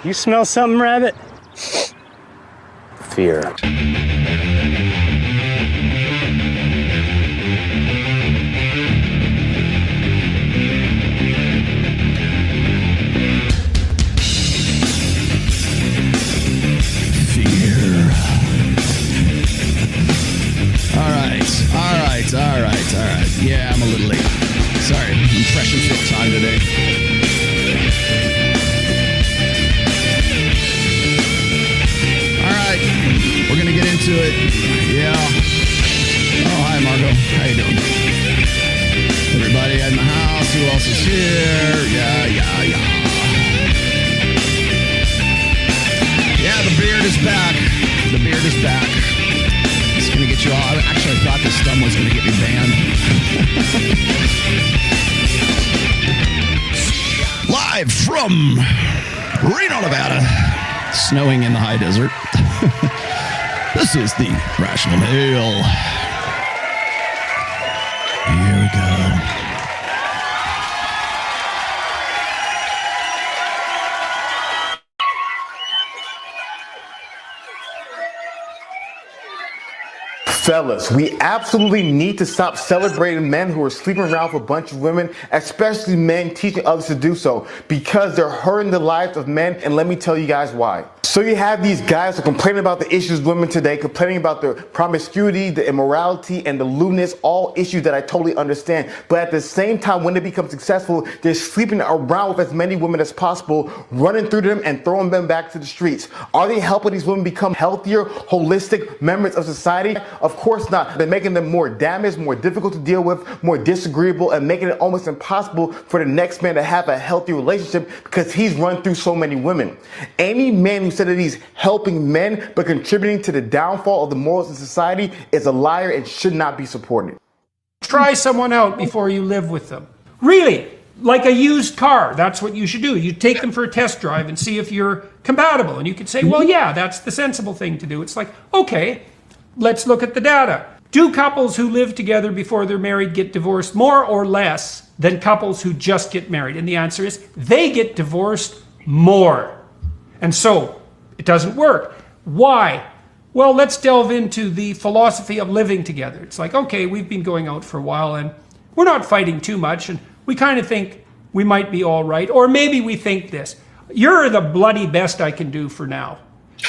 You smell something, Rabbit? Fear. All right. Yeah, I'm a little late. Sorry, I'm fresh and fit time today. All right, we're gonna get into it. Yeah. Oh, hi, Margot. How you doing? Everybody at my house, who else is here? Yeah. Yeah, the beard is back. It's going to get you all. Actually, I thought this thumb was going to get me banned. Live from Reno, Nevada. Snowing in the high desert. This is the Rational Male. Here we go. Fellas, we absolutely need to stop celebrating men who are sleeping around with a bunch of women, especially men teaching others to do so, because they're hurting the lives of men, and let me tell you guys why. So you have these guys who are complaining about the issues with women today, complaining about the promiscuity, the immorality, and the lewdness, all issues that I totally understand. But at the same time, when they become successful, they're sleeping around with as many women as possible, running through them and throwing them back to the streets. Are they helping these women become healthier, holistic members of society? Of course not. They're making them more damaged, more difficult to deal with, more disagreeable, and making it almost impossible for the next man to have a healthy relationship because he's run through so many women. Any man who said that he's helping men but contributing to the downfall of the morals in society is a liar and should not be supported. Try someone out before you live with them. Really, like a used car, that's what you should do. You take them for a test drive and see if you're compatible. And you could say, well, yeah, that's the sensible thing to do. It's like, okay, let's look at the data. Do couples who live together before they're married get divorced more or less than couples who just get married? And the answer is they get divorced more. And so it doesn't work. Why? Well, let's delve into the philosophy of living together. It's like, okay, we've been going out for a while and we're not fighting too much and we kind of think we might be all right. Or maybe we think this, you're the bloody best I can do for now.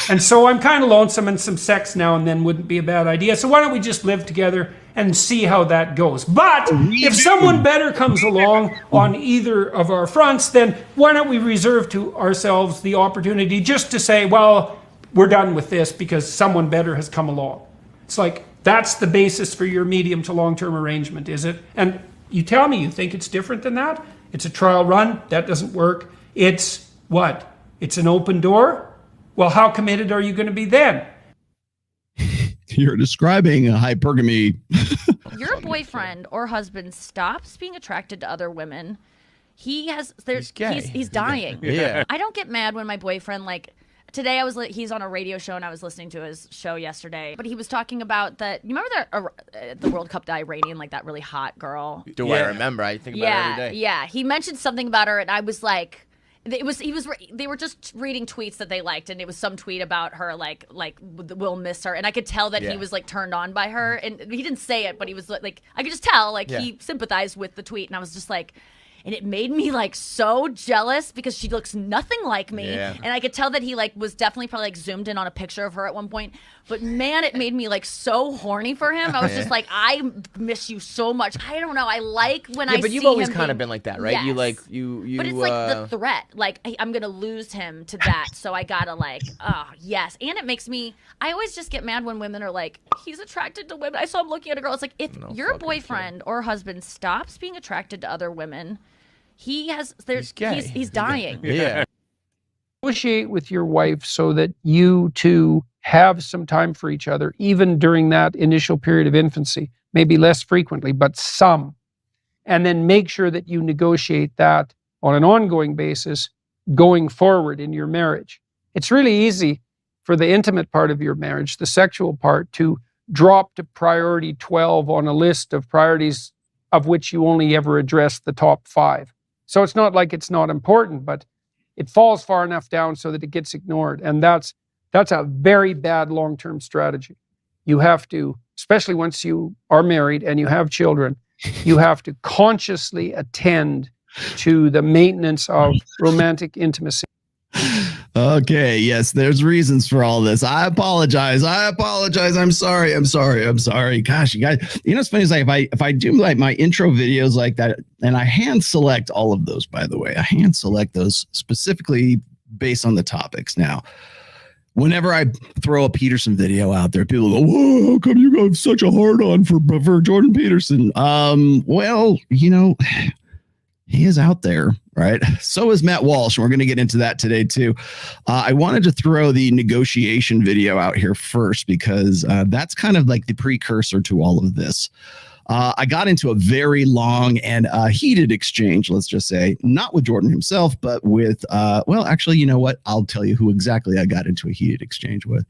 And so I'm kind of lonesome and some sex now and then wouldn't be a bad idea. So why don't we just live together and see how that goes? But if someone better comes along on either of our fronts, then why don't we reserve to ourselves the opportunity just to say, well, we're done with this because someone better has come along. It's like, that's the basis for your medium to long-term arrangement, is it? And you tell me you think it's different than that? It's a trial run, that doesn't work. It's what? It's an open door? Well, how committed are you going to be then? You're describing a hypergamy. Your boyfriend or husband stops being attracted to other women. He's dying. Yeah. I don't get mad when my boyfriend, like, today he's on a radio show and I was listening to his show yesterday, but he was talking about that. You remember the World Cup, the Iranian, like that really hot girl? I remember? I think about it every day. Yeah. He mentioned something about her and I was like, they were just reading tweets that they liked, and it was some tweet about her, like we'll miss her, and I could tell that he was like turned on by her, and he didn't say it, but he was like I could just tell, like he sympathized with the tweet, and I was just like, and it made me like so jealous because she looks nothing like me, and I could tell that he like was definitely probably like zoomed in on a picture of her at one point, but man, it made me like so horny for him. I was just like, I miss you so much. I don't know. I like when I see him. But you've always kind of been like that, right? Yes. You. But it's like the threat. Like I'm gonna lose him to that, so I gotta like, oh yes. And it makes me. I always just get mad when women are like, he's attracted to women. I saw him looking at a girl. It's like if your boyfriend or husband stops being attracted to other women, he's dying. Yeah. Negotiate with your wife so that you two have some time for each other, even during that initial period of infancy, maybe less frequently, but some. And then make sure that you negotiate that on an ongoing basis going forward in your marriage. It's really easy for the intimate part of your marriage, the sexual part, to drop to priority 12 on a list of priorities of which you only ever address the top 5. So it's not like it's not important, but it falls far enough down so that it gets ignored. And that's a very bad long-term strategy. You have to, especially once you are married and you have children, you have to consciously attend to the maintenance of romantic intimacy. Okay, yes, there's reasons for all this. I apologize. I'm sorry. Gosh, you guys, you know what's funny is like if I do like my intro videos like that, and I hand select all of those, by the way, I hand select those specifically based on the topics. Now, whenever I throw a Peterson video out there, people go, "Whoa, how come you got such a hard on for Jordan Peterson?" Well, you know, he is out there, right? So is Matt Walsh. And we're going to get into that today too. I wanted to throw the negotiation video out here first because that's kind of like the precursor to all of this. I got into a very long and heated exchange, let's just say, not with Jordan himself, but with, well, actually, you know what? I'll tell you who exactly I got into a heated exchange with.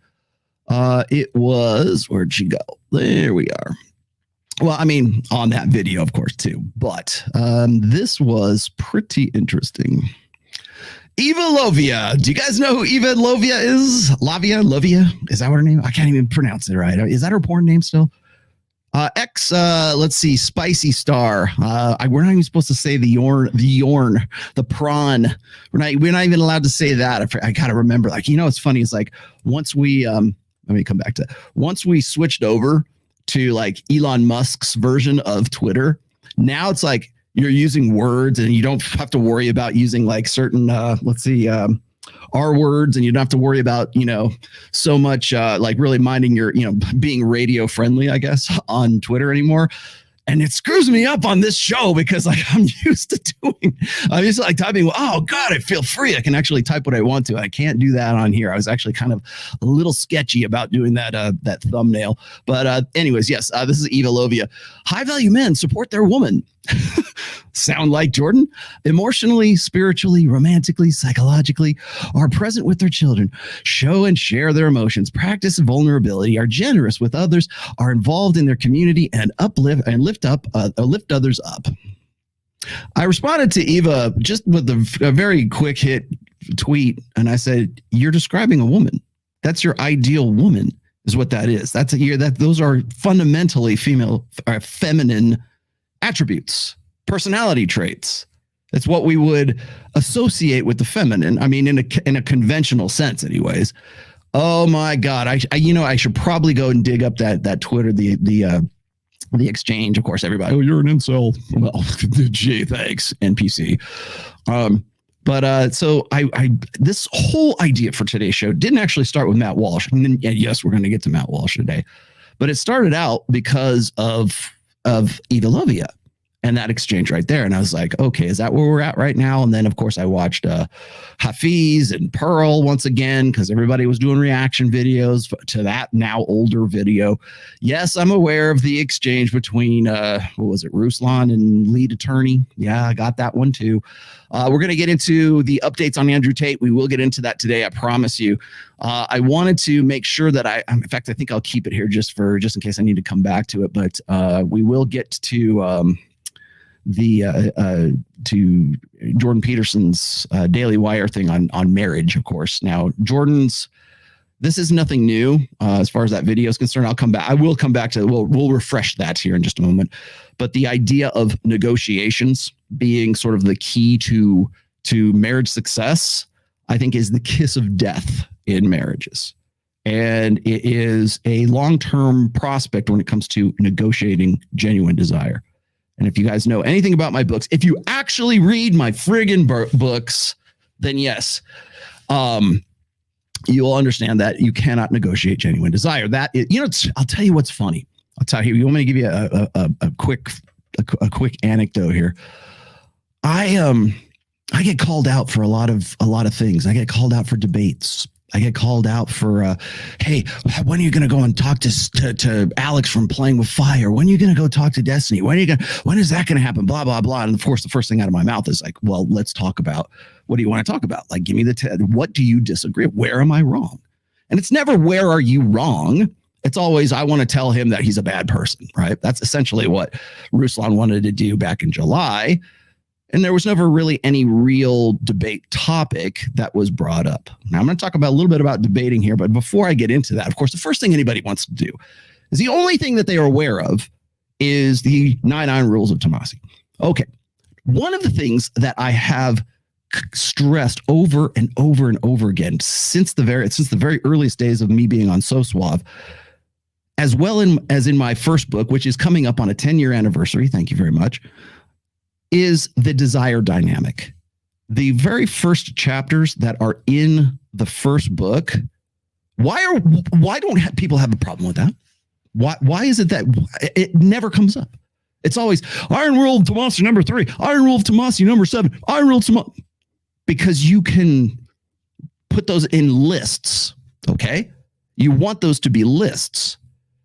It was, where'd she go? There we are. Well, I mean, on that video, of course, too. But this was pretty interesting. Eva Lovia. Do you guys know who Eva Lovia is? Lovia? Is that what her name? I can't even pronounce it right. Is that her porn name still? Let's see, Spicy Star. We're not even supposed to say the prawn. We're not even allowed to say that. I gotta remember, like, you know, it's funny. It's like once we, let me come back to that. Once we switched over to like Elon Musk's version of Twitter, now it's like you're using words and you don't have to worry about using like certain, R words, and you don't have to worry about, you know, so much like really minding your, you know, being radio friendly, I guess, on Twitter anymore. And it screws me up on this show because like I'm used to like typing, oh God, I feel free. I can actually type what I want to. I can't do that on here. I was actually kind of a little sketchy about doing that thumbnail. But anyways, yes, this is Eva Lovia. High value men support their woman. Sound like Jordan? Emotionally, spiritually, romantically, psychologically, are present with their children, show and share their emotions, practice vulnerability, are generous with others, are involved in their community, and lift others up. I responded to Eva just with a very quick hit tweet, and I said, "You're describing a woman. That's your ideal woman, is what that is. Those are fundamentally feminine attributes, personality traits. It's what we would associate with the feminine. I mean, in a conventional sense, anyways." Oh my God! I should probably go and dig up that Twitter, the exchange. Of course, everybody, oh, you're an incel. Well, gee, thanks, NPC. So this whole idea for today's show didn't actually start with Matt Walsh. And then, yes, we're going to get to Matt Walsh today, but it started out because of Eva Lovia and that exchange right there. And I was like, okay, is that where we're at right now? And then, of course, I watched Hafeez and Pearl once again, because everybody was doing reaction videos to that now older video. Yes, I'm aware of the exchange between, Ruslan and lead attorney. Yeah, I got that one too. We're going to get into the updates on Andrew Tate. We will get into that today, I promise you. I wanted to make sure that in fact, I think I'll keep it here just in case I need to come back to it. But we will get to to Jordan Peterson's Daily Wire thing on marriage, of course. Now, this is nothing new as far as that video is concerned. I will come back to, we'll refresh that here in just a moment. But the idea of negotiations being sort of the key to marriage success, I think, is the kiss of death in marriages. And it is a long-term prospect when it comes to negotiating genuine desire. And if you guys know anything about my books, if you actually read my friggin' books, then yes, you'll understand that you cannot negotiate genuine desire. That is, I'll tell you what's funny. You want me to give you a quick anecdote here. I get called out for a lot of things. I get called out for debates. I get called out for, hey, when are you going to go and talk to Alex from Playing with Fire? When are you going to go talk to Destiny? When is that going to happen? Blah, blah, blah. And of course, the first thing out of my mouth is like, well, let's talk about, what do you want to talk about? Like, give me what do you disagree? Where am I wrong? And it's never, where are you wrong? It's always, I want to tell him that he's a bad person, right? That's essentially what Ruslan wanted to do back in July. And there was never really any real debate topic that was brought up. Now, I'm going to talk about a little bit about debating here, but before I get into that, of course, the first thing anybody wants to do is the only thing that they are aware of is the 9 Iron Rules of Tomasi. Okay. One of the things that I have stressed over and over and over again since the very earliest days of me being on So Suave, as well as in my first book, which is coming up on a 10-year anniversary, thank you very much, is the desire dynamic. The very first chapters that are in the first book, why don't people have a problem with that? Why is it that it never comes up? It's always Iron Rule of Tomasi number 3, Iron Rule of Tomasi number 7, Iron Rule of Tomasi, because you can put those in lists. Okay, you want those to be lists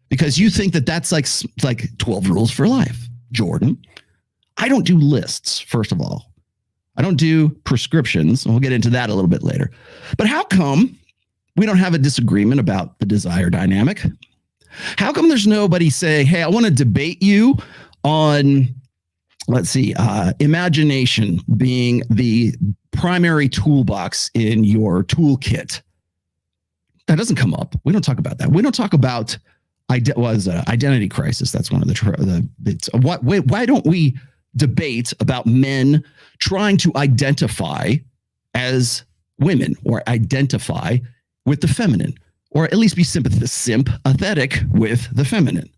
because you think that that's like 12 rules for life, Jordan. I don't do lists, first of all. I don't do prescriptions. And we'll get into that a little bit later. But how come we don't have a disagreement about the desire dynamic? How come there's nobody saying, hey, I want to debate you on, let's see, imagination being the primary toolbox in your toolkit? That doesn't come up. We don't talk about that. We don't talk about identity crisis. That's one of why don't we debate about men trying to identify as women or identify with the feminine, or at least be sympathetic with the feminine?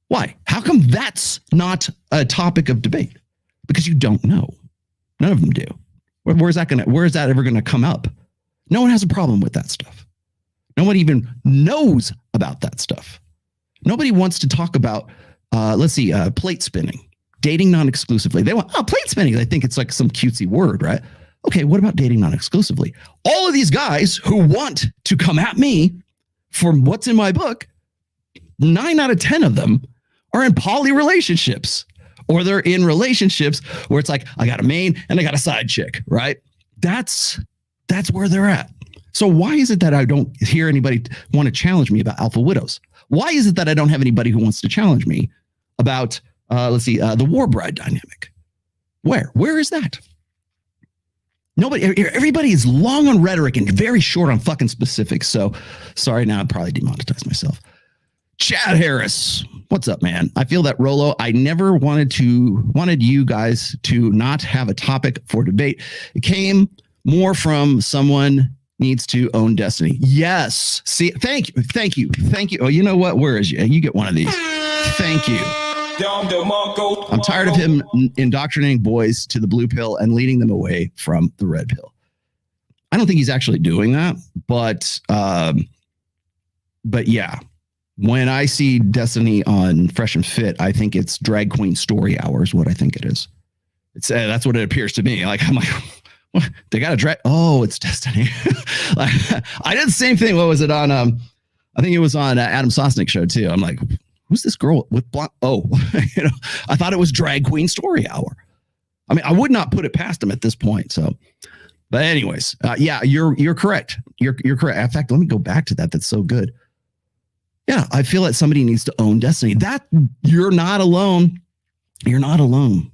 Why? How come that's not a topic of debate? Because you don't know. None of them do. Where is that ever going to come up? No one has a problem with that stuff. No one even knows about that stuff. Nobody wants to talk about, plate spinning. Dating non-exclusively. They want, plate spinning. They think it's like some cutesy word, right? Okay, what about dating non-exclusively? All of these guys who want to come at me for what's in my book, 9 out of 10 of them are in poly relationships, or they're in relationships where it's like, I got a main and I got a side chick, right? That's where they're at. So why is it that I don't hear anybody want to challenge me about alpha widows? Why is it that I don't have anybody who wants to challenge me about the war bride dynamic? Where is that? Nobody, everybody is long on rhetoric and very short on fucking specifics. So sorry, now I'd probably demonetize myself. Chad Harris, what's up, man? I feel that Rollo, I never wanted you guys to not have a topic for debate. It came more from someone needs to own destiny. Yes. See, thank you. Oh, you know what? Where is you? You get one of these. Thank you. I'm tired of him indoctrinating boys to the blue pill and leading them away from the red pill. I don't think he's actually doing that, but yeah, when I see Destiny on Fresh and Fit, I think it's drag queen story hours. What I think it is. It's that's what it appears to me. I'm like, what? They got a drag. Oh, it's Destiny. I did the same thing. What was it on? I think it was on Adam Sosnick's show too. I'm like, who's this girl with blonde? Oh, I thought it was drag queen story hour. I mean, I would not put it past him at this point. So, but anyways, yeah, you're correct. You're correct. In fact, let me go back to that. That's so good. Yeah, I feel like somebody needs to own destiny. That you're not alone. You're not alone.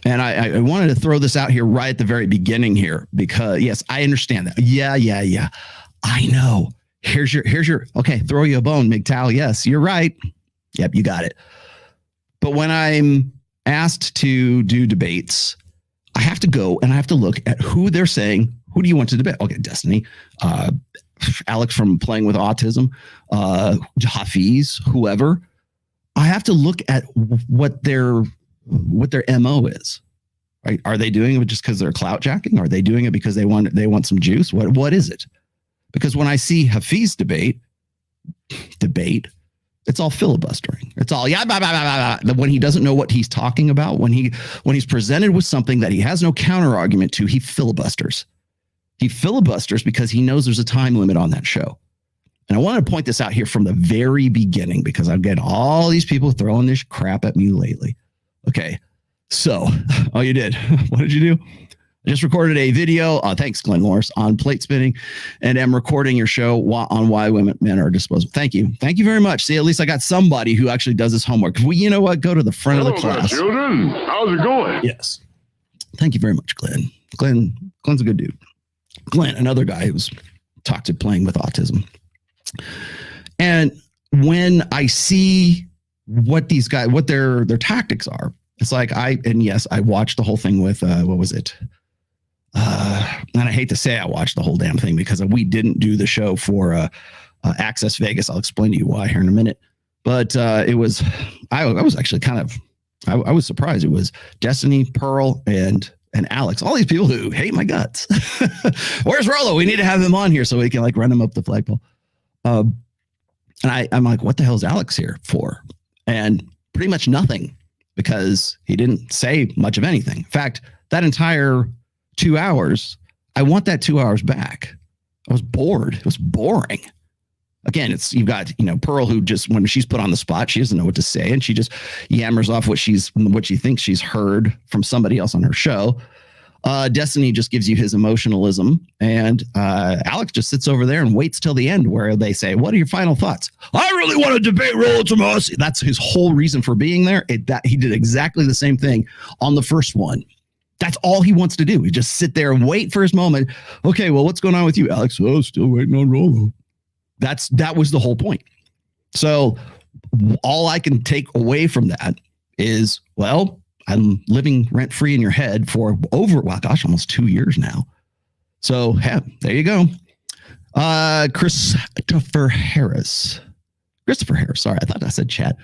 And I wanted to throw this out here right at the very beginning here because yes, I understand that. Yeah. I know. Here's your okay. Throw you a bone, MGTOW. Yes, you're right. Yep, you got it. But when I'm asked to do debates, I have to go and I have to look at who they're saying. Who do you want to debate? Okay, Destiny, Alex from Playing with Autism, Hafeez, whoever. I have to look at what their MO is. Right? Are they doing it just because they're clout jacking? Are they doing it because they want some juice? What is it? Because when I see Hafeez debate, it's all filibustering. It's all blah, blah, blah, blah. When he doesn't know what he's talking about, when he's presented with something that he has no counter argument to, he filibusters. He filibusters because he knows there's a time limit on that show. And I want to point this out here from the very beginning because I've got all these people throwing this crap at me lately. Okay, so you did. What did you do? I just recorded a video. Thanks, Glenn Morris, on plate spinning, and I'm recording your show on why men are disposable. Thank you very much. See, at least I got somebody who actually does his homework. You know what? Go to the front of the class. Children, how's it going? Yes. Thank you very much, Glenn. Glenn's a good dude. Glenn, another guy who's talked to playing with autism. And when I see what these guys, what their tactics are, it's like I watched the whole thing with, what was it? And I hate to say I watched the whole damn thing because we didn't do the show for Access Vegas. I'll explain to you why here in a minute. But I was actually I was surprised. It was Destiny, Pearl, and Alex. All these people who hate my guts. Where's Rollo? We need to have him on here so we can like run him up the flagpole. And I'm like, what the hell is Alex here for? And pretty much nothing, because he didn't say much of anything. In fact, that entire 2 hours, I want that 2 hours back. I was bored. It was boring. Again, you've got, Pearl, who just, when she's put on the spot, she doesn't know what to say. And she just yammers off what she thinks she's heard from somebody else on her show. Destiny just gives you his emotionalism. And Alex just sits over there and waits till the end where they say, what are your final thoughts? I really want to debate Rollos. That's his whole reason for being there. He did exactly the same thing on the first one. That's all he wants to do. He just sit there and wait for his moment. Okay, well, what's going on with you, Alex? Oh, still waiting on Rollo. That was the whole point. So all I can take away from that is, well, I'm living rent free in your head for almost 2 years now. So there you go. Christopher Harris. Sorry, I thought I said chat.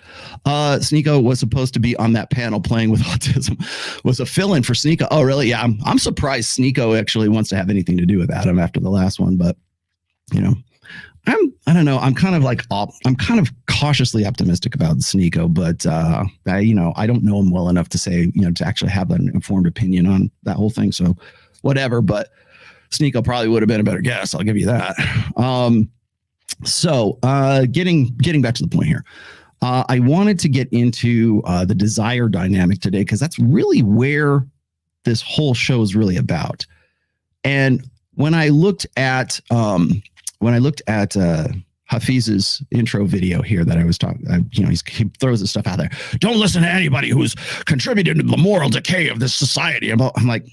Sneeko was supposed to be on that panel playing with autism. Was a fill-in for Sneeko. Oh, really? Yeah, I'm surprised Sneeko actually wants to have anything to do with Adam after the last one. But I don't know. I'm kind of cautiously optimistic about Sneeko, but I don't know him well enough to say, to actually have an informed opinion on that whole thing. So whatever, but Sneeko probably would have been a better guess. I'll give you that. So getting back to the point here, I wanted to get into the desire dynamic today, because that's really where this whole show is really about. And when I looked at Hafeez's intro video here that I was talking, he throws this stuff out there. Don't listen to anybody who's contributed to the moral decay of this society. I'm like,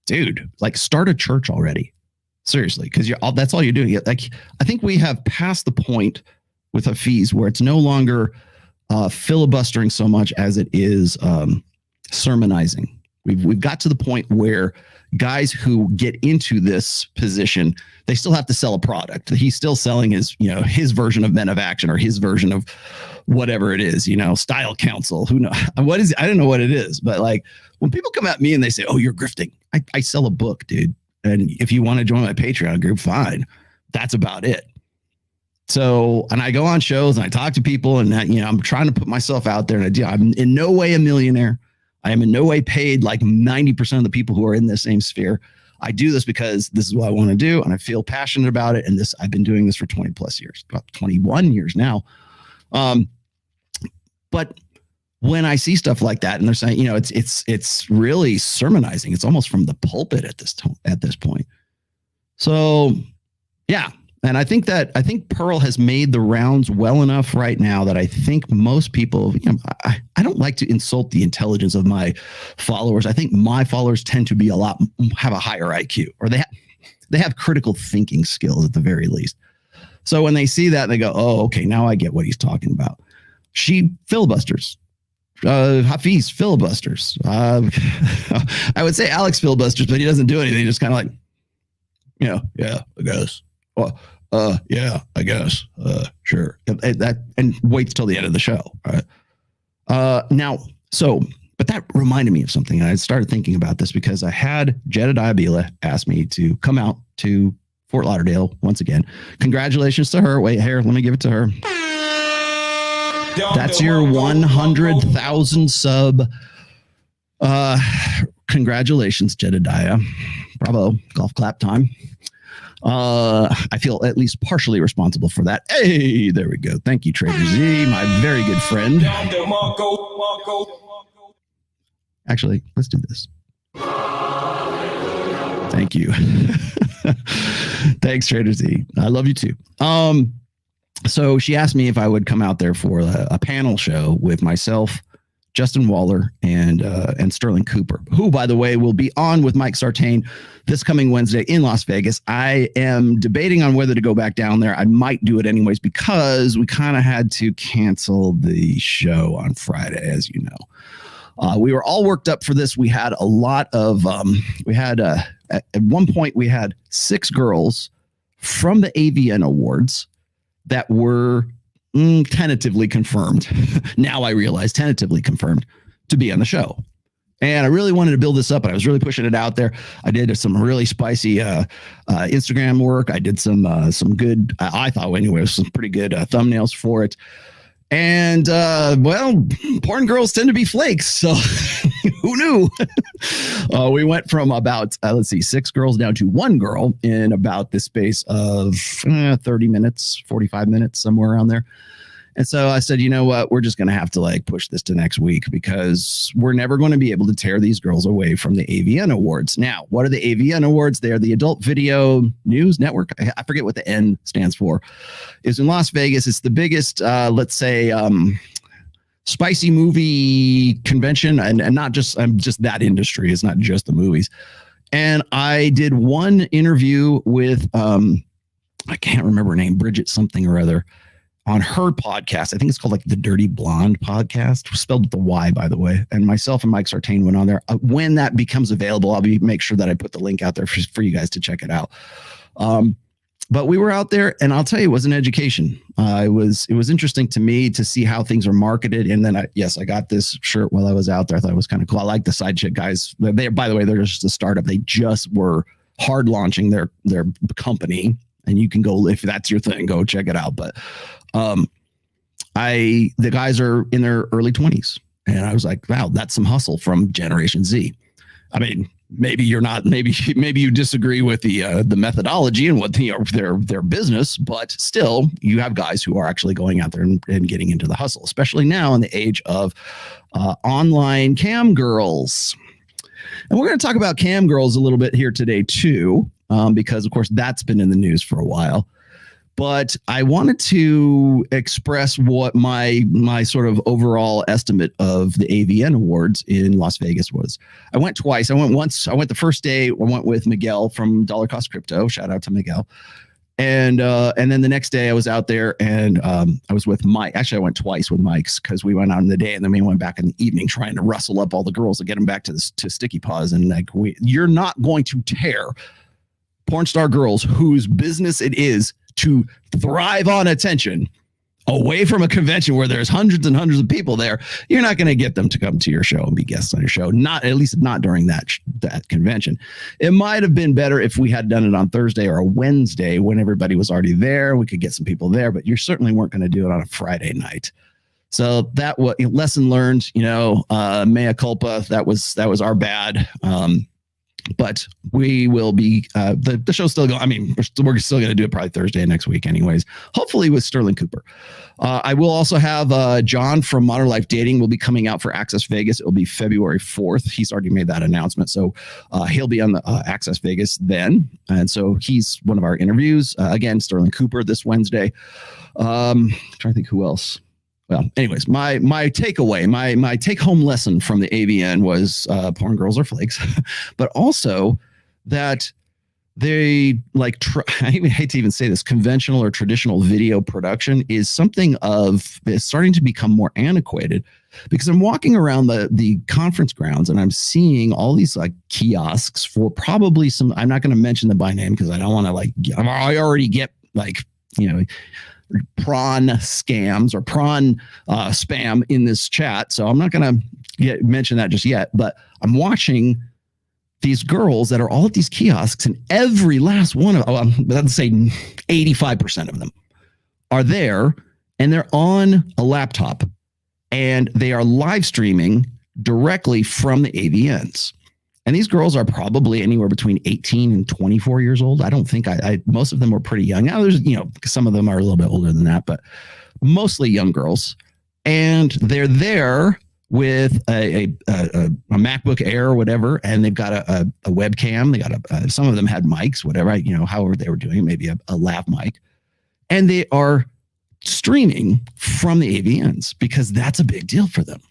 dude, like, start a church already. Seriously, because that's all you're doing. Like, I think we have passed the point with Hafeez where it's no longer filibustering so much as it is sermonizing. We've got to the point where guys who get into this position, they still have to sell a product. He's still selling his version of Men of Action, or his version of whatever it is, Style Council. Who knows? What is it? I don't know what it is, but like, when people come at me and they say, oh, you're grifting, I sell a book, dude. And if you want to join my Patreon group, fine. That's about it. So, and I go on shows and I talk to people, and I'm trying to put myself out there, and I'm in no way a millionaire. I am in no way paid like 90% of the people who are in the same sphere. I do this because this is what I want to do, and I feel passionate about it. And I've been doing this for 20 plus years, about 21 years now. But when I see stuff like that, and they're saying, it's really sermonizing. It's almost from the pulpit at this point. So, yeah. And I think Pearl has made the rounds well enough right now that I think most people, I don't like to insult the intelligence of my followers. I think my followers tend to be have a higher IQ, or they have critical thinking skills at the very least. So when they see that, they go, oh, okay, now I get what he's talking about. She filibusters. Hafeez filibusters. I would say Alex filibusters, but he doesn't do anything. He just kind of like, yeah, I guess. Well, yeah, I guess. Sure. And waits till the end of the show. Right. But that reminded me of something. And I started thinking about this because I had Jedediah Bila ask me to come out to Fort Lauderdale once again. Congratulations to her. Wait, here, let me give it to her. That's your 100,000 sub. Congratulations, Jedediah. Bravo. Golf clap time. I feel at least partially responsible for that. Hey, there we go. Thank you, Trader Z, my very good friend. Actually, let's do this. Thank you. Thanks, Trader Z. I love you too. So she asked me if I would come out there for a panel show with myself, Justin Waller and Sterling Cooper, who, by the way, will be on with Mike Sartain this coming Wednesday in Las Vegas. I am debating on whether to go back down there. I might do it anyways because we kind of had to cancel the show on Friday, as you know. We were all worked up for this. We had a lot of, at one point, we had 6 girls from the AVN Awards that were tentatively confirmed. Now I realize tentatively confirmed to be on the show. And I really wanted to build this up, and I was really pushing it out there. I did some really spicy Instagram work. I did some good, I thought anyway, some pretty good thumbnails for it. And, well, porn girls tend to be flakes. So who knew? We went from about, 6 girls down to 1 girl in about the space of 30 minutes, 45 minutes, somewhere around there. And so I said, you know what, we're just going to have to push this to next week because we're never going to be able to tear these girls away from the AVN Awards. Now, what are the AVN Awards? They are the Adult Video News Network. I forget what the N stands for. It's in Las Vegas. It's the biggest, spicy movie convention, and not just that industry. It's not just the movies. And I did one interview with, I can't remember her name, Bridget something or other, on her podcast. I think it's called the Dirty Blonde podcast, spelled with the Y, by the way. And myself and Mike Sartain went on there. When that becomes available, I'll make sure that I put the link out there for you guys to check it out. But we were out there, and I'll tell you, it was an education. It was interesting to me to see how things are marketed. And then I got this shirt while I was out there. I thought it was kind of cool. I like the Side Chick guys. By the way, they're just a startup. They just were hard launching their company, and you can go, if that's your thing, go check it out. But the guys are in their early 20s, and I was like, wow, that's some hustle from Generation Z. I mean, maybe you're not, maybe you disagree with the methodology and what their business, but still you have guys who are actually going out there and getting into the hustle, especially now in the age of online cam girls. And we're going to talk about cam girls a little bit here today too, because of course that's been in the news for a while. But I wanted to express what my sort of overall estimate of the AVN Awards in Las Vegas was. I went twice. I went once. I went the first day. I went with Miguel from Dollar Cost Crypto. Shout out to Miguel. And then the next day I was out there, and I was with Mike. Actually, I went twice with Mike's because we went out in the day, and then we went back in the evening trying to rustle up all the girls to get them back to Sticky Paws. And you're not going to tear porn star girls whose business it is to thrive on attention away from a convention where there's hundreds and hundreds of people there. You're not going to get them to come to your show and be guests on your show. At least not during that convention. It might have been better if we had done it on Thursday or a Wednesday when everybody was already there. We could get some people there, but you certainly weren't going to do it on a Friday night. So that was lesson learned, mea culpa. That was our bad. But we will be, the show's still going. I mean, we're still going to do it probably Thursday next week anyways, hopefully with Sterling Cooper. I will also have John from Modern Life Dating will be coming out for Access Vegas. It will be February 4th. He's already made that announcement. So he'll be on the Access Vegas then. And so he's one of our interviews. Again, Sterling Cooper this Wednesday. I'm trying to think who else. Well, anyways, my takeaway, my take home lesson from the AVN was porn girls are flakes, but also that they I even hate to even say this, conventional or traditional video production is starting to become more antiquated, because I'm walking around the conference grounds and I'm seeing all these kiosks for probably some, I'm not going to mention them by name because I don't want to I already get prawn scams or prawn spam in this chat. So I'm not going to mention that just yet, but I'm watching these girls that are all at these kiosks, and every last one of let's say 85% of them are there, and they're on a laptop, and they are live streaming directly from the AVNs. And these girls are probably anywhere between 18 and 24 years old. I don't think most of them were pretty young. Now there's, some of them are a little bit older than that, but mostly young girls. And they're there with a MacBook Air or whatever, and they've got a webcam. They got some of them had mics, whatever, however they were doing, maybe a lav mic. And they are streaming from the AVNs because that's a big deal for them.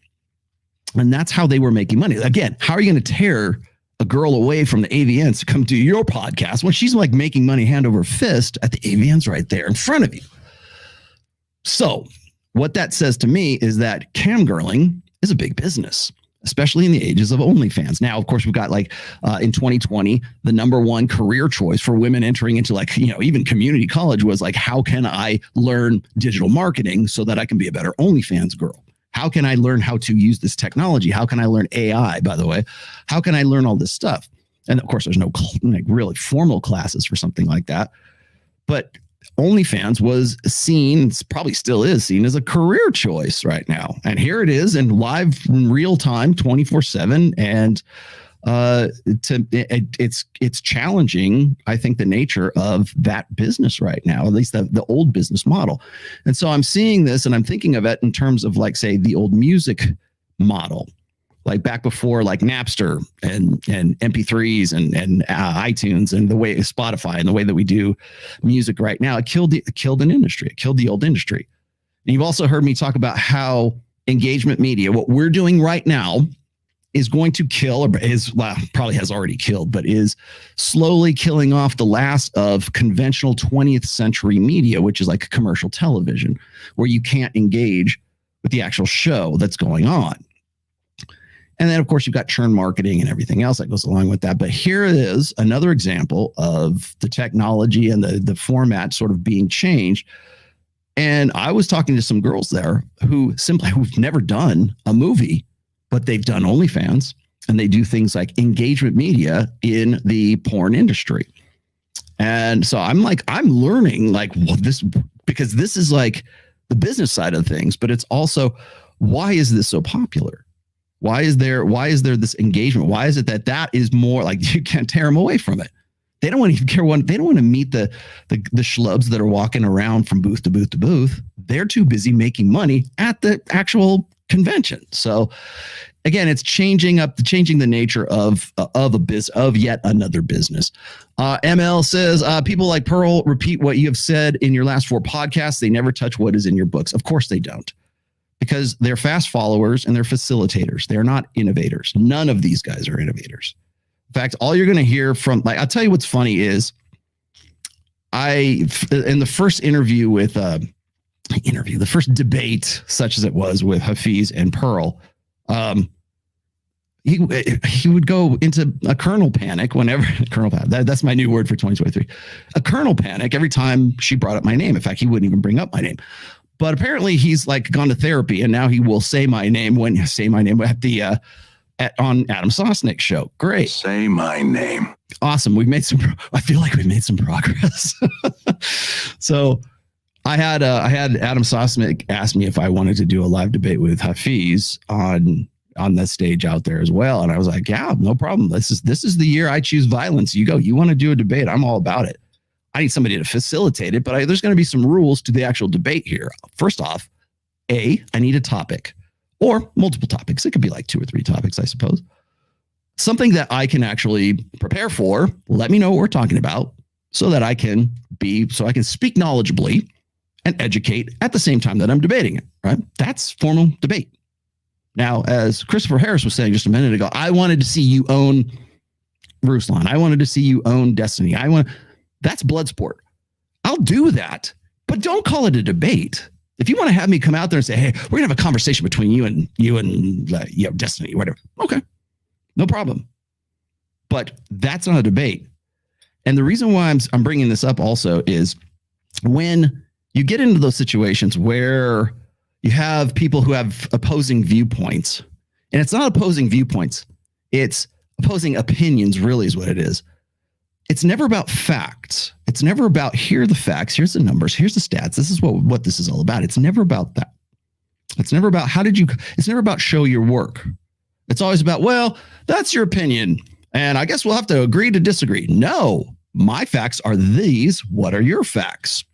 And that's how they were making money. Again, how are you going to tear a girl away from the AVNs to come to your podcast when she's like making money hand over fist at the AVNs right there in front of you? So what that says to me is that camgirling is a big business, especially in the ages of OnlyFans. Now, of course, we've got like in 2020, the number one career choice for women entering into like, even community college was like, how can I learn digital marketing so that I can be a better OnlyFans girl? How can I learn how to use this technology? How can I learn AI, by the way? How can I learn all this stuff? And of course, there's no like really formal classes for something like that. But OnlyFans was seen, probably still is seen as a career choice right now. And here it is in live real time, 24/7. And it's challenging, I think, the nature of that business right now, at least the old business model. And so I'm seeing this and I'm thinking of it in terms of like, say, the old music model, like back before like Napster and MP3s and iTunes and the way Spotify and the way that we do music right now. It killed an industry. It killed the old industry. And you've also heard me talk about how engagement media, what we're doing right now, is going to kill, or probably has already killed, but is slowly killing off the last of conventional 20th century media, which is like commercial television, where you can't engage with the actual show that's going on. And then, of course, you've got churn marketing and everything else that goes along with that. But here it is, another example of the technology and the format sort of being changed. And I was talking to some girls there who've never done a movie, but they've done OnlyFans, and they do things like engagement media in the porn industry. And so I'm learning like this, because this is like the business side of things, but it's also, why is this so popular? Why is there this engagement? Why is it that is more like, you can't tear them away from it? They don't want to even care they don't want to meet the schlubs that are walking around from booth to booth to booth. They're too busy making money at the actual convention. So again, it's changing the nature of yet another business. ML says, people like Pearl repeat what you have said in your last 4 podcasts. They never touch what is in your books. Of course they don't, because they're fast followers and they're facilitators. They're not innovators. None of these guys are innovators. In fact, all you're going to hear from, like, I'll tell you what's funny is in the first interview with, the first debate, such as it was with Hafeez and Pearl, he would go into a kernel panic whenever that's my new word for 2023, a kernel panic every time she brought up my name. In fact, he wouldn't even bring up my name. But apparently he's like gone to therapy, and now he will say my name at the on Adam Sosnick's show. Great. Say my name. Awesome. I feel like we've made some progress. So I had Adam Sosnick ask me if I wanted to do a live debate with Hafeez on the stage out there as well. And I was like, yeah, no problem. This is the year I choose violence. You go, you want to do a debate? I'm all about it. I need somebody to facilitate it, but there's going to be some rules to the actual debate here. First off, I need a topic, or multiple topics. It could be like 2 or 3 topics, I suppose. Something that I can actually prepare for. Let me know what we're talking about so that I can speak knowledgeably and educate at the same time that I'm debating it, right? That's formal debate. Now, as Christopher Harris was saying just a minute ago, I wanted to see you own Ruslan. I wanted to see you own Destiny. That's blood sport. I'll do that, but don't call it a debate. If you want to have me come out there and say, hey, we're gonna have a conversation between you and Destiny, whatever. Okay, no problem. But that's not a debate. And the reason why I'm bringing this up also is when you get into those situations where you have people who have opposing viewpoints, and it's not opposing viewpoints, it's opposing opinions, really is what it is. It's never about facts. It's never about, here are the facts, here's the numbers, here's the stats. This is what this is all about. It's never about that. It's never about it's never about show your work. It's always about, well, that's your opinion, and I guess we'll have to agree to disagree. No, my facts are these. What are your facts?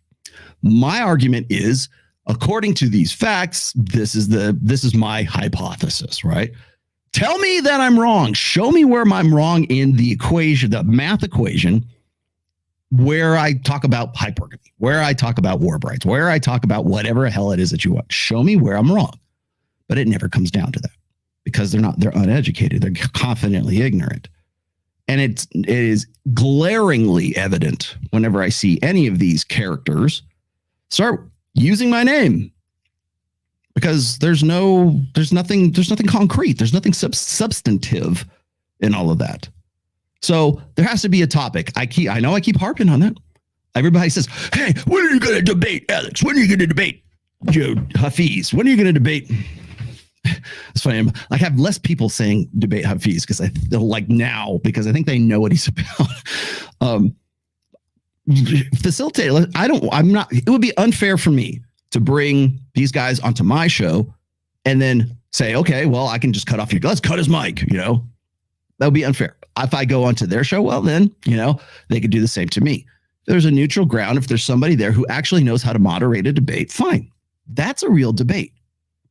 My argument is, according to these facts, this is my hypothesis, right? Tell me that I'm wrong. Show me where I'm wrong in the equation, the math equation, where I talk about hypergamy, where I talk about war brides, where I talk about whatever the hell it is that you want. Show me where I'm wrong. But it never comes down to that. because they're uneducated. They're confidently ignorant. And it is glaringly evident whenever I see any of these characters start using my name, because there's nothing concrete. There's nothing substantive in all of that. So there has to be a topic. I know I keep harping on that. Everybody says, hey, when are you going to debate Alex? When are you going to debate Hafeez? When are you going to debate? It's funny. I have less people saying debate Hafeez because I feel like now, because I think they know what he's about. Facilitate. It would be unfair for me to bring these guys onto my show and then say, okay, well, I can just let's cut his mic, that would be unfair. If I go onto their show, well, then, they could do the same to me. If there's a neutral ground, if there's somebody there who actually knows how to moderate a debate, fine. That's a real debate.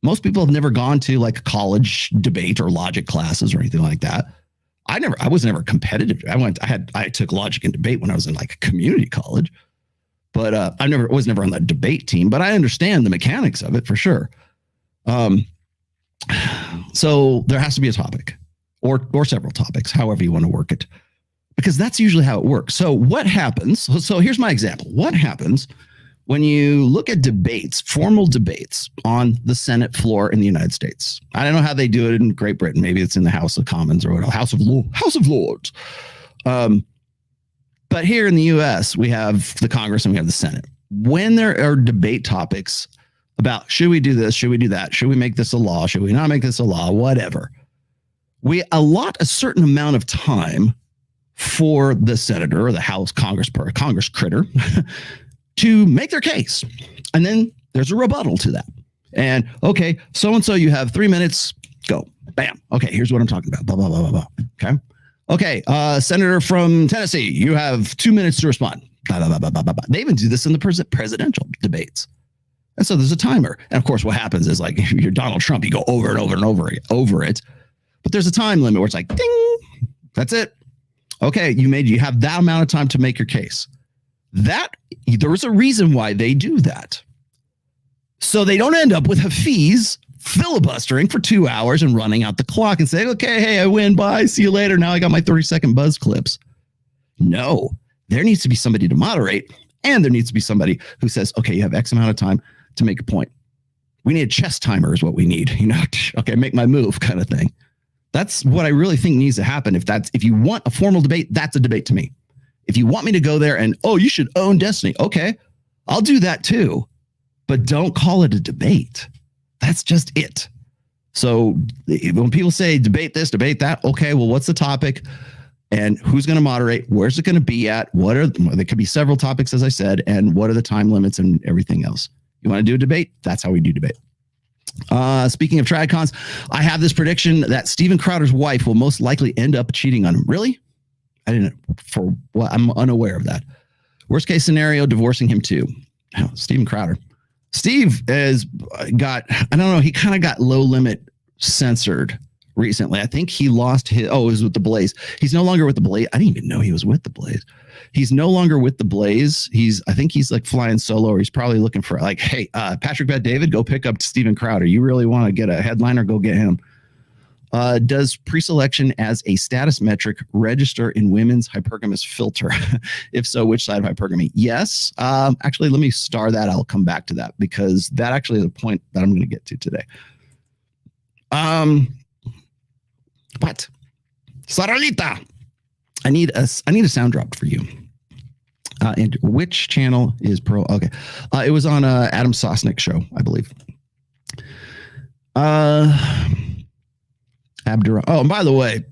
Most people have never gone to like college debate or logic classes or anything like that. I was never competitive. I took logic and debate when I was in like a community college, but I was never on the debate team, but I understand the mechanics of it for sure. So there has to be a topic or several topics, however you want to work it, because that's usually how it works. So what happens? So here's my example. What happens when you look at debates, formal debates on the Senate floor in the United States? I don't know how they do it in Great Britain. Maybe it's in the House of Commons or House of Lords. But here in the U.S., we have the Congress and we have the Senate. When there are debate topics about should we do this, should we do that, should we make this a law, should we not make this a law, whatever, we allot a certain amount of time for the senator or the House Congress critter to make their case. And then there's a rebuttal to that. And okay, so-and-so, you have 3 minutes, go. Bam. Okay, here's what I'm talking about. Blah, blah, blah, blah, blah. Okay. Okay, senator from Tennessee, you have 2 minutes to respond. Blah, blah, blah, blah, blah, blah. They even do this in the presidential debates. And so there's a timer. And of course, what happens is like, if you're Donald Trump, you go over and over and over it. But there's a time limit where it's like, ding, that's it. Okay, you have that amount of time to make your case. There is a reason why they do that. So they don't end up with Hafeez filibustering for 2 hours and running out the clock and saying, okay, hey, I win, bye, see you later. Now I got my 30-second buzz clips. No, there needs to be somebody to moderate, and there needs to be somebody who says, okay, you have X amount of time to make a point. We need a chess timer is what we need, okay, make my move kind of thing. That's what I really think needs to happen. If you want a formal debate, that's a debate to me. If you want me to go there and, you should own Destiny. Okay, I'll do that too. But don't call it a debate. That's just it. So when people say debate this, debate that, okay, well, what's the topic? And who's going to moderate? Where's it going to be at? There could be several topics, as I said, and what are the time limits and everything else? You want to do a debate? That's how we do debate. Speaking of tradcons, I have this prediction that Steven Crowder's wife will most likely end up cheating on him. Really? I'm unaware of that. Worst case scenario, divorcing him too. Steven Crowder. Steve has got, I don't know, he kind of got Low Limit censored recently. I think he lost it was with the Blaze. He's no longer with the Blaze. I didn't even know he was with the Blaze. He's no longer with the Blaze. I think he's like flying solo, or he's probably looking for like, hey, Patrick Bet-David, go pick up Steven Crowder. You really want to get a headliner? Go get him. Does pre-selection as a status metric register in women's hypergamous filter? If so, which side of hypergamy? Yes. Actually, let me star that. I'll come back to that because that actually is a point that I'm going to get to today. But Saralita, I need a sound drop for you. And which channel is pro? Okay. It was on Adam Sosnick's show, I believe. Abdurrahman. Oh, and by the way,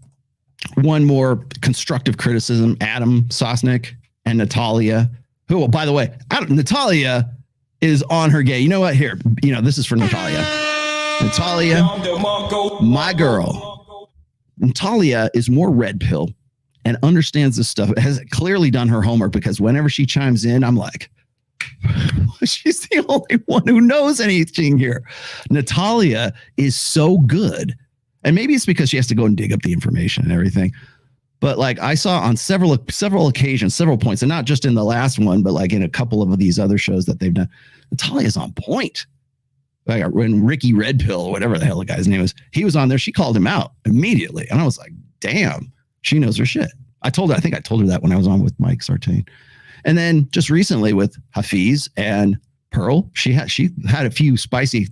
one more constructive criticism. Adam Sosnick and Natalia, who, by the way, Natalia is on her gay. You know what? Here, this is for Natalia. Natalia, my girl. Natalia is more red pill and understands this stuff. Has clearly done her homework, because whenever she chimes in, I'm like, she's the only one who knows anything here. Natalia is so good. And maybe it's because she has to go and dig up the information and everything. But like I saw on several occasions, several points, and not just in the last one, but like in a couple of these other shows that they've done, Natalia's on point. when Ricky Red Pill, or whatever the hell the guy's name is, he was on there. She called him out immediately. And I was like, damn, she knows her shit. I think I told her that when I was on with Mike Sartain. And then just recently with Hafeez and Pearl, she had a few spicy,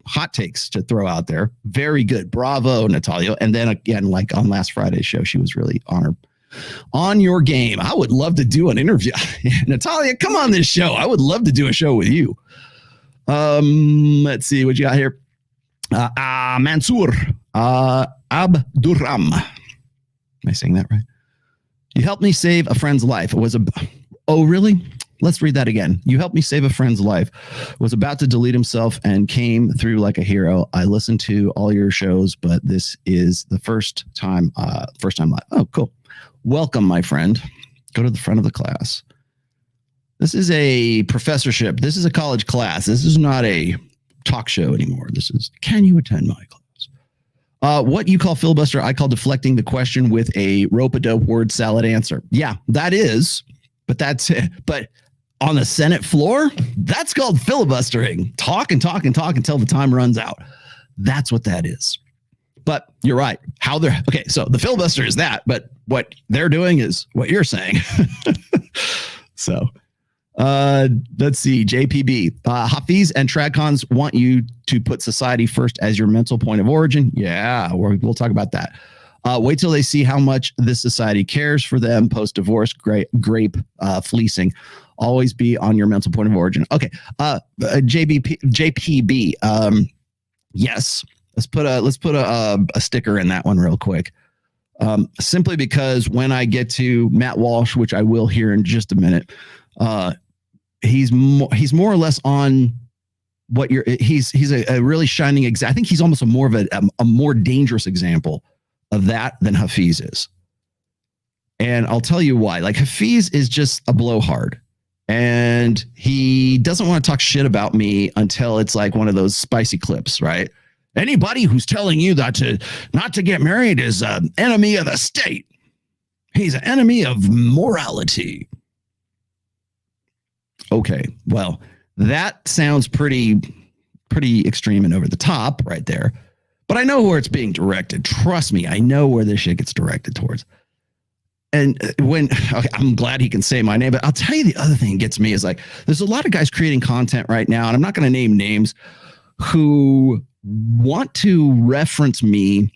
hot takes to throw out there. Very good. Bravo, Natalia. And then again, like on last Friday's show, she was really on your game. I would love to do an interview. Natalia, come on this show. I would love to do a show with you. Let's see what you got here. Mansoor Abduram. Am I saying that right? You helped me save a friend's life. It was oh, really? Let's read that again. You helped me save a friend's life. Was about to delete himself and came through like a hero. I listened to all your shows, but this is the first time live. Oh, cool. Welcome, my friend. Go to the front of the class. This is a professorship. This is a college class. This is not a talk show anymore. This is, can you attend my class? What you call filibuster, I call deflecting the question with a rope-a-dope word salad answer. Yeah, that is, but that's it. But on the Senate floor, that's called filibustering. Talk until the time runs out. That's what that is. But you're right. Okay, so the filibuster is that, but what they're doing is what you're saying. So let's see. JPB. Hafeez and Tradcons want you to put society first as your mental point of origin. Yeah, we'll talk about that. Wait till they see how much this society cares for them post-divorce grape fleecing. Always be on your mental point of origin. Okay. JPB. Yes. Let's put a sticker in that one real quick. Simply because when I get to Matt Walsh, which I will hear in just a minute, he's more or less on what he's a really shining example. I think he's almost a more dangerous example of that than Hafeez is. And I'll tell you why. Like, Hafeez is just a blowhard. And he doesn't want to talk shit about me until it's like one of those spicy clips, right? Anybody who's telling you that not to get married is an enemy of the state. He's an enemy of morality. Okay, well, that sounds pretty extreme and over the top right there. But I know where it's being directed. Trust me, I know where this shit gets directed towards. And I'm glad he can say my name, but I'll tell you the other thing that gets me is like, there's a lot of guys creating content right now, and I'm not going to name names, who want to reference me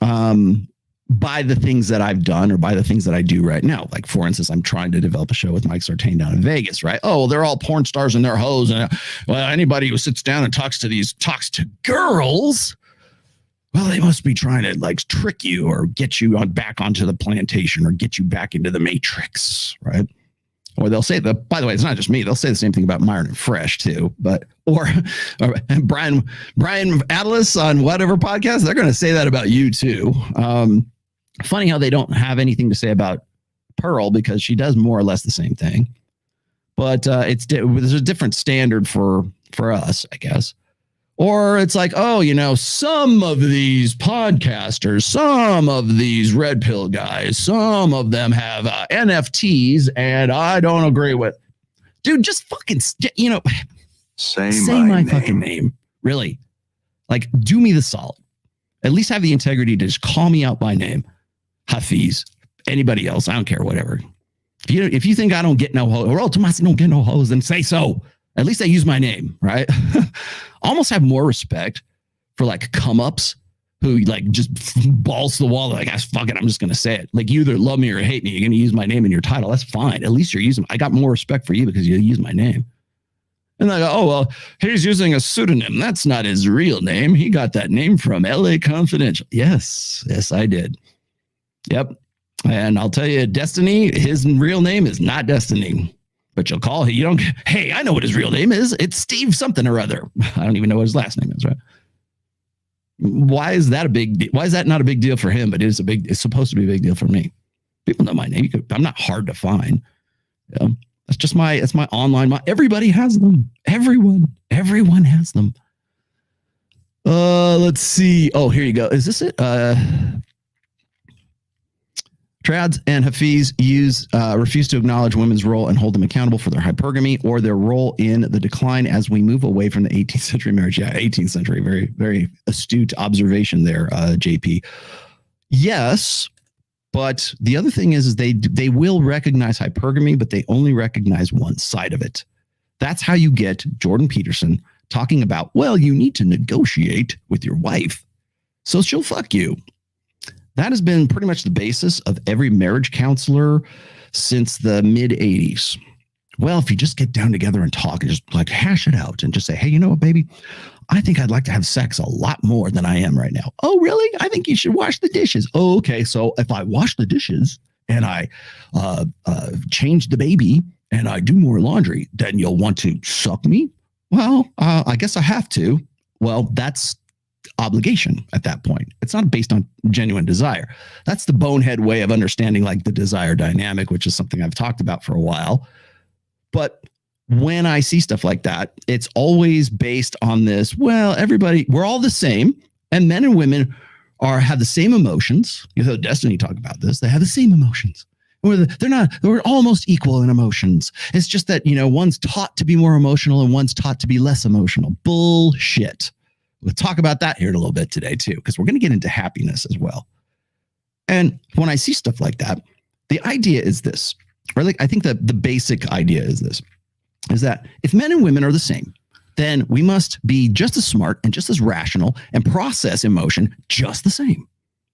by the things that I've done or by the things that I do right now. Like, for instance, I'm trying to develop a show with Mike Sartain down in Vegas, right? Oh, well, they're all porn stars and they're hoes. And well, anybody who sits down and talks to girls, well, they must be trying to like trick you or get you back onto the plantation or get you back into the matrix, right? Or they'll say by the way, it's not just me. They'll say the same thing about Myron and Fresh too. But or Brian Atlas on whatever podcast, they're going to say that about you too. Funny how they don't have anything to say about Pearl because she does more or less the same thing. But there's a different standard for us, I guess. Or it's like, oh, some of these podcasters, some of these red pill guys, some of them have NFTs, and I don't agree with. Dude, just fucking, say my fucking name. Really, like, do me the solid. At least have the integrity to just call me out by name. Hafeez, anybody else, I don't care, whatever. If you think I don't get no hoes, or Tomasi don't get no hoes, then say so. At least I use my name, right? Almost have more respect for like come-ups who like just balls to the wall. Like, fuck it, I'm just going to say it. Like, you either love me or hate me. You're going to use my name in your title. That's fine. At least you're using. I got more respect for you because you use my name. And they go, oh, well, he's using a pseudonym. That's not his real name. He got that name from LA Confidential. Yes, I did. Yep. And I'll tell you, Destiny, his real name is not Destiny. But you'll call him. Hey, I know what his real name is. It's Steve something or other. I don't even know what his last name is, right? Why is that a big deal? Why is that not a big deal for him? But it's supposed to be a big deal for me. People know my name. I'm not hard to find. That's just it's my online. Everybody has them. Everyone has them. Let's see. Oh, here you go. Is this it? Trads and Hafeez refuse to acknowledge women's role and hold them accountable for their hypergamy or their role in the decline as we move away from the 18th century marriage. Yeah, 18th century. Very, very astute observation there, JP. Yes, but the other thing is they will recognize hypergamy, but they only recognize one side of it. That's how you get Jordan Peterson talking about, well, you need to negotiate with your wife so she'll fuck you. That has been pretty much the basis of every marriage counselor since the mid 80s. Well, if you just get down together and talk and just like hash it out and just say, hey, you know what, baby, I think I'd like to have sex a lot more than I am right now. Oh, really? I think you should wash the dishes. Oh, okay. So if I wash the dishes and I change the baby and I do more laundry, then you'll want to suck me? Well, I guess I have to. Well, that's obligation at that point. It's not based on genuine desire. That's the bonehead way of understanding like the desire dynamic, which is something I've talked about for a while. But when I see stuff like that, it's always based on this, well, everybody, we're all the same, and men and women have the same emotions. You know, Destiny talked about this. They have the same emotions. We're almost equal in emotions. It's just that, you know, one's taught to be more emotional and one's taught to be less emotional. Bullshit. We'll talk about that here in a little bit today, too, because we're going to get into happiness as well. And when I see stuff like that, the idea is this, or like I think that the basic idea is this, is that if men and women are the same, then we must be just as smart and just as rational and process emotion just the same.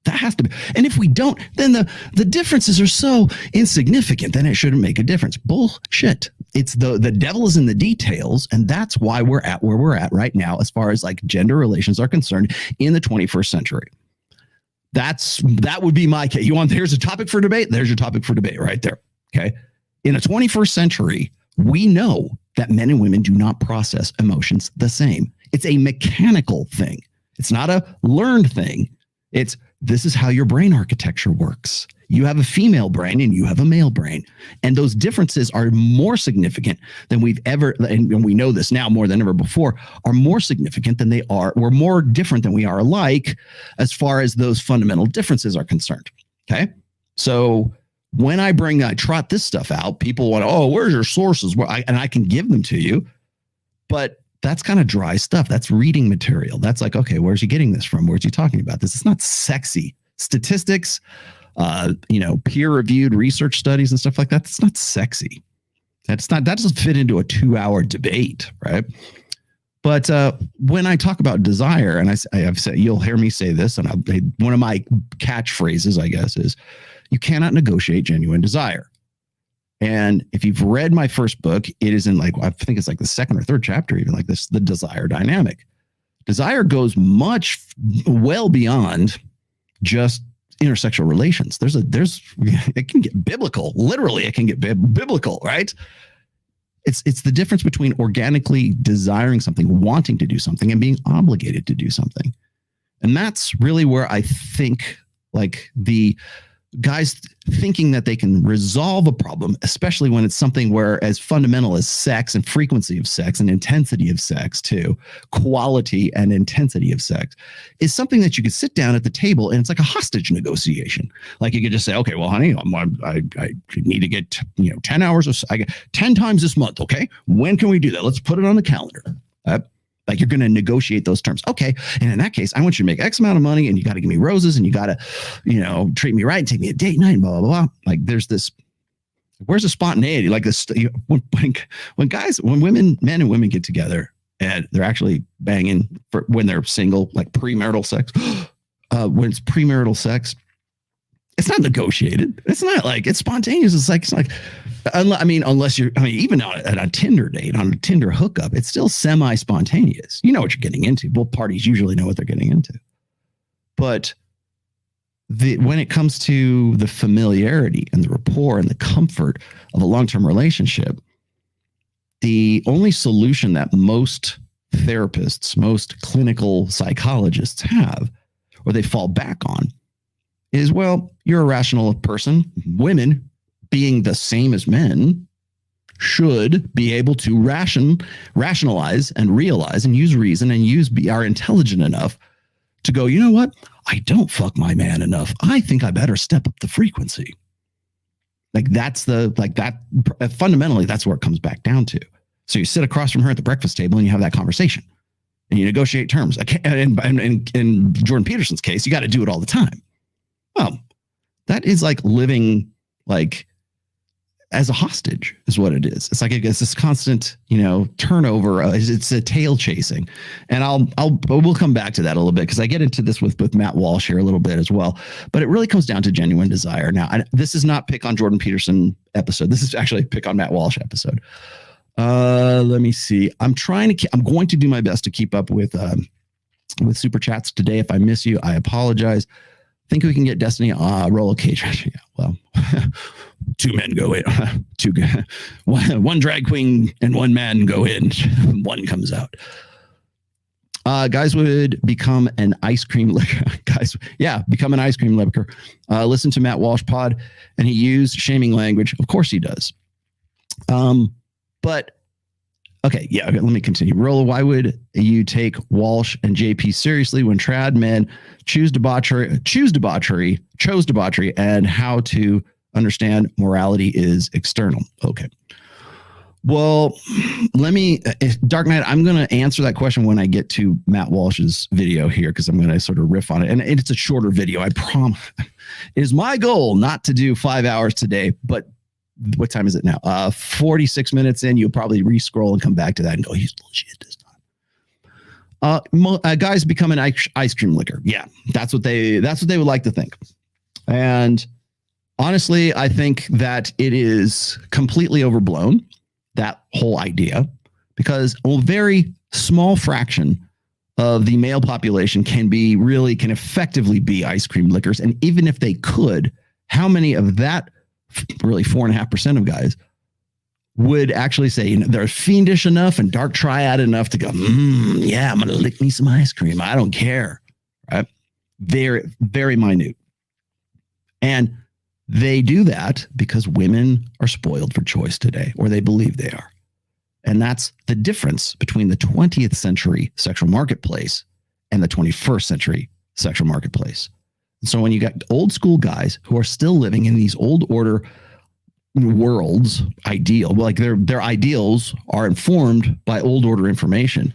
That has to be. And if we don't, then the differences are so insignificant, then it shouldn't make a difference. Bullshit. It's the devil is in the details. And that's why we're at where we're at right now, as far as like gender relations are concerned in the 21st century. That would be my case. Here's a topic for debate. There's your topic for debate right there. Okay. In the 21st century, we know that men and women do not process emotions the same. It's a mechanical thing. It's not a learned thing. This is how your brain architecture works. You have a female brain and you have a male brain. And those differences are more significant than we've ever, and we know this now more than ever before, are more significant than they are. We're more different than we are alike as far as those fundamental differences are concerned. Okay. So when I trot this stuff out, people want, oh, where's your sources? And I can give them to you, but that's kind of dry stuff. That's reading material. That's like, okay, where's he getting this from? Where's he talking about this? It's not sexy. Statistics, peer-reviewed research studies and stuff like that. That's not sexy. That doesn't fit into a 2-hour debate, right? But when I talk about desire, and I've said, you'll hear me say this, and one of my catchphrases, I guess, is you cannot negotiate genuine desire. And if you've read my first book, it is in I think it's like the second or third chapter, even like this, the desire dynamic. Desire goes well beyond just intersexual relations. It can get biblical. Literally, it can get biblical, right? It's the difference between organically desiring something, wanting to do something, and being obligated to do something. And that's really where I think like the guys thinking that they can resolve a problem, especially when it's something where as fundamental as sex and frequency of sex and intensity of sex too, quality and intensity of sex, is something that you could sit down at the table and it's like a hostage negotiation. Like you could just say, okay, well, honey, I need to get 10 hours I get 10 times this month. Okay, when can we do that? Let's put it on the calendar. Like you're going to negotiate those terms. Okay. And in that case, I want you to make X amount of money and you got to give me roses and you got to, treat me right and take me a date night and blah, blah, blah. Like there's this, where's the spontaneity? Like this, when men and women get together and they're actually banging when they're single, like premarital sex, when it's premarital sex, it's not negotiated. It's not like it's spontaneous. It's like, unless you're, even at a Tinder date, on a Tinder hookup, it's still semi-spontaneous. You know what you're getting into. Both parties usually know what they're getting into. But when it comes to the familiarity and the rapport and the comfort of a long-term relationship, the only solution that most therapists, most clinical psychologists have, or they fall back on, is, well, you're a rational person. Women, being the same as men, should be able to rationalize and realize and use reason and are intelligent enough to go, you know what? I don't fuck my man enough. I think I better step up the frequency. Like that's fundamentally, that's where it comes back down to. So you sit across from her at the breakfast table and you have that conversation and you negotiate terms. In Jordan Peterson's case, you got to do it all the time. Well, that is like living like as a hostage is what it is. It's like it's this constant, turnover. It's a tail chasing, and we'll come back to that a little bit because I get into this with Matt Walsh here a little bit as well. But it really comes down to genuine desire. Now, this is not pick on Jordan Peterson episode. This is actually a pick on Matt Walsh episode. Let me see. I'm going to do my best to keep up with super chats today. If I miss you, I apologize. Think we can get Destiny Rollo Cage? Yeah, well, 2 men go in, one drag queen and 1 man go in, 1 comes out. Guys would become an ice cream liquor. Become an ice cream liquor. Listen to Matt Walsh pod, and he used shaming language. Of course he does. But okay, let me continue. Rollo, why would you take Walsh and JP seriously when trad men chose debauchery, and how to understand morality is external? Okay. Well, Dark Knight, I'm going to answer that question when I get to Matt Walsh's video here, because I'm going to sort of riff on it. And it's a shorter video, I promise. It is my goal not to do 5 hours today, but what time is it now? 46 minutes in, you'll probably re-scroll and come back to that and go, he's bullshit this time. Guys become an ice cream liquor. Yeah, that's what they would like to think. And honestly, I think that it is completely overblown, that whole idea, because a very small fraction of the male population can effectively be ice cream lickers. And even if they could, how many of that really 4.5% of guys would actually say, they're fiendish enough and dark triad enough to go, yeah, I'm going to lick me some ice cream. I don't care. Right? Very, very minute. And they do that because women are spoiled for choice today, or they believe they are. And that's the difference between the 20th century sexual marketplace and the 21st century sexual marketplace. So when you got old school guys who are still living in these old order worlds, like their ideals are informed by old order information,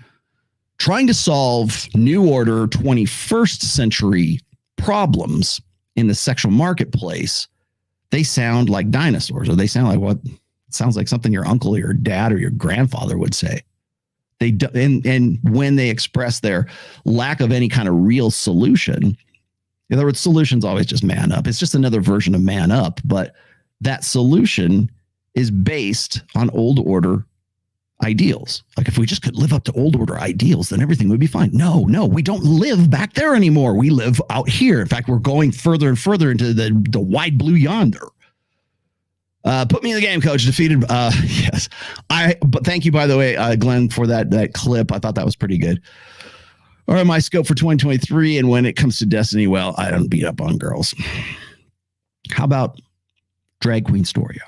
trying to solve new order 21st century problems in the sexual marketplace, they sound like dinosaurs, or they sound like what sounds like something your uncle or your dad or your grandfather would say. And when they express their lack of any kind of real solution, in other words, solution's always just man up. It's just another version of man up, but that solution is based on old order ideals. Like if we just could live up to old order ideals, then everything would be fine. No, we don't live back there anymore. We live out here. In fact, we're going further and further into the wide blue yonder. Put me in the game, coach. Defeated. Yes. But thank you, by the way, Glenn, for that clip. I thought that was pretty good. All right, my scope for 2023, and when it comes to Destiny, well, I don't beat up on girls. How about Drag Queen Story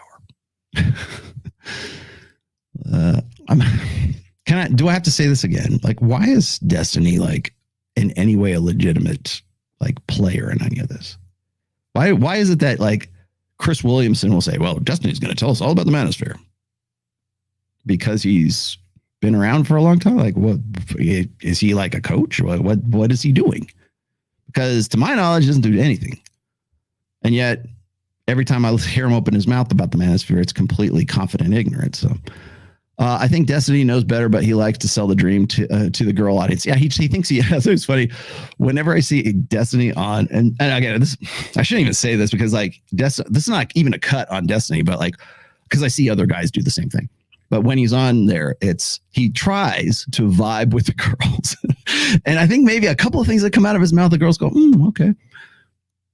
Hour? Do I have to say this again? Like, why is Destiny like in any way a legitimate like player in any of this? Why is it that like Chris Williamson will say, well, Destiny's going to tell us all about the manosphere because he's been around for a long time? Like, what is he, like a coach? What is he doing? Because to my knowledge, he doesn't do anything. And yet every time I hear him open his mouth about the manosphere, it's completely confident ignorance. So I think Destiny knows better, but he likes to sell the dream to the girl audience. Yeah, he thinks he has. It's funny. Whenever I see Destiny on, and again, I shouldn't even say this because like this is not even a cut on Destiny, but like because I see other guys do the same thing. But when he's on there, he tries to vibe with the girls. And I think maybe a couple of things that come out of his mouth, the girls go, okay.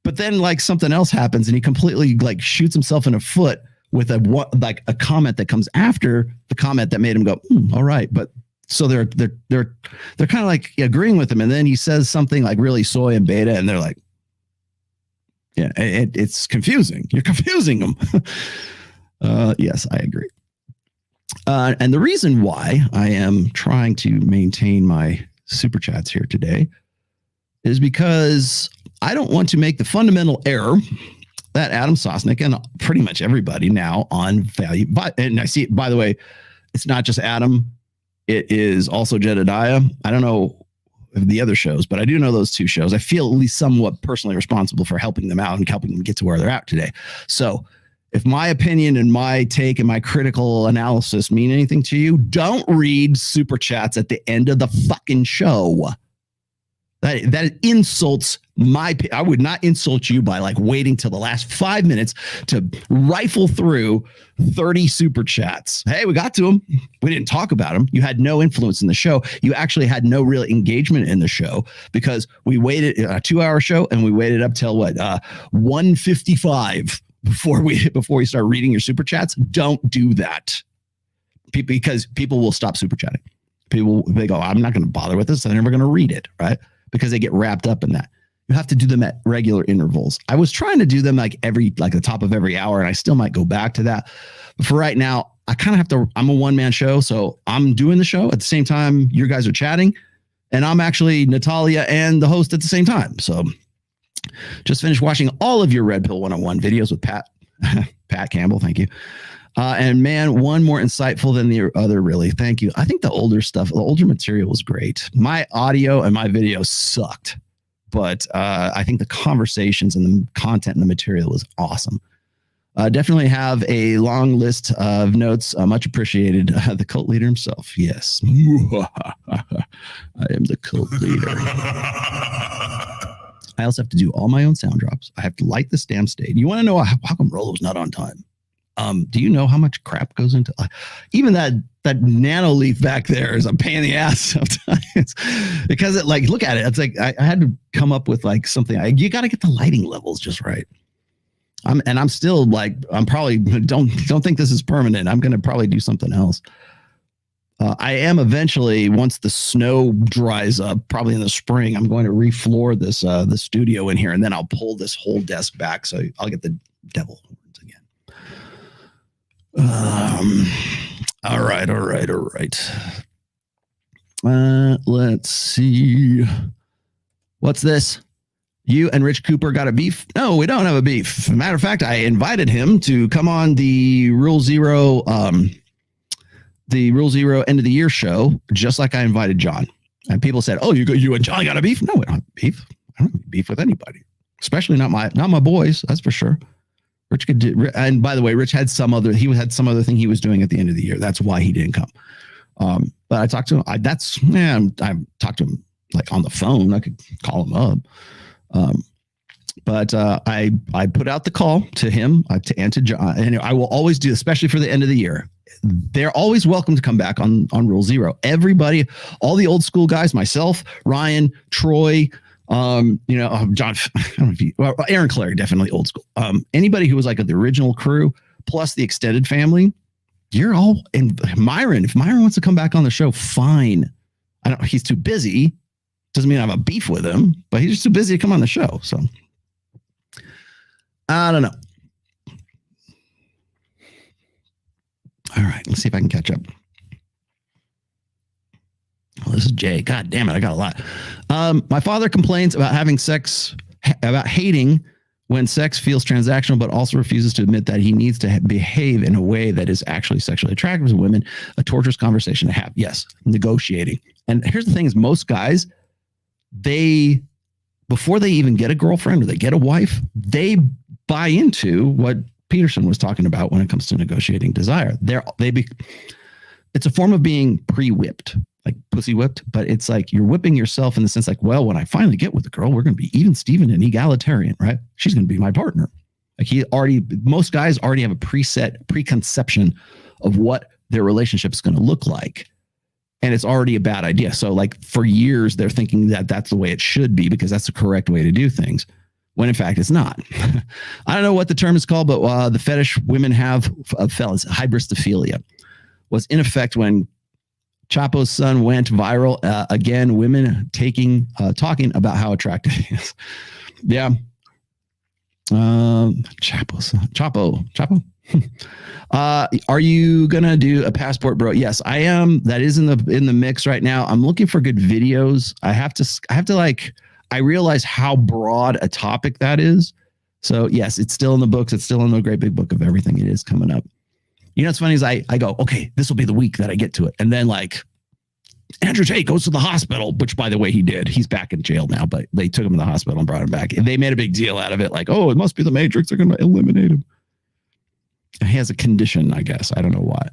But then like something else happens and he completely like shoots himself in the foot with a comment that comes after the comment that made him go, all right. But so they're kind of like agreeing with him. And then he says something like really soy and beta. And they're like, yeah, it's confusing. You're confusing them. Yes, I agree. And the reason why I am trying to maintain my super chats here today is because I don't want to make the fundamental error that Adam Sosnick and pretty much everybody now on value. And I see, by the way, it's not just Adam. It is also Jedediah. I don't know the other shows, but I do know those two shows. I feel at least somewhat personally responsible for helping them out and helping them get to where they're at today. So if my opinion and my take and my critical analysis mean anything to you, don't read super chats at the end of the fucking show. That insults I would not insult you by like waiting till the last 5 minutes to rifle through 30 super chats. Hey, we got to them. We didn't talk about them. You had no influence in the show. You actually had no real engagement in the show because we waited a 2-hour show and we waited up till 1:55 before we start reading your super chats. Don't do that. Because people will stop super chatting. They go, I'm not going to bother with this. I'm never going to read it, right? Because they get wrapped up in that. You have to do them at regular intervals. I was trying to do them like the top of every hour, and I still might go back to that. But for right now, I kind of have to, I'm a one-man show, so I'm doing the show at the same time you guys are chatting, and I'm actually Natalia and the host at the same time. So just finished watching all of your Red Pill 101 videos with Pat Campbell. Thank you. And man, one more insightful than the other, really. Thank you. I think the older material was great. My audio and my video sucked, but I think the conversations and the content and the material was awesome. Definitely have a long list of notes. Much appreciated. The cult leader himself. Yes. I am the cult leader. I also have to do all my own sound drops. I have to light this damn stage. You want to know how come Rollo's not on time? Do you know how much crap goes into even that nano leaf back there is a pain in the ass sometimes because it look at it. It's like I had to come up with like something. You got to get the lighting levels just right. I'm still like, I'm probably don't think this is permanent. I'm going to probably do something else. I am eventually, once the snow dries up, probably in the spring, I'm going to refloor this the studio in here, and then I'll pull this whole desk back. So I'll get the devil horns again. All right. Let's see. What's this? You and Rich Cooper got a beef? No, we don't have a beef. As a matter of fact, I invited him to come on the Rule Zero end of the year show, just like I invited John. And people said, "Oh, you and John got a beef?" No, we don't have beef. I don't have beef with anybody, especially not my boys. That's for sure. Rich could do, and by the way, Rich had some other thing he was doing at the end of the year. That's why he didn't come. But I talked to him. I talked to him like on the phone. I could call him up. But I put out the call to him and to John, and I will always do, especially for the end of the year. They're always welcome to come back on Rule Zero. Everybody, all the old school guys, myself, Ryan, Troy, John, I don't know if Aaron Clary, definitely old school. Anybody who was like the original crew plus the extended family, you're all in. Myron, if Myron wants to come back on the show, fine. He's too busy. Doesn't mean I have a beef with him, but he's just too busy to come on the show. So I don't know. All right, let's see if I can catch up. Well, this is Jay. God damn it, I got a lot. My father complains about hating when sex feels transactional, but also refuses to admit that he needs to behave in a way that is actually sexually attractive to women. A torturous conversation to have. Yes, negotiating. And here's the thing: is most guys, before they even get a girlfriend or they get a wife, they buy into what Peterson was talking about when it comes to negotiating desire. It's a form of being pre-whipped, like pussy whipped, but it's like you're whipping yourself in the sense like, well, when I finally get with the girl, we're going to be even Steven and egalitarian, right? She's going to be my partner. Like most guys already have a preconception of what their relationship is going to look like. And it's already a bad idea. So like for years, they're thinking that that's the way it should be because that's the correct way to do things. When in fact, it's not. I don't know what the term is called, but the fetish women have of fellas, hybristophilia, was in effect when Chapo's son went viral. Again, women talking about how attractive he is. Yeah. Chapo. Are you gonna do a passport, bro? Yes, I am. That is in the mix right now. I'm looking for good videos. I have to I realize how broad a topic that is. So yes, it's still in the books. It's still in the great big book of everything. It is coming up. You know, what's funny is I go, okay, this will be the week that I get to it. And then like Andrew Tate goes to the hospital, which by the way, he did. He's back in jail now, but they took him to the hospital and brought him back. And they made a big deal out of it. Like, oh, it must be the Matrix. They're going to eliminate him. He has a condition, I guess. I don't know why.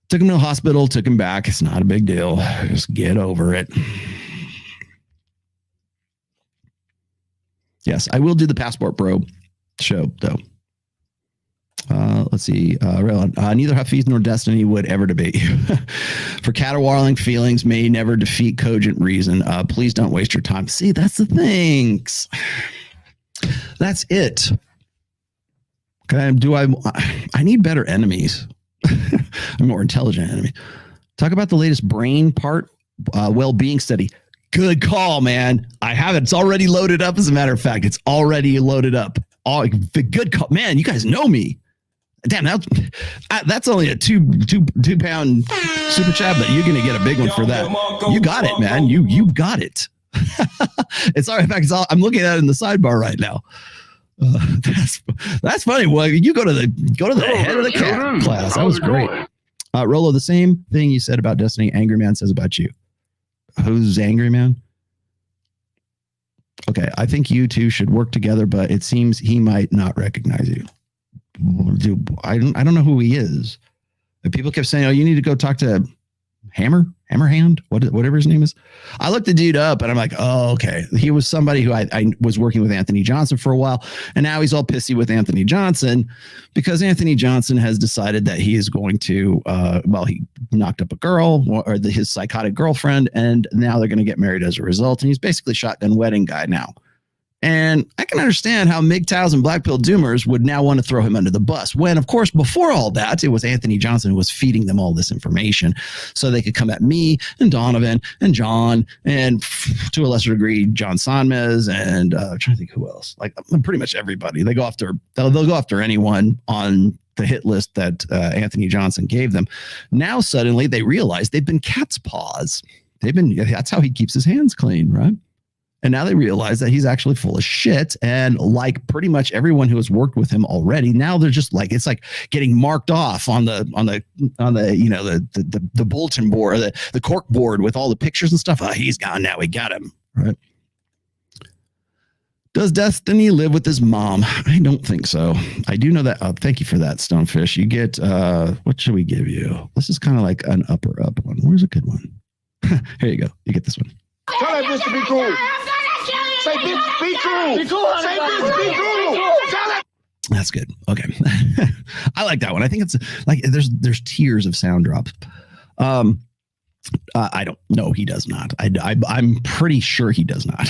Took him to the hospital, took him back. It's not a big deal. Just get over it. Yes, I will do the Passport Bro show, though. Let's see. Neither Hafeez nor Destiny would ever debate you. For caterwauling feelings may never defeat cogent reason. Please don't waste your time. See, that's the thing. That's it. Okay, I need better enemies. A more intelligent enemy. Talk about the latest brain part well-being study. Good call, man. I have it. It's already loaded up. As a matter of fact, it's already loaded up. Oh, good call, man. You guys know me. Damn, that's only a two pound super chat, but you're gonna get a big one for that. You got it, man. You got it. It's all right. In fact, I'm looking at it in the sidebar right now. That's funny. Well, you go to the head of the class. That was great. Rollo, the same thing you said about Destiny, Angry Man says about you. Who's Angry Man? Okay, I think you two should work together, but it seems he might not recognize you. I don't know who he is. People kept saying, "Oh, you need to go talk to Hammerhand, whatever his name is." I looked the dude up and I'm like, oh, okay. He was somebody who I was working with Anthony Johnson for a while. And now he's all pissy with Anthony Johnson because Anthony Johnson has decided that he is going to, he knocked up a girl or his psychotic girlfriend. And now they're going to get married as a result. And he's basically shotgun wedding guy now. And I can understand how MGTOWs and Black Pill Doomers would now want to throw him under the bus. When, of course, before all that, it was Anthony Johnson who was feeding them all this information so they could come at me and Donovan and John and, to a lesser degree, John Sonmez and I'm trying to think who else. Like pretty much everybody. They'll go after anyone on the hit list that Anthony Johnson gave them. Now suddenly they realize they've been cat's paws. That's how he keeps his hands clean, right? And now they realize that he's actually full of shit. And like pretty much everyone who has worked with him already, now they're just like, it's like getting marked off on the bulletin board, the cork board with all the pictures and stuff. Oh, he's gone now. We got him. Right. Does Destiny live with his mom? I don't think so. I do know that. Thank you for that, Stonefish. You get, what should we give you? This is kind of like an upper up one. Where's a good one? Here you go. You get this one. Tell that bitch to be cool. Say bitch, be cool. Be cool. Say bitch, be cool. Tell that. That's good. Okay. I like that one. I think it's like there's tiers of sound drops. I don't know. He does not. I'm pretty sure he does not.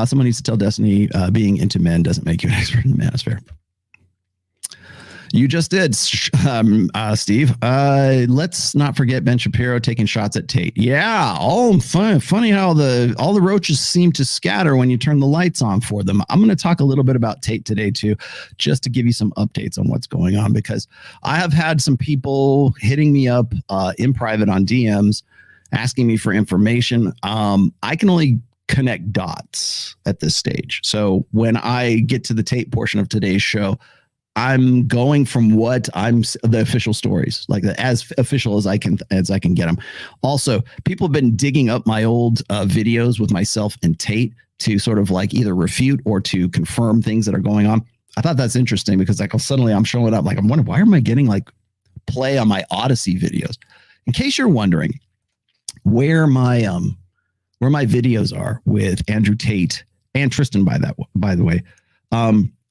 Someone needs to tell Destiny being into men doesn't make you an expert in the manosphere. You just did, Steve. Let's not forget Ben Shapiro taking shots at Tate. Yeah, funny how all the roaches seem to scatter when you turn the lights on for them. I'm going to talk a little bit about Tate today too, just to give you some updates on what's going on, because I have had some people hitting me up in private on DMs asking me for information. I can only connect dots at this stage. So when I get to the Tate portion of today's show, I'm going from the official stories, like as official as I can get them. Also, people have been digging up my old videos with myself and Tate to sort of like either refute or to confirm things that are going on. I thought that's interesting because like suddenly I'm showing up, like I'm wondering why am I getting like play on my Odyssey videos? In case you're wondering where my videos are with Andrew Tate and Tristan, by the way.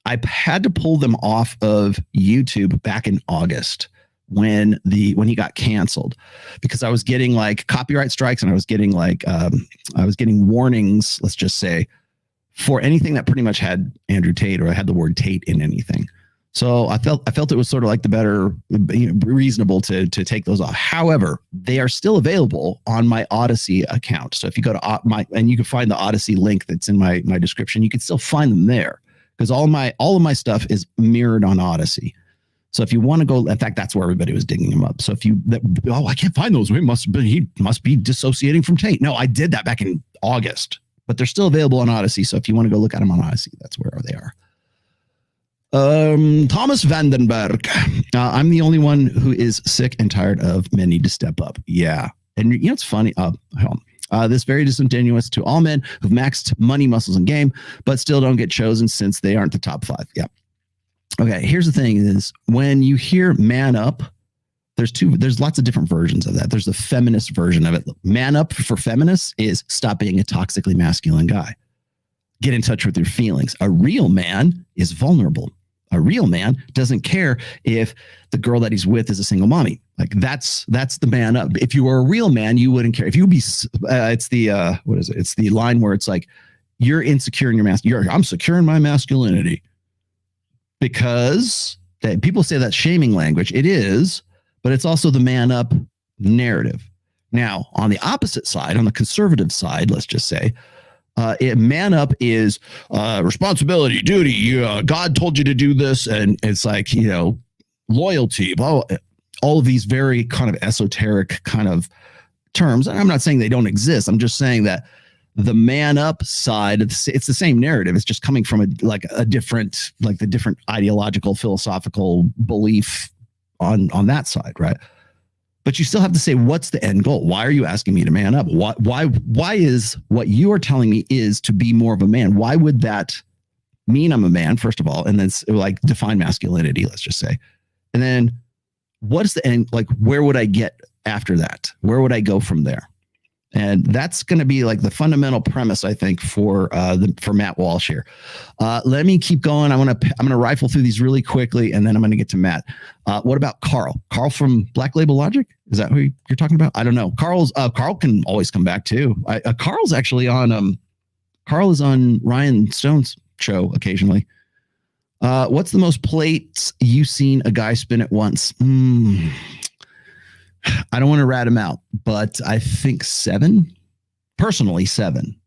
I had to pull them off of YouTube back in August when he got canceled, because I was getting like copyright strikes and I was getting warnings, let's just say, for anything that pretty much had Andrew Tate or had the word Tate in anything. So I felt it was sort of like the better, reasonable to take those off. However, they are still available on my Odyssey account. So if you go to and you can find the Odyssey link that's in my description, you can still find them there. Because all of my stuff is mirrored on Odyssey. So if you want to go, in fact, that's where everybody was digging him up. So I can't find those. He must be dissociating from Tate. No, I did that back in August. but they're still available on Odyssey. So if you want to go look at them on Odyssey, that's where they are. Thomas Vandenberg. I'm the only one who is sick and tired of men need to step up. Yeah. And you know, it's funny. This very disingenuous to all men who've maxed money, muscles, and game, but still don't get chosen since they aren't the top 5. Yeah. Okay. Here's the thing is when you hear man up, there's lots of different versions of that. There's the feminist version of it. Man up for feminists is stop being a toxically masculine guy. Get in touch with your feelings. A real man is vulnerable. A real man doesn't care if the girl that he's with is a single mommy. Like that's the man up. If you were a real man, you wouldn't care. If you would be, it's the what is it? It's the line where it's like you're insecure in your I'm secure in my masculinity, because people say that's shaming language. It is, but it's also the man up narrative. Now, on the opposite side, on the conservative side, let's just say, man up is responsibility, duty. God told you to do this, and it's like, you know, loyalty, blah, blah, all of these very kind of esoteric kind of terms. And I'm not saying they don't exist. I'm just saying that the man up side, it's the same narrative. It's just coming from the different ideological, philosophical belief on that side, right? But you still have to say, what's the end goal? Why are you asking me to man up? Why is what you are telling me is to be more of a man? Why would that mean I'm a man, first of all? And then like define masculinity, let's just say. And then what's the end? Like, where would I get after that? Where would I go from there? And that's going to be like the fundamental premise, I think, for Matt Walsh here. Let me keep going. I'm going to rifle through these really quickly, and then I'm going to get to Matt. What about Carl? Carl from Black Label Logic? Is that who you're talking about? I don't know. Carl can always come back too. Carl's actually on. Carl is on Ryan Stone's show occasionally. What's the most plates you've seen a guy spin at once? I don't want to rat him out, but I think 7. Personally, 7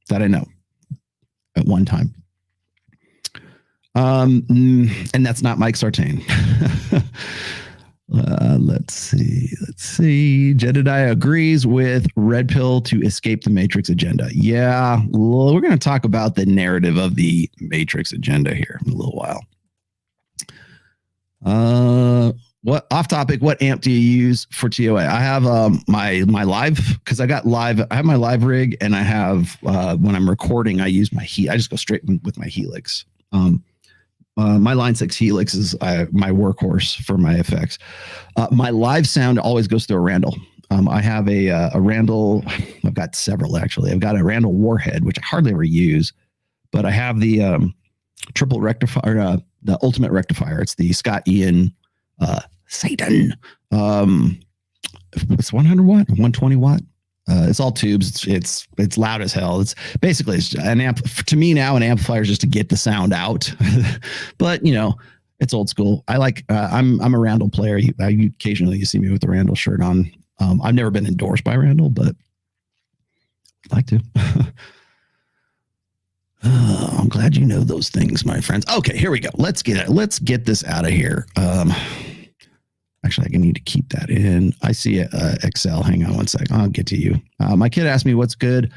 that I know at one time. And that's not Mike Sartain. Let's see. Jedediah agrees with Red Pill to escape the Matrix agenda. Yeah, we're going to talk about the narrative of the Matrix agenda here in a little while. What off topic? What amp do you use for TOA? I have my live, because I have my live rig, and I have when I'm recording, I use my I just go straight with my Helix. My Line 6 Helix is my workhorse for my effects. My live sound always goes through a Randall. I have a Randall. I've got several actually. I've got a Randall Warhead, which I hardly ever use, but I have the triple rectifier, the ultimate rectifier. It's the Scott Ian Satan. It's 100 watt, 120 watt. It's all tubes. It's loud as hell. It's basically an amp. To me now, an amplifier is just to get the sound out. But you know, it's old school. I like. I'm a Randall player. Occasionally you see me with the Randall shirt on. I've never been endorsed by Randall, but I'd like to. I'm glad you know those things, my friends. Okay, here we go. Let's get this out of here. Actually, I need to keep that in. I see Excel. Hang on one second. I'll get to you. My kid asked me what's good.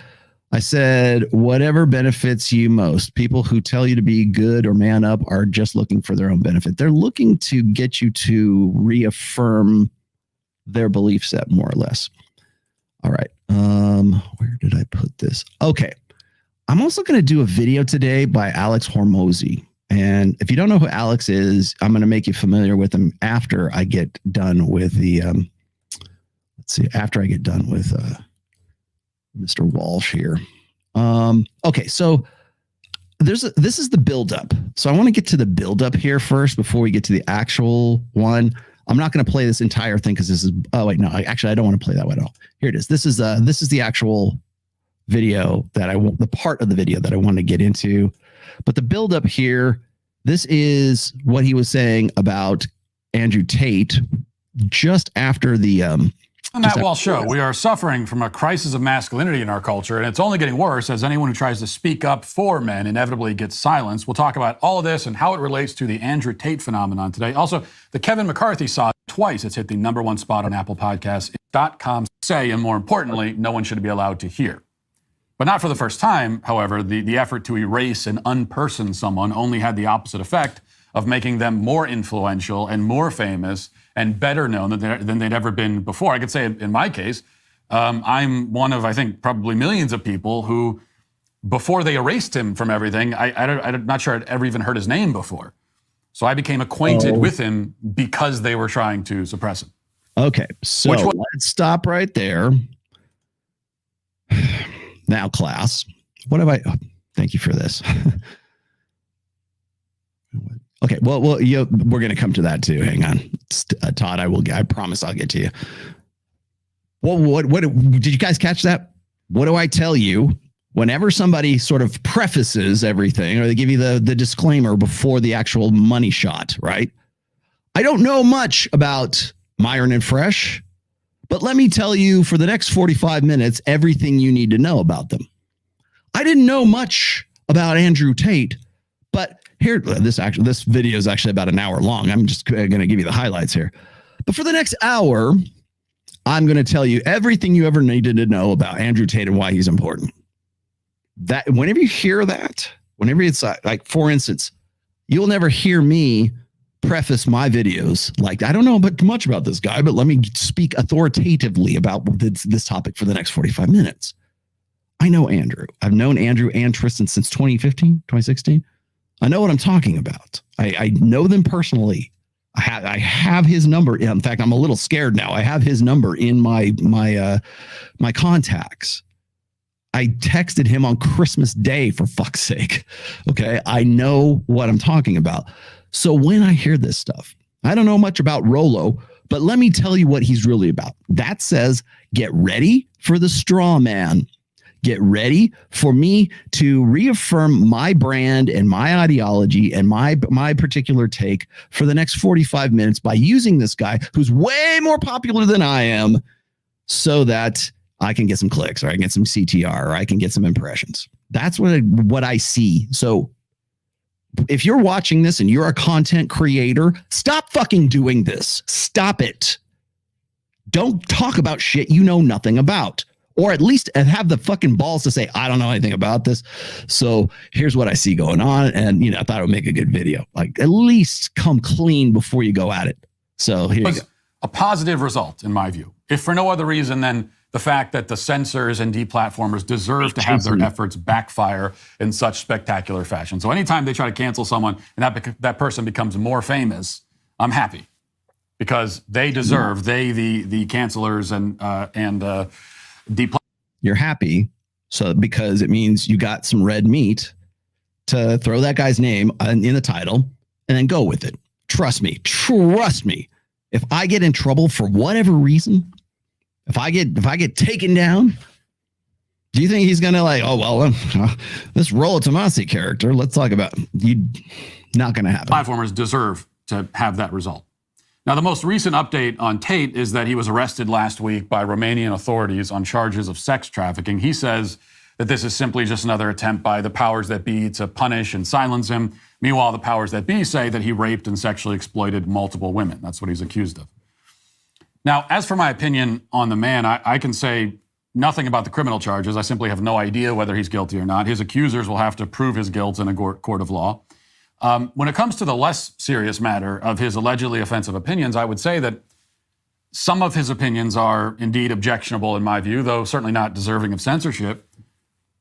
I said, whatever benefits you most. People who tell you to be good or man up are just looking for their own benefit. They're looking to get you to reaffirm their belief set, more or less. All right. Where did I put this? Okay. I'm also going to do a video today by Alex Hormozy. And if you don't know who Alex is, I'm going to make you familiar with him after I get done with the, after I get done with Mr. Walsh here. Okay, so this is the buildup. So I want to get to the buildup here first before we get to the actual one. I'm not going to play this entire thing because this is, oh wait, no, actually I don't want to play that one at all. Here it is. This is the actual video that the part of the video that I want to get into. But the buildup here, this is what he was saying about Andrew Tate just after the... On Matt Walsh Show, we are suffering from a crisis of masculinity in our culture, and it's only getting worse as anyone who tries to speak up for men inevitably gets silenced. We'll talk about all of this and how it relates to the Andrew Tate phenomenon today. Also, the Kevin McCarthy saw twice. It's hit the #1 spot on Apple Podcasts.com. Say, and more importantly, no one should be allowed to hear. But not for the first time, however, the effort to erase and unperson someone only had the opposite effect of making them more influential and more famous and better known than they'd ever been before. I could say in my case, I'm one of, I think, probably millions of people who, before they erased him from everything, I'm not sure I'd ever even heard his name before. So I became acquainted with him because they were trying to suppress him. Okay, so let's stop right there. Now, class, what have I... Oh, thank you for this. Okay, well, we're going to come to that too. Hang on. Todd, I promise I'll get to you. Well, what did you guys catch that? What do I tell you whenever somebody sort of prefaces everything, or they give you the disclaimer before the actual money shot, right? I don't know much about Myron and Fresh, but let me tell you for the next 45 minutes, everything you need to know about them. I didn't know much about Andrew Tate, but here, this video is actually about an hour long. I'm just going to give you the highlights here. But for the next hour, I'm going to tell you everything you ever needed to know about Andrew Tate and why he's important. That whenever you hear that, whenever it's like, for instance, you'll never hear me preface my videos like, I don't know much about this guy, but let me speak authoritatively about this topic for the next 45 minutes. I know Andrew. I've known Andrew and Tristan since 2015, 2016. I know what I'm talking about. I know them personally. I have his number. In fact, I'm a little scared now. I have his number in my contacts. I texted him on Christmas Day, for fuck's sake. Okay. I know what I'm talking about. So when I hear this stuff, I don't know much about Rollo, but let me tell you what he's really about. That says, get ready for the straw man. Get ready for me to reaffirm my brand and my ideology and my particular take for the next 45 minutes by using this guy who's way more popular than I am, so that I can get some clicks, or I can get some CTR, or I can get some impressions. That's what I see. So if you're watching this and you're a content creator, stop fucking doing this. Stop it. Don't talk about shit you know nothing about. Or at least have the fucking balls to say, I don't know anything about this. So here's what I see going on. And, I thought it would make a good video. Like, at least come clean before you go at it. So here you go. A positive result, in my view. If for no other reason than the fact that the censors and deplatformers deserve to have their efforts backfire in such spectacular fashion. So anytime they try to cancel someone and that person becomes more famous, I'm happy. Because they deserve, the cancelers and you're happy, so because it means you got some red meat to throw that guy's name in the title and then go with it. Trust me. If I get in trouble for whatever reason, if I get taken down, do you think he's gonna this Rollo Tomasi character? Let's talk about you. Not gonna happen. Platformers deserve to have that result. Now, the most recent update on Tate is that he was arrested last week by Romanian authorities on charges of sex trafficking. He says that this is simply just another attempt by the powers that be to punish and silence him. Meanwhile, the powers that be say that he raped and sexually exploited multiple women. That's what he's accused of. Now, as for my opinion on the man, I can say nothing about the criminal charges. I simply have no idea whether he's guilty or not. His accusers will have to prove his guilt in a court of law. When it comes to the less serious matter of his allegedly offensive opinions, I would say that some of his opinions are indeed objectionable in my view, though certainly not deserving of censorship,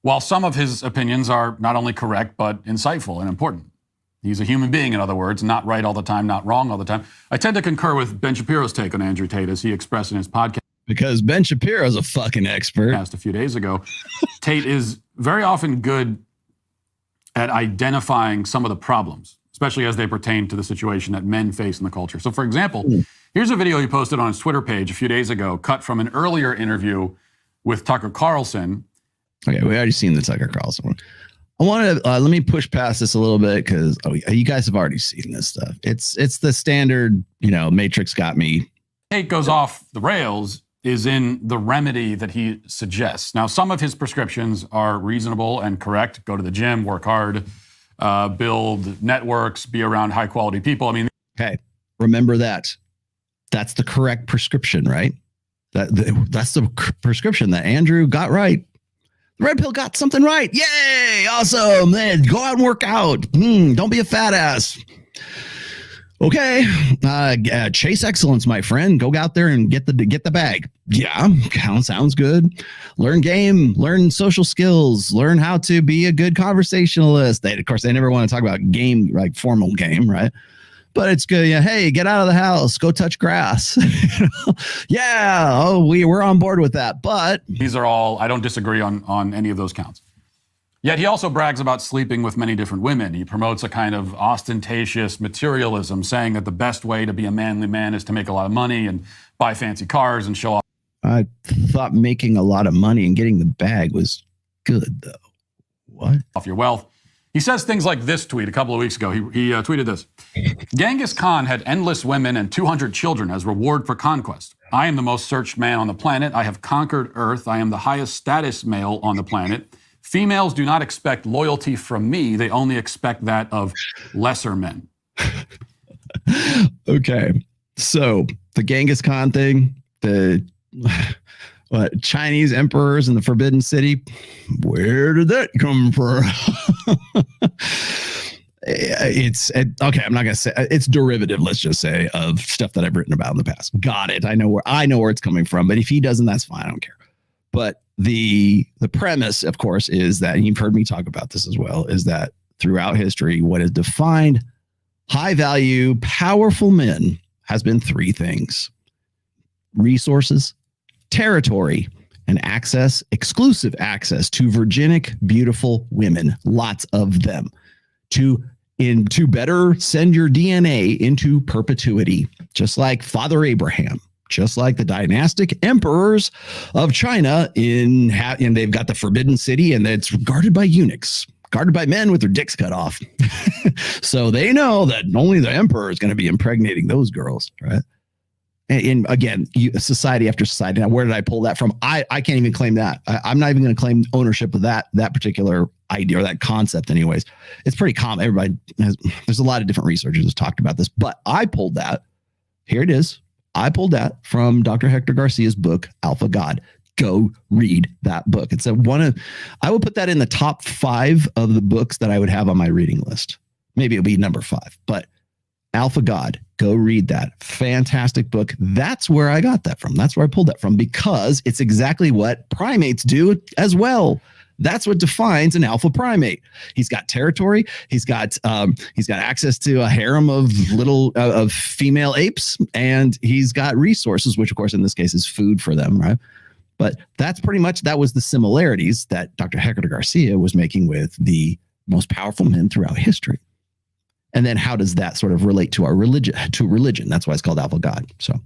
while some of his opinions are not only correct, but insightful and important. He's a human being, in other words, not right all the time, not wrong all the time. I tend to concur with Ben Shapiro's take on Andrew Tate, as he expressed in his podcast. Because Ben Shapiro's a fucking expert. A few days ago, Tate is very often good at identifying some of the problems, especially as they pertain to the situation that men face in the culture. So, for example, here's a video he posted on his Twitter page a few days ago, cut from an earlier interview with Tucker Carlson. Okay, we already seen the Tucker Carlson one. I want to let me push past this a little bit because you guys have already seen this stuff. It's the standard, Matrix got me. Tate goes off the rails is in the remedy that he suggests. Now, some of his prescriptions are reasonable and correct. Go to the gym, work hard, build networks, be around high quality people. I mean, okay, remember that. That's the correct prescription, right? That's the prescription that Andrew got right. The red pill got something right. Yay! Awesome. Then go out and work out. Don't be a fat ass. Okay. Chase excellence, my friend. Go out there and get the bag. Yeah, sounds good. Learn social skills, learn how to be a good conversationalist. Of course, they never want to talk about game, like formal game, right? But it's good. Yeah. Hey, get out of the house. Go touch grass. Yeah. Oh, we're on board with that. But these are all, I don't disagree on any of those counts. Yet he also brags about sleeping with many different women. He promotes a kind of ostentatious materialism, saying that the best way to be a manly man is to make a lot of money and buy fancy cars and show off. I thought making a lot of money and getting the bag was good, though. What? Off your wealth. He says things like this tweet a couple of weeks ago. He tweeted this. Genghis Khan had endless women and 200 children as reward for conquest. I am the most searched man on the planet. I have conquered Earth. I am the highest status male on the planet. Females do not expect loyalty from me. They only expect that of lesser men. Okay. So the Genghis Khan thing, the Chinese emperors in the Forbidden City, where did that come from? It's okay. I'm not gonna say it's derivative. Let's just say of stuff that I've written about in the past. Got it. I know where it's coming from. But if he doesn't, that's fine. I don't care. But the premise, of course, is that, and you've heard me talk about this as well, is that throughout history, what has defined high value, powerful men has been three things: resources, territory, and exclusive access to virginic, beautiful women, lots of them, to better send your DNA into perpetuity, just like Father Abraham, just like the dynastic emperors of China and they've got the Forbidden City, and it's guarded by eunuchs, guarded by men with their dicks cut off. So they know that only the emperor is going to be impregnating those girls, right? And again, society after society. Now, where did I pull that from? I can't even claim that. I'm not even going to claim ownership of that particular idea or that concept anyways. It's pretty common. There's a lot of different researchers who've talked about this, but I pulled that. Here it is. I pulled that from Dr. Hector Garcia's book, Alpha God. Go read that book. It's I would put that in the top 5 of the books that I would have on my reading list. Maybe it'll be number 5, but Alpha God, go read that. Fantastic book. That's where I got that from. That's where I pulled that from, because it's exactly what primates do as well. That's what defines an alpha primate. He's got territory. He's got access to a harem of of female apes, and he's got resources, which of course in this case is food for them, right? But that was the similarities that Dr. Hector Garcia was making with the most powerful men throughout history. And then how does that sort of relate to our religion? That's why it's called Alpha God. So,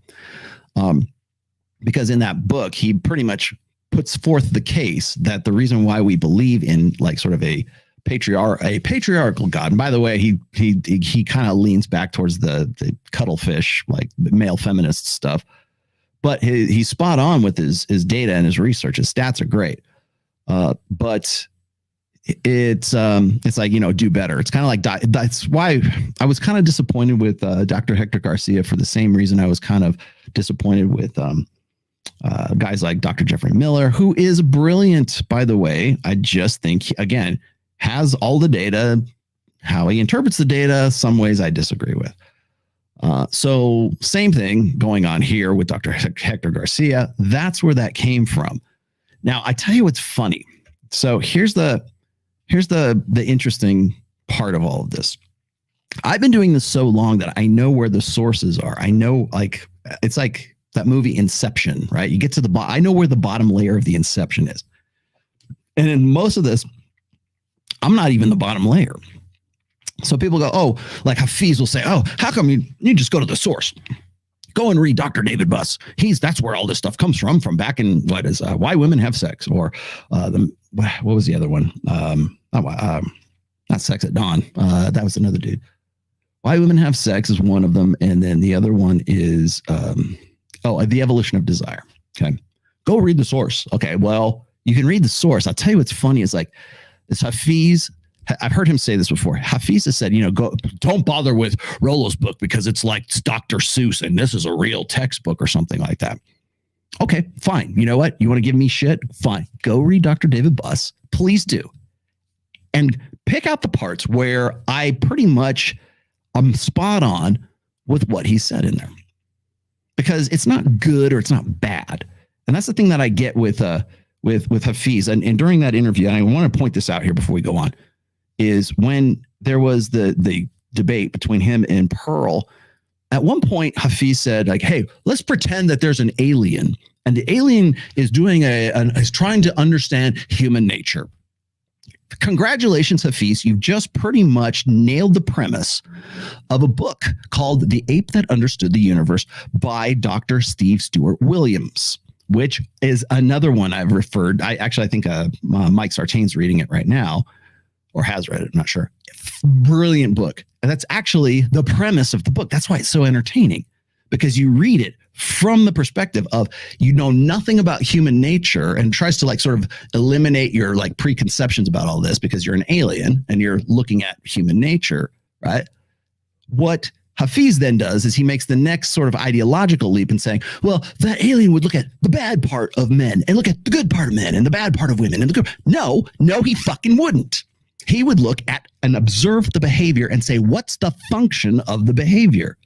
because in that book, he pretty much puts forth the case that the reason why we believe in like sort of a patriarchal God. And by the way, he kind of leans back towards the cuttlefish, like male feminist stuff, but he's spot on with his data and his research. His stats are great. But it's like, do better. It's kind of like, that's why I was kind of disappointed with Dr. Hector Garcia for the same reason I was kind of disappointed with guys like Dr. Jeffrey Miller, who is brilliant, by the way. I just think, again, has all the data. How he interprets the data, some ways I disagree with. So same thing going on here with Dr. Hector Garcia. That's where that came from. Now, I tell you what's funny. So here's the interesting part of all of this. I've been doing this so long that I know where the sources are. I know, like, it's like that movie Inception, right? You get to the bottom. I know where the bottom layer of the Inception is. And in most of this, I'm not even the bottom layer. So people go, oh, like Hafeez will say, oh, how come you just go to the source? Go and read Dr. David Buss. That's where all this stuff comes from back in Why Women Have Sex, or what was the other one? Not Sex at Dawn. That was another dude. Why Women Have Sex is one of them. And then the other one is, The Evolution of Desire. Okay. Go read the source. Okay. Well, you can read the source. I'll tell you what's funny is it's Hafeez. I've heard him say this before. Hafeez has said, don't bother with Rollos' book because it's like Dr. Seuss and this is a real textbook or something like that. Okay, fine. You know what? You want to give me shit? Fine. Go read Dr. David Buss. Please do. And pick out the parts where I pretty much am spot on with what he said in there. Because it's not good or it's not bad. And that's the thing that I get with Hafeez. And during that interview, and I want to point this out here before we go on, is when there was the debate between him and Pearl. At one point, Hafeez said, like, hey, let's pretend that there's an alien, and the alien is doing is trying to understand human nature. Congratulations, Hafeez. You've just pretty much nailed the premise of a book called The Ape That Understood the Universe by Dr. Steve Stewart Williams, which is another one I've referred. I think Mike Sartain's reading it right now, or has read it. I'm not sure. Brilliant book. And that's actually the premise of the book. That's why it's so entertaining, because you read it from the perspective of, you know nothing about human nature, and tries to like sort of eliminate your like preconceptions about all this because you're an alien and you're looking at human nature, right? What Hafeez then does is he makes the next sort of ideological leap and saying, well, that alien would look at the bad part of men and look at the good part of men and the bad part of women. And no, he fucking wouldn't. He would look at and observe the behavior and say, what's the function of the behavior?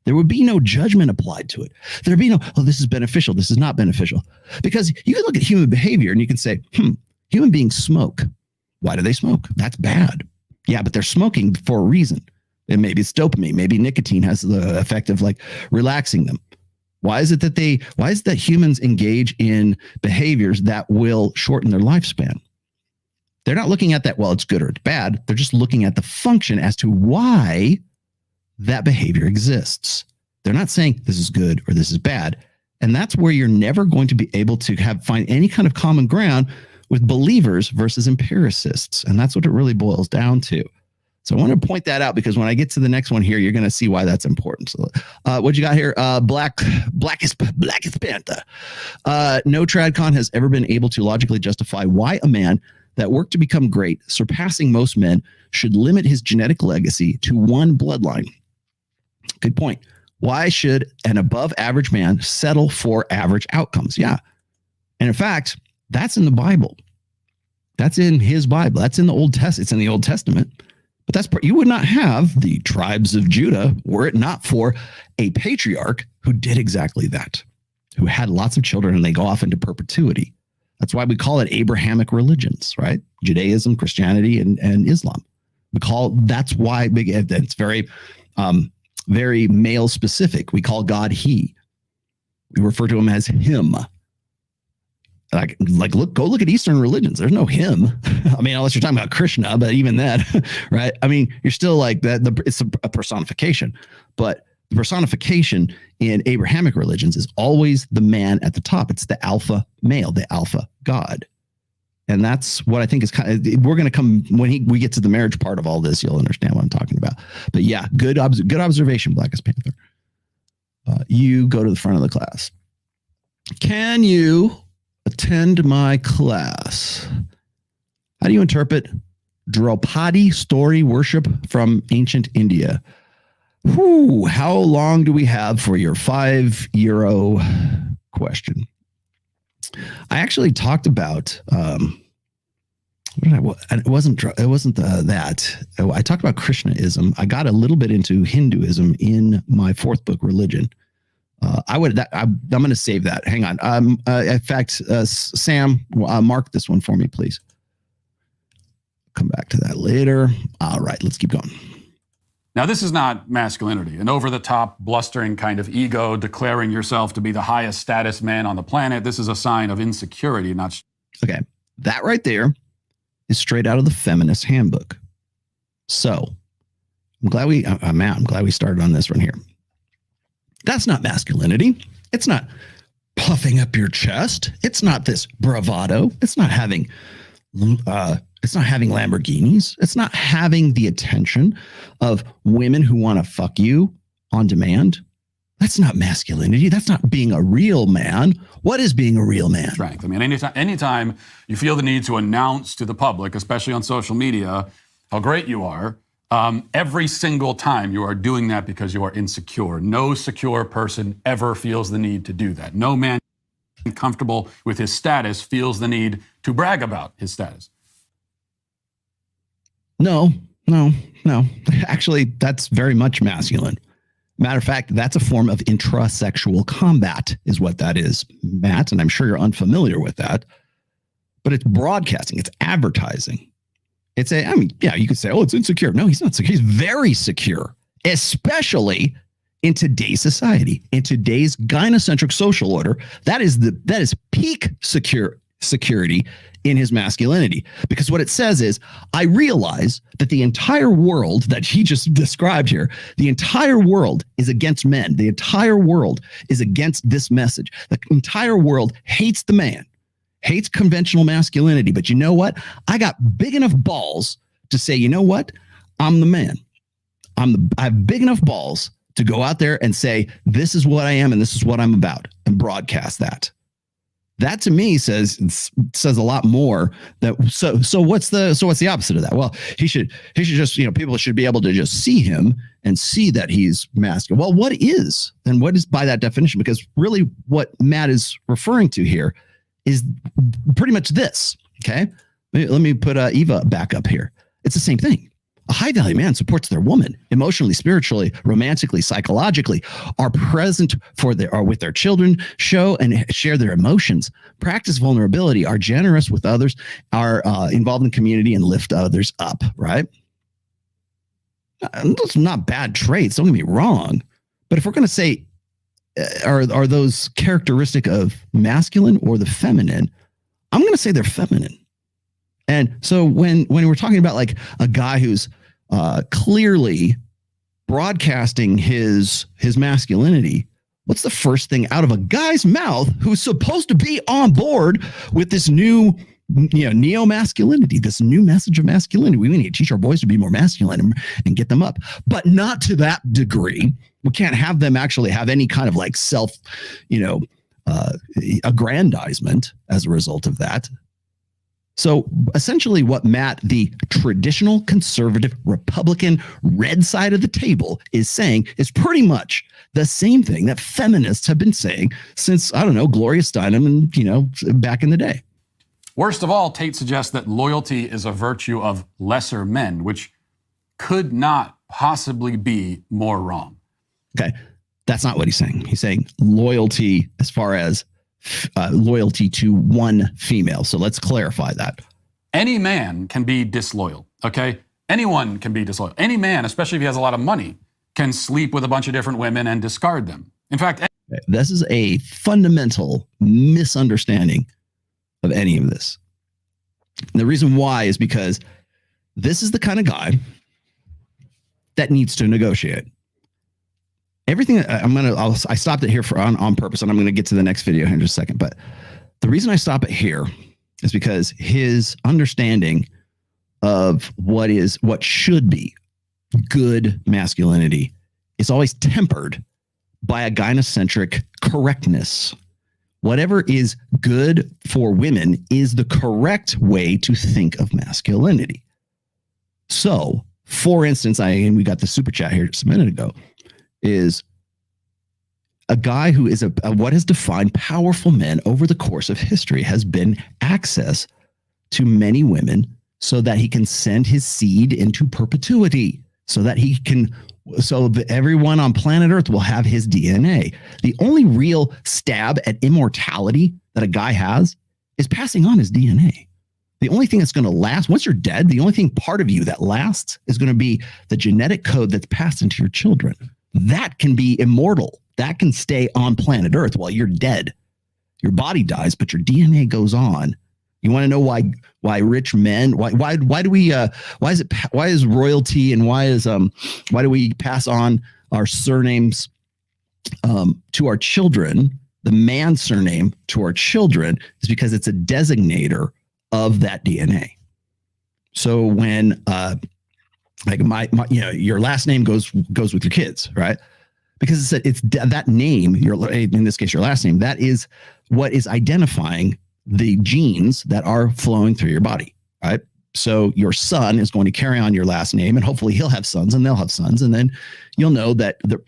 There would be no judgment applied to it. There'd be no, oh, this is beneficial, this is not beneficial. Because you can look at human behavior and you can say, human beings smoke. Why do they smoke? That's bad. Yeah, but they're smoking for a reason. And maybe it's dopamine. Maybe nicotine has the effect of like relaxing them. Why is it that humans engage in behaviors that will shorten their lifespan? They're not looking at that, well, it's good or it's bad. They're just looking at the function as to why that behavior exists. They're not saying this is good or this is bad. And that's where you're never going to be able to find any kind of common ground with believers versus empiricists. And that's what it really boils down to. So I want to point that out, because when I get to the next one here, you're going to see why that's important. So what you got here? Blackest Panther. No TradCon has ever been able to logically justify why a man that worked to become great, surpassing most men, should limit his genetic legacy to one bloodline. Good point. Why should an above average man settle for average outcomes? Yeah. And in fact, that's in the Bible. That's in his Bible. That's in the Old Testament. It's in the Old Testament. But you would not have the tribes of Judah were it not for a patriarch who did exactly that, who had lots of children and they go off into perpetuity. That's why we call it Abrahamic religions, right? Judaism, Christianity, and Islam. That's why it's very, very male specific. We call God he. We refer to him as him. Go look at Eastern religions. There's no him. I mean, unless you're talking about Krishna, but even then, right? I mean, you're still like that. It's a personification, but the personification in Abrahamic religions is always the man at the top. It's the alpha male, the alpha God. And that's what I think is we're going to come when we get to the marriage part of all this, you'll understand what I'm talking about. But yeah, good observation, Blackest Panther. You go to the front of the class. Can you attend my class? How do you interpret Draupadi story worship from ancient India? How long do we have for your €5 question? I actually talked about it wasn't that. I talked about Krishnaism. I got a little bit into Hinduism in my fourth book, Religion. I'm going to save that. Hang on. In fact, Sam, mark this one for me, please. Come back to that later. All right, let's keep going. Now, this is not masculinity, an over-the-top, blustering kind of ego, declaring yourself to be the highest status man on the planet. This is a sign of insecurity, not... Okay, that right there is straight out of the Feminist Handbook. So, I'm glad we started on this one here. That's not masculinity. It's not puffing up your chest. It's not this bravado. It's not having Lamborghinis. It's not having the attention of women who want to fuck you on demand. That's not masculinity. That's not being a real man. What is being a real man? Strength. I mean, anytime you feel the need to announce to the public, especially on social media, how great you are, every single time you are doing that because you are insecure. No secure person ever feels the need to do that. No man. comfortable with his status feels the need to brag about his status. No. Actually, that's very much masculine. Matter of fact, that's a form of intrasexual combat is what that is, Matt. And I'm sure you're unfamiliar with that. But it's broadcasting. It's advertising. You could say, oh, it's insecure. No, he's not secure. He's very secure, especially in today's society, in today's gynocentric social order. That is peak security in his masculinity, because what it says is, I realize that the entire world that he just described here, the entire world is against men. The entire world is against this message. The entire world hates the man, hates conventional masculinity. But you know what? I got big enough balls to say, you know what? I'm the man. I have big enough balls to go out there and say, this is what I am and this is what I'm about, and broadcast that. That to me says a lot more. So what's the opposite of that? Well, he should just, people should be able to just see him and see that he's masculine. Well, what is by that definition? Because really what Matt is referring to here is pretty much this. Okay. Let me put Eva back up here. It's the same thing. A high value man supports their woman emotionally, spiritually, romantically, psychologically, are present with their children, show and share their emotions, practice vulnerability, are generous with others, are involved in community and lift others up, right? Those are not bad traits. Don't get me wrong. But if we're going to say, are those characteristic of masculine or the feminine? I'm going to say they're feminine. And so when we're talking about like a guy who's clearly broadcasting his masculinity, what's the first thing out of a guy's mouth who's supposed to be on board with this new, neo-masculinity, this new message of masculinity? We need to teach our boys to be more masculine and get them up, but not to that degree. We can't have them actually have any kind of like self, aggrandizement as a result of that. So essentially what Matt, the traditional conservative Republican red side of the table, is saying is pretty much the same thing that feminists have been saying since, Gloria Steinem and, back in the day. Worst of all, Tate suggests that loyalty is a virtue of lesser men, which could not possibly be more wrong. Okay. That's not what he's saying. He's saying loyalty as far as loyalty to one female. So let's clarify that. Any man can be disloyal, okay? Anyone can be disloyal. Any man, especially if he has a lot of money, can sleep with a bunch of different women and discard them. In fact, this is a fundamental misunderstanding of any of this. And the reason why is because this is the kind of guy that needs to negotiate. Everything I stopped it here on purpose, and I'm going to get to the next video here in just a second. But the reason I stop it here is because his understanding of what should be good masculinity is always tempered by a gynocentric correctness. Whatever is good for women is the correct way to think of masculinity. So, for instance, we got the super chat here just a minute ago, is a guy who is what has defined powerful men over the course of history has been access to many women so that he can send his seed into perpetuity, so that everyone on planet Earth will have his DNA. The only real stab at immortality that a guy has is passing on his DNA. The only thing that's going to last, once you're dead, the only thing part of you that lasts is going to be the genetic code that's passed into your children. That can be immortal. That can stay on planet Earth while you're dead. Your body dies, but your DNA goes on. You want to know why rich men, why is royalty and why do we pass on our surnames to our children, the man surname to our children, is because it's a designator of that DNA. So when your last name goes with your kids, right? Because it's that name, in this case, your last name, that is what is identifying the genes that are flowing through your body, right? So your son is going to carry on your last name, and hopefully he'll have sons and they'll have sons. And then you'll know that the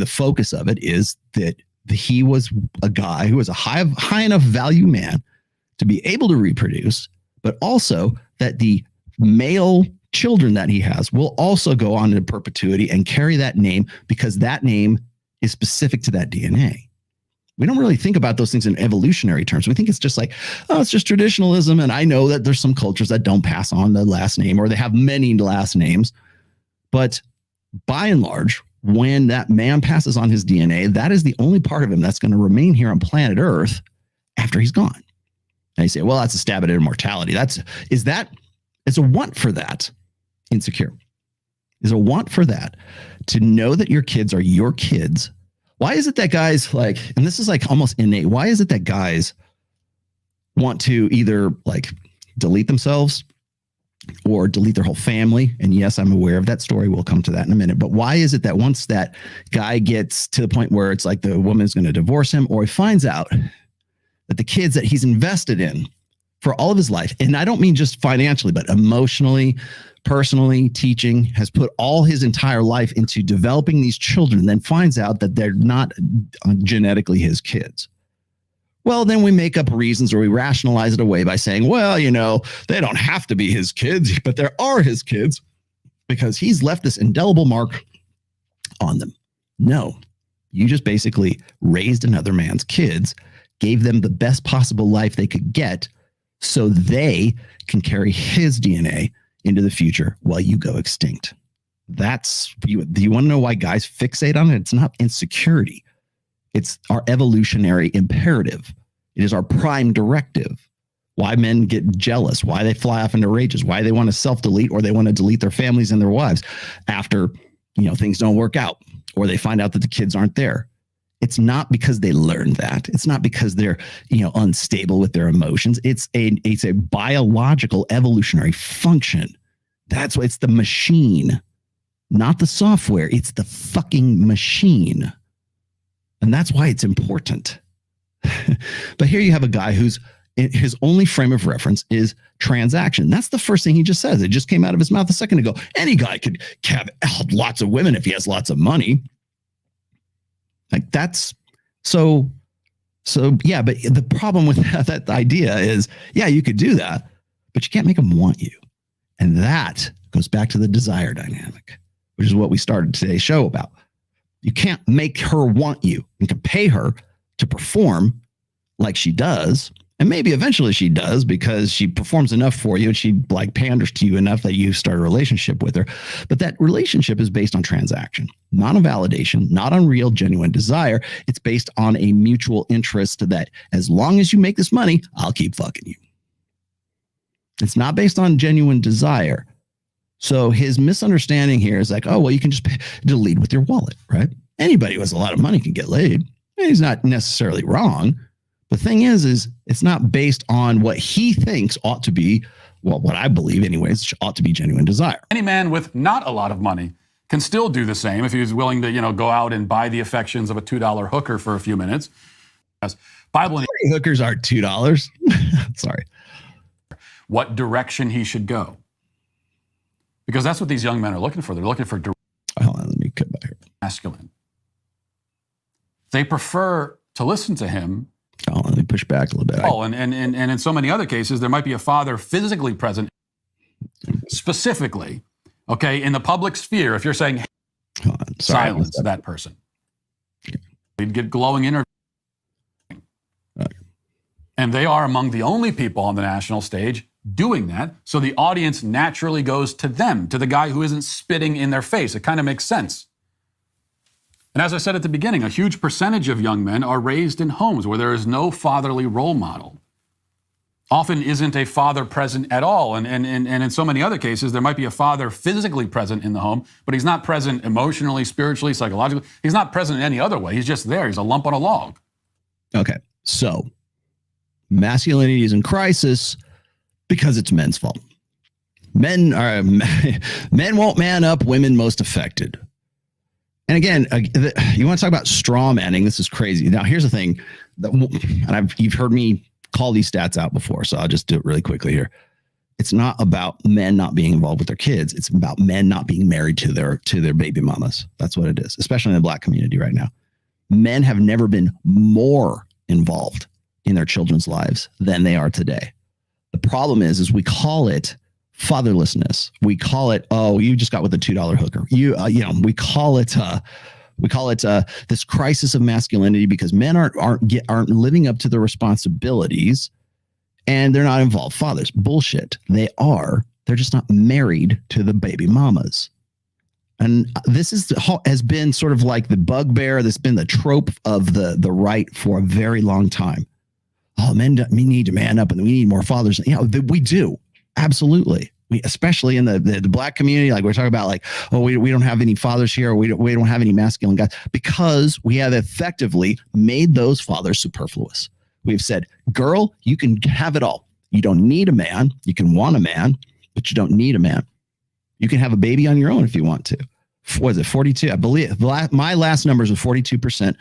focus of it is that he was a guy who was a high enough value man to be able to reproduce, but also that the male children that he has will also go on into perpetuity and carry that name because that name is specific to that DNA. We don't really think about those things in evolutionary terms. We think it's just like, oh, it's just traditionalism. And I know that there's some cultures that don't pass on the last name or they have many last names. But by and large, when that man passes on his DNA, that is the only part of him that's going to remain here on planet Earth after he's gone. And you say, well, that's a stab at immortality. Is a want for that insecure? Is a want for that to know that your kids are your kids? Why is it that guys like, and this is like almost innate, why is it that guys want to either like delete themselves or delete their whole family? And yes, I'm aware of that story. We'll come to that in a minute. But why is it that once that guy gets to the point where it's like the woman's going to divorce him, or he finds out that the kids that he's invested in for all of his life, and I don't mean just financially, but emotionally, personally, teaching, has put all his entire life into developing these children, then finds out that they're not genetically his kids? Well, then we make up reasons or we rationalize it away by saying, well, they don't have to be his kids, but there are his kids because he's left this indelible mark on them. No, you just basically raised another man's kids, gave them the best possible life they could get so they can carry his DNA into the future while you go extinct. Do you want to know why guys fixate on it? It's not insecurity. It's our evolutionary imperative. It is our prime directive. Why men get jealous, why they fly off into rages, why they want to self-delete or they want to delete their families and their wives after, things don't work out or they find out that the kids aren't there. It's not because they learned that. It's not because they're, unstable with their emotions. It's a biological evolutionary function. That's why it's the machine, not the software. It's the fucking machine. And that's why it's important. But here you have a guy whose his only frame of reference is transaction. That's the first thing he just says. It just came out of his mouth a second ago. Any guy could have lots of women if he has lots of money. Like that's so yeah. But the problem with that idea is, yeah, you could do that, but you can't make them want you. And that goes back to the desire dynamic, which is what we started today's show about. You can't make her want you and can pay her to perform like she does. And maybe eventually she does because she performs enough for you and she like panders to you enough that you start a relationship with her. But that relationship is based on transaction, not on validation, not on real, genuine desire. It's based on a mutual interest that as long as you make this money, I'll keep fucking you. It's not based on genuine desire. So his misunderstanding here is like, oh, well, you can just lead with your wallet, right? Anybody who has a lot of money can get laid. And he's not necessarily wrong. The thing is it's not based on what he thinks ought to be, well, what I believe anyways, ought to be genuine desire. Any man with not a lot of money can still do the same if he's willing to, go out and buy the affections of a $2 hooker for a few minutes. Bible hookers are $2. Sorry. What direction he should go. Because that's what these young men are looking for. They're looking for hold on, let me cut back here. Masculine. They prefer to listen to him. Oh, let me push back a little bit. And in so many other cases, there might be a father physically present, specifically, okay, in the public sphere. If you're saying, silence that person. Okay. We'd get glowing interviews. Okay. And they are among the only people on the national stage doing that. So the audience naturally goes to them, to the guy who isn't spitting in their face. It kind of makes sense. And as I said at the beginning, a huge percentage of young men are raised in homes where there is no fatherly role model. Often isn't a father present at all. And in so many other cases, there might be a father physically present in the home, but he's not present emotionally, spiritually, psychologically. He's not present in any other way. He's just there. He's a lump on a log. Okay, so masculinity is in crisis because it's men's fault. Men won't man up, women most affected. And again, you want to talk about straw manning? This is crazy. Now, here's the thing, you've heard me call these stats out before, so I'll just do it really quickly here. It's not about men not being involved with their kids. It's about men not being married to their baby mamas. That's what it is, especially in the black community right now. Men have never been more involved in their children's lives than they are today. The problem is we call it fatherlessness. We call it, oh, you just got with a $2 hooker. We call it this crisis of masculinity because men aren't living up to their responsibilities, and they're not involved fathers. Bullshit. They are. They're just not married to the baby mamas. And this has been sort of like the bugbear that's been the trope of the right for a very long time. Oh, we need to man up and we need more fathers. We do. Absolutely. Especially in the black community, like we're talking about, like, oh, we don't have any fathers here. We don't have any masculine guys, because we have effectively made those fathers superfluous. We've said, girl, you can have it all. You don't need a man. You can want a man, but you don't need a man. You can have a baby on your own if you want to. What is it, 42? I believe my last numbers are 42%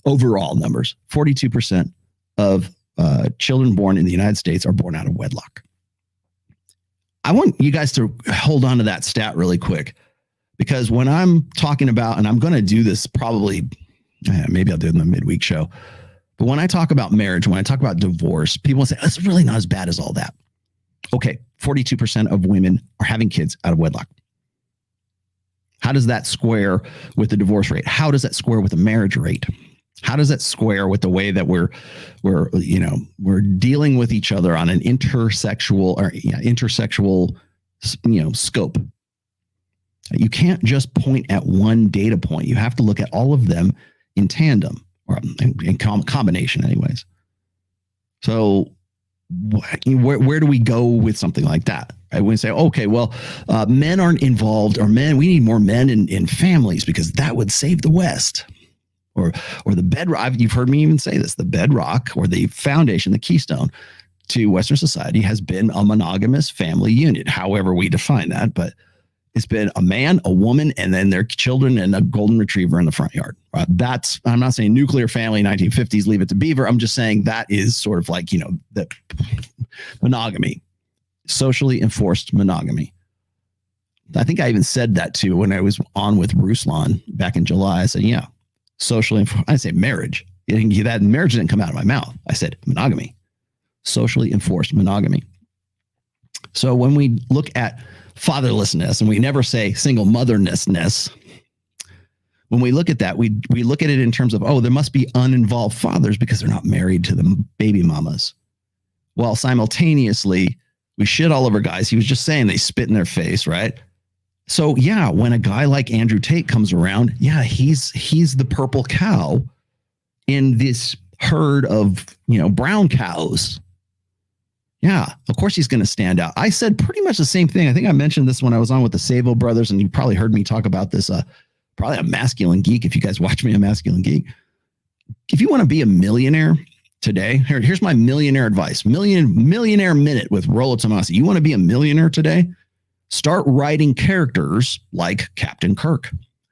overall numbers. 42% of children born in the United States are born out of wedlock. I want you guys to hold on to that stat really quick, because when I'm talking about, and I'm going to do this probably, maybe I'll do it in the midweek show, but when I talk about marriage, when I talk about divorce, people say, it's really not as bad as all that. Okay, 42% of women are having kids out of wedlock. How does that square with the divorce rate? How does that square with the marriage rate? How does that square with the way that we're dealing with each other on an intersexual scope? You can't just point at one data point. You have to look at all of them in tandem, or in combination anyways. So where do we go with something like that? Right? We say, okay, well, men aren't involved, or we need more men in families because that would save the West. Or the bedrock, you've heard me even say this, the bedrock or the foundation, the keystone to Western society has been a monogamous family unit, however we define that. But it's been a man, a woman, and then their children and a golden retriever in the front yard. I'm not saying nuclear family, 1950s, leave it to Beaver. I'm just saying that is sort of like, the monogamy, socially enforced monogamy. I think I even said that too when I was on with Ruslan back in July. I said, yeah. Socially, I say marriage. That marriage didn't come out of my mouth. I said monogamy, socially enforced monogamy. So when we look at fatherlessness, and we never say single motherlessness, when we look at that, we look at it in terms of, oh, there must be uninvolved fathers because they're not married to the baby mamas. While simultaneously, we shit all over guys. He was just saying they spit in their face, right? So yeah, when a guy like Andrew Tate comes around, yeah, he's the purple cow in this herd of, brown cows. Yeah, of course he's going to stand out. I said pretty much the same thing. I think I mentioned this when I was on with the Savo brothers, and you probably heard me talk about this. Probably a Masculine Geek. If you guys watch me, a Masculine Geek. If you want to be a millionaire today, here's my millionaire advice. Millionaire Minute with Rollo Tomasi. You want to be a millionaire today? Start writing characters like Captain Kirk.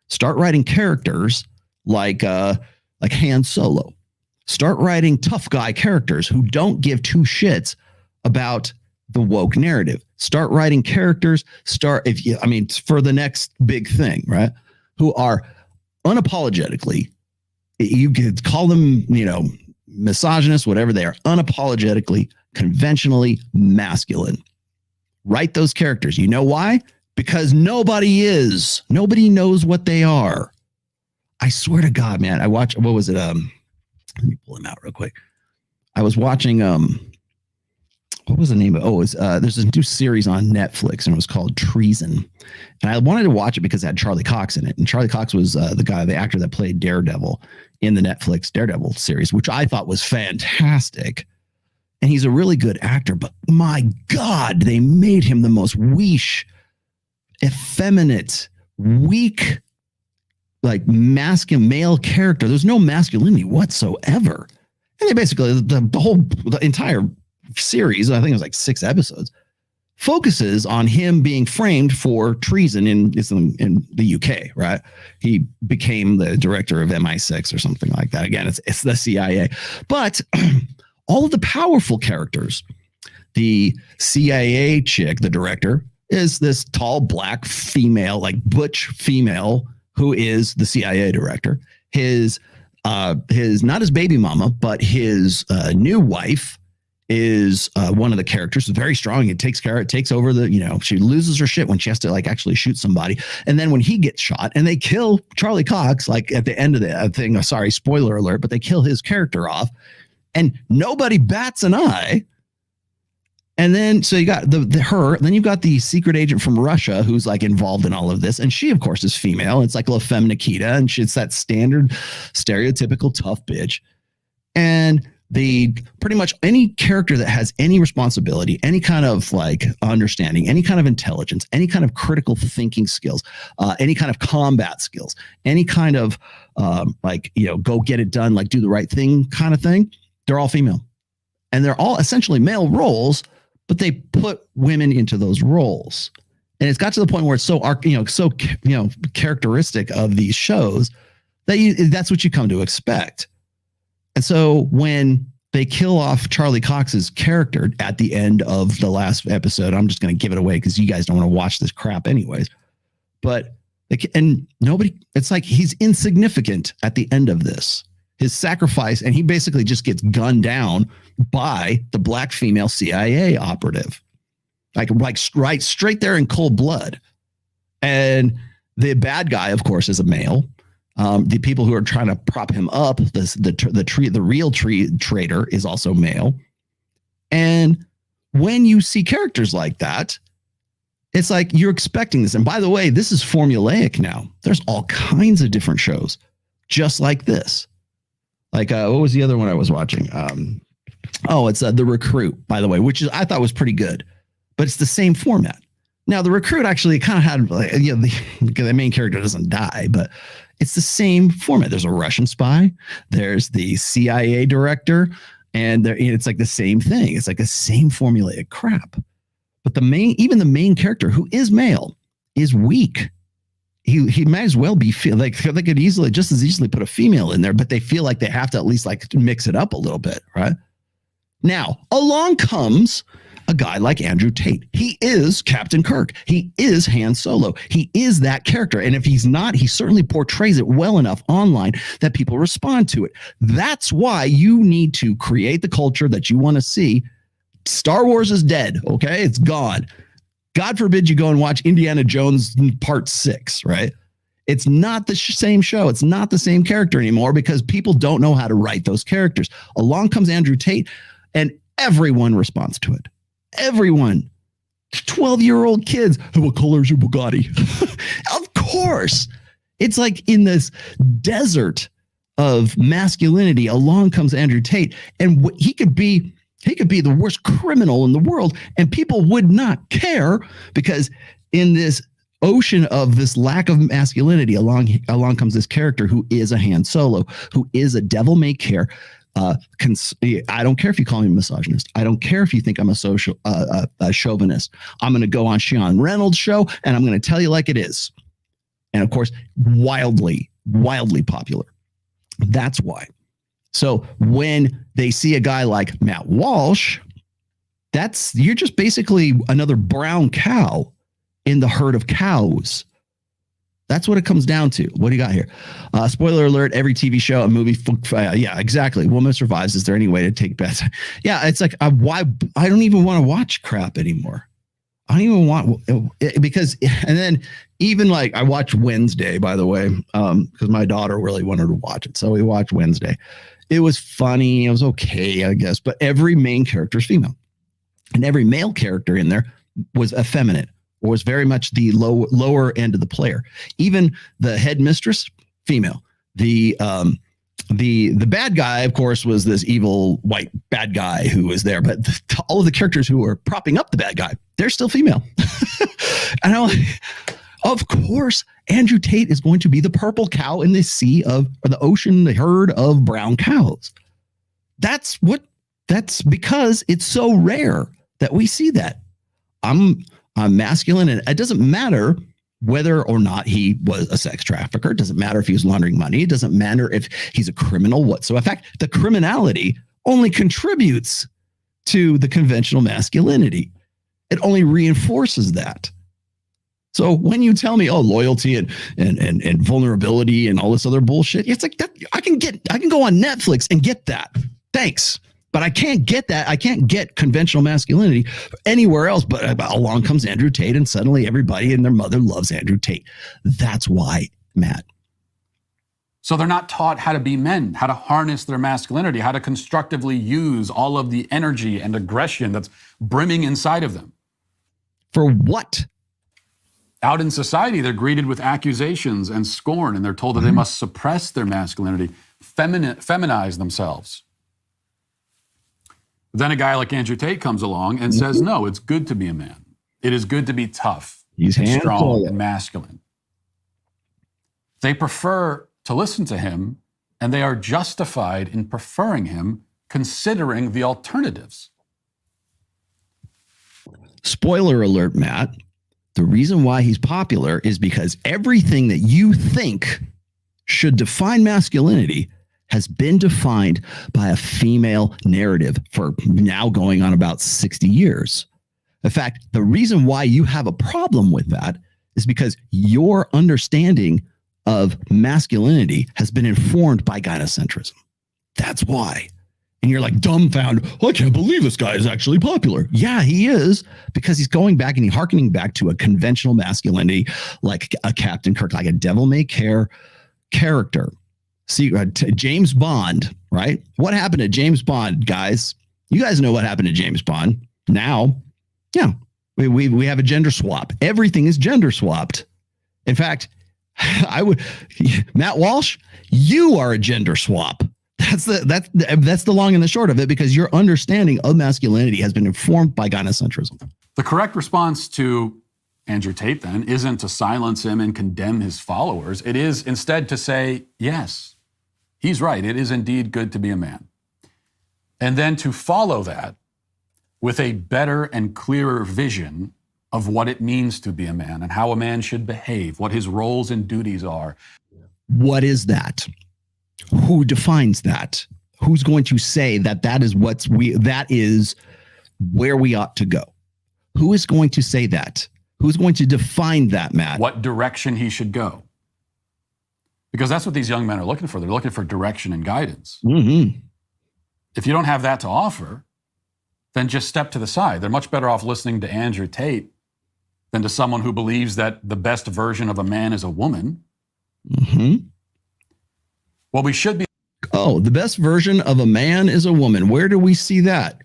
Start writing characters like Han Solo. Start writing tough guy characters who don't give two shits about the woke narrative. Start writing characters. For the next big thing, right? Who are unapologetically, you could call them, misogynist, whatever they are, unapologetically, conventionally masculine. Write those characters. You know why? Because nobody knows what they are. I swear to God, man. I watched, what was it? Let me pull him out real quick. I was watching, what was the name of it? Oh, there's this new series on Netflix, and it was called Treason. And I wanted to watch it because it had Charlie Cox in it. And Charlie Cox was the actor that played Daredevil in the Netflix Daredevil series, which I thought was fantastic. And he's a really good actor, but my God, they made him the most effeminate, weak, like masculine male character. There's no masculinity whatsoever. And they basically, the entire series, I think it was like 6 episodes, focuses on him being framed for treason in the UK, right? He became the director of MI6 or something like that. Again, it's the CIA. But all of the powerful characters, the CIA chick, the director, is this tall, black female, like butch female, who is the CIA director. His not his baby mama, but his new wife is one of the characters. Very strong. It takes over she loses her shit when she has to like actually shoot somebody. And then when he gets shot and they kill Charlie Cox, like at the end of the thing, sorry, spoiler alert, but they kill his character off and nobody bats an eye. And then, so you got her, then you've got the secret agent from Russia who's like involved in all of this. And she, of course, is female. It's like a little femme Nikita, and it's that standard stereotypical tough bitch. And pretty much any character that has any responsibility, any kind of like understanding, any kind of intelligence, any kind of critical thinking skills, any kind of combat skills, any kind of go get it done, like do the right thing kind of thing, they're all female. And they're all essentially male roles, but they put women into those roles. And it's got to the point where it's so characteristic of these shows that that's what you come to expect. And so when they kill off Charlie Cox's character at the end of the last episode, I'm just going to give it away because you guys don't want to watch this crap anyways. But it's like he's insignificant at the end of this. His sacrifice, and he basically just gets gunned down by the black female CIA operative, like right straight there in cold blood. And the bad guy, of course, is a male. The people who are trying to prop him up, the real traitor, is also male. And when you see characters like that, it's like you're expecting this. And by the way, this is formulaic now. There's all kinds of different shows just like this. Like, what was the other one I was watching? It's The Recruit, by the way, which I thought was pretty good, but it's the same format. Now, The Recruit actually kind of had, the main character doesn't die, but it's the same format. There's a Russian spy, there's the CIA director, and it's like the same thing. It's like the same formulaic crap. But even the main character, who is male, is weak. He might as well be they could just as easily put a female in there, but they feel like they have to at least like mix it up a little bit, right? Now, along comes a guy like Andrew Tate. He is Captain Kirk. He is Han Solo. He is that character. And if he's not, he certainly portrays it well enough online that people respond to it. That's why you need to create the culture that you want to see. Star Wars is dead, okay? It's gone. God forbid you go and watch Indiana Jones Part 6, right? It's not the same show. It's not the same character anymore because people don't know how to write those characters. Along comes Andrew Tate, and everyone responds to it. Everyone. 12-year-old kids. What color is your Bugatti? Of course. It's like in this desert of masculinity, along comes Andrew Tate, and he could be the worst criminal in the world, and people would not care because in this ocean of this lack of masculinity, along comes this character who is a Han Solo, who is a devil-may-care. I don't care if you call me a misogynist. I don't care if you think I'm a chauvinist. I'm going to go on Sean Reynolds' show, and I'm going to tell you like it is. And of course, wildly, wildly popular. That's why. So when they see a guy like Matt Walsh, you're just basically another brown cow in the herd of cows. That's what it comes down to. What do you got here? Spoiler alert, every TV show, a movie. Yeah, exactly. Woman survives. Is there any way to take bets? Yeah, it's like, why? I don't even want to watch crap anymore. I don't even want because, and then even like I watched Wednesday, by the way, because my daughter really wanted to watch it. So we watched Wednesday. It was funny. It was okay, I guess. But every main character is female. And every male character in there was effeminate or was very much the lower end of the player. Even the headmistress, female. The bad guy, of course, was this evil white bad guy who was there. But all of the characters who were propping up the bad guy, they're still female. And I'm like, of course, Andrew Tate is going to be the purple cow in the the ocean, the herd of brown cows. That's because it's so rare that we see that. I'm masculine, and it doesn't matter whether or not he was a sex trafficker. It doesn't matter if he was laundering money. It doesn't matter if he's a criminal whatsoever. In fact, the criminality only contributes to the conventional masculinity. It only reinforces that. So when you tell me, loyalty and vulnerability and all this other bullshit, it's like that. I can go on Netflix and get that. Thanks. But I can't get that. I can't get conventional masculinity anywhere else. But along comes Andrew Tate, and suddenly everybody and their mother loves Andrew Tate. That's why, Matt. So they're not taught how to be men, how to harness their masculinity, how to constructively use all of the energy and aggression that's brimming inside of them. For what? Out in society, they're greeted with accusations and scorn, and they're told that they must suppress their masculinity, feminize themselves. Then a guy like Andrew Tate comes along and says, no, it's good to be a man. It is good to be tough, strong, and masculine. They prefer to listen to him, and they are justified in preferring him, considering the alternatives. Spoiler alert, Matt. The reason why he's popular is because everything that you think should define masculinity has been defined by a female narrative for now going on about 60 years. In fact, the reason why you have a problem with that is because your understanding of masculinity has been informed by gynocentrism. That's why. And you're like dumbfounded. I can't believe this guy is actually popular. Yeah, he is, because he's going back and he's hearkening back to a conventional masculinity, like a Captain Kirk, like a devil-may-care character. See, James Bond, right? What happened to James Bond, guys? You guys know what happened to James Bond. Now, yeah, we have a gender swap. Everything is gender swapped. In fact, Matt Walsh, you are a gender swap. That's the long and the short of it, because your understanding of masculinity has been informed by gynocentrism. The correct response to Andrew Tate, then, isn't to silence him and condemn his followers. It is instead to say, yes, he's right. It is indeed good to be a man. And then to follow that with a better and clearer vision of what it means to be a man and how a man should behave, what his roles and duties are. What is that? Who defines that? Who's going to say that is where we ought to go? Who is going to say that? Who's going to define that, Matt? What direction he should go? Because that's what these young men are looking for. They're looking for direction and guidance. Mm-hmm. If you don't have that to offer, then just step to the side. They're much better off listening to Andrew Tate than to someone who believes that the best version of a man is a woman. Mm-hmm. Well, we should be. Oh, the best version of a man is a woman. Where do we see that?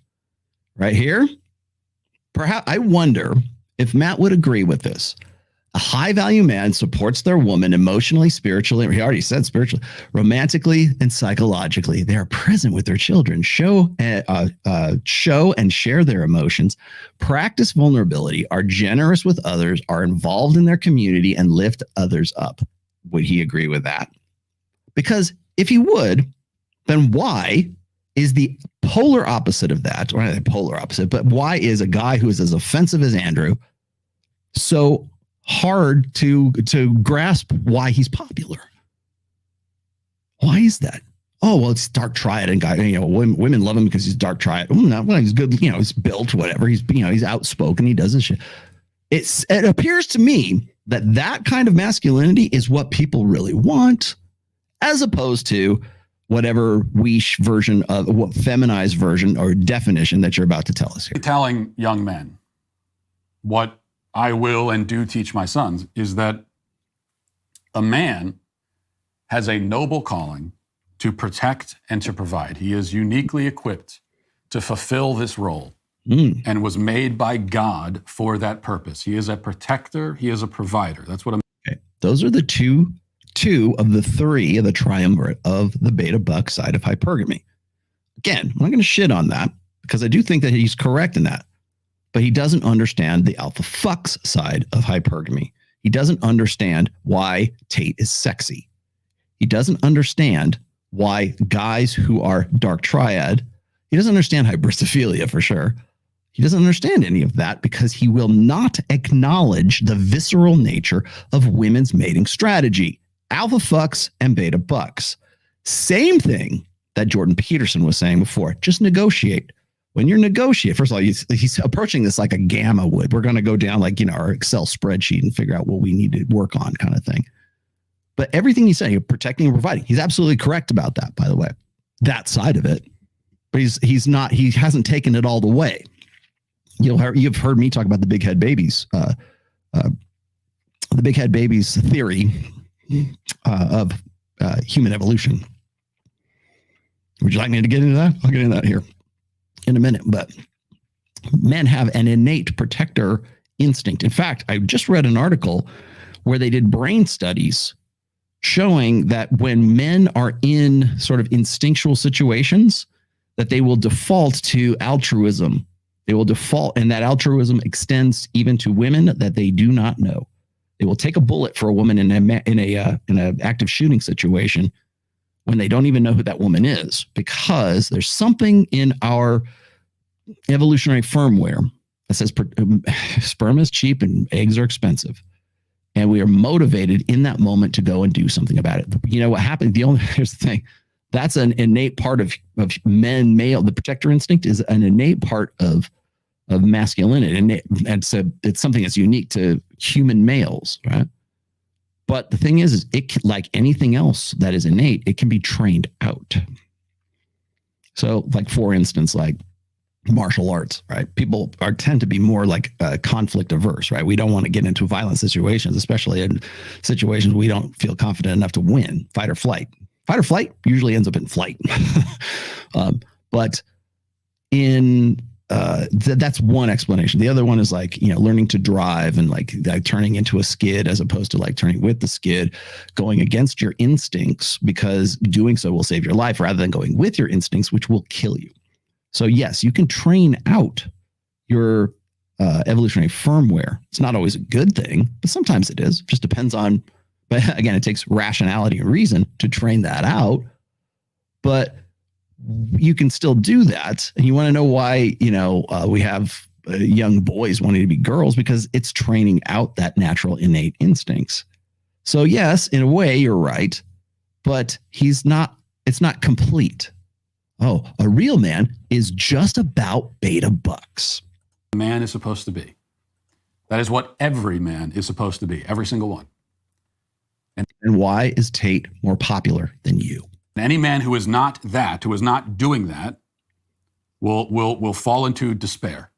Right here? Perhaps, I wonder if Matt would agree with this. A high-value man supports their woman emotionally, spiritually, he already said spiritually, romantically, and psychologically. They are present with their children, show and share their emotions, practice vulnerability, are generous with others, are involved in their community, and lift others up. Would he agree with that? Because if he would, then why is the polar opposite of that, or not the polar opposite, but why is a guy who is as offensive as Andrew so hard to grasp why he's popular? Why is that? Oh, well, it's dark triad and guy, women love him because he's dark triad. Well, he's good, he's built, whatever. He's outspoken. He does this shit. It appears to me that kind of masculinity is what people really want, as opposed to whatever version of what feminized version or definition that you're about to tell us here. Telling young men what I will and do teach my sons is that a man has a noble calling to protect and to provide. He is uniquely equipped to fulfill this role and was made by God for that purpose. He is a protector. He is a provider. That's what okay. Those are the two of the three of the triumvirate of the beta buck side of hypergamy. Again, I'm not going to shit on that because I do think that he's correct in that, but he doesn't understand the alpha fucks side of hypergamy. He doesn't understand why Tate is sexy. He doesn't understand why guys who are dark triad, he doesn't understand hybristophilia for sure. He doesn't understand any of that because he will not acknowledge the visceral nature of women's mating strategy. Alpha fucks and beta bucks. Same thing that Jordan Peterson was saying before. Just negotiate. when you're negotiating, first of all, he's approaching this like a gamma would. We're going to go down like, our Excel spreadsheet and figure out what we need to work on kind of thing. But everything he's saying, protecting and providing, he's absolutely correct about that, by the way, that side of it. But he hasn't taken it all the way. You've heard me talk about the big head babies, the big head babies theory of human evolution. Would you like me to get into that? I'll get into that here in a minute. But men have an innate protector instinct. In fact, I just read an article where they did brain studies showing that when men are in sort of instinctual situations, that they will default to altruism. They will default, and that altruism extends even to women that they do not know. They will take a bullet for a woman in an active shooting situation when they don't even know who that woman is, because there's something in our evolutionary firmware that says sperm is cheap and eggs are expensive. And we are motivated in that moment to go and do something about it. You know what happened? Here's the thing. That's an innate part of male. The protector instinct is an innate part of masculinity. And it's something that's unique to human males, right? But the thing is it, like anything else that is innate, it can be trained out. So like, for instance, like martial arts, right? People tend to be more like conflict averse, right? We don't want to get into violent situations, especially in situations we don't feel confident enough to win. Fight or flight. Fight or flight usually ends up in flight. But that's one explanation. The other one is like, learning to drive and like turning into a skid as opposed to like turning with the skid, going against your instincts, because doing so will save your life rather than going with your instincts, which will kill you. So yes, you can train out your evolutionary firmware. It's not always a good thing, but sometimes it is. It just depends on, but again, it takes rationality and reason to train that out. But you can still do that. And you want to know why, we have young boys wanting to be girls, because it's training out that natural innate instincts. So yes, in a way you're right, but it's not complete. Oh, a real man is just about beta bucks. A man is supposed to be. That is what every man is supposed to be, every single one. And why is Tate more popular than you? Any man who is not that, who is not doing that, will fall into despair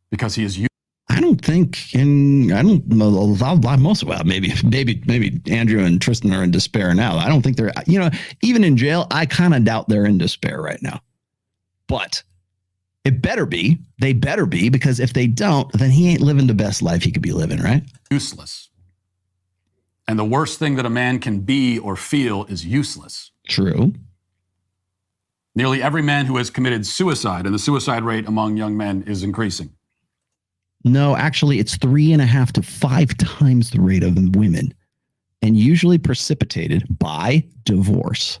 because he is. I don't think, and I don't know a lot. Most, well, maybe Andrew and Tristan are in despair now. I don't think they're. Even in jail, I kind of doubt they're in despair right now. But it better be. They better be, because if they don't, then he ain't living the best life he could be living, right? Useless. And the worst thing that a man can be or feel is useless. True. Nearly every man who has committed suicide, and the suicide rate among young men is increasing. No, actually, it's 3.5 to 5 times the rate of women, and usually precipitated by divorce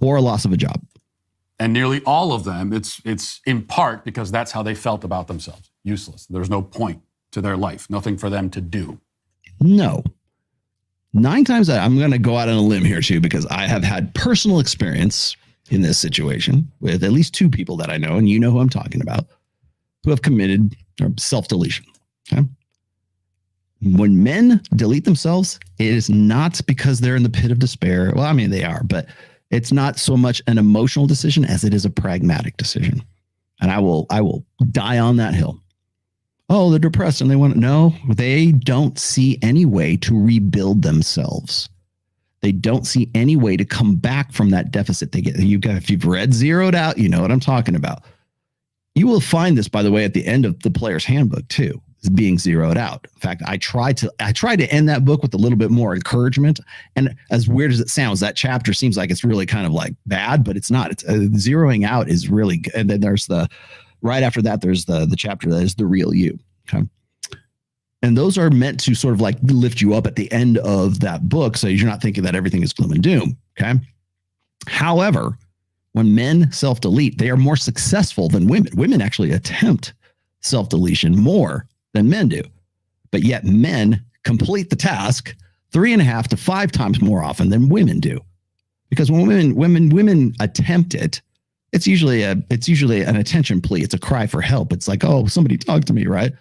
or a loss of a job. And nearly all of them, it's in part because that's how they felt about themselves. Useless. There's no point to their life. Nothing for them to do. No. 9 times out, I'm going to go out on a limb here too, because I have had personal experience in this situation with at least 2 people that I know, and you know who I'm talking about, who have committed self-deletion. Okay? When men delete themselves, it is not because they're in the pit of despair. Well, I mean, they are, but it's not so much an emotional decision as it is a pragmatic decision. And I will die on that hill. Oh, they're depressed and they want to know. They don't see any way to rebuild themselves. They don't see any way to come back from that deficit they get. If you've read Zeroed Out, you know what I'm talking about. You will find this, by the way, at the end of the player's handbook too, is being zeroed out. In fact, I tried to end that book with a little bit more encouragement. And as weird as it sounds, that chapter seems like it's really kind of like bad, but it's not. It's zeroing out is really good. And then there's right after that, there's the chapter that is the real you. Okay. And those are meant to sort of like lift you up at the end of that book, so you're not thinking that everything is gloom and doom. Okay. However, when men self-delete, they are more successful than women. Women actually attempt self-deletion more than men do. But yet men complete the task 3.5 to 5 times more often than women do. Because when women attempt it, it's usually an attention plea. It's a cry for help. It's like, oh, somebody talk to me, right?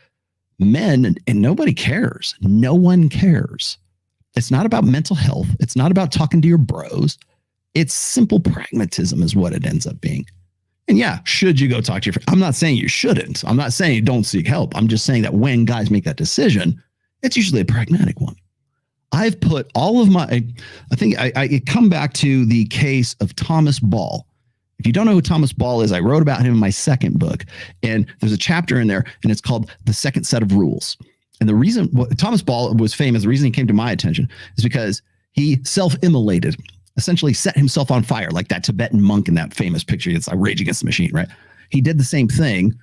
Men, and nobody cares. No one cares. It's not about mental health. It's not about talking to your bros. It's simple pragmatism is what it ends up being. And yeah, should you go talk to your friend? I'm not saying you shouldn't. I'm not saying you don't seek help. I'm just saying that when guys make that decision, it's usually a pragmatic one. I've put all of my, I think I come back to the case of Thomas Ball. If you don't know who Thomas Ball is, I wrote about him in my second book. And there's a chapter in there, and it's called The Second Set of Rules. And the reason Thomas Ball was famous, the reason he came to my attention is because he self-immolated, essentially set himself on fire, like that Tibetan monk in that famous picture. It's like Rage Against the Machine, right? He did the same thing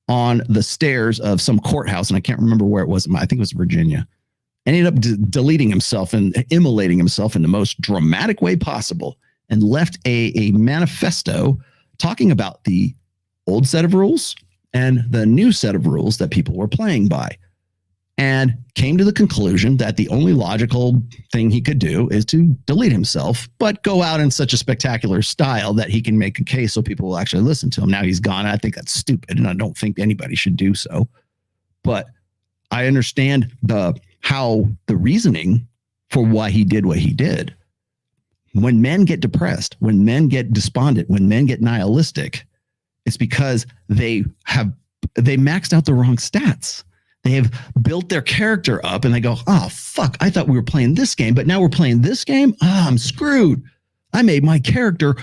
on the stairs of some courthouse, and I can't remember where it was. I think it was Virginia. Ended up deleting himself and immolating himself in the most dramatic way possible, and left a manifesto talking about the old set of rules and the new set of rules that people were playing by, and came to the conclusion that the only logical thing he could do is to delete himself, but go out in such a spectacular style that he can make a case so people will actually listen to him. Now he's gone. I think that's stupid, and I don't think anybody should do so. But I understand the reasoning for why he did what he did. When men get depressed, when men get despondent, when men get nihilistic, it's because they maxed out the wrong stats. They have built their character up and they go, oh, fuck, I thought we were playing this game, but now we're playing this game? I'm screwed. I made my character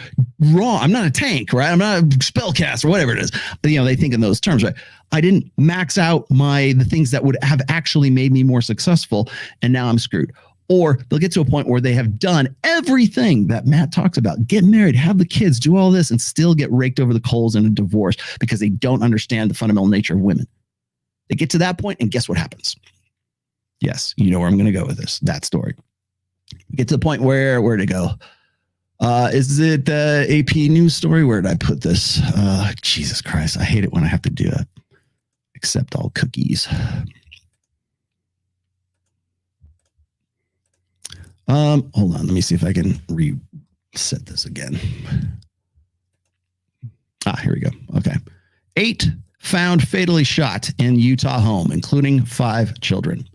wrong. I'm not a tank, right? I'm not a spellcaster or whatever it is. But, they think in those terms, right? I didn't max out the things that would have actually made me more successful, and now I'm screwed. Or they'll get to a point where they have done everything that Matt talks about, get married, have the kids, do all this, and still get raked over the coals in a divorce because they don't understand the fundamental nature of women. They get to that point, and guess what happens? Yes, you know where I'm going to go with this, that story. We get to the point where'd it go? Is it the AP news story? Where did I put this? Jesus Christ, I hate it when I have to do it. Accept all cookies. Hold on, let me see if I can reset this again. Here we go. Okay. 8 found fatally shot in Utah home, including 5 children.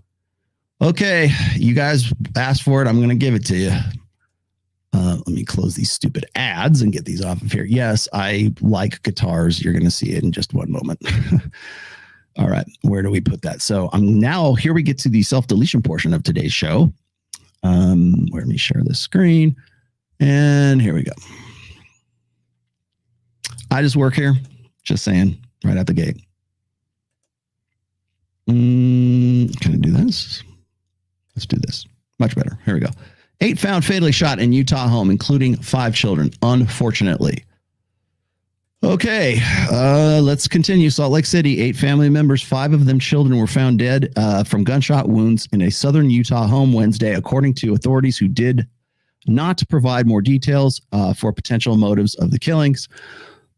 Okay, you guys asked for it. I'm going to give it to you. Let me close these stupid ads and get these off of here. Yes, I like guitars. You're going to see it in just one moment. All right, where do we put that? So here we get to the self-deletion portion of today's show. Let me share the screen. And here we go. I just work here. Just saying, right out the gate. Can I do this? Let's do this. Much better. Here we go. 8 found fatally shot in Utah home, including 5 children, unfortunately. Okay, let's continue. Salt Lake City, 8 family members, 5 of them children were found dead from gunshot wounds in a southern Utah home Wednesday, according to authorities who did not provide more details for potential motives of the killings.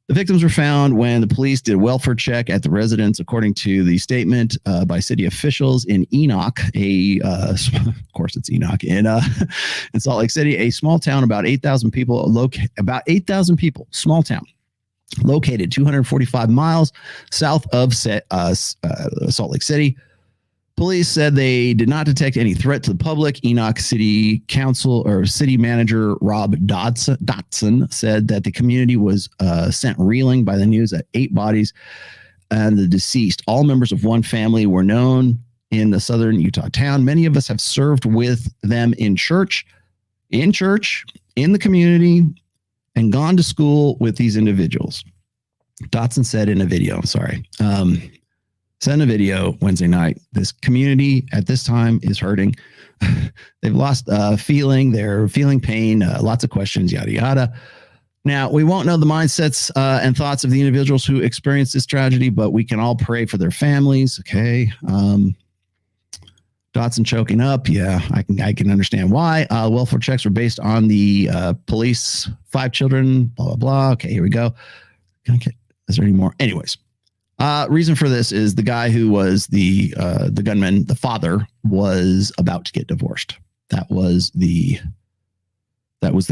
The victims were found when the police did a welfare check at the residence, according to the statement by city officials in Enoch, of course it's Enoch, in Salt Lake City, a small town, about 8,000 people, small town, located 245 miles south of Salt Lake City. Police said they did not detect any threat to the public. Enoch City Council or City Manager Rob Dotson said that the community was sent reeling by the news that 8 bodies and the deceased, all members of one family, were known in the southern Utah town. Many of us have served with them in church, in the community, and gone to school with these individuals. Dotson said in a video, sent a video Wednesday night. This community at this time is hurting. They've lost feeling. They're feeling pain, lots of questions, yada, yada. Now, we won't know the mindsets and thoughts of the individuals who experienced this tragedy, but we can all pray for their families. Okay. Dotson choking up. Yeah, I can understand why. Welfare checks were based on the police, 5 children, blah, blah, blah. Okay, here we go. Is there any more? Anyways. Reason for this is the guy who was the gunman, the father, was about to get divorced. That was the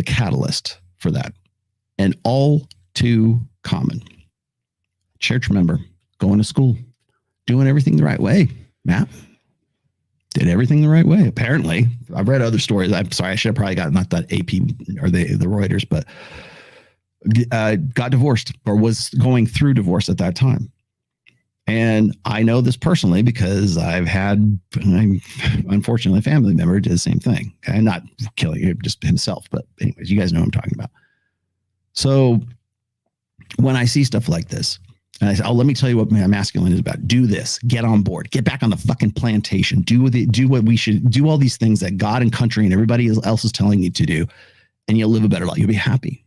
catalyst for that. And all too common. Church member, going to school, doing everything the right way. Matt did everything the right way. Apparently, I've read other stories. I'm sorry, I should have probably got not that AP or the Reuters, but got divorced or was going through divorce at that time. And I know this personally because unfortunately, a family member did the same thing. Okay, not killing him, just himself. But anyways, you guys know what I'm talking about. So when I see stuff like this, and I say, let me tell you what masculine is about. Do this. Get on board. Get back on the fucking plantation. Do what we should do. All these things that God and country and everybody else is telling you to do, and you'll live a better life. You'll be happy.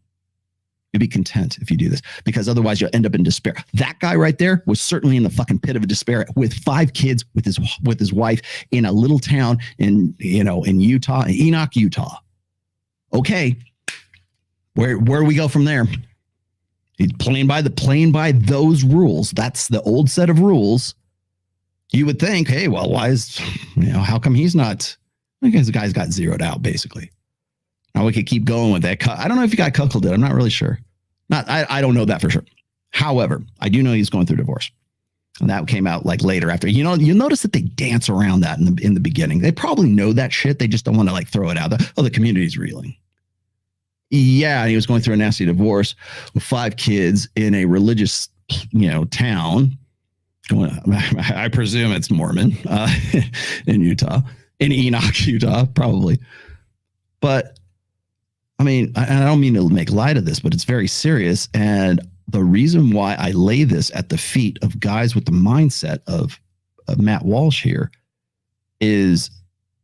You'll be content if you do this, because otherwise you'll end up in despair. That guy right there was certainly in the fucking pit of despair with 5 kids with his wife in a little town in Utah, Enoch, Utah. Okay, where do we go from there? He's playing by those rules. That's the old set of rules. You would think, hey, well, how come he's not? Because the guy's got zeroed out basically. Now we could keep going with that. I don't know if he got cuckolded. I'm not really sure. I don't know that for sure. However, I do know he's going through divorce. And that came out like later after. You'll notice that they dance around that in the beginning. They probably know that shit. They just don't want to like throw it out. The community's reeling. Yeah, and he was going through a nasty divorce with 5 kids in a religious, town. I presume it's Mormon in Utah, in Enoch, Utah, probably. But I mean, I don't mean to make light of this, but it's very serious. And the reason why I lay this at the feet of guys with the mindset of Matt Walsh here is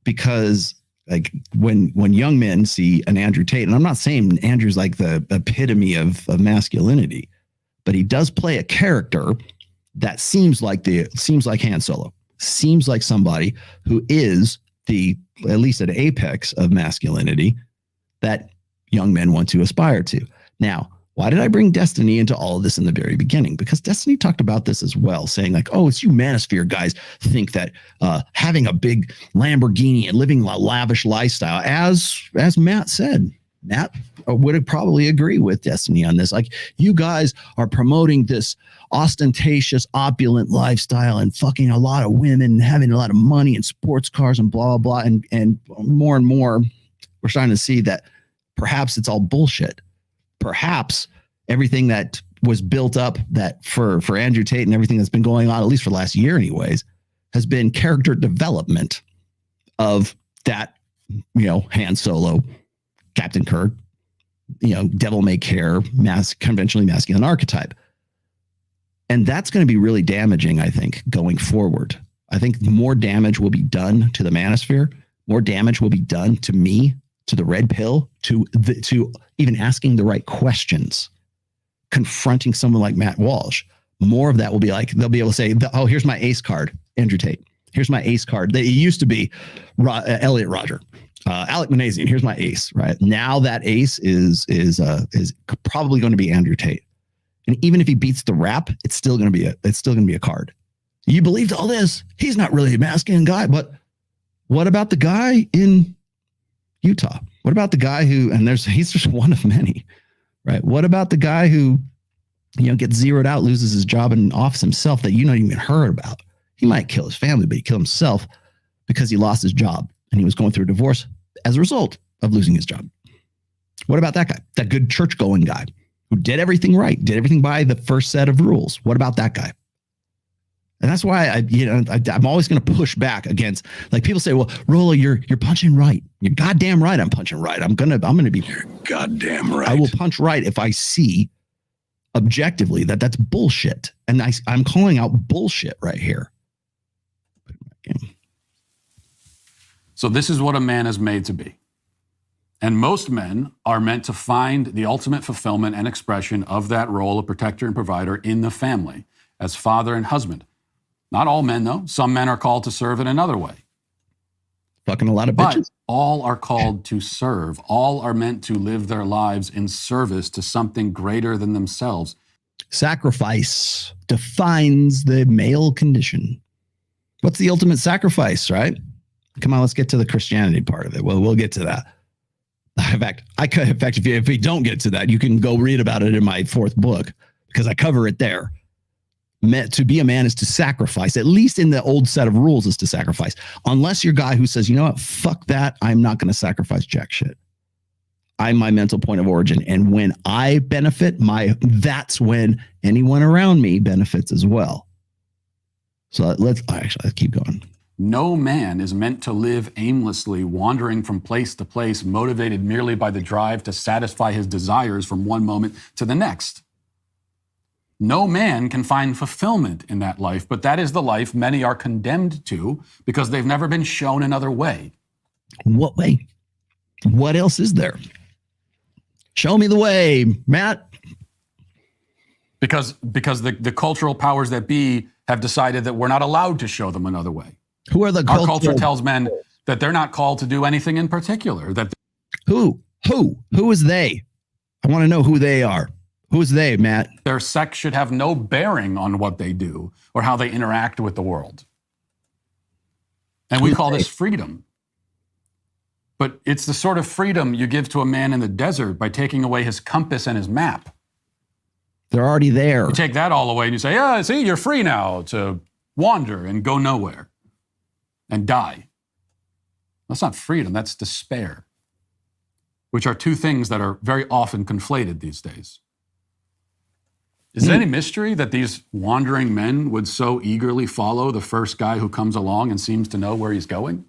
because like when young men see an Andrew Tate, and I'm not saying Andrew's like the epitome of masculinity, but he does play a character that seems like Han Solo, seems like somebody who is at least at apex of masculinity that young men want to aspire to. Now, why did I bring Destiny into all of this in the very beginning? Because Destiny talked about this as well, saying like, oh, it's you manosphere guys think that having a big Lamborghini and living a lavish lifestyle, as Matt said, Matt would probably agree with Destiny on this. Like, you guys are promoting this ostentatious, opulent lifestyle and fucking a lot of women and having a lot of money and sports cars and blah, blah, blah. And more we're starting to see that perhaps it's all bullshit. Perhaps everything that was built up that for Andrew Tate and everything that's been going on, at least for the last year anyways, has been character development of that, Han Solo, Captain Kirk, devil may care, conventionally masculine archetype. And that's going to be really damaging, I think, going forward. I think more damage will be done to the manosphere. More damage will be done to me, to the red pill, to even asking the right questions, confronting someone like Matt Walsh. More of that will be like, they'll be able to say, oh, here's my ace card, Andrew Tate. Here's my ace card. It used to be Elliot Rodger. Alec Manazian, here's my ace, right? Now that ace is probably going to be Andrew Tate. And even if he beats the rap, it's still going to be a card. You believed all this. He's not really a masculine guy, but what about the guy in Utah? What about the guy who, and he's just one of many, right? What about the guy who, gets zeroed out, loses his job and offs himself that not even heard about? He might kill his family, but he killed himself because he lost his job and he was going through a divorce as a result of losing his job. What about that guy? That good church going guy who did everything right, did everything by the first set of rules. What about that guy? And that's why I'm always going to push back against, like, people say, well, Rollo, you're punching right. You're goddamn right. I'm punching right. I'm going to be goddamn right. I will punch right if I see objectively that's bullshit. And I'm calling out bullshit right here. So this is what a man is made to be. And most men are meant to find the ultimate fulfillment and expression of that role of protector and provider in the family as father and husband. Not all men, though. Some men are called to serve in another way. Fucking a lot of bitches. But all are called to serve. All are meant to live their lives in service to something greater than themselves. Sacrifice defines the male condition. What's the ultimate sacrifice, right? Come on, let's get to the Christianity part of it. Well, we'll get to that. In fact, if we don't get to that, you can go read about it in my 4th book because I cover it there. To be a man is to sacrifice, at least in the old set of rules is to sacrifice. Unless you're a guy who says, you know what, fuck that, I'm not going to sacrifice jack shit. I'm my mental point of origin. And when I benefit, that's when anyone around me benefits as well. So let's keep going. No man is meant to live aimlessly, wandering from place to place, motivated merely by the drive to satisfy his desires from one moment to the next. No man can find fulfillment in that life, but that is the life many are condemned to because they've never been shown another way. What way? What else is there? Show me the way, Matt. Because the cultural powers that be have decided that we're not allowed to show them another way. Who are the Our culture tells men that they're not called to do anything in particular. Who is they? I want to know who they are. Who's they, Matt? Their sex should have no bearing on what they do or how they interact with the world. And we call this freedom. But it's the sort of freedom you give to a man in the desert by taking away his compass and his map. They're already there. You take that all away and you say, yeah, see, you're free now to wander and go nowhere and die. That's not freedom, that's despair, which are two things that are very often conflated these days. Is it any mystery that these wandering men would so eagerly follow the first guy who comes along and seems to know where he's going?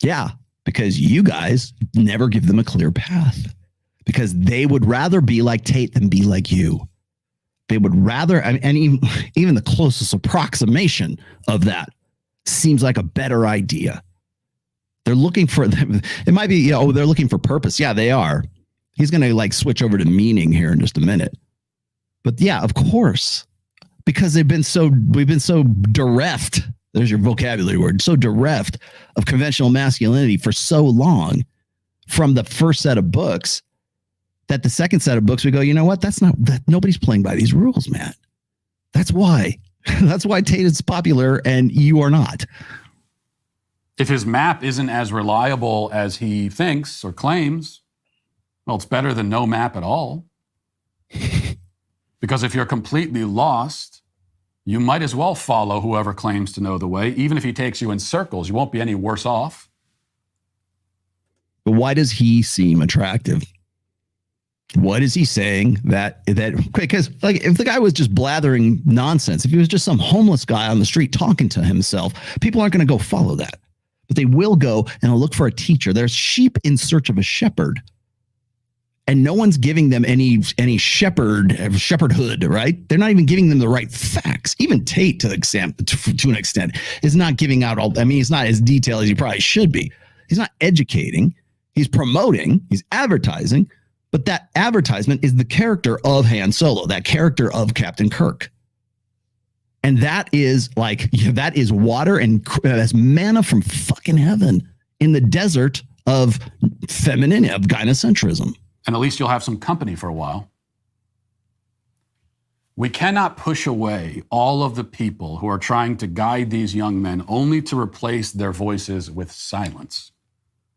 Yeah, because you guys never give them a clear path. Because they would rather be like Tate than be like you. They would rather, and even the closest approximation of that seems like a better idea. They're looking for them. It might be, they're looking for purpose. Yeah, they are. He's going to switch over to meaning here in just a minute. But yeah, of course, because we've been so bereft. There's your vocabulary word. So bereft of conventional masculinity for so long from the first set of books that the second set of books we go, you know what? Nobody's playing by these rules, man. That's why. That's why Tate is popular and you are not. If his map isn't as reliable as he thinks or claims, well, it's better than no map at all. Because if you're completely lost, you might as well follow whoever claims to know the way. Even if he takes you in circles, you won't be any worse off. But why does he seem attractive? What is he saying that because if the guy was just blathering nonsense, if he was just some homeless guy on the street talking to himself, people aren't going to go follow that. But they will go and look for a teacher. There's sheep in search of a shepherd. And no one's giving them any shepherdhood, right? They're not even giving them the right facts. Even Tate, to an extent, is not giving out all. I mean, he's not as detailed as he probably should be. He's not educating. He's promoting. He's advertising. But that advertisement is the character of Han Solo, that character of Captain Kirk. And that is water and that's manna from fucking heaven in the desert of femininity, of gynocentrism. And at least you'll have some company for a while. We cannot push away all of the people who are trying to guide these young men only to replace their voices with silence.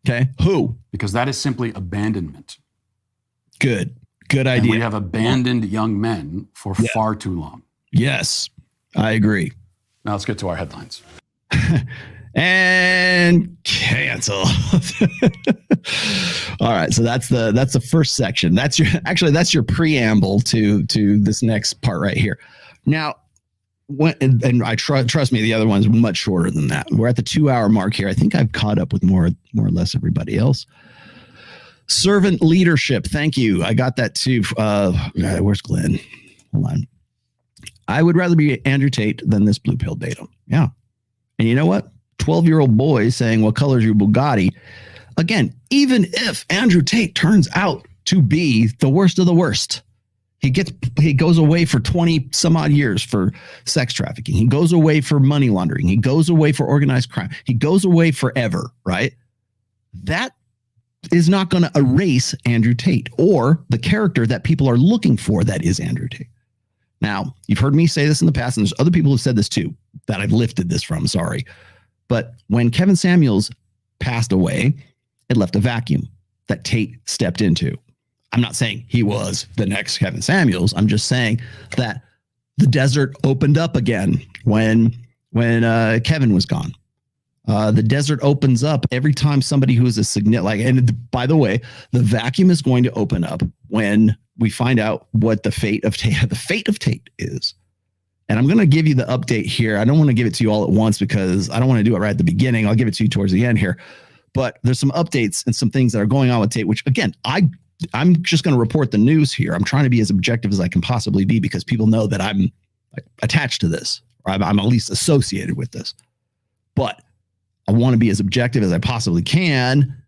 Okay. Who? Because that is simply abandonment. Good idea. And we have abandoned young men for far too long. Yes, I agree. Now let's get to our headlines. And cancel. All right, so that's the first section. That's your preamble to this next part right here. Now, and I trust me, the other one's much shorter than that. We're at the 2-hour mark here. I think I've caught up with more or less everybody else. Servant leadership. Thank you. I got that too. Where's Glenn? Hold on. I would rather be Andrew Tate than this blue pill datum. Yeah. And you know what? 12-year-old boy saying, what color is your Bugatti? Again, even if Andrew Tate turns out to be the worst of the worst, he goes away for 20 some odd years for sex trafficking. He goes away for money laundering. He goes away for organized crime. He goes away forever, right? That is not going to erase Andrew Tate or the character that people are looking for that is Andrew Tate. Now, you've heard me say this in the past, and there's other people who've said this too, that I've lifted this from, sorry. But when Kevin Samuels passed away, it left a vacuum. that Tate stepped into. I'm not saying he was the next Kevin Samuels. I'm just saying that the desert opened up again when Kevin was gone. The desert opens up every time somebody who is a significant, and by the way, the vacuum is going to open up when we find out what the fate of Tate is. And I'm going to give you the update here. I don't want to give it to you all at once because I don't want to do it right at the beginning. I'll give it to you towards the end here. But there's some updates and some things that are going on with Tate, which again, I'm just going to report the news here. I'm trying to be as objective as I can possibly be because people know that I'm attached to this, or I'm at least associated with this. But I want to be as objective as I possibly can.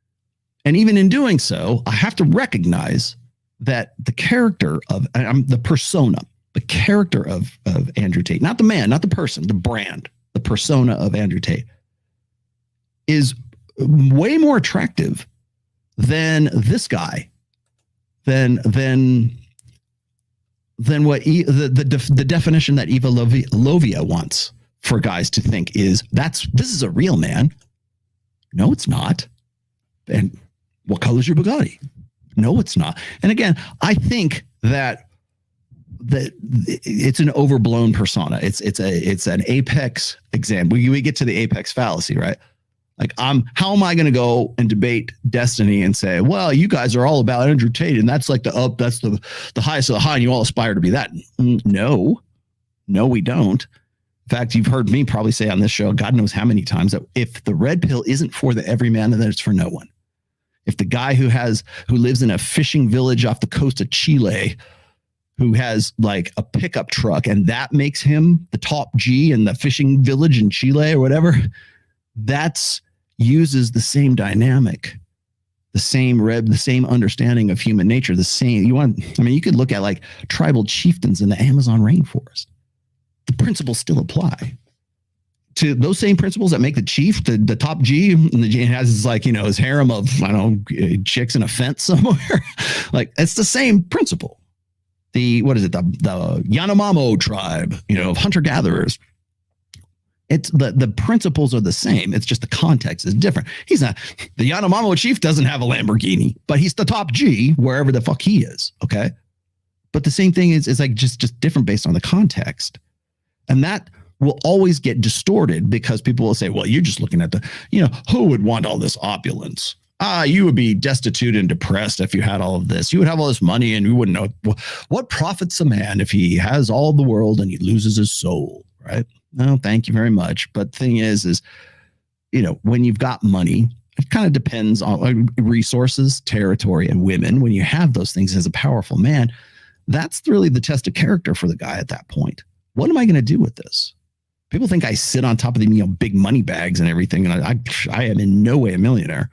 And even in doing so, I have to recognize that the character of the persona, the character of Andrew Tate, not the man, not the person, the brand, the persona of Andrew Tate is way more attractive than this guy, than what the definition that Eva Lovia wants for guys to think is this is a real man. No, it's not. And what color is your Bugatti? No, it's not. And again, I think that it's an overblown persona. It's an apex example. We get to the apex fallacy, right? Like how am I going to go and debate Destiny and say, well, you guys are all about Andrew Tate and that's like that's the highest of the high and you all aspire to be that. No, we don't. In fact, you've heard me probably say on this show, God knows how many times, that if the red pill isn't for the everyman, then it's for no one. If the guy who lives in a fishing village off the coast of Chile, who has like a pickup truck and that makes him the top G in the fishing village in Chile or whatever, that's uses the same dynamic, the same understanding of human nature, you could look at like tribal chieftains in the Amazon rainforest. The principles still apply to those same principles that make the chief the top G, and the G has his harem of, chicks in a fence somewhere. Like it's the same principle. The Yanomamo tribe, of hunter-gatherers. It's the principles are the same. It's just the context is different. He's not, the Yanomamo chief doesn't have a Lamborghini, but he's the top G wherever the fuck he is. Okay. But the same thing is like just different based on the context. And that will always get distorted because people will say, well, you're just looking at who would want all this opulence? You would be destitute and depressed if you had all of this. You would have all this money and you wouldn't know what profits a man if he has all the world and he loses his soul, right? No, thank you very much. But the thing is, when you've got money, it kind of depends on resources, territory, and women. When you have those things as a powerful man, that's really the test of character for the guy at that point. What am I going to do with this? People think I sit on top of the big money bags and everything, and I am in no way a millionaire.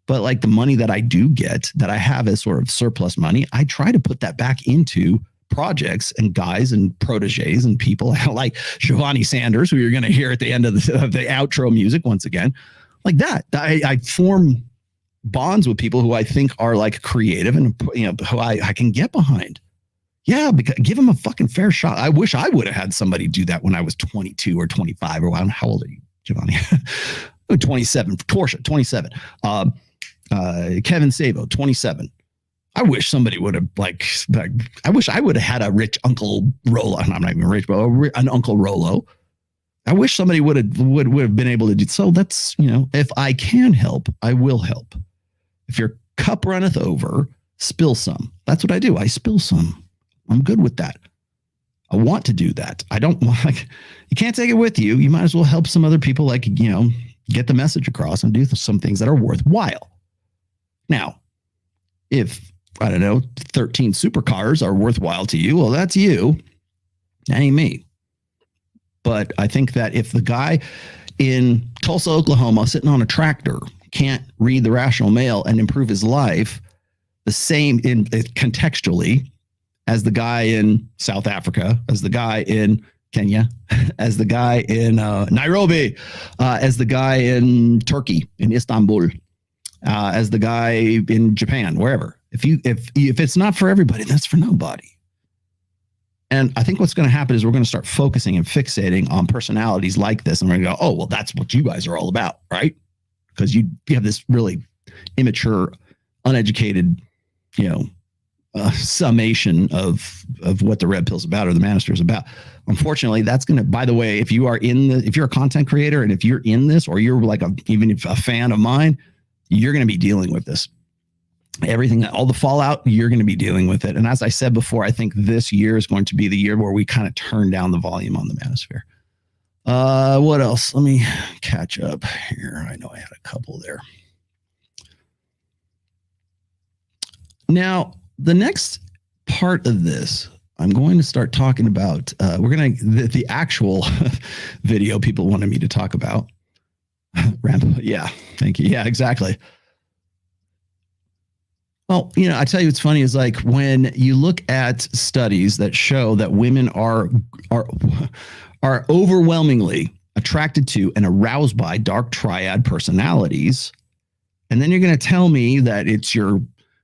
But like the money that I do get, that I have as sort of surplus money, I try to put that back into projects and guys and proteges and people like Giovanni Sanders, who you're going to hear at the end of the outro music once again, like that. I form bonds with people who I think are like creative and who I can get behind. Yeah, because give them a fucking fair shot. I wish I would have had somebody do that when I was 22 or 25 or how old are you, Giovanni? 27. Torsia, 27. Kevin Sabo, 27. I wish somebody would have I wish I would have had a rich Uncle Rollo. I'm not even rich, but an Uncle Rollo. I wish somebody would have been able to do so. That's, if I can help, I will help. If your cup runneth over, spill some. That's what I do. I spill some. I'm good with that. I want to do that. I don't you can't take it with you. You might as well help some other people, get the message across and do some things that are worthwhile. Now, if, 13 supercars are worthwhile to you, well, that's you. That ain't me. But I think that if the guy in Tulsa, Oklahoma, sitting on a tractor can't read the Rational Male and improve his life the same contextually as the guy in South Africa, as the guy in Kenya, as the guy in Nairobi, as the guy in Turkey, in Istanbul, as the guy in Japan, wherever. If it's not for everybody, that's for nobody. And I think what's going to happen is we're going to start focusing and fixating on personalities like this. And we're going to go, oh, well, that's what you guys are all about, right? Because you have this really immature uneducated, summation of what the red pill's about or the manosphere is about. Unfortunately, that's going to, by the way, if you're a content creator and if you're in this, or you're like even if a fan of mine, you're going to be dealing with this. Everything, all the fallout, you're going to be dealing with it. And as I said before, I think this year is going to be the year where we kind of turn down the volume on the manosphere. What else? Let me catch up here. I know I had a couple there. Now, the next part of this, I'm going to start talking about, the actual video people wanted me to talk about. Yeah, thank you. Yeah, exactly. Well, I tell you what's funny is like when you look at studies that show that women are overwhelmingly attracted to and aroused by dark triad personalities, and then you're going to tell me that it's your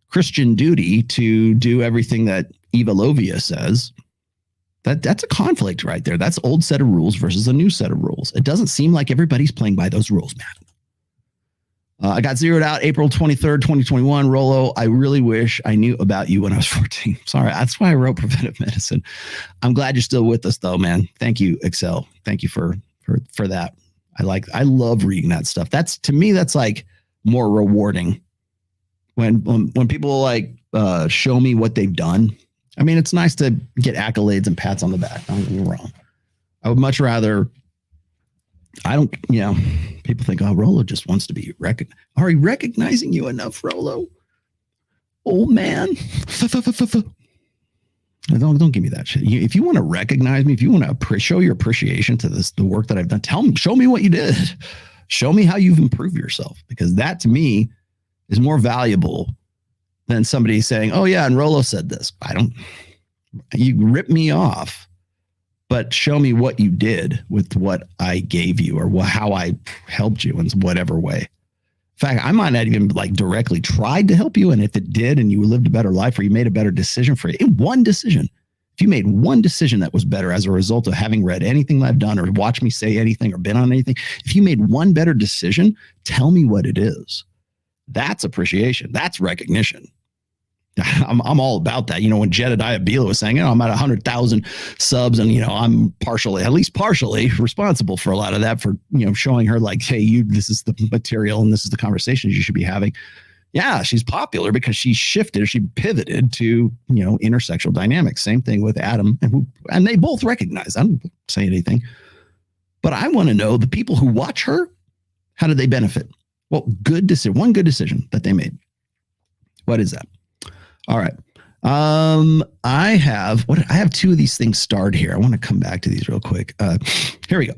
Christian duty to do everything that Eva Lovia says. That's a conflict right there. That's old set of rules versus a new set of rules. It doesn't seem like everybody's playing by those rules, man. I got zeroed out April 23rd, 2021. Rollo, I really wish I knew about you when I was 14. Sorry, that's why I wrote preventive medicine. I'm glad you're still with us, though, man. Thank you, Excel. Thank you for that. I love reading that stuff. To me, that's like more rewarding when people like show me what they've done. I mean, it's nice to get accolades and pats on the back. Don't get me wrong. I would much rather. People think, oh, Rollo just wants to be recognized. Are we recognizing you enough, Rollo? Oh, man. Don't give me that shit. If you want to recognize me, if you want to show your appreciation to the work that I've done, show me what you did. Show me how you've improved yourself, because that to me is more valuable than somebody saying, oh, yeah, and Rollo said this. You rip me off. But show me what you did with what I gave you, or how I helped you in whatever way. In fact, I might not even like directly tried to help you. And if it did, and you lived a better life, or you made a better decision for you, one decision, if you made one decision that was better as a result of having read anything that I've done, or watched me say anything, or been on anything, if you made one better decision, tell me what it is. That's appreciation. That's recognition. I'm all about that. When Jedediah Bila was saying, I'm at 100,000 subs, and I'm at least partially responsible for a lot of that, for showing her like, hey, this is the material and this is the conversations you should be having. Yeah, she's popular because she pivoted to intersexual dynamics. Same thing with Adam, and they both recognize. I don't say anything, but I want to know the people who watch her. How did they benefit? Well, one good decision that they made. What is that? All right. I have two of these things starred here. I want to come back to these real quick. Here we go.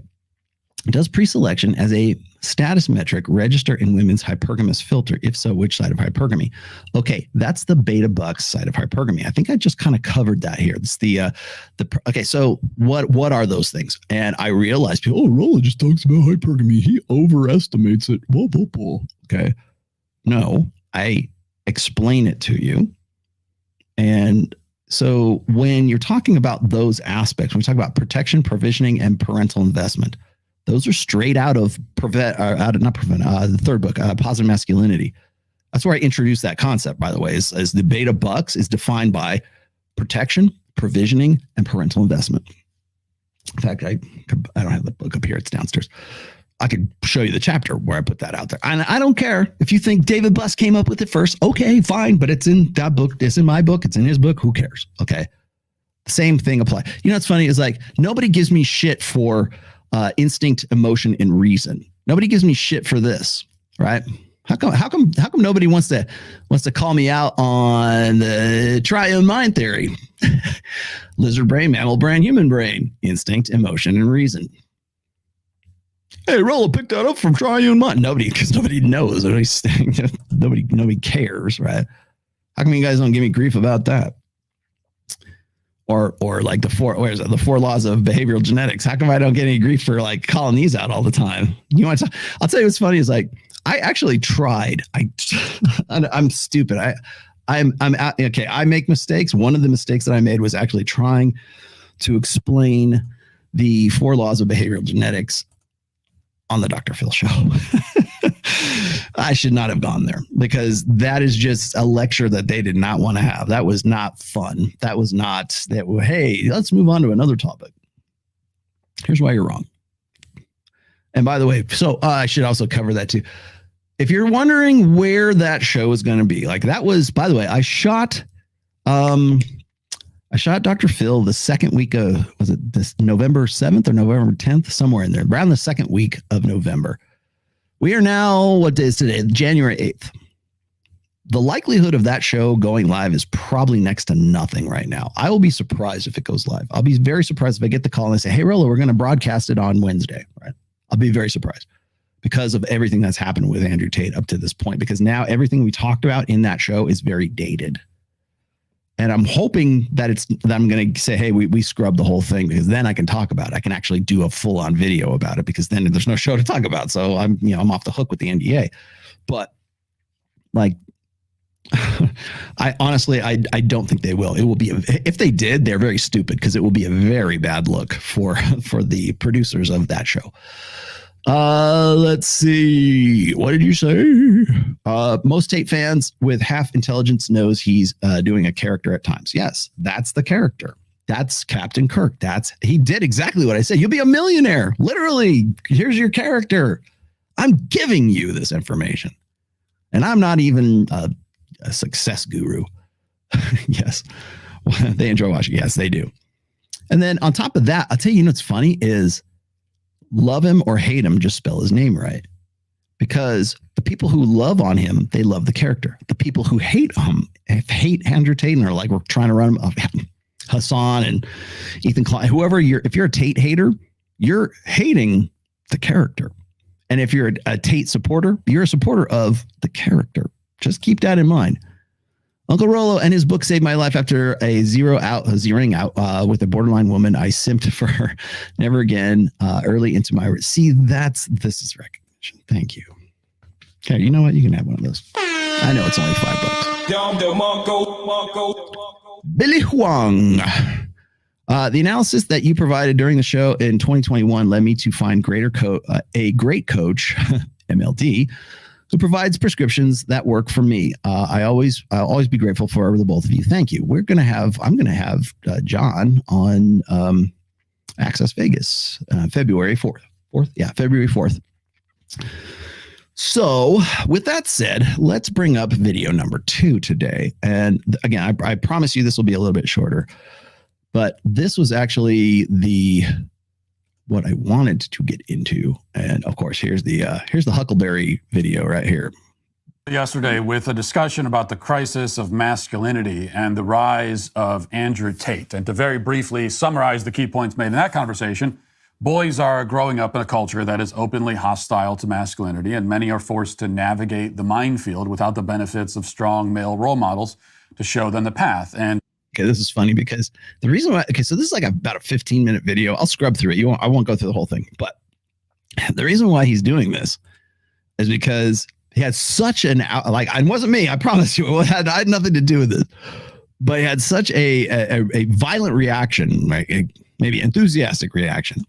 Does pre-selection as a status metric register in women's hypergamous filter? If so, which side of hypergamy? Okay, that's the beta bucks side of hypergamy. I think I just kind of covered that here. It's okay. So what are those things? And I realized, Rollo just talks about hypergamy. He overestimates it. Blah, blah, blah. Okay. No, I explain it to you. And so when you're talking about those aspects, when we talk about protection, provisioning, and parental investment, those are straight out of the third book, Positive Masculinity. That's where I introduced that concept, by the way, is the beta bucks is defined by protection, provisioning, and parental investment. In fact, I don't have the book up here. It's downstairs. I could show you the chapter where I put that out there. And I don't care if you think David Buss came up with it first. Okay, fine. But it's in that book. It's in my book. It's in his book. Who cares? Okay. Same thing apply. What's funny is like nobody gives me shit for instinct, emotion, and reason. Nobody gives me shit for this, right? How come nobody wants to call me out on the triune mind theory? Lizard brain, mammal brain, human brain, instinct, emotion, and reason. Hey, Rollo picked that up from triune mind. Because nobody knows. Nobody cares, right? How come you guys don't give me grief about that? Or like the four laws of behavioral genetics. How come I don't get any grief for like calling these out all the time? I'll tell you what's funny is like I actually tried. I'm stupid. Okay. I make mistakes. One of the mistakes that I made was actually trying to explain the 4 laws of behavioral genetics on the Dr. Phil show. I should not have gone there because that is just a lecture that they did not want to have. That was not fun. That was not that. Hey, let's move on to another topic. Here's why you're wrong. And by the way, so I should also cover that too. If you're wondering where that show is going to be, like that was, by the way, I shot Dr. Phil the second week of, was it this November 7th or November 10th? Somewhere in there, around the second week of November. We are now, what day is today? January 8th. The likelihood of that show going live is probably next to nothing right now. I will be surprised if it goes live. I'll be very surprised if I get the call and they say, hey, Rollo, we're going to broadcast it on Wednesday, right? I'll be very surprised because of everything that's happened with Andrew Tate up to this point, because now everything we talked about in that show is very dated. And I'm hoping that I'm going to say, hey, we scrubbed the whole thing, because then I can talk about it. I can actually do a full on video about it, because then there's no show to talk about. So I'm off the hook with the NDA. But like, I honestly don't think they will. It will be, if they did, they're very stupid, because it will be a very bad look for the producers of that show. Let's see. What did you say? Most Tate fans with half intelligence knows he's doing a character at times. Yes, that's the character. That's Captain Kirk. He did exactly what I said. You'll be a millionaire. Literally, here's your character. I'm giving you this information. And I'm not even a success guru. Yes. They enjoy watching. Yes, they do. And then on top of that, I'll tell you, what's funny is, love him or hate him, just spell his name right. Because the people who love on him, they love the character. The people who hate him, hate Andrew Tate, and are like, we're trying to run him up. Hassan and Ethan Klein, whoever if you're a Tate hater, you're hating the character. And if you're a Tate supporter, you're a supporter of the character. Just keep that in mind. Uncle Rollo and his book saved my life after zeroing out with a borderline woman. I simped for her. Never again. Early into my see. This is recognition. Thank you. Okay, you know what? You can have one of those. I know it's only $5. Billy Huang. The analysis that you provided during the show in 2021 led me to find a great coach, MLD, who provides prescriptions that work for me. I'll always be grateful for the both of you. Thank you. I'm going to have John on Access Vegas, February 4th. February 4th. So with that said, let's bring up video number 2 today. And again, I promise you this will be a little bit shorter, but this was actually what I wanted to get into. And of course, here's the Huckleberry video right here. Yesterday with a discussion about the crisis of masculinity and the rise of Andrew Tate. And to very briefly summarize the key points made in that conversation, boys are growing up in a culture that is openly hostile to masculinity, and many are forced to navigate the minefield without the benefits of strong male role models to show them the path. And okay, this is funny because the reason why, so this is like about a 15-minute video. I'll scrub through it. I won't go through the whole thing, but the reason why he's doing this is because he had such it wasn't me, I promise you. I had nothing to do with this, but he had such a violent reaction, right? Maybe enthusiastic reaction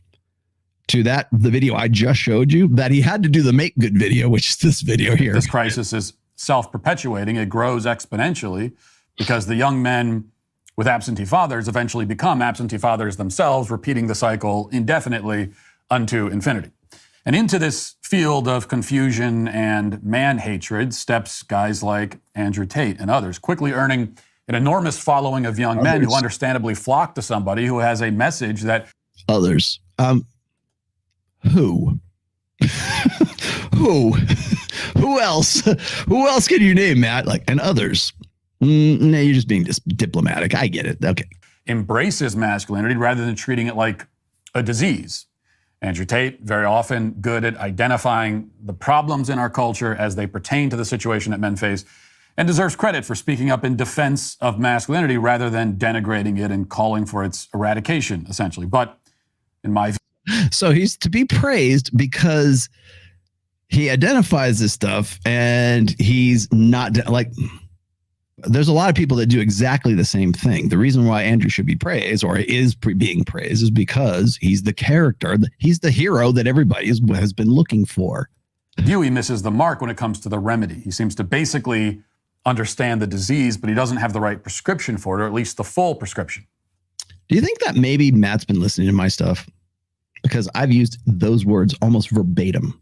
to the video I just showed you, that he had to do the Make Good video, which is this video here. This crisis is self-perpetuating. It grows exponentially because the young men with absentee fathers eventually become absentee fathers themselves, repeating the cycle indefinitely unto infinity. And into this field of confusion and man-hatred steps guys like Andrew Tate and others, quickly earning an enormous following of young men who understandably flock to somebody who has a message that... Others. Who? Who else? Who else can you name, Matt? And others. No, you're just being diplomatic. I get it. Okay. Embraces masculinity rather than treating it like a disease. Andrew Tate, very often good at identifying the problems in our culture as they pertain to the situation that men face, and deserves credit for speaking up in defense of masculinity rather than denigrating it and calling for its eradication, essentially. But in my view... So he's to be praised because he identifies this stuff, and he's not there's a lot of people that do exactly the same thing. The reason why Andrew should be praised, or is being praised, is because he's the character, he's the hero that everybody has been looking for. Dewey misses the mark when it comes to the remedy. He seems to basically understand the disease, but he doesn't have the right prescription for it, or at least the full prescription. Do you think that maybe Matt's been listening to my stuff? Because I've used those words almost verbatim.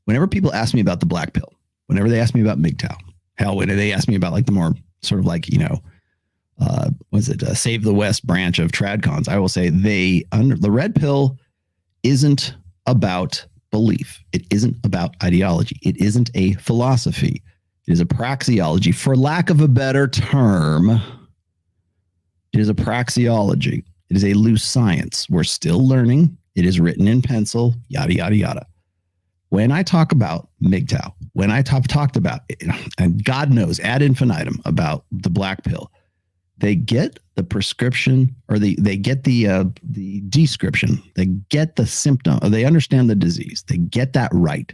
Whenever people ask me about the black pill, whenever they ask me about MGTOW, hell, when they ask me about like the more sort of like, Save the West branch of TradCons, I will say the red pill isn't about belief. It isn't about ideology. It isn't a philosophy. It is a praxeology. For lack of a better term, it is a praxeology. It is a loose science. We're still learning. It is written in pencil, yada, yada, yada. When I talk about MGTOW, when I talked about, and God knows ad infinitum about the black pill, they get the prescription, or they get the description. They get the symptom, or they understand the disease. They get that right.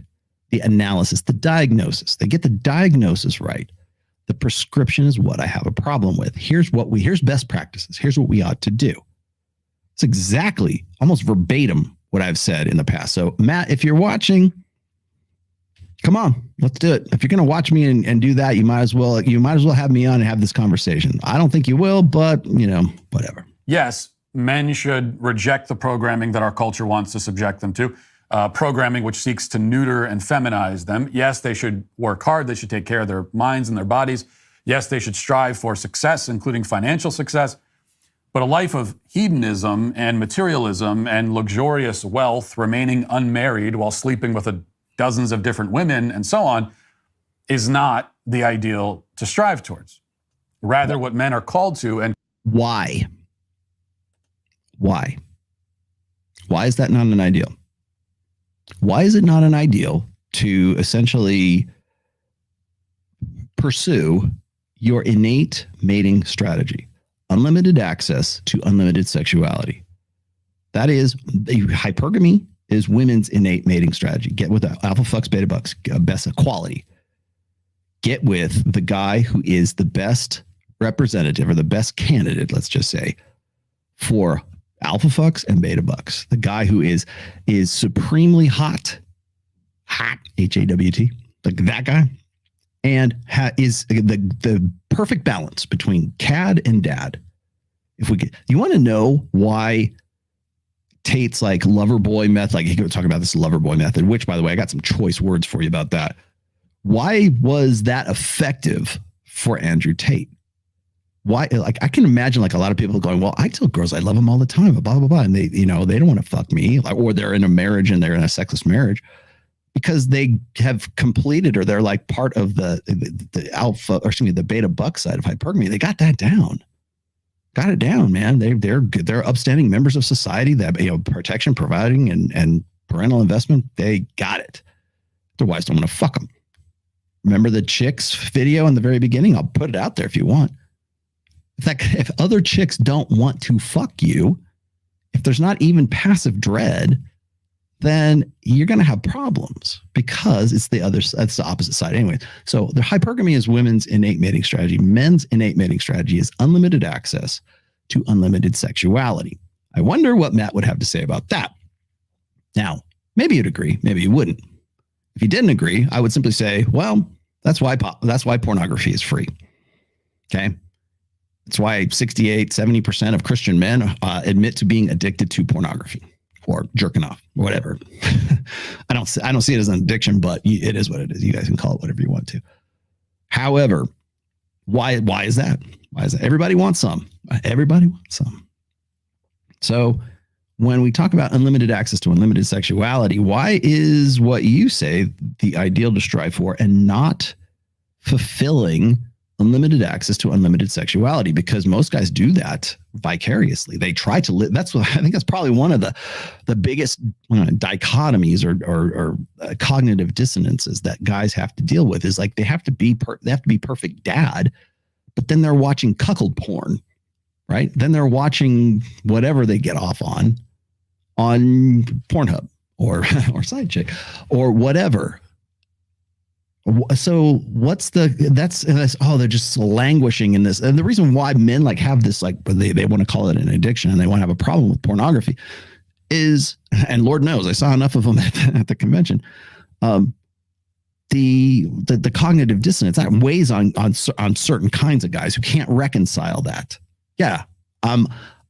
The analysis, the diagnosis. They get the diagnosis right. The prescription is what I have a problem with. Here's best practices. Here's what we ought to do. It's exactly, almost verbatim, what I've said in the past. So, Matt, if you're watching, come on, let's do it. If you're going to watch me and do that, you might as well have me on and have this conversation. I don't think you will, but whatever. Yes, men should reject the programming that our culture wants to subject them to, programming which seeks to neuter and feminize them. Yes, they should work hard. They should take care of their minds and their bodies. Yes, they should strive for success, including financial success. But a life of hedonism and materialism and luxurious wealth, remaining unmarried while sleeping with dozens of different women and so on, is not the ideal to strive towards. Rather, what men are called to. And why? Why is that not an ideal? Why is it not an ideal to essentially pursue your innate mating strategy? Unlimited access to unlimited sexuality. That is, hypergamy is women's innate mating strategy. Get with alpha fucks, beta bucks, best quality. Get with the guy who is the best representative, or the best candidate, let's just say, for alpha fucks and beta bucks. The guy who is supremely hot, HAWT, like that guy, and is the perfect balance between cad and dad. You want to know why Tate's like lover boy method, like he could talk about this lover boy method, which, by the way, I got some choice words for you about that. Why was that effective for Andrew Tate? Why? Like, I can imagine like a lot of people going, well, I tell girls I love them all the time, blah, blah, blah. And they don't want to fuck me, or they're in a marriage and they're in a sexless marriage because they have completed, or they're like part of the alpha, or excuse me, the beta buck side of hypergamy. They got that down. Got it down, man. They're upstanding members of society that, protection, providing, and parental investment. They got it. Their wives don't want to fuck them. Remember the chicks video in the very beginning? I'll put it out there if you want. If other chicks don't want to fuck you, if there's not even passive dread, then you're going to have problems, because it's the opposite side anyway. So the hypergamy is women's innate mating strategy. Men's innate mating strategy is unlimited access to unlimited sexuality. I wonder what Matt would have to say about that. Now, maybe you'd agree, maybe you wouldn't. If you didn't agree, I would simply say, well, that's why pornography is free. Okay. That's why 70% of Christian men admit to being addicted to pornography or jerking off or whatever. I don't see it as an addiction, but it is what it is. You guys can call it whatever you want to. However, why is that? Why is that? Everybody wants some. Everybody wants some. So when we talk about unlimited access to unlimited sexuality, why is what you say the ideal to strive for, and not fulfilling unlimited access to unlimited sexuality? Because most guys do that vicariously. They try to live. I think that's probably one of the biggest dichotomies or cognitive dissonances that guys have to deal with, is like they have to be perfect dad, but then they're watching cuckold porn, right? Then they're watching whatever they get off on Pornhub or Sidechick or whatever. So they're just languishing in this. And the reason why men like have this, like they want to call it an addiction and they want to have a problem with pornography is, and Lord knows I saw enough of them at the convention, the cognitive dissonance that weighs on certain kinds of guys who can't reconcile that. Yeah, I'm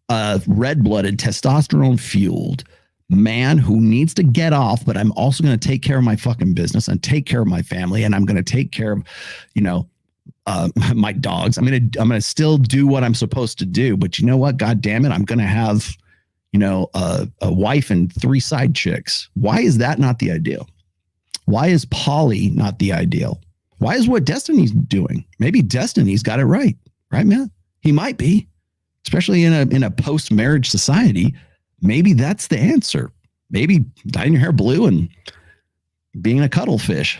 a red-blooded, testosterone-fueled man who needs to get off, but I'm also going to take care of my fucking business and take care of my family, and I'm going to take care of, my dogs. I'm going to still do what I'm supposed to do, but you know what? God damn it, I'm going to have, a wife and 3 side chicks. Why is that not the ideal? Why is poly not the ideal? Why is what Destiny's doing? Maybe Destiny's got it right, man? He might be, especially in a post-marriage society. Maybe that's the answer. Maybe dyeing your hair blue and being a cuttlefish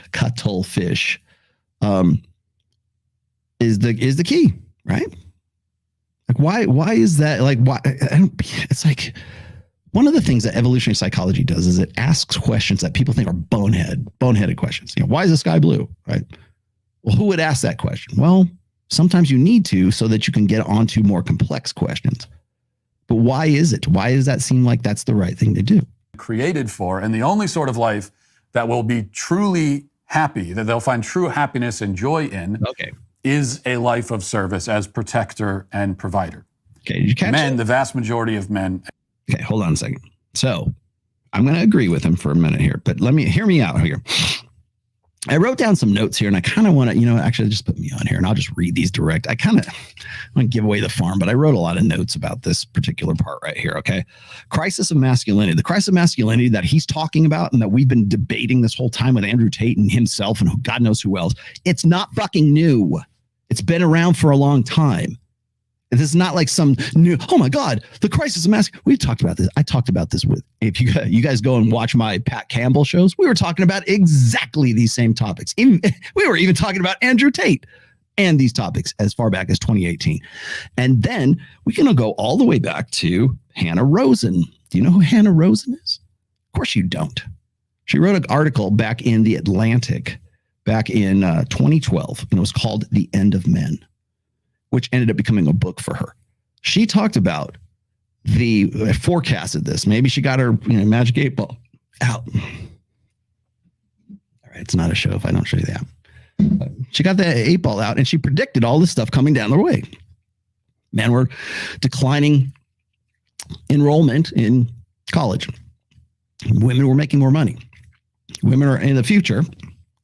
is the key, right? Like why is that? Like why? It's like one of the things that evolutionary psychology does is it asks questions that people think are boneheaded questions. Why is the sky blue? Right? Well, who would ask that question? Well, sometimes you need to so that you can get onto more complex questions. But why is it? Why does that seem like that's the right thing to do? Created for, and the only sort of life that will be truly happy, that they'll find true happiness and joy in, is a life of service as protector and provider. Okay, did you catch men, it? the vast majority of men. Okay, hold on a second. So I'm going to agree with him for a minute here, but hear me out here. I wrote down some notes here, and I kind of want to, actually just put me on here, and I'll just read these direct. I want to give away the farm, but I wrote a lot of notes about this particular part right here, okay? Crisis of masculinity. The crisis of masculinity that he's talking about and that we've been debating this whole time with Andrew Tate and himself and God knows who else, it's not fucking new. It's been around for a long time. This is not like some new, oh my God, the crisis of masculinity. We've talked about this. I talked about this with, if you guys go and watch my Pat Campbell shows, we were talking about exactly these same topics. We were even talking about Andrew Tate and these topics as far back as 2018. And then we can go all the way back to Hannah Rosen. Do you know who Hannah Rosen is? Of course you don't. She wrote an article back in The Atlantic back in 2012, and it was called The End of Men, which ended up becoming a book for her. She talked about forecasted this. Maybe she got her magic 8 ball out. All right, it's not a show if I don't show you that. She got the 8 ball out, and she predicted all this stuff coming down the way. Men were declining enrollment in college. Women were making more money. Women are in the future.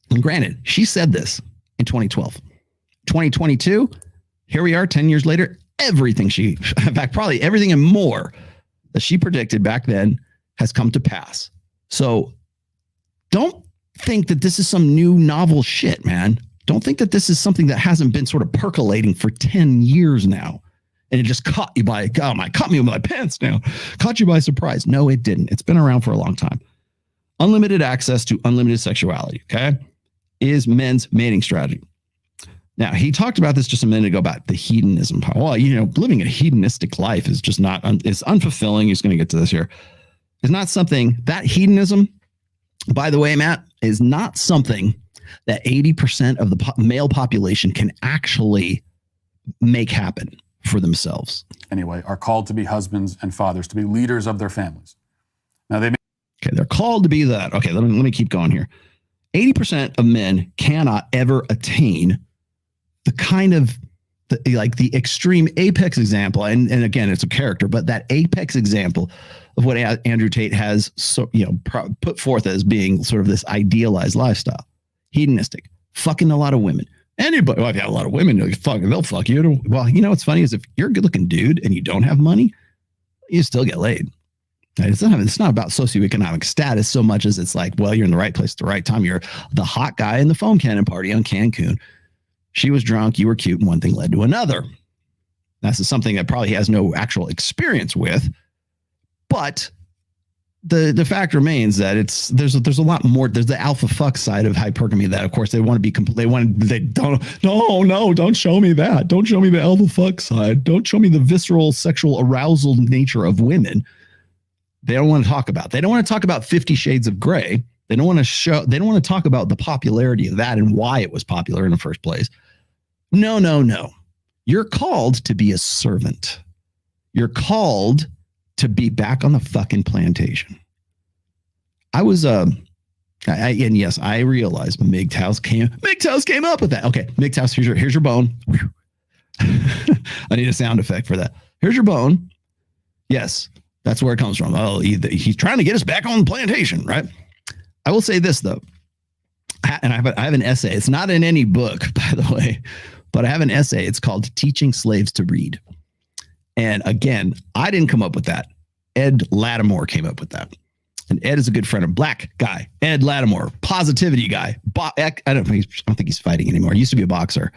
And granted, she said this in 2012. 2022, here we are 10 years later. Everything in fact, probably everything and more that she predicted back then has come to pass. So don't think that this is some new novel shit, man. Don't think that this is something that hasn't been sort of percolating for 10 years now. And it just caught you by, caught me with my pants now. Caught you by surprise. No, it didn't. It's been around for a long time. Unlimited access to unlimited sexuality, okay, is men's mating strategy. Now, he talked about this just a minute ago about the hedonism. Well, living a hedonistic life is just not, it's unfulfilling. He's going to get to this here. It's not something, that hedonism, by the way, Matt, is not something that 80% of the male population can actually make happen for themselves. Anyway, are called to be husbands and fathers, to be leaders of their families. Now, they're called to be that. Okay, let me keep going here. 80% of men cannot ever attain the kind of the extreme apex example, and again, it's a character, but that apex example of what Andrew Tate has put forth as being sort of this idealized lifestyle, hedonistic, fucking a lot of women. Anybody, well, if you have a lot of women, they'll fuck you. Well, what's funny is if you're a good-looking dude and you don't have money, you still get laid. Right? It's not about socioeconomic status so much as it's like, well, you're in the right place at the right time. You're the hot guy in the foam cannon party on Cancun. She was drunk, you were cute, and one thing led to another. That's something that probably has no actual experience with, but the fact remains that there's a lot more. There's the alpha fuck side of hypergamy that, of course, they want to be. Don't show me that. Don't show me the alpha fuck side. Don't show me the visceral sexual arousal nature of women. They don't want to talk about. They don't want to talk about 50 Shades of Grey. They don't want to show. They don't want to talk about the popularity of that and why it was popular in the first place. No. You're called to be a servant. You're called to be back on the fucking plantation. I was And yes, I realize MGTOWs came up with that. Okay, MGTOWs, here's your bone. I need a sound effect for that. Here's your bone. Yes, that's where it comes from. Oh, he's trying to get us back on the plantation, right? I will say this, though. And I have an essay. It's not in any book, by the way, but I have an essay. It's called Teaching Slaves to Read. And again, I didn't come up with that. Ed Lattimore came up with that. And Ed is a good friend of black guy. Ed Lattimore, positivity guy. I don't think he's fighting anymore. He used to be a boxer.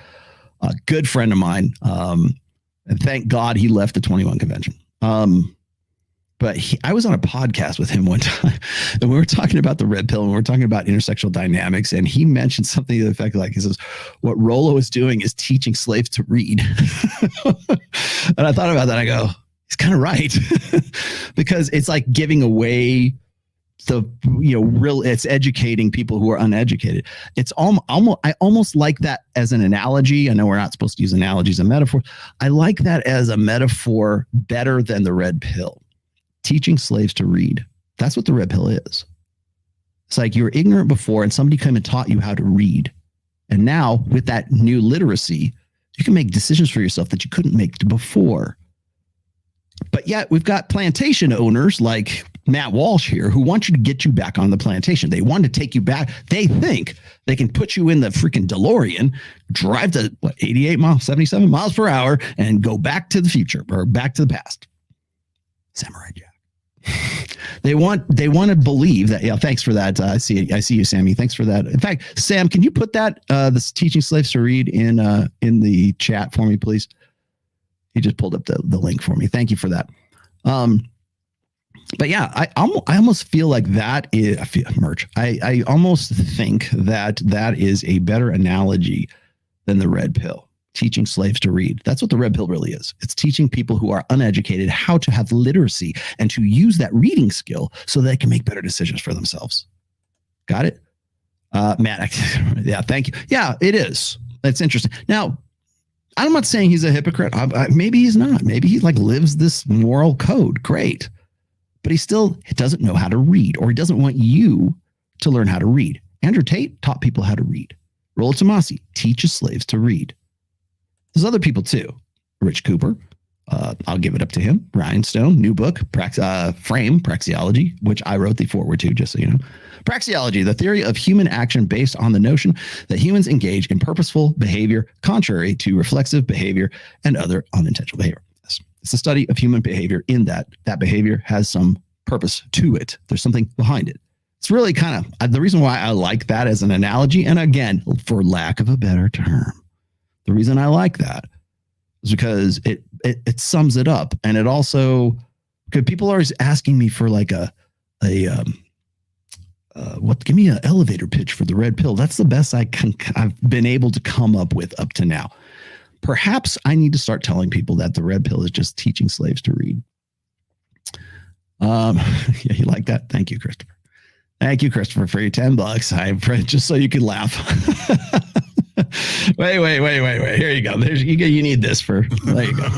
A good friend of mine. And thank God he left the 21 convention. But I was on a podcast with him one time, and we were talking about the red pill, and we were talking about intersexual dynamics, and he mentioned something to the effect like, he says, what Rollo is doing is teaching slaves to read. And I thought about that. I go, he's kind of right. Because it's like giving away it's educating people who are uneducated. It's I almost like that as an analogy. I know we're not supposed to use analogies and metaphors. I like that as a metaphor better than the red pill. Teaching slaves to read. That's what the red pill is. It's like you were ignorant before and somebody came and taught you how to read. And now with that new literacy, you can make decisions for yourself that you couldn't make before. But yet we've got plantation owners like Matt Walsh here who want you to get you back on the plantation. They want to take you back. They think they can put you in the freaking DeLorean, drive to 88 miles, 77 miles per hour and go back to the future or back to the past. Samurai Jack. They want to believe that. Yeah, thanks for that. I see you, Sammy. Thanks for that. In fact, Sam, can you put that this teaching slaves to read in the chat for me, please? He just pulled up the link for me. Thank you for that. But yeah, I almost feel like that is merch. I almost think that is a better analogy than the red pill. Teaching slaves to read. That's what the red pill really is. It's teaching people who are uneducated how to have literacy and to use that reading skill so they can make better decisions for themselves. Got it? Matt, yeah, thank you. Yeah, it is. That's interesting. Now, I'm not saying he's a hypocrite. Maybe he's not. Maybe he lives this moral code. Great. But he still doesn't know how to read, or he doesn't want you to learn how to read. Andrew Tate taught people how to read. Rollos teaches slaves to read. There's other people too. Rich Cooper, I'll give it up to him. Ryan Stone, new book, Frame, Praxeology, which I wrote the foreword to, just so you know. Praxeology, the theory of human action based on the notion that humans engage in purposeful behavior contrary to reflexive behavior and other unintentional behavior. It's the study of human behavior in that behavior has some purpose to it. There's something behind it. It's really kind of the reason why I like that as an analogy. And again, for lack of a better term, the reason I like that is because it sums it up. And it also, because people are always asking me for like give me an elevator pitch for the red pill. That's the best I've been able to come up with up to now. Perhaps I need to start telling people that the red pill is just teaching slaves to read. Yeah, you like that? Thank you, Christopher. Thank you, Christopher, for your $10. Just so you can laugh. Wait. Here you go. You need this there you go.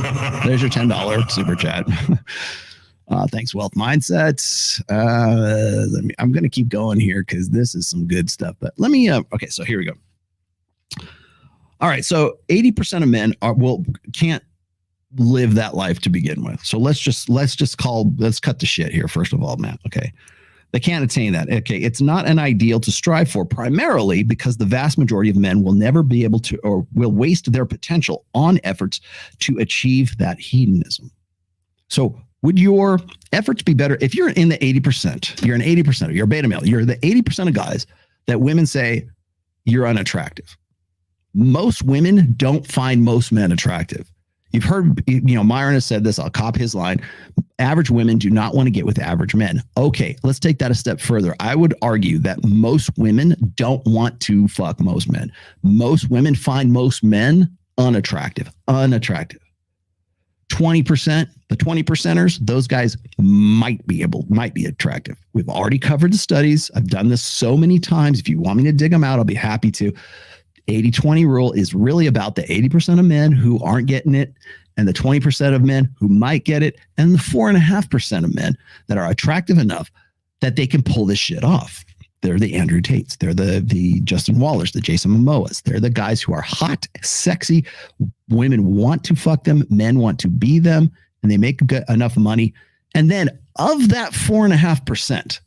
There's your $10 super chat. Thanks, Wealth Mindset. I'm going to keep going here because this is some good stuff. But let me. Okay, so here we go. All right, so 80% of men can't live that life to begin with. So let's cut the shit here first of all, Matt. Okay. They can't attain that. Okay, it's not an ideal to strive for, primarily because the vast majority of men will never be able to, or will waste their potential on efforts to achieve that hedonism. So would your efforts be better if you're in the 80%, you're an 80%, you're a beta male, you're the 80% of guys that women say you're unattractive. Most women don't find most men attractive. You've heard, Myron has said this. I'll copy his line. Average women do not want to get with average men. Okay, let's take that a step further. I would argue that most women don't want to fuck most men. Most women find most men unattractive. 20%, the 20%ers, those guys might be attractive. We've already covered the studies. I've done this so many times. If you want me to dig them out, I'll be happy to. 80-20 rule is really about the 80% of men who aren't getting it and the 20% of men who might get it and the 4.5% of men that are attractive enough that they can pull this shit off. They're the Andrew Tates. They're the Justin Wallers, the Jason Momoas. They're the guys who are hot, sexy. Women want to fuck them. Men want to be them, and they make enough money. And then of that 4.5%,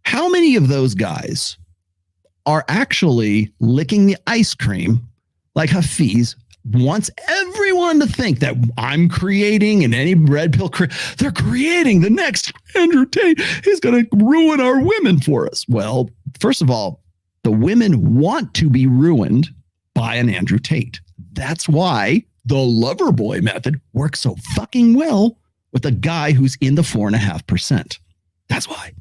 how many of those guys are actually licking the ice cream like Hafeez wants everyone to think that I'm creating, and any red pill, they're creating the next Andrew Tate. He's going to ruin our women for us. Well, first of all, the women want to be ruined by an Andrew Tate. That's why the lover boy method works so fucking well with a guy who's in the 4.5%. That's why.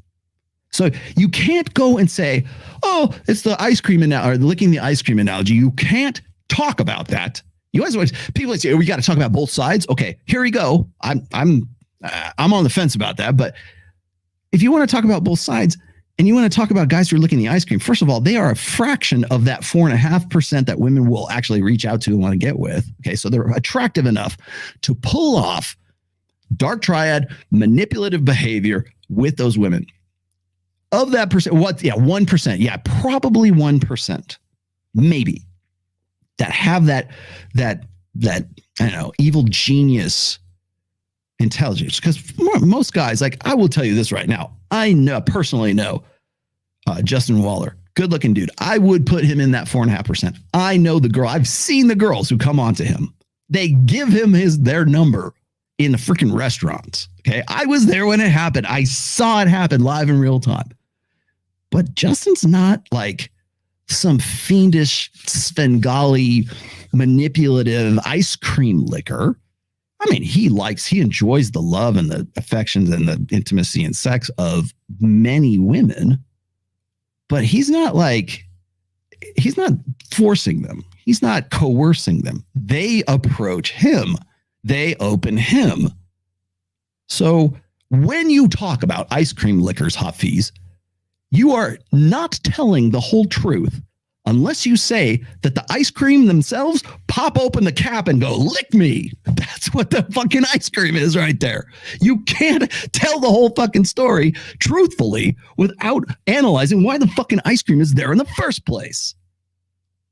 So you can't go and say, oh, it's the ice cream or licking the ice cream analogy. You can't talk about that. You always people say, we got to talk about both sides. Okay, here we go. I'm on the fence about that. But if you want to talk about both sides and you want to talk about guys who are licking the ice cream, first of all, they are a fraction of that 4.5% that women will actually reach out to and want to get with. Okay, so they're attractive enough to pull off dark triad manipulative behavior with those women. Of that percent, 1%. Yeah, probably 1%, maybe, that have that I don't know, evil genius intelligence. Because most guys, like, I will tell you this right now, I personally know Justin Waller, good looking dude. I would put him in that 4.5%. I know the girl. I've seen the girls who come on to him. They give him their number in the freaking restaurants. Okay, I was there when it happened. I saw it happen live in real time. But Justin's not like some fiendish Svengali manipulative ice cream licker. I mean, he enjoys the love and the affections and the intimacy and sex of many women, but he's not forcing them. He's not coercing them. They approach him. They open him. So when you talk about ice cream lickers, Hafeez, you are not telling the whole truth unless you say that the ice cream themselves pop open the cap and go, lick me. That's what the fucking ice cream is right there. You can't tell the whole fucking story truthfully without analyzing why the fucking ice cream is there in the first place.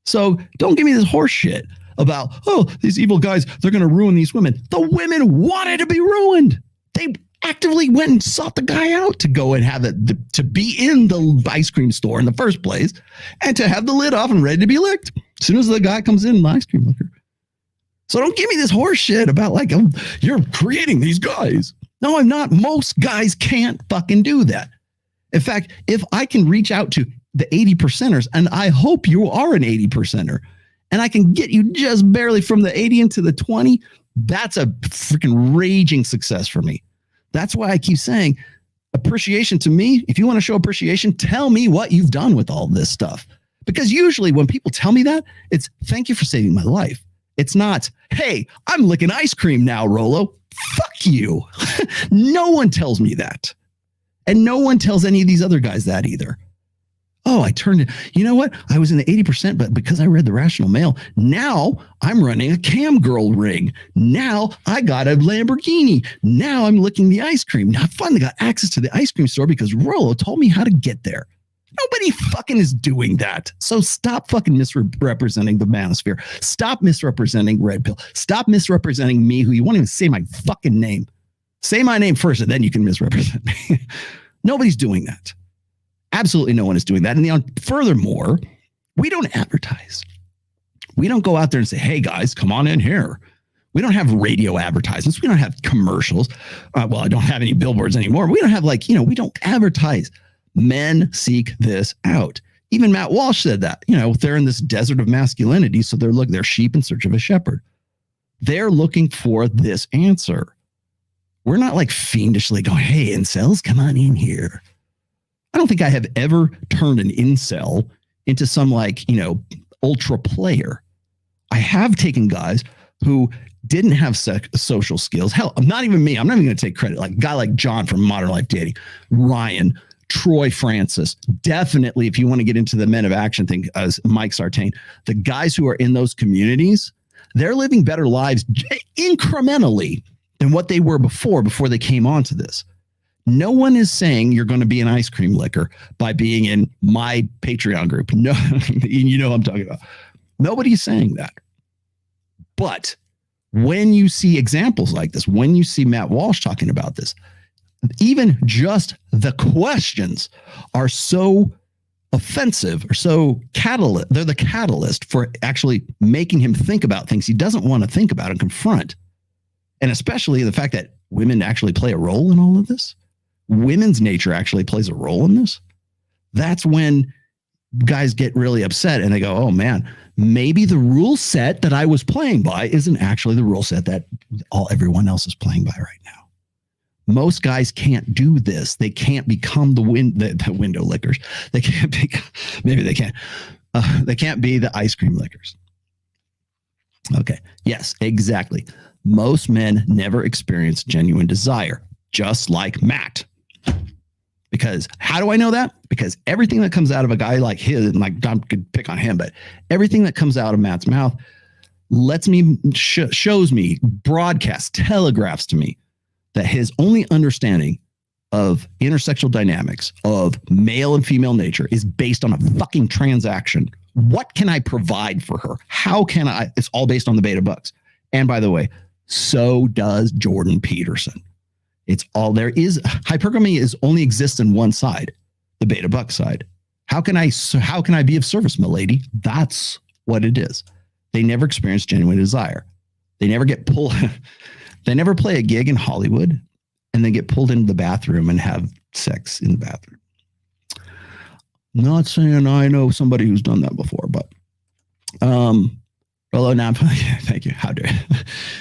So don't give me this horse shit about, oh, these evil guys, they're going to ruin these women. The women wanted to be ruined. They actively went and sought the guy out to go and have it, to be in the ice cream store in the first place and to have the lid off and ready to be licked as soon as the guy comes in the ice cream liquor. So don't give me this horse shit about like, oh, you're creating these guys. No, I'm not. Most guys can't fucking do that. In fact, if I can reach out to the 80%ers, and I hope you are an 80%er, and I can get you just barely from the 80 into the 20, that's a freaking raging success for me. That's why I keep saying appreciation to me. If you want to show appreciation, tell me what you've done with all this stuff. Because usually when people tell me that, it's thank you for saving my life. It's not, hey, I'm licking ice cream now, Rollo. Fuck you. No one tells me that. And no one tells any of these other guys that either. Oh, I turned it. You know what? I was in the 80%, but because I read The Rational Male, now I'm running a cam girl ring. Now I got a Lamborghini. Now I'm licking the ice cream. Now I finally got access to the ice cream store because Rollo told me how to get there. Nobody fucking is doing that. So stop fucking misrepresenting the manosphere. Stop misrepresenting Red Pill. Stop misrepresenting me, who you won't even say my fucking name. Say my name first, and then you can misrepresent me. Nobody's doing that. Absolutely no one is doing that. And furthermore, we don't advertise. We don't go out there and say, hey, guys, come on in here. We don't have radio advertisements. We don't have commercials. Well, I don't have any billboards anymore. We don't have we don't advertise. Men seek this out. Even Matt Walsh said that, they're in this desert of masculinity. So they're sheep in search of a shepherd. They're looking for this answer. We're not like fiendishly going, hey, incels, come on in here. I don't think I have ever turned an incel into some ultra player. I have taken guys who didn't have social skills. Hell, not even me. I'm not even going to take credit. Like a guy like John from Modern Life Dating, Ryan, Troy Francis. Definitely, if you want to get into the Men of Action thing, as Mike Sartain, the guys who are in those communities, they're living better lives incrementally than what they were before they came onto this. No one is saying you're going to be an ice cream licker by being in my Patreon group. No, you know what I'm talking about. Nobody's saying that. But when you see examples like this, when you see Matt Walsh talking about this, even just the questions are so offensive or so catalyst. They're the catalyst for actually making him think about things he doesn't want to think about and confront. And especially the fact that women actually play a role in all of this. Women's nature actually plays a role in this. That's when guys get really upset and they go, oh man, maybe the rule set that I was playing by isn't actually the rule set that everyone else is playing by right now. Most guys can't do this. They can't become the window lickers. They can't be, maybe they can. They can't be the ice cream lickers. Okay. Yes, exactly. Most men never experience genuine desire, just like Matt. Because how do I know that? Because everything that comes out of a guy like his, and like I could pick on him, but everything that comes out of Matt's mouth lets me, shows me, broadcasts, telegraphs to me that his only understanding of intersexual dynamics of male and female nature is based on a fucking transaction. What can I provide for her? How can I? It's all based on the beta bucks. And by the way, so does Jordan Peterson. It's all there is. Hypergamy is only exists in one side, the beta buck side. How can I be of service, milady? That's what it is. They never experience genuine desire. They never get pulled. They never play a gig in Hollywood and then get pulled into the bathroom and have sex in the bathroom. Not saying I know somebody who's done that before, but Rollo, now thank you. How dare you?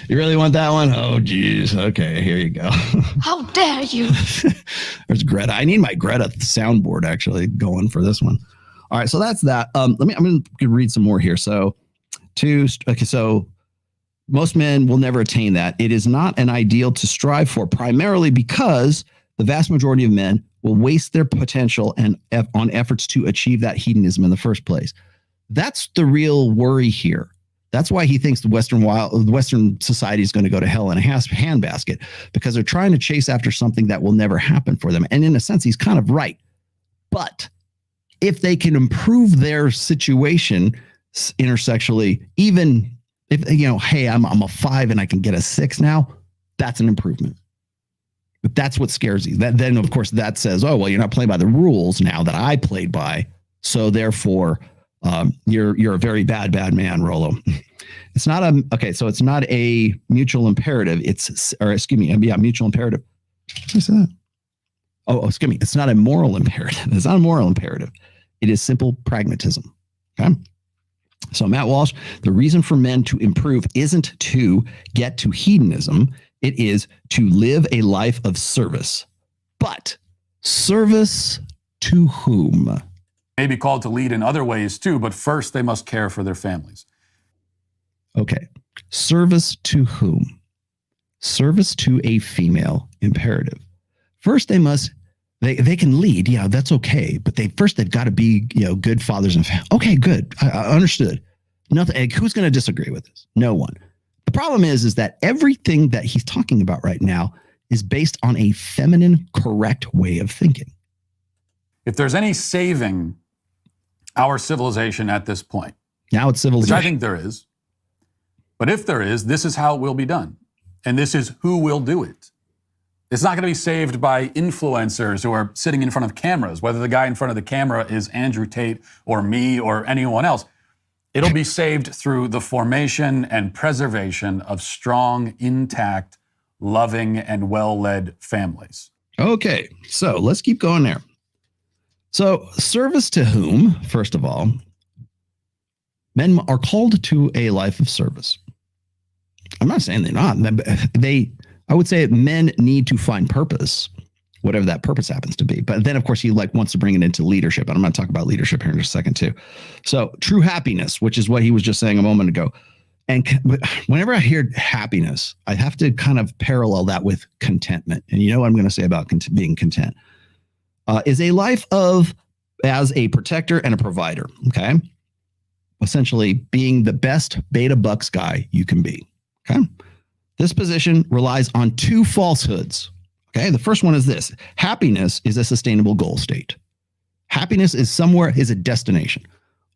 You really want that one? Oh, geez. Okay, here you go. How dare you? There's Greta. I need my Greta soundboard actually going for this one. All right, so that's that. I'm going to read some more here. So most men will never attain that. It is not an ideal to strive for, primarily because the vast majority of men will waste their potential and on efforts to achieve that hedonism in the first place. That's the real worry here. That's why he thinks the Western society is going to go to hell in a handbasket, because they're trying to chase after something that will never happen for them. And in a sense, he's kind of right. But if they can improve their situation intersexually, even if, hey, I'm a 5 and I can get a 6 now, that's an improvement. But that's what scares you. Then, of course, that says, oh, well, you're not playing by the rules now that I played by. So therefore, you're a very bad man, Rollo. It's not it's not a mutual imperative. Mutual imperative. What is that? Excuse me. It's not a moral imperative. It's not a moral imperative. It is simple pragmatism. Okay. So Matt Walsh, the reason for men to improve isn't to get to hedonism. It is to live a life of service. But service to whom? May be called to lead in other ways too, but first they must care for their families. Okay. Service to whom? Service to a female imperative. First, they can lead. Yeah, that's okay. But they've got to be, good fathers and families. Okay, good. I understood. Nothing. Who's going to disagree with this? No one. The problem is that everything that he's talking about right now is based on a feminine, correct way of thinking. If there's any saving our civilization at this point, now it's civilization, which I think there is. But if there is, this is how it will be done. And this is who will do it. It's not going to be saved by influencers who are sitting in front of cameras, whether the guy in front of the camera is Andrew Tate or me or anyone else. It'll be saved through the formation and preservation of strong, intact, loving, and well-led families. Okay, so let's keep going there. So service to whom, first of all, men are called to a life of service. I'm not saying they're not. I would say men need to find purpose, whatever that purpose happens to be. But then, of course, he wants to bring it into leadership. And I'm going to talk about leadership here in just a second, too. So true happiness, which is what he was just saying a moment ago. And whenever I hear happiness, I have to kind of parallel that with contentment. And you know what I'm going to say about being content is a life as a protector and a provider. Okay. Essentially being the best beta bucks guy you can be. Okay. This position relies on two falsehoods. Okay. The first one is this: happiness is a sustainable goal state. Happiness is a destination.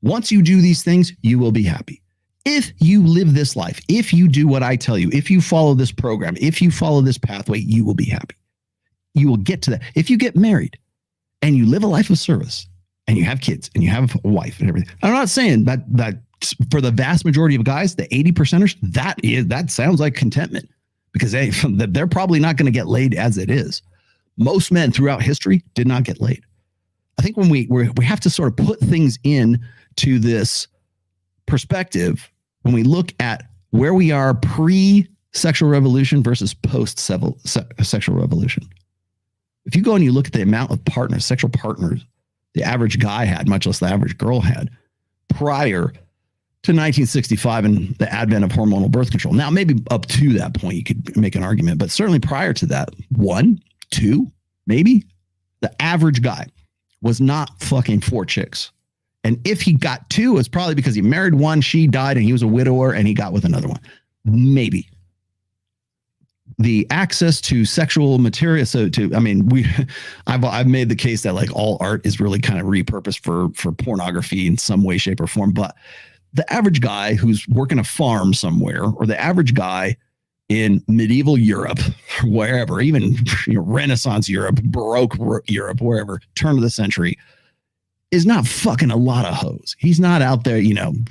Once you do these things, you will be happy. If you live this life, if you do what I tell you, if you follow this program, if you follow this pathway, you will be happy. You will get to that. If you get married and you live a life of service and you have kids and you have a wife and everything, I'm not saying that for the vast majority of guys, the 80%ers, that sounds like contentment, because they're probably not going to get laid as it is. Most men throughout history did not get laid. I think when we have to sort of put things in to this perspective, when we look at where we are pre-sexual revolution versus post-sexual revolution. If you go and you look at the amount of partners, sexual partners, the average guy had, much less the average girl had, prior to 1965 and the advent of hormonal birth control. Now, maybe up to that point, you could make an argument, but certainly prior to that, 1, 2, maybe, the average guy was not fucking 4 chicks. And if he got 2, it's probably because he married one, she died, and he was a widower, and he got with another one. Maybe. The access to sexual material. I've made the case that like all art is really kind of repurposed for pornography in some way, shape, or form. But the average guy who's working a farm somewhere, or the average guy in medieval Europe, wherever, even Renaissance Europe, Baroque Europe, wherever, turn of the century, is not fucking a lot of hoes. He's not out there,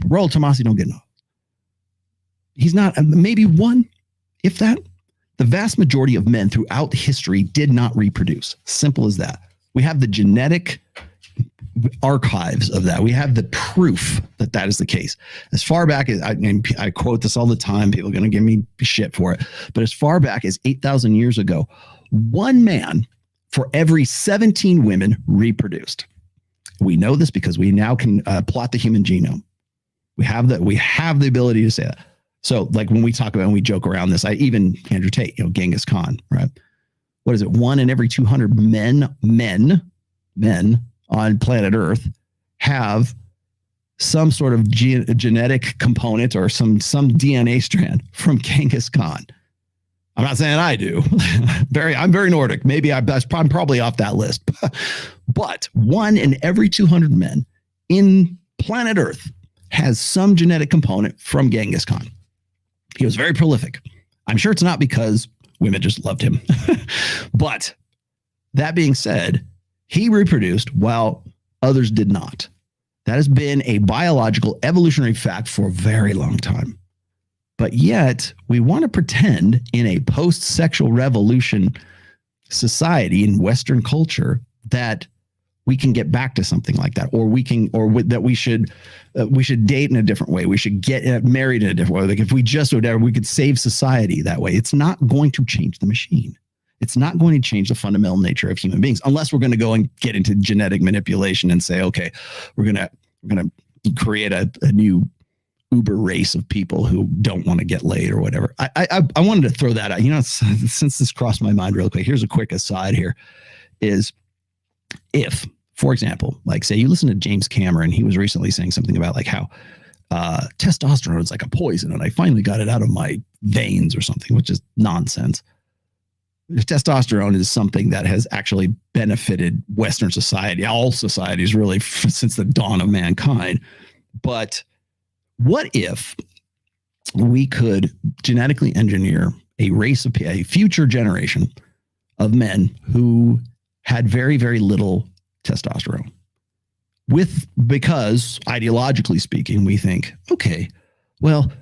Royal Tomasi don't get no. He's not, maybe 1, if that. The vast majority of men throughout history did not reproduce. Simple as that. We have the genetic archives of that. We have the proof that is the case. As far back as, I quote this all the time, people are going to give me shit for it, but as far back as 8,000 years ago, 1 man for every 17 women reproduced. We know this because we now can plot the human genome. We have the ability to say that. So like when we talk about and we joke around this, even Andrew Tate, Genghis Khan, right? What is it? 1 in every 200 men on planet Earth have some sort of genetic component or some DNA strand from Genghis Khan. I'm not saying I do. I'm very Nordic. Maybe I'm probably off that list. But 1 in every 200 men in planet Earth has some genetic component from Genghis Khan. He was very prolific. I'm sure it's not because women just loved him. But that being said, he reproduced while others did not. That has been a biological evolutionary fact for a very long time. But yet we want to pretend in a post-sexual revolution society in Western culture that we can get back to something like that, that we should date in a different way. We should get married in a different way. Like if we just whatever, we could save society that way. It's not going to change the machine. It's not going to change the fundamental nature of human beings, unless we're going to go and get into genetic manipulation and say, okay, we're going to create a new uber race of people who don't want to get laid or whatever. I wanted to throw that out. Since this crossed my mind real quick, here's a quick aside here is if, for example, like say you listen to James Cameron, he was recently saying something about like how testosterone is like a poison and I finally got it out of my veins or something, which is nonsense. Testosterone is something that has actually benefited Western society, all societies really since the dawn of mankind. But what if we could genetically engineer a future generation of men who had very, very little testosterone? Because ideologically speaking, we think, okay, well,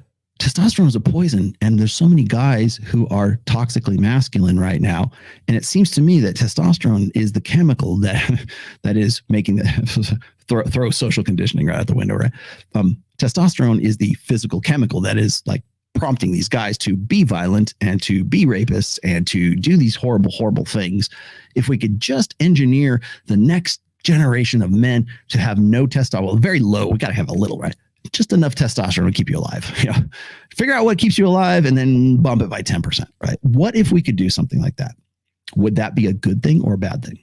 testosterone is a poison and there's so many guys who are toxically masculine right now. And it seems to me that testosterone is the chemical that is making the throw social conditioning right out the window, right? Testosterone is the physical chemical that is like prompting these guys to be violent and to be rapists and to do these horrible, horrible things. If we could just engineer the next generation of men to have no testosterone, well, very low, we got to have a little, right? Just enough testosterone to keep you alive. Figure out what keeps you alive and then bump it by 10%, right? What if we could do something like that? Would that be a good thing or a bad thing?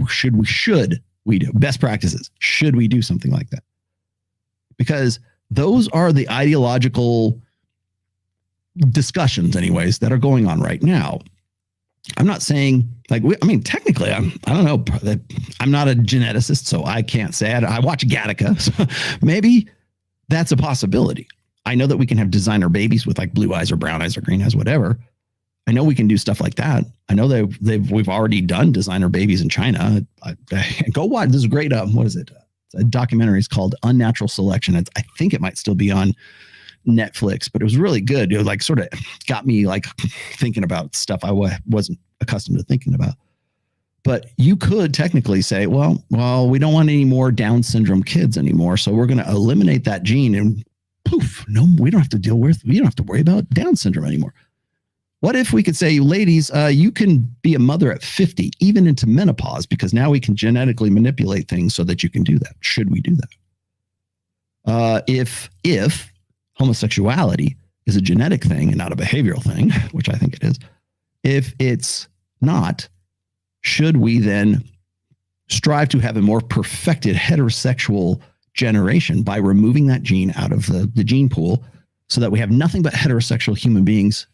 Should we do best practices? Should we do something like that? Because those are the ideological discussions anyways that are going on right now. I'm not saying technically, I don't know. I'm not a geneticist, so I can't say it. I watch Gattaca, so maybe that's a possibility. I know that we can have designer babies with like blue eyes or brown eyes or green eyes, whatever. I know we can do stuff like that. I know we've already done designer babies in China. Go watch. This is a great. What is it? It's a documentary. It's called Unnatural Selection. I think it might still be on Netflix, but it was really good. It was like sort of got me like thinking about stuff I wasn't accustomed to thinking about. But you could technically say, well, we don't want any more Down syndrome kids anymore, so we're going to eliminate that gene, and poof, no, we don't have to worry about Down syndrome anymore. What if we could say, ladies, you can be a mother at 50, even into menopause, because now we can genetically manipulate things so that you can do that. Should we do that? If homosexuality is a genetic thing and not a behavioral thing, which I think it is, if it's not, should we then strive to have a more perfected heterosexual generation by removing that gene out of the gene pool so that we have nothing but heterosexual human beings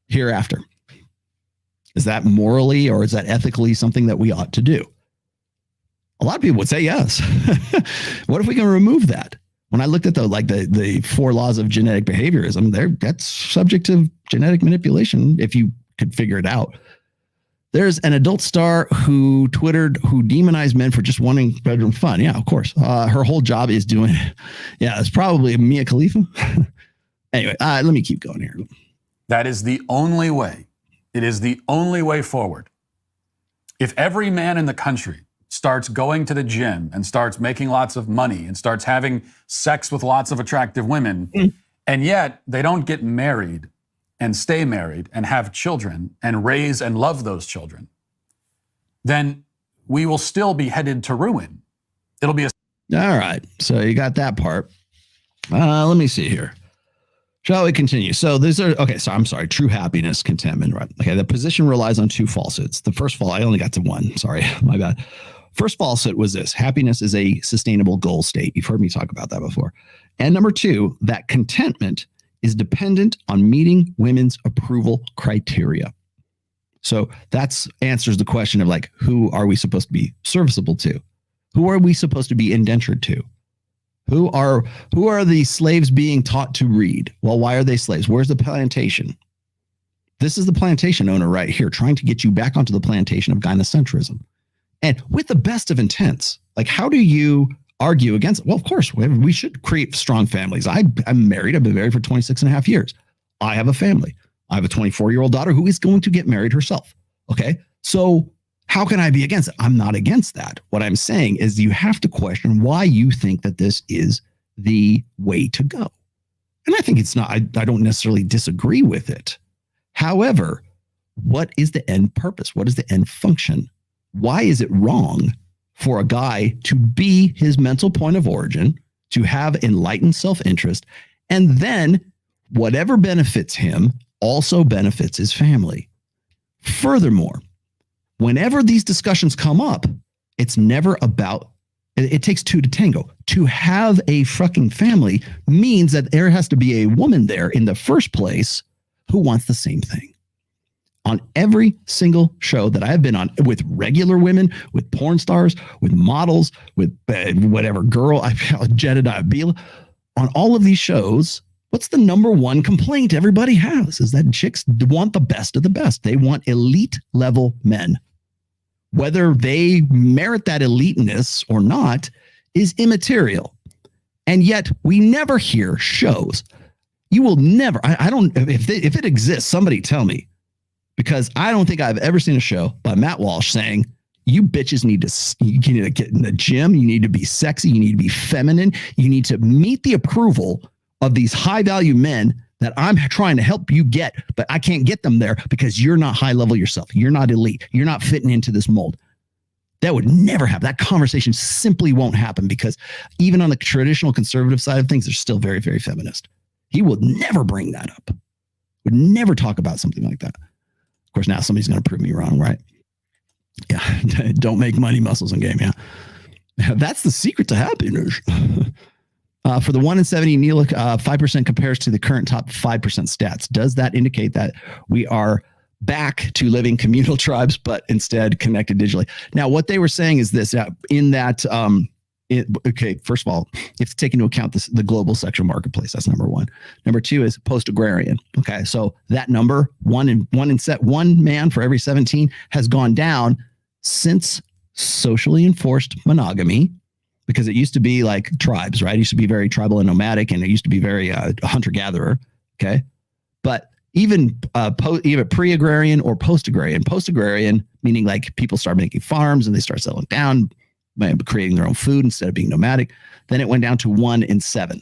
hereafter? Is that morally or is that ethically something that we ought to do? A lot of people would say yes. What if we can remove that? When I looked at the 4 laws of genetic behaviorism, that's subject to genetic manipulation if you could figure it out. There's an adult star who demonized men for just wanting bedroom fun. Yeah, of course. Her whole job is doing, it's probably Mia Khalifa. Anyway, let me keep going here. That is the only way. It is the only way forward. If every man in the country starts going to the gym and starts making lots of money and starts having sex with lots of attractive women, and yet they don't get married and stay married and have children and raise and love those children, then we will still be headed to ruin. It'll be all right. So you got that part. Let me see here. Shall we continue? So I'm sorry. True happiness, contentment, right? Okay. The position relies on 2 falsehoods. The first I only got to 1. Sorry, my bad. First falsehood was this: happiness is a sustainable goal state. You've heard me talk about that before. And number 2, that contentment is dependent on meeting women's approval criteria. So that answers the question of like, who are we supposed to be serviceable to? Who are we supposed to be indentured to? Who are the slaves being taught to read? Well, why are they slaves? Where's the plantation? This is the plantation owner right here trying to get you back onto the plantation of gynocentrism. And with the best of intents, like, how do you argue against it? Well, of course, we should create strong families. I'm married. I've been married for 26 and a half years. I have a family. I have a 24-year-old daughter who is going to get married herself. Okay. So how can I be against it? I'm not against that. What I'm saying is you have to question why you think that this is the way to go. And I think it's not. I don't necessarily disagree with it. However, what is the end purpose? What is the end function? Why is it wrong for a guy to be his mental point of origin, to have enlightened self-interest, and then whatever benefits him also benefits his family? Furthermore, whenever these discussions come up, it's never about, it takes 2 to tango. To have a fucking family means that there has to be a woman there in the first place who wants the same thing. On every single show that I've been on, with regular women, with porn stars, with models, with whatever girl, Jedediah Bila, on all of these shows, what's the number 1 complaint everybody has? Is that chicks want the best of the best. They want elite level men. Whether they merit that eliteness or not is immaterial. And yet we never hear shows. You will never, I don't, if it exists, somebody tell me. Because I don't think I've ever seen a show by Matt Walsh saying, you bitches need to get in the gym. You need to be sexy. You need to be feminine. You need to meet the approval of these high value men that I'm trying to help you get, but I can't get them there because you're not high level yourself. You're not elite. You're not fitting into this mold. That would never happen. That conversation simply won't happen because even on the traditional conservative side of things, they're still very, very feminist. He will never bring that up. Would never talk about something like that. Of course, now somebody's going to prove me wrong, right? Yeah, don't make money muscles in game. Yeah, that's the secret to happiness. For the 1 in 70 Neelic, 5% compares to the current top 5% stats. Does that indicate that we are back to living communal tribes, but instead connected digitally. Now, what they were saying is this, in that, okay, first of all, it's taken into account the global sexual marketplace. That's number one. Number two is post-agrarian. Okay, so that number, one man for every 17 has gone down since socially enforced monogamy, because it used to be like tribes, right? It used to be very tribal and nomadic, and it used to be very hunter-gatherer. Okay, but even pre-agrarian or post-agrarian meaning like people start making farms and they start settling down, creating their own food instead of being nomadic. Then it went down to 1 in 7.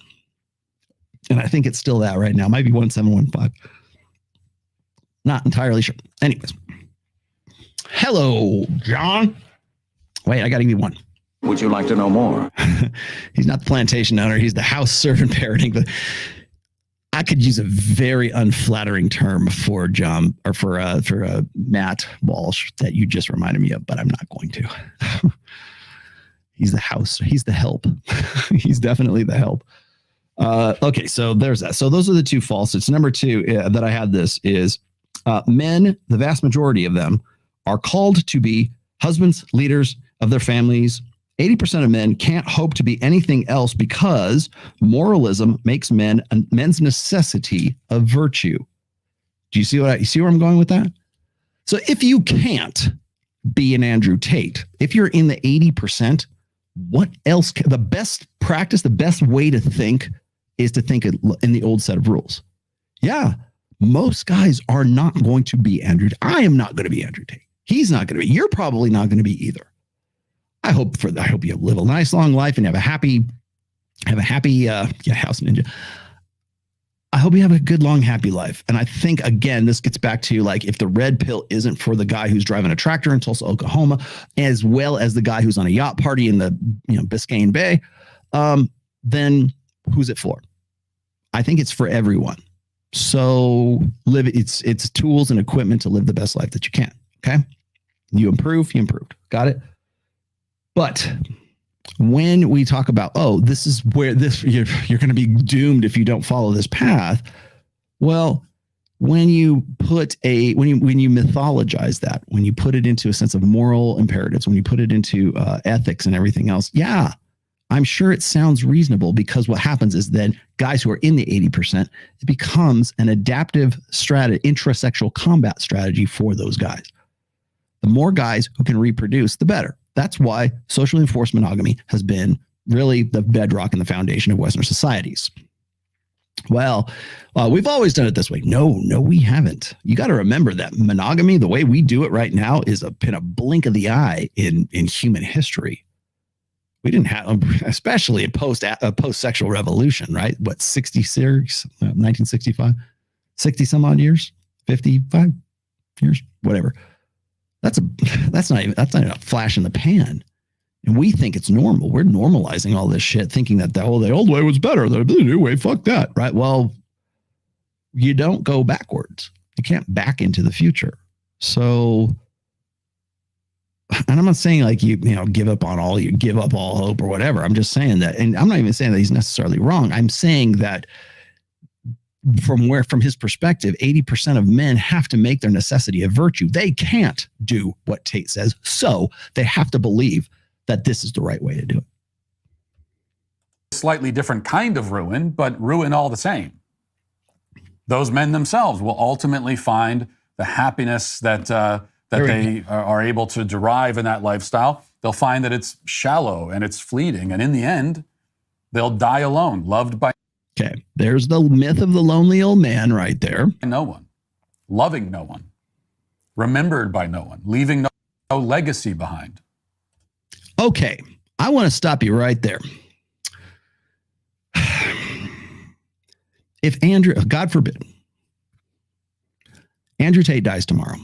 And I think it's still that right now. It might be 1 in 7, 1 in 5. Not entirely sure. Anyways. Hello, John. Wait, I got to give you one. Would you like to know more? He's not the plantation owner. He's the house servant parroting. But I could use a very unflattering term for John, or for Matt Walsh that you just reminded me of, but I'm not going to. He's the house. He's the help. He's definitely the help. Okay, so there's that. So those are the two falsehoods. Number two that I had this is men, the vast majority of them, are called to be husbands, leaders of their families. 80% of men can't hope to be anything else because moralism makes men's necessity a virtue. Do you see where I'm going with that? So if you can't be an Andrew Tate, if you're in the 80%, what else? The best practice, the best way to think is to think in the old set of rules. Yeah, most guys are not going to be Andrew. I am not going to be Andrew Tate. He's not going to be. You're probably not going to be either. I hope you live a nice long life and have a happy house ninja. I hope you have a good, long, happy life. And I think, again, this gets back to like, if the red pill isn't for the guy who's driving a tractor in Tulsa, Oklahoma, as well as the guy who's on a yacht party in the Biscayne Bay, then who's it for? I think it's for everyone. So it's tools and equipment to live the best life that you can. Okay. You improved. Got it. But when we talk about, this is where you're going to be doomed if you don't follow this path. Well, when you mythologize that, when you put it into a sense of moral imperatives, when you put it into ethics and everything else, yeah, I'm sure it sounds reasonable, because what happens is then guys who are in the 80%, it becomes an adaptive intrasexual combat strategy for those guys. The more guys who can reproduce, the better. That's why socially enforced monogamy has been really the bedrock and the foundation of Western societies. Well, we've always done it this way. No, we haven't. You got to remember that monogamy, the way we do it right now, is in a blink of the eye in human history. We didn't have, especially in post-sexual revolution, right? What, 1965, 60 some odd years, 55 years, whatever. That's not even a flash in the pan. And we think it's normal. We're normalizing all this shit, thinking that the old way was better. The new way, fuck that, right? Well, you don't go backwards. You can't back into the future. So, and I'm not saying like you give up all hope or whatever. I'm just saying that, and I'm not even saying that he's necessarily wrong. I'm saying that from his perspective, 80% of men have to make their necessity a virtue. They can't do what Tate says, so they have to believe that this is the right way to do it. Slightly different kind of ruin, but ruin all the same. Those men themselves will ultimately find the happiness that they are able to derive in that lifestyle. They'll find that it's shallow and it's fleeting, and in the end, they'll die alone, loved by Okay, there's the myth of the lonely old man right there. no one, loving no one, remembered by no one, leaving no legacy behind. Okay, I want to stop you right there. If Andrew, God forbid, Andrew Tate dies tomorrow,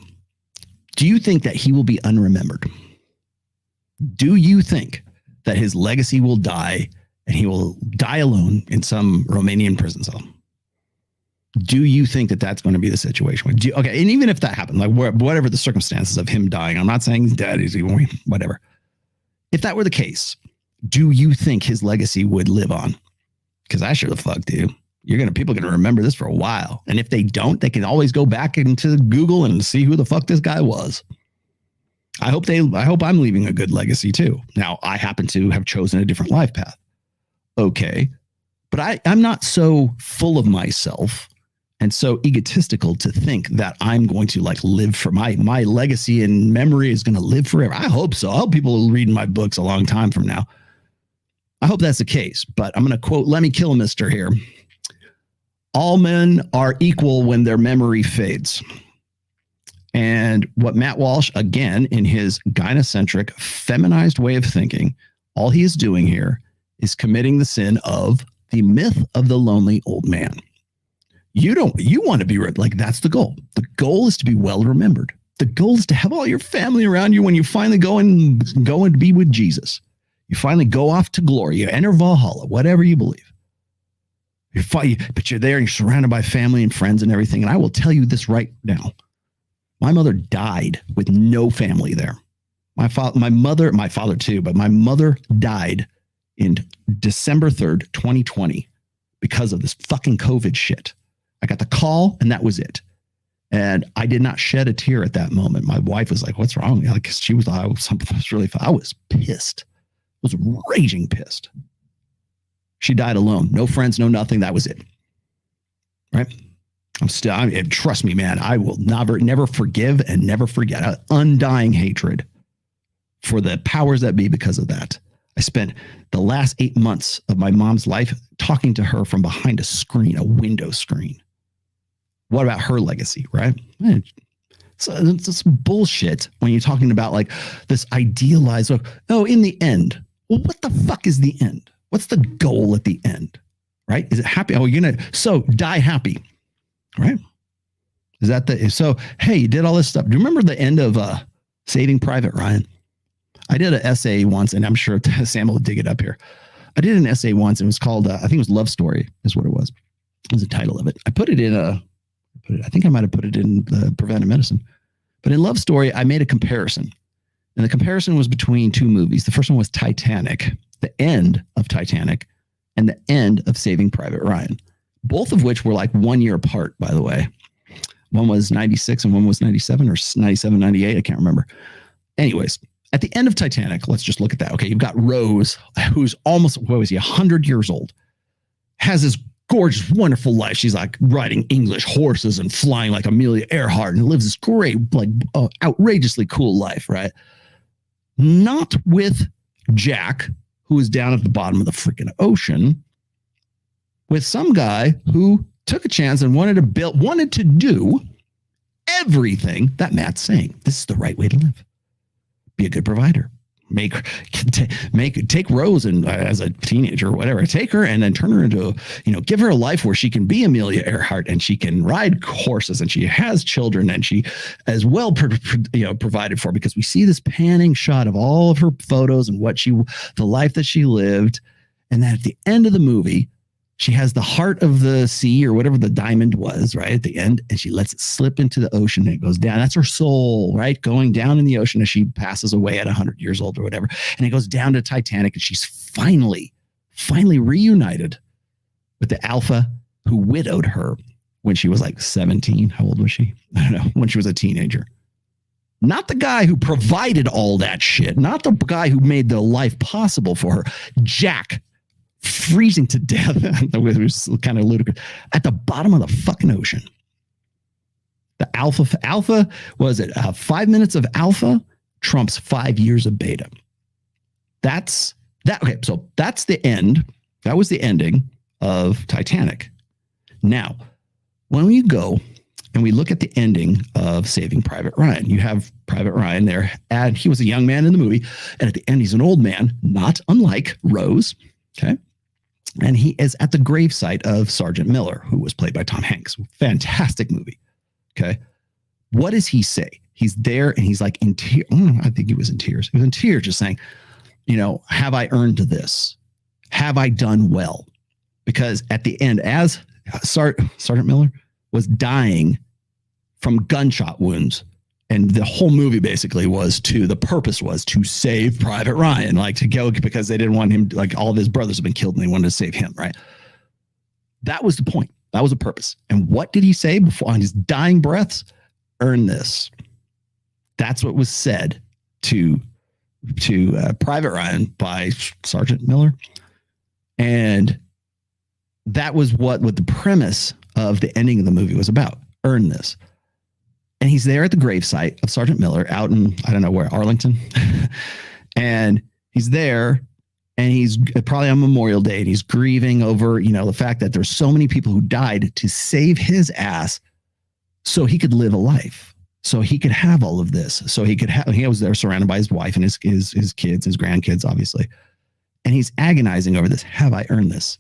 do you think that he will be unremembered? Do you think that his legacy will die and he will die alone in some Romanian prison cell? Do you think that that's going to be the situation? Okay, and even if that happened, like whatever the circumstances of him dying, I'm not saying he's dead, whatever. If that were the case, do you think his legacy would live on? Because I sure the fuck do. People are going to remember this for a while. And if they don't, they can always go back into Google and see who the fuck this guy was. I hope I'm leaving a good legacy too. Now, I happen to have chosen a different life path. Okay. But I'm not so full of myself and so egotistical to think that I'm going to like live for my legacy and memory is going to live forever. I hope so. I hope people will read my books a long time from now. I hope that's the case. But I'm going to quote Lemmy Kilmister here. All men are equal when their memory fades. And what Matt Walsh, again, in his gynocentric, feminized way of thinking, all he is doing here is committing the sin of the myth of the lonely old man. You want to be like, that's the goal. The goal is to be well remembered. The goal is to have all your family around you when you finally go and be with Jesus. You finally go off to glory. You enter Valhalla, whatever you believe. But you're there and you're surrounded by family and friends and everything. And I will tell you this right now. My mother died with no family there. My father too, but my mother died in December 3rd, 2020 because of this fucking COVID shit. I got the call and that was it. And I did not shed a tear at that moment. My wife was like, what's wrong? Like, she was like, I was pissed. I was raging pissed. She died alone. No friends, no nothing. That was it. Right? Trust me, man, I will never forgive and never forget. An undying hatred for the powers that be because of that. I spent the last 8 months of my mom's life talking to her from behind a screen, a window screen. What about her legacy, right? So it's bullshit when you're talking about like this idealized, in the end. Well, what the fuck is the end? What's the goal at the end, right? Is it happy? Oh, you're going to die happy, right? Is that hey, you did all this stuff. Do you remember the end of Saving Private Ryan? I did an essay once, and I'm sure Sam will dig it up here. I did an essay once, and it was called, I think it was Love Story is what it was. It was the title of it. I put it in I think I might have put it in the Preventive Medicine. But in Love Story, I made a comparison. And the comparison was between two movies. The first one was Titanic, the end of Titanic, and the end of Saving Private Ryan. Both of which were like 1 year apart, by the way. One was 96 and one was 97 or 97, 98. I can't remember. Anyways, at the end of Titanic, let's just look at that. Okay, you've got Rose, who's almost, 100 years old, has this gorgeous, wonderful life. She's like riding English horses and flying like Amelia Earhart and lives this great, like outrageously cool life, right? Not with Jack, who is down at the bottom of the freaking ocean, with some guy who took a chance and wanted to do everything that Matt's saying. This is the right way to live. Be a good provider. Take Rose and as a teenager or whatever, take her and then turn her into, give her a life where she can be Amelia Earhart and she can ride horses and she has children and she as well provided for, because we see this panning shot of all of her photos and the life that she lived. And then at the end of the movie, she has the heart of the sea or whatever the diamond was, right, at the end, and she lets it slip into the ocean and it goes down. That's her soul, right, going down in the ocean as she passes away at 100 years old or whatever. And it goes down to Titanic, and she's finally reunited with the alpha who widowed her when she was like 17. How old was she? I don't know, when she was a teenager. Not the guy who provided all that shit, not the guy who made the life possible for her. Jack, freezing to death. It was kind of ludicrous at the bottom of the fucking ocean. The alpha was it 5 minutes of alpha trumps 5 years of beta. That's that. Okay, so that's the end. That was the ending of Titanic. Now, when we go and we look at the ending of Saving Private Ryan, you have Private Ryan there, and he was a young man in the movie, and at the end he's an old man, not unlike Rose. Okay. And he is at the gravesite of Sergeant Miller, who was played by Tom Hanks. Fantastic movie. Okay. What does he say? He's there and he's like in tears. I think he was in tears. He was in tears just saying, have I earned this? Have I done well? Because at the end, as Sergeant Miller was dying from gunshot wounds, and the whole movie basically the purpose was to save Private Ryan, like to go, because they didn't want him, like all of his brothers have been killed and they wanted to save him, right? That was the point. That was a purpose. And what did he say before on his dying breaths? Earn this. That's what was said to Private Ryan by Sergeant Miller. And that was what the premise of the ending of the movie was about. Earn this. And he's there at the gravesite of Sergeant Miller out in, I don't know where, Arlington. And he's there and he's probably on Memorial Day and he's grieving over, the fact that there's so many people who died to save his ass so he could live a life. So he could have all of this. So he was there surrounded by his wife and his kids, his grandkids, obviously. And he's agonizing over this. Have I earned this?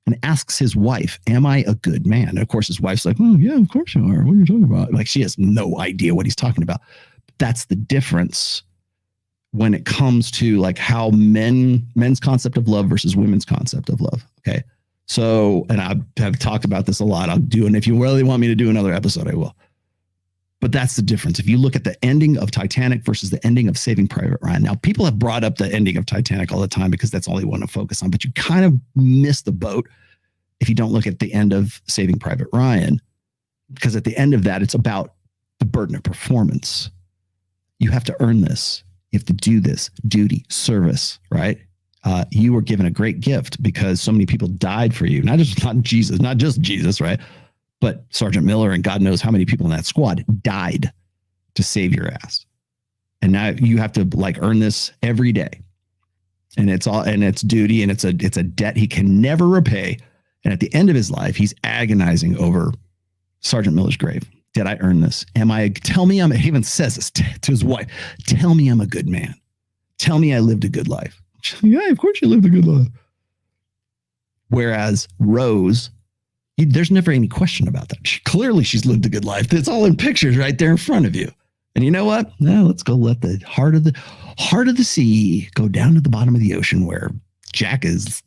And asks his wife, am I a good man? And of course, his wife's like, oh, yeah, of course you are. What are you talking about? Like, she has no idea what he's talking about. That's the difference when it comes to like how men's concept of love versus women's concept of love. Okay. So, and I have talked about this a lot. I'll do, and if you really want me to do another episode, I will. But that's the difference. If you look at the ending of Titanic versus the ending of Saving Private Ryan. Now, people have brought up the ending of Titanic all the time because that's all they want to focus on. But you kind of miss the boat if you don't look at the end of Saving Private Ryan. Because at the end of that, it's about the burden of performance. You have to earn this. You have to do this. Duty, service, right? You were given a great gift because so many people died for you. Not just Jesus, right? But Sergeant Miller and God knows how many people in that squad died to save your ass. And now you have to like earn this every day. And it's duty and it's a debt he can never repay. And at the end of his life, he's agonizing over Sergeant Miller's grave. Did I earn this? He even says this to his wife. Tell me I'm a good man. Tell me I lived a good life. Yeah, of course you lived a good life. Whereas Rose, there's never any question about that. Clearly, she's lived a good life. It's all in pictures right there in front of you. And you know what? Now let's go let the heart of the sea go down to the bottom of the ocean where Jack is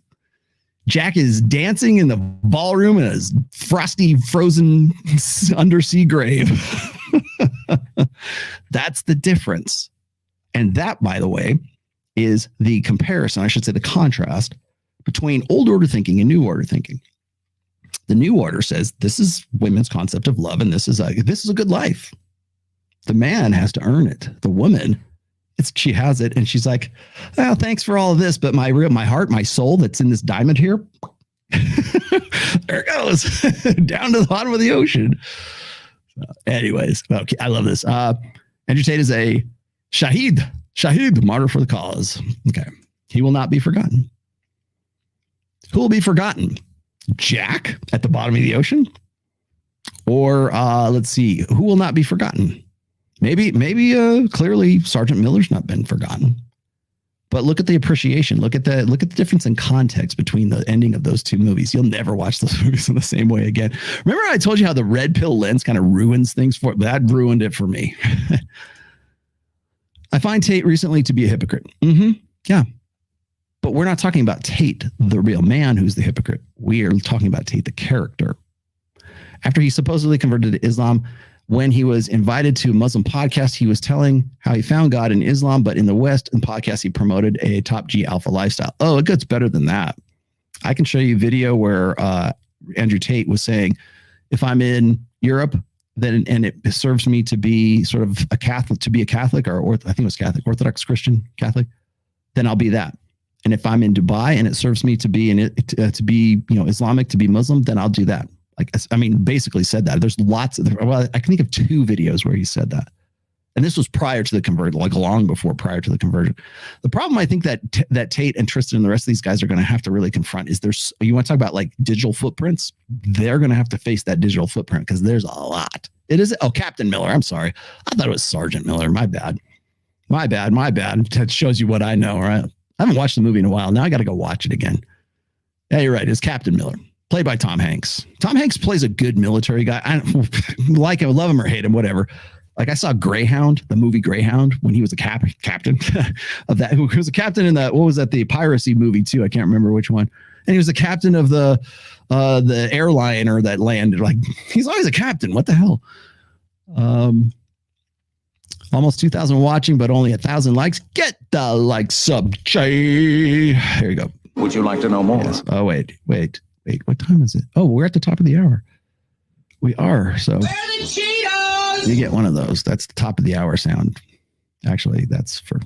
dancing in the ballroom in a frosty, frozen undersea grave. That's the difference. And that, by the way, is the comparison, I should say the contrast between old order thinking and new order thinking. The new order says this is women's concept of love, and this is a good life. The man has to earn it. The woman, she has it, and she's like, "Oh, thanks for all of this, but my heart, my soul, that's in this diamond here, there it goes down to the bottom of the ocean." Anyways, okay, I love this. Andrew Tate is a Shaheed, martyr for the cause. Okay, he will not be forgotten. Who will be forgotten? Jack at the bottom of the ocean? Or let's see, who will not be forgotten? Maybe clearly Sergeant Miller's not been forgotten. But look at the appreciation. Look at the difference in context between the ending of those two movies. You'll never watch those movies in the same way again. Remember I told you how the red pill lens kind of ruins things for it? That ruined it for me. I find Tate recently to be a hypocrite. Yeah. But we're not talking about Tate, the real man who's the hypocrite. We are talking about Tate, the character. After he supposedly converted to Islam, when he was invited to a Muslim podcast, he was telling how he found God in Islam, but in the West, in podcasts, he promoted a top G alpha lifestyle. Oh, it gets better than that. I can show you a video where Andrew Tate was saying, if I'm in Europe, then and it serves me to be sort of a Catholic, or I think it was Catholic, Orthodox Christian Catholic, then I'll be that. And if I'm in Dubai and it serves me to be Islamic, to be Muslim, then I'll do that. Basically said that. There's lots of, I can think of 2 videos where he said that. And this was prior to the conversion, like long before prior to the conversion. The problem I think that Tate and Tristan and the rest of these guys are going to have to really confront is you want to talk about like digital footprints? They're going to have to face that digital footprint because there's a lot. It is, Captain Miller. I'm sorry. I thought it was Sergeant Miller. My bad. That shows you what I know, right? I haven't watched the movie in a while. Now I got to go watch it again. Yeah, you're right. It's Captain Miller, played by Tom Hanks. Tom Hanks plays a good military guy. I don't like him, love him or hate him, whatever. Like I saw Greyhound, the movie Greyhound, when he was a captain of that. Who was a captain in that? What was that? The piracy movie too. I can't remember which one. And he was the captain of the airliner that landed. Like he's always a captain. What the hell? Almost 2,000 watching, but only 1,000 likes. Get the like sub. Here you go. Would you like to know more? Yes. Oh, wait. Wait, what time is it? Oh, we're at the top of the hour. We are. So you get one of those. That's the top of the hour sound. Actually, that's for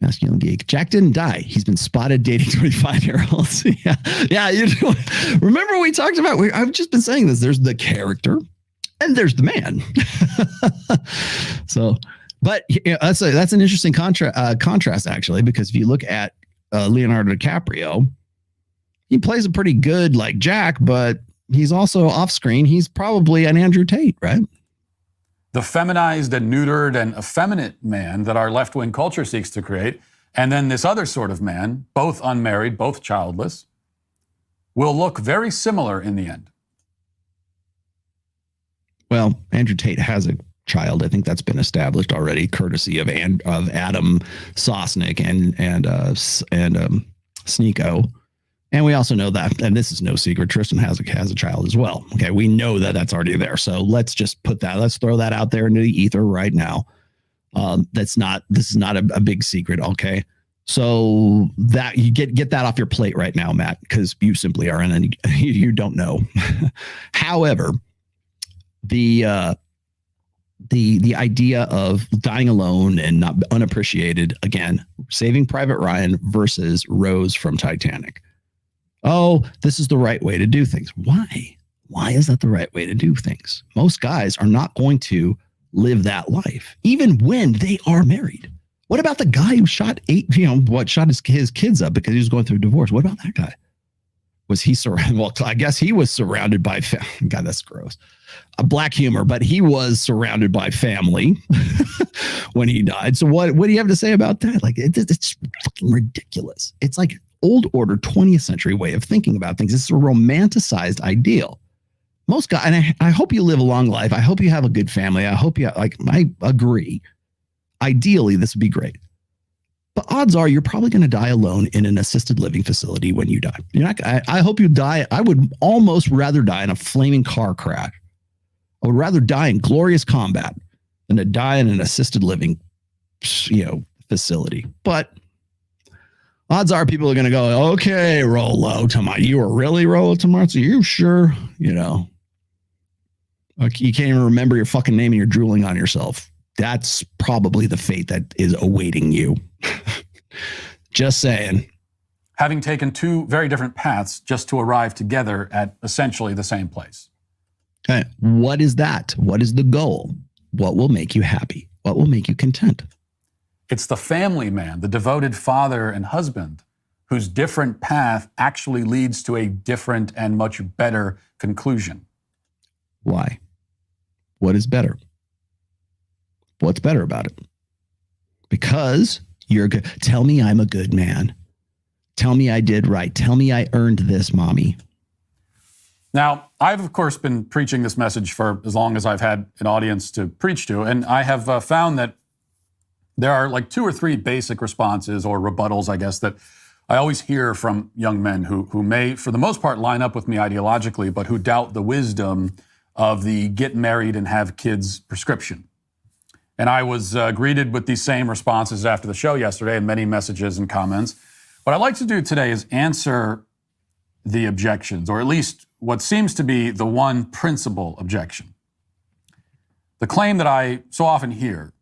Masculine Geek. Jack didn't die. He's been spotted dating 25-year-olds. Yeah. Remember we talked about, I've just been saying this. There's the character and there's the man. So, but that's an interesting contrast, actually, because if you look at Leonardo DiCaprio, he plays a pretty good like Jack, but he's also off screen. He's probably an Andrew Tate, right? The feminized and neutered and effeminate man that our left-wing culture seeks to create, and then this other sort of man, both unmarried, both childless, will look very similar in the end. Well, Andrew Tate has a child. I think that's been established already, courtesy of Adam Sosnick and Sneeko. And we also know that, and this is no secret, Tristan has a child as well. Okay, we know that that's already there. So let's just let's throw that out there into the ether right now. This is not a big secret. Okay, so that you get that off your plate right now, Matt, because you simply are you don't know. However, the idea of dying alone and not unappreciated, again, Saving Private Ryan versus Rose from Titanic. Oh, this is the right way to do things. Why? Why is that the right way to do things? Most guys are not going to live that life, even when they are married. What about the guy who shot his kids up because he was going through a divorce? What about that guy? Was he surrounded? Well, I guess he was surrounded by God, that's gross. A black humor, but he was surrounded by family when he died. So what do you have to say about that? Like, it's fucking ridiculous. It's like old order 20th century way of thinking about things. It's a romanticized ideal. Most guys, and I hope you live a long life. I hope you have a good family. I hope I agree. Ideally, this would be great. But odds are you're probably going to die alone in an assisted living facility when you die. I hope you die. I would almost rather die in a flaming car crash. I would rather die in glorious combat than to die in an assisted living, facility. But odds are people are going to go, okay, Rollo, you were really Rollo Tomarzo? You sure? You can't even remember your fucking name and you're drooling on yourself. That's probably the fate that is awaiting you. Just saying. Having taken two very different paths just to arrive together at essentially the same place. Okay. What is that? What is the goal? What will make you happy? What will make you content? It's the family man, the devoted father and husband, whose different path actually leads to a different and much better conclusion. Why? What is better? What's better about it? Because you're good. Tell me I'm a good man. Tell me I did right. Tell me I earned this, mommy. Now, I've, of course, been preaching this message for as long as I've had an audience to preach to, and I have found that there are like 2 or 3 basic responses or rebuttals, I guess, that I always hear from young men who may, for the most part, line up with me ideologically, but who doubt the wisdom of the get married and have kids prescription. And I was greeted with these same responses after the show yesterday and many messages and comments. What I'd like to do today is answer the objections, or at least what seems to be the one principal objection. The claim that I so often hear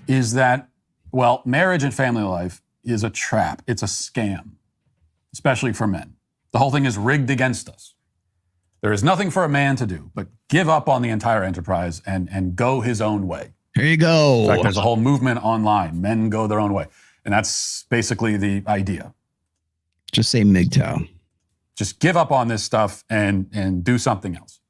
is that, well, marriage and family life is a trap. It's a scam, especially for men. The whole thing is rigged against us. There is nothing for a man to do but give up on the entire enterprise and go his own way. Here you go. In fact, there's a whole movement online. Men go their own way. And that's basically the idea. Just say MGTOW. Just give up on this stuff and do something else.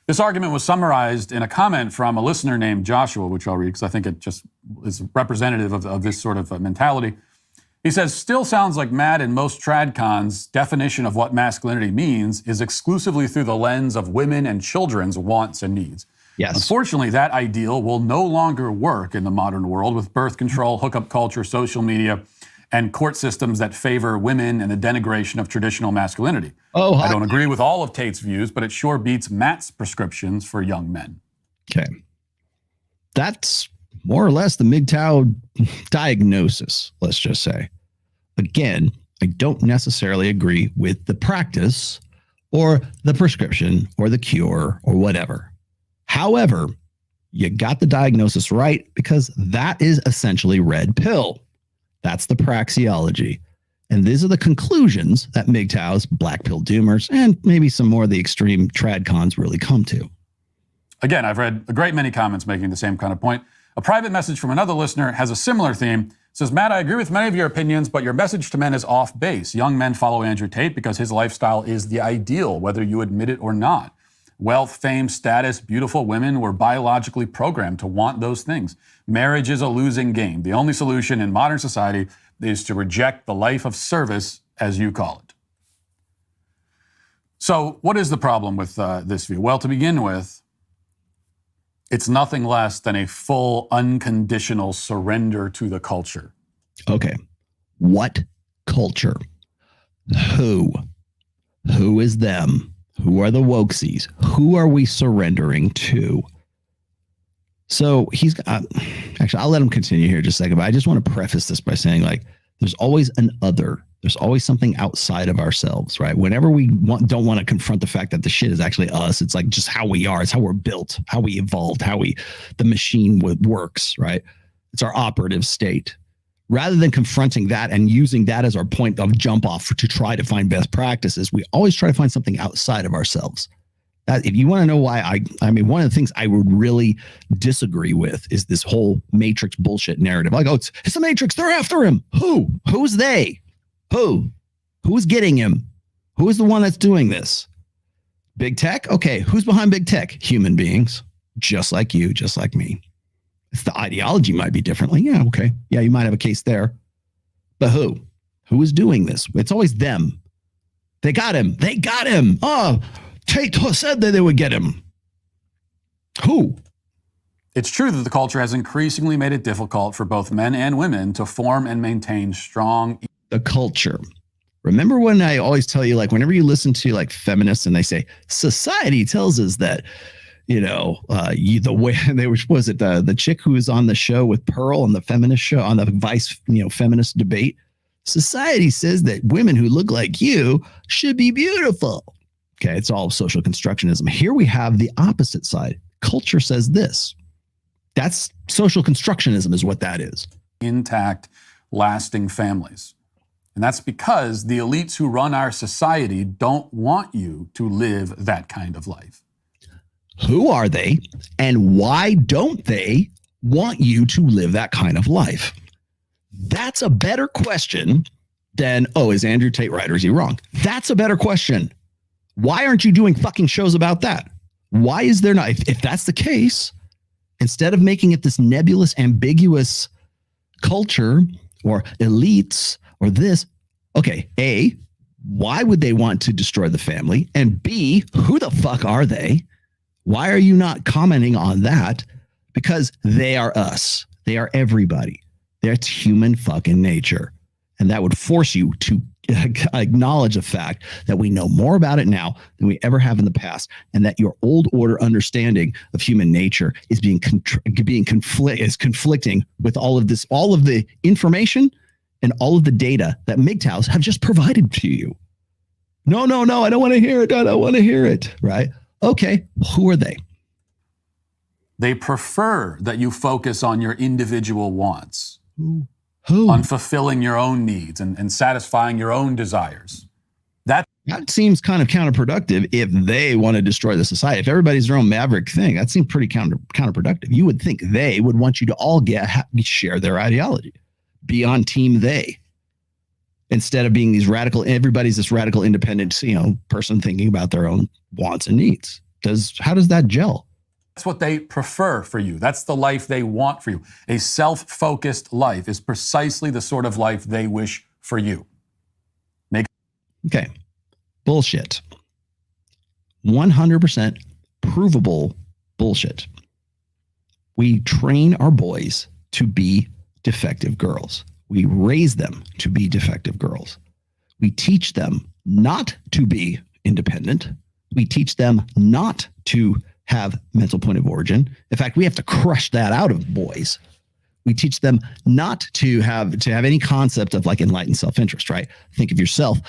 This argument was summarized in a comment from a listener named Joshua, which I'll read because I think it just is representative of this sort of mentality. He says, still sounds like Matt and most tradcons' definition of what masculinity means is exclusively through the lens of women and children's wants and needs. Yes. Unfortunately, that ideal will no longer work in the modern world with birth control, hookup culture, social media, and court systems that favor women and the denigration of traditional masculinity. I don't agree with all of Tate's views, but it sure beats Matt's prescriptions for young men. Okay. That's more or less the MGTOW diagnosis, let's just say. Again, I don't necessarily agree with the practice or the prescription or the cure or whatever. However, you got the diagnosis right because that is essentially red pill. That's the praxeology. And these are the conclusions that MGTOWs, black pill doomers, and maybe some more of the extreme tradcons really come to. Again, I've read a great many comments making the same kind of point. A private message from another listener has a similar theme. It says, Matt, I agree with many of your opinions, but your message to men is off base. Young men follow Andrew Tate because his lifestyle is the ideal, whether you admit it or not. Wealth, fame, status, beautiful women were biologically programmed to want those things. Marriage is a losing game. The only solution in modern society is to reject the life of service, as you call it. So what is the problem with this view? Well, to begin with, it's nothing less than a full unconditional surrender to the culture. Okay. What culture? Who? Who is them? Who are the wokesies? Who are we surrendering to? So he's actually, I'll let him continue here just a second, but I just want to preface this by saying, like, there's always an other. There's always something outside of ourselves, right? Whenever we don't want to confront the fact that the shit is actually us, it's like just how we are. It's how we're built, how we evolved, the machine works, right? It's our operative state. Rather than confronting that and using that as our point of jump off to try to find best practices, we always try to find something outside of ourselves. If you want to know why, I mean, one of the things I would really disagree with is this whole Matrix bullshit narrative. Like, oh, it's the Matrix. They're after him. Who? Who's they? Who's getting him? Who is the one that's doing this? Big tech? Okay. Who's behind big tech? Human beings, just like you, just like me. If the ideology might be differently, yeah, okay. Yeah, you might have a case there. But who? Who is doing this? It's always them. They got him. They got him. Oh, Tate said that they would get him. Who? It's true that the culture has increasingly made it difficult for both men and women to form and maintain strong... The culture. Remember when I always tell you, like, whenever you listen to like feminists and they say, society tells us that, the way they were, was it the chick who was on the show with Pearl on the feminist show, on the Vice, feminist debate? Society says that women who look like you should be beautiful. Okay, it's all social constructionism. Here we have the opposite side. Culture says this. That's social constructionism is what that is. Intact, lasting families. And that's because the elites who run our society don't want you to live that kind of life. Who are they, and why don't they want you to live that kind of life? That's a better question than, is Andrew Tate right or is he wrong? That's a better question. Why aren't you doing fucking shows about that? Why is there not? If that's the case, instead of making it this nebulous, ambiguous culture or elites or this, okay, A, why would they want to destroy the family? And B, who the fuck are they? Why are you not commenting on that? Because they are us. They are everybody. That's human fucking nature. And that would force you to acknowledge the fact that we know more about it now than we ever have in the past, and that your old order understanding of human nature is conflicting with all of this, all of the information and all of the data that MGTOWs have just provided to you. No, I don't want to hear it. I don't want to hear it. Right? Okay, who are they? They prefer that you focus on your individual wants. Who? On fulfilling your own needs and satisfying your own desires. That seems kind of counterproductive if they want to destroy the society. If everybody's their own maverick thing, that seems pretty counterproductive. You would think they would want you to all share their ideology, be on team they, instead of being these radical, everybody's this radical independent, person thinking about their own wants and needs. How does that gel? That's what they prefer for you. That's the life they want for you. A self-focused life is precisely the sort of life they wish for you. Okay. Bullshit. 100% provable bullshit. We train our boys to be defective girls. We raise them to be defective girls. We teach them not to be independent. We teach them not to have mental point of origin. In fact, we have to crush that out of boys. We teach them not to have any concept of like enlightened self-interest, right? Think of yourself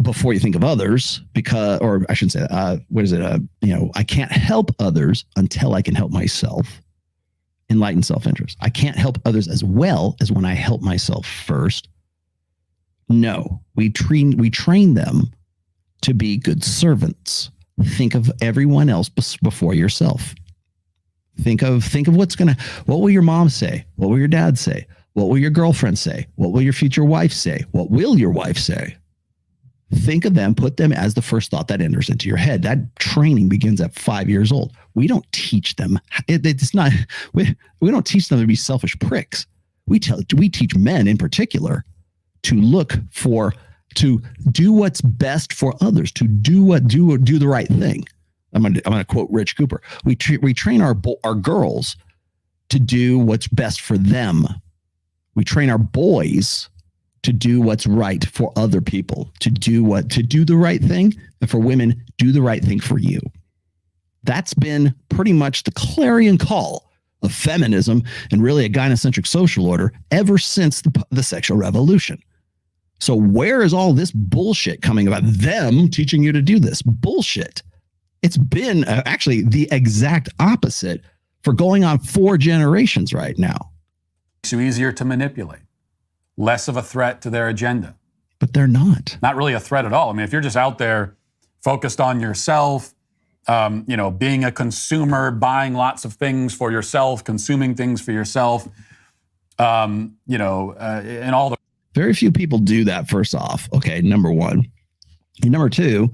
before you think of others, or I shouldn't say that. I can't help others until I can help myself. Enlightened self-interest. I can't help others as well as when I help myself first. No, we train them to be good servants. Think of everyone else before yourself. Think of what will your mom say? What will your dad say? What will your girlfriend say? What will your future wife say? What will your wife say? Think of them, put them as the first thought that enters into your head. That training begins at 5 years old. We don't teach them. We don't teach them to be selfish pricks. We teach men in particular to do what's best for others, to do the right thing. I'm gonna quote Rich Cooper. We train our girls to do what's best for them. We train our boys to do what's right for other people, to do the right thing, and for women, do the right thing for you. That's been pretty much the clarion call of feminism and really a gynocentric social order ever since the sexual revolution. So where is all this bullshit coming about them teaching you to do this? Bullshit. It's been actually the exact opposite for going on 4 generations right now. It's easier to manipulate. Less of a threat to their agenda. But they're not. Not really a threat at all. I mean, if you're just out there focused on yourself, being a consumer, buying lots of things for yourself, consuming things for yourself, and all the... Very few people do that, first off. Okay, number one. And number two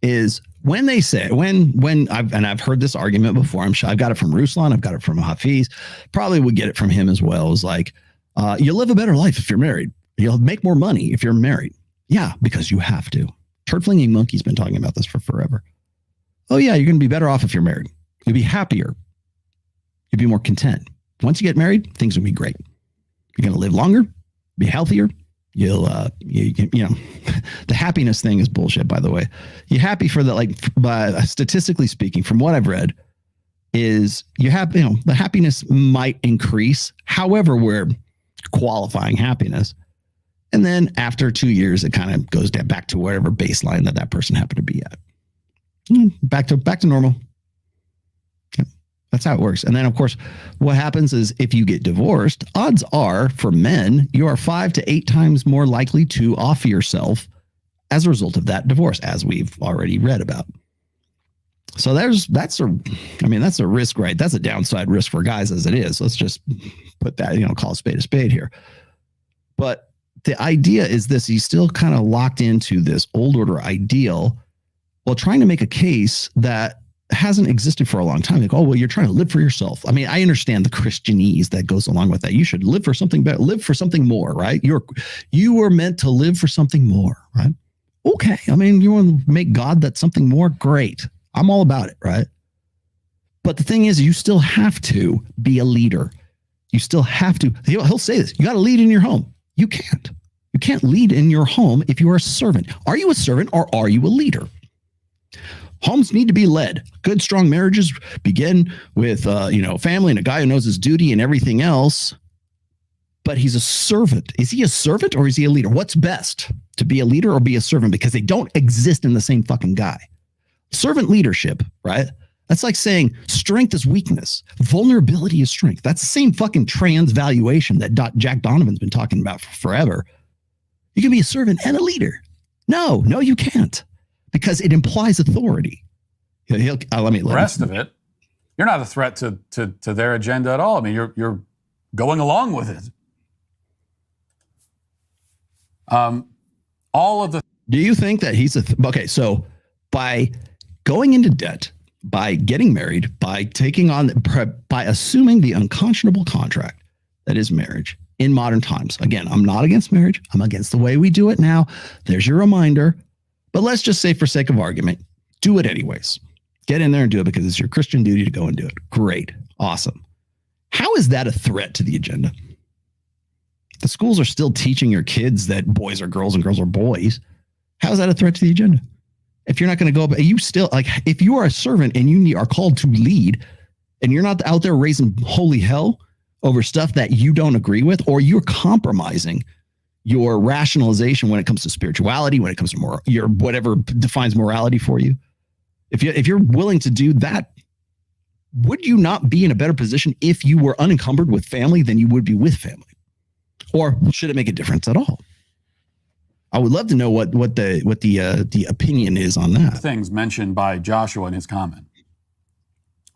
is when they say, I've heard this argument before, I'm sure I've got it from Ruslan, I've got it from Hafeez, probably would get it from him as well, is like, you'll live a better life if you're married. You'll make more money if you're married. Yeah, because you have to. Turd-flinging Monkey's been talking about this for forever. Oh yeah, you're going to be better off if you're married. You'll be happier. You'll be more content. Once you get married, things will be great. You're going to live longer, be healthier. You'll, the happiness thing is bullshit, by the way. You're happy for that, statistically speaking, from what I've read, is the happiness might increase. However, we're qualifying happiness. And then after 2 years, it kind of goes back to whatever baseline that person happened to be at. Back to normal. That's how it works. And then, of course, what happens is if you get divorced, odds are for men, you are 5 to 8 times more likely to off yourself as a result of that divorce, as we've already read about. So that's a risk, right? That's a downside risk for guys as it is. Let's just put that, call a spade here. But the idea is this: he's still kind of locked into this old order ideal while trying to make a case that hasn't existed for a long time. Like, oh, well, you're trying to live for yourself. I mean, I understand the Christianese that goes along with that. You should live for something better, live for something more, right? You were meant to live for something more, right? Okay. I mean, you want to make God that something more? Great. I'm all about it, right? But the thing is, you still have to be a leader. You still have to. He'll say this: you got to lead in your home. You can't. You can't lead in your home if you are a servant. Are you a servant or are you a leader? Homes need to be led. Good, strong marriages begin with, family and a guy who knows his duty and everything else. But he's a servant. Is he a servant or is he a leader? What's best, to be a leader or be a servant? Because they don't exist in the same fucking guy. Servant leadership, right? That's like saying strength is weakness. Vulnerability is strength. That's the same fucking transvaluation that Jack Donovan's been talking about for forever. You can be a servant and a leader. No, you can't. Because it implies authority. The rest of it, you're not a threat to their agenda at all. I mean, you're going along with it. Do you think that he's okay? So by going into debt, by getting married, by assuming the unconscionable contract that is marriage in modern times. Again, I'm not against marriage. I'm against the way we do it now. There's your reminder. But let's just say, for sake of argument, do it anyways. Get in there and do it because it's your Christian duty to go and do it. Great. Awesome. How is that a threat to the agenda? The schools are still teaching your kids that boys are girls and girls are boys. How is that a threat to the agenda? If you're not going to go, but you still, if you are a servant and you are called to lead and you're not out there raising holy hell, over stuff that you don't agree with, or you're compromising your rationalization when it comes to spirituality, when it comes to your whatever defines morality for you. If you're willing to do that, would you not be in a better position if you were unencumbered with family than you would be with family? Or should it make a difference at all? I would love to know what the opinion is on that. Things mentioned by Joshua in his comment.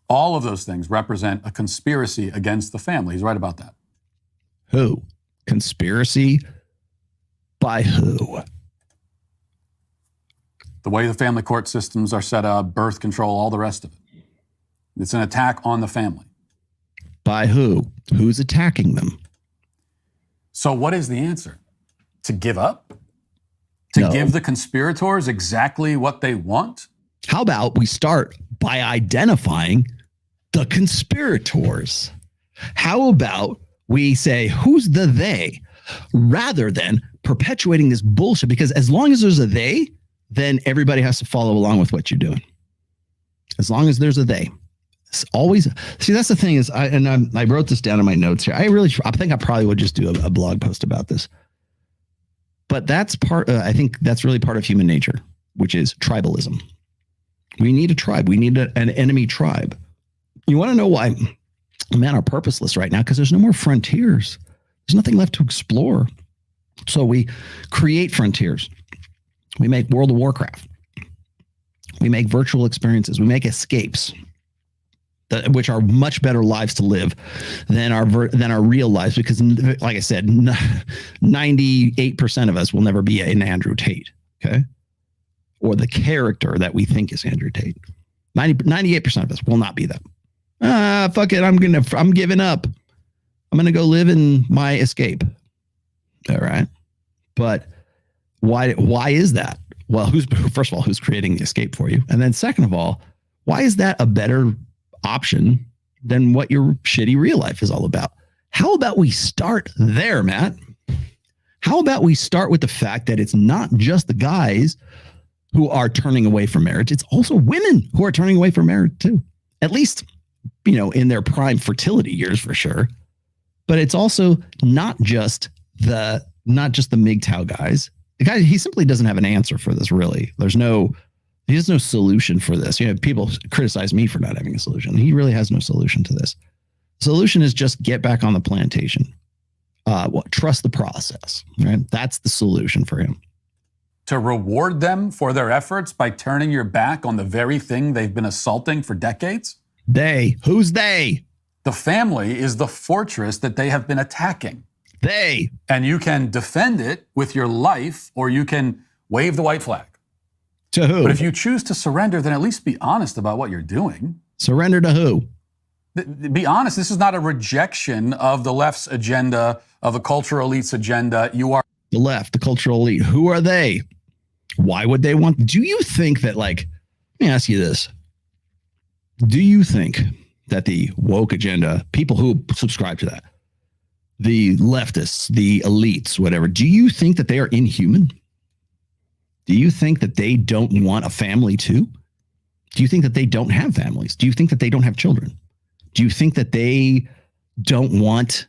All of those things represent a conspiracy against the family. He's right about that. Who? Conspiracy by who? The way the family court systems are set up, birth control, all the rest of it. It's an attack on the family. By who? Who's attacking them? So what is the answer? To give up? To give the conspirators exactly what they want? How about we start by identifying the conspirators? How about we say, who's the they, rather than perpetuating this bullshit? Because as long as there's a they, then everybody has to follow along with what you're doing. As long as there's a they. It's always, see, that's the thing is, I wrote this down in my notes here. I think I probably would just do a blog post about this. But that's I think that's really part of human nature, which is tribalism. We need a tribe. We need an enemy tribe. You want to know why men are purposeless right now? Because there's no more frontiers. There's nothing left to explore. So we create frontiers. We make World of Warcraft. We make virtual experiences. We make escapes, which are much better lives to live than our real lives. Because, like I said, 98% of us will never be an Andrew Tate, okay? Or the character that we think is Andrew Tate. 98% of us will not be that. Fuck it, I'm giving up. I'm gonna go live in my escape. All right, but why is that? Well, first of all, who's creating the escape for you? And then second of all, why is that a better option than what your shitty real life is all about? How about we start there, Matt? How about we start with the fact that it's not just the guys who are turning away from marriage. It's also women who are turning away from marriage too. At least, in their prime fertility years for sure. But it's also not just the MGTOW guys. The guy, he simply doesn't have an answer for this, really. He has no solution for this. People criticize me for not having a solution. He really has no solution to this. The solution is just get back on the plantation. Trust the process, right? That's the solution for him. To reward them for their efforts by turning your back on the very thing they've been assaulting for decades? They. Who's they? The family is the fortress that they have been attacking. They. And you can defend it with your life, or you can wave the white flag. To who? But if you choose to surrender, then at least be honest about what you're doing. Surrender to who? Be honest. This is not a rejection of the left's agenda, of the cultural elite's agenda. You are the left, the cultural elite. Who are they? Why would they want? Do you think that, let me ask you this. Do you think that the woke agenda, people who subscribe to that, the leftists, the elites, whatever, do you think that they are inhuman? Do you think that they don't want a family too? Do you think that they don't have families? Do you think that they don't have children? Do you think that they don't want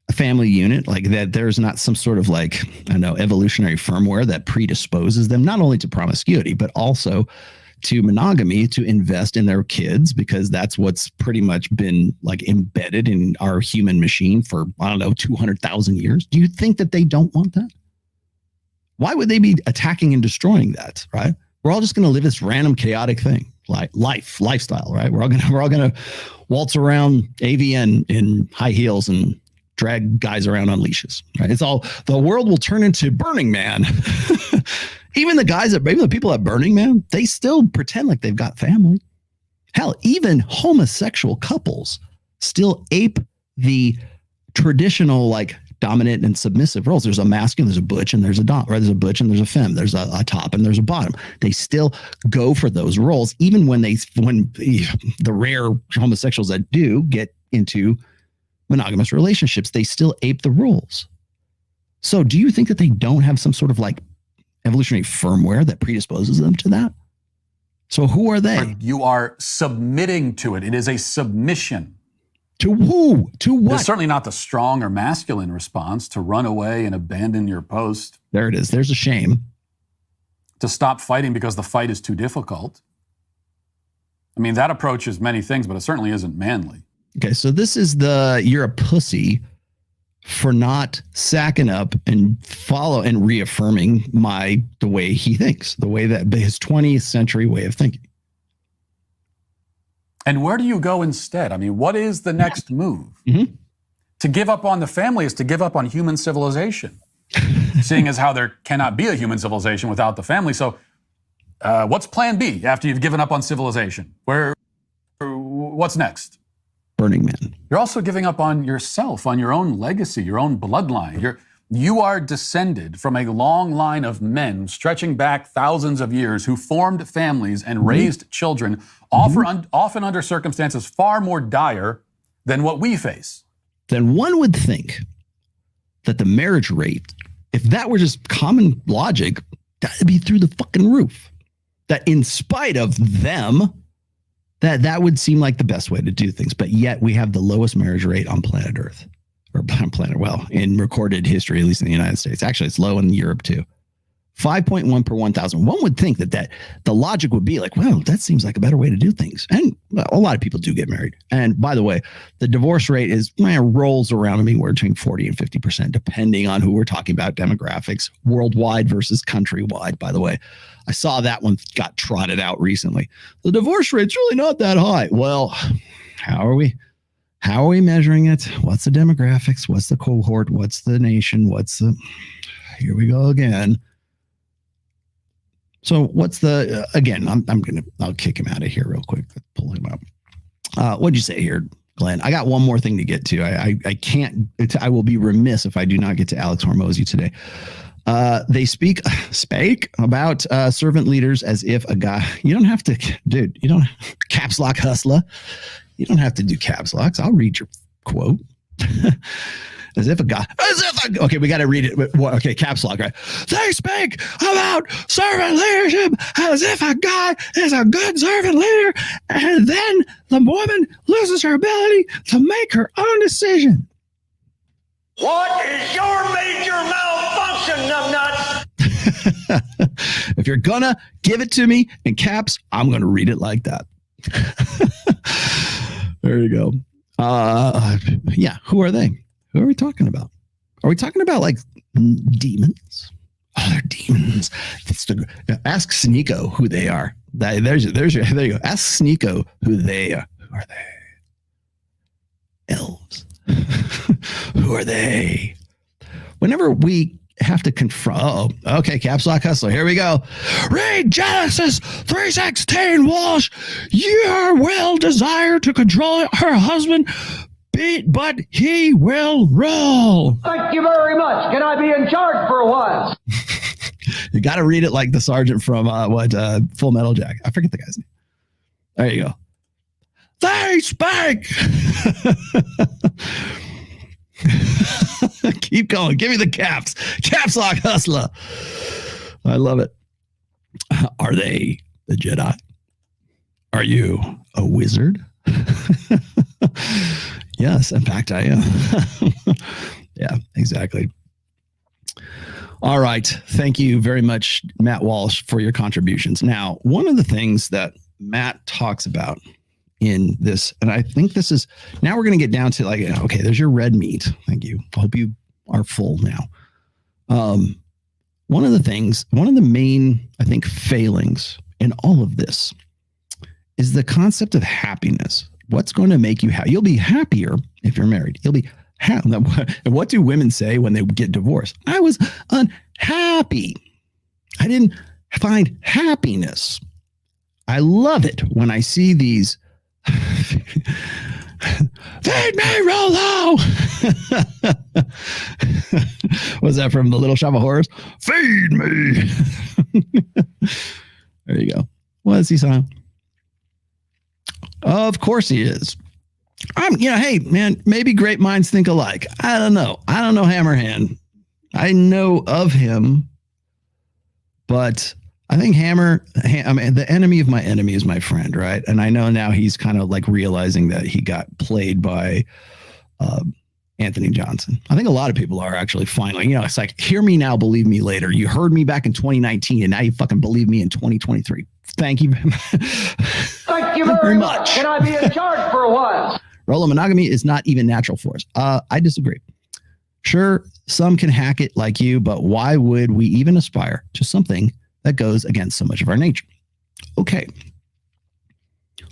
a family unit, that there's not some sort of evolutionary firmware that predisposes them not only to promiscuity, but also to monogamy, to invest in their kids, because that's what's pretty much been embedded in our human machine for, 200,000 years. Do you think that they don't want that? Why would they be attacking and destroying that, right? We're all just going to live this random chaotic thing, like lifestyle, right? We're all going to waltz around AVN in high heels and drag guys around on leashes, right? It's all, the world will turn into Burning Man. Even the people at Burning Man, they still pretend like they've got family. Hell, even homosexual couples still ape the traditional dominant and submissive roles. There's a masculine, there's a butch, and there's a dom, right? There's a butch and there's a femme. There's a top and there's a bottom. They still go for those roles, even when the rare homosexuals that do get into monogamous relationships, they still ape the roles. So do you think that they don't have some sort of evolutionary firmware that predisposes them to that? So who are they? You are submitting to it. It is a submission. To who? To what? It's certainly not the strong or masculine response to run away and abandon your post. There it is. There's a shame. To stop fighting because the fight is too difficult. I mean, that approach is many things, but it certainly isn't manly. Okay, so this is you're a pussy for not sacking up and reaffirming the way he thinks, the way that his 20th century way of thinking. And where do you go instead? I mean, what is the next move? Mm-hmm. To give up on the family is to give up on human civilization, seeing as how there cannot be a human civilization without the family. So what's plan B after you've given up on civilization? What's next? Burning Man. You're also giving up on yourself, on your own legacy, your own bloodline. You are descended from a long line of men stretching back thousands of years who formed families and raised children, often under circumstances far more dire than what we face. Then one would think that the marriage rate, if that were just common logic, that would be through the fucking roof. That in spite of them, that would seem like the best way to do things. But yet we have the lowest marriage rate on planet Earth. Or in recorded history, at least in the United States. Actually, it's low in Europe too. 5.1 per 1,000. One would think that the logic would be like, well, that seems like a better way to do things. And a lot of people do get married. And by the way, the divorce rate rolls around anywhere between 40 and 50%, depending on who we're talking about, demographics, worldwide versus countrywide, by the way. I saw that one got trotted out recently. The divorce rate's really not that high. Well, how are we measuring it? What's the demographics? What's the cohort? What's the nation? Here we go again. So what's again, I'll kick him out of here real quick. Pull him up. What'd you say here, Glenn? I got one more thing to get to. I will be remiss if I do not get to Alex Hormozy today. They speak about servant leaders as if a guy, you don't have to, dude, you don't, caps lock hustler. You don't have to do caps locks. I'll read your quote. Okay, we got to read it. Okay, caps lock, right? They speak about servant leadership as if a guy is a good servant leader, and then the woman loses her ability to make her own decision. What is your major malfunction, numbnuts? If you're gonna give it to me in caps, I'm gonna read it like that. There you go. Yeah, who are they? Who are we talking about? Are we talking about like demons? Oh, they're demons. Ask Sneeko who they are. There you go. Ask Sneeko who they are. Who are they? Elves. Who are they? Whenever we have to confront, okay, caps lock hustler, here we go. Read Genesis 3:16, Walsh. Your will desire to control her husband, but he will rule. Thank you very much. Can I be in charge for once? You got to read it like the sergeant from Full Metal Jacket. I forget the guy's name. There you go. They spake. Keep going. Give me the caps. Caps lock hustler. I love it. Are they the Jedi? Are you a wizard? Yes, in fact, I am. Yeah, exactly. All right. Thank you very much, Matt Walsh, for your contributions. Now, one of the things that Matt talks about in this, and I think this is, now we're going to get down to like, okay, there's your red meat. Thank you. I hope you are full now. One of the main, I think, failings in all of this is the concept of happiness. What's going to make you happy? You'll be happier if you're married. You'll be happy. And what do women say when they get divorced? I was unhappy. I didn't find happiness. I love it when I see these. Feed me, Rollo. Was that from The Little Shop of Horrors? Feed me. There you go. What is he saying? Of course he is. Hey, man, maybe great minds think alike. I don't know. I don't know Hammerhand. I know of him, but I think I mean, the enemy of my enemy is my friend, right? And I know now he's kind of like realizing that he got played by Anthony Johnson. I think a lot of people are actually finally, it's like, hear me now, believe me later. You heard me back in 2019 and now you fucking believe me in 2023. Thank you. Thank you very much. Can I be in charge for once? Rollo, monogamy is not even natural for us. I disagree. Sure, some can hack it like you, but why would we even aspire to something that goes against so much of our nature? Okay.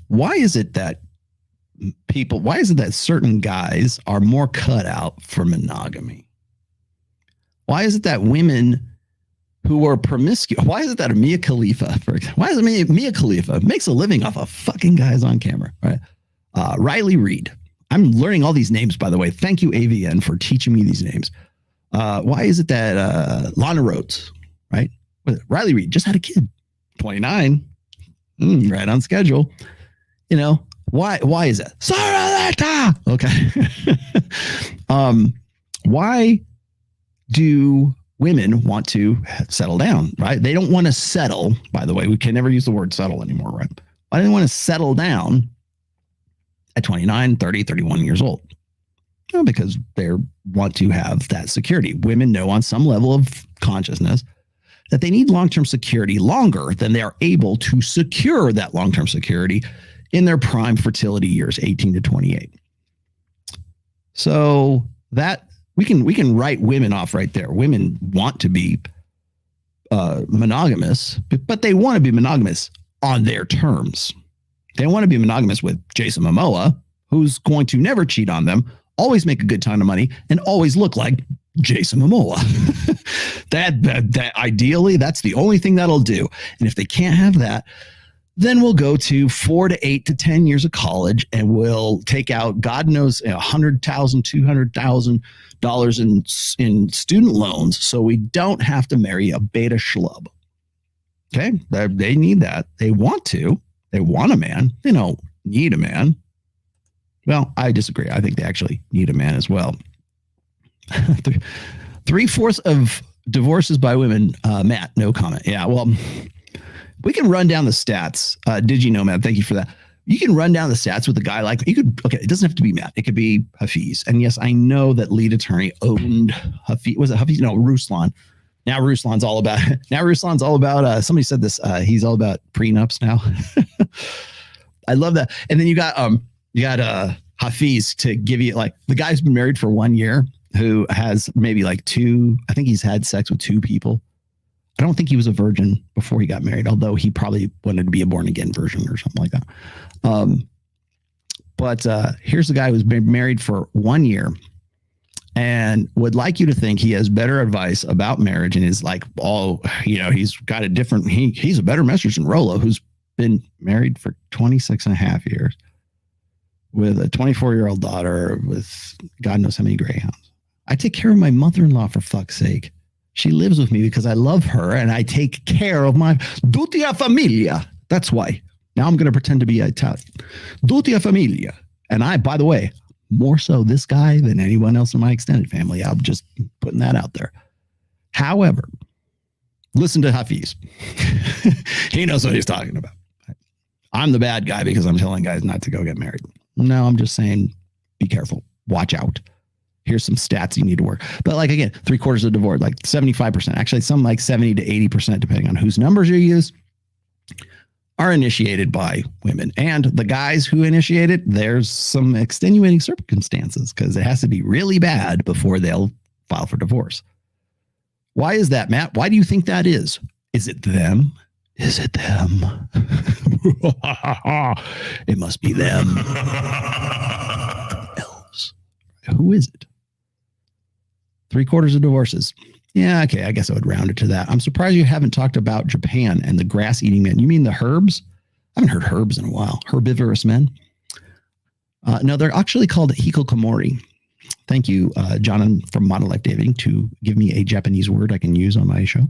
Why is it that certain guys are more cut out for monogamy? Why is it that women who are promiscuous, why is it that Mia Khalifa, for example, why is it Mia Khalifa makes a living off of fucking guys on camera, right? Riley Reid. I'm learning all these names, by the way. Thank you, AVN, for teaching me these names. Why is it that Lana Rhoades, right? Riley Reid just had a kid, 29, right on schedule. Why is that? Sarah, okay. Why do women want to settle down, right? They don't want to settle. By the way, we can never use the word settle anymore, right? Why do they want to settle down at 29, 30, 31 years old? Because they want to have that security. Women know on some level of consciousness that they need long-term security longer than they are able to secure that long-term security in their prime fertility years, 18 to 28. So that we can write women off right there. Women want to be monogamous, but they want to be monogamous on their terms. They want to be monogamous with Jason Momoa, who's going to never cheat on them, always make a good ton of money, and always look like Jason Momoa. that ideally, that's the only thing that'll do. And if they can't have that, then we'll go to 4 to 8 to 10 years of college, and we'll take out, God knows, $100,000, $200,000 in student loans, so we don't have to marry a beta schlub. Okay, they need that. They want to. They want a man. They don't need a man. Well, I disagree. I think they actually need a man as well. 3/4 of divorces by women. Matt, no comment. Yeah, well, we can run down the stats. Did you know, Matt? Thank you for that. You can run down the stats with a guy like you could. Okay, it doesn't have to be Matt. It could be Hafeez. And yes, I know that lead attorney owned Hafeez. Was it Hafeez? No, Ruslan. Now Ruslan's all about. Somebody said this. He's all about prenups now. I love that. And then you got Hafeez to give you, like, the guy's been married for 1 year, who has maybe like two. I think he's had sex with 2 people. I don't think he was a virgin before he got married, although he probably wanted to be a born again virgin or something like that. But here's the guy who's been married for 1 year and would like you to think he has better advice about marriage and is like, he's got a different, he's a better message than Rollo, who's been married for 26 and a half years with a 24-year-old daughter with God knows how many greyhounds. I take care of my mother-in-law, for fuck's sake. She lives with me because I love her and I take care of my Wtf familia. That's why. Now I'm going to pretend to be Italian. Wtf familia. And I, by the way, more so this guy than anyone else in my extended family. I'm just putting that out there. However, listen to Hafeez. He knows what he's talking about. I'm the bad guy because I'm telling guys not to go get married. No, I'm just saying, be careful. Watch out. Here's some stats you need to work. But like, again, 3/4 of divorce, like 75%, actually some like 70 to 80%, depending on whose numbers you use, are initiated by women. And the guys who initiate it, there's some extenuating circumstances because it has to be really bad before they'll file for divorce. Why is that, Matt? Why do you think that is? Is it them? Is it them? It must be them. Elves. Who is it? 3/4 of divorces. Yeah, okay, I guess I would round it to that. I'm surprised you haven't talked about Japan and the grass-eating men. You mean the herbs? I haven't heard herbs in a while. Herbivorous men? No, they're actually called hikikomori. Thank you, John from Modern Life Dating, to give me a Japanese word I can use on my show.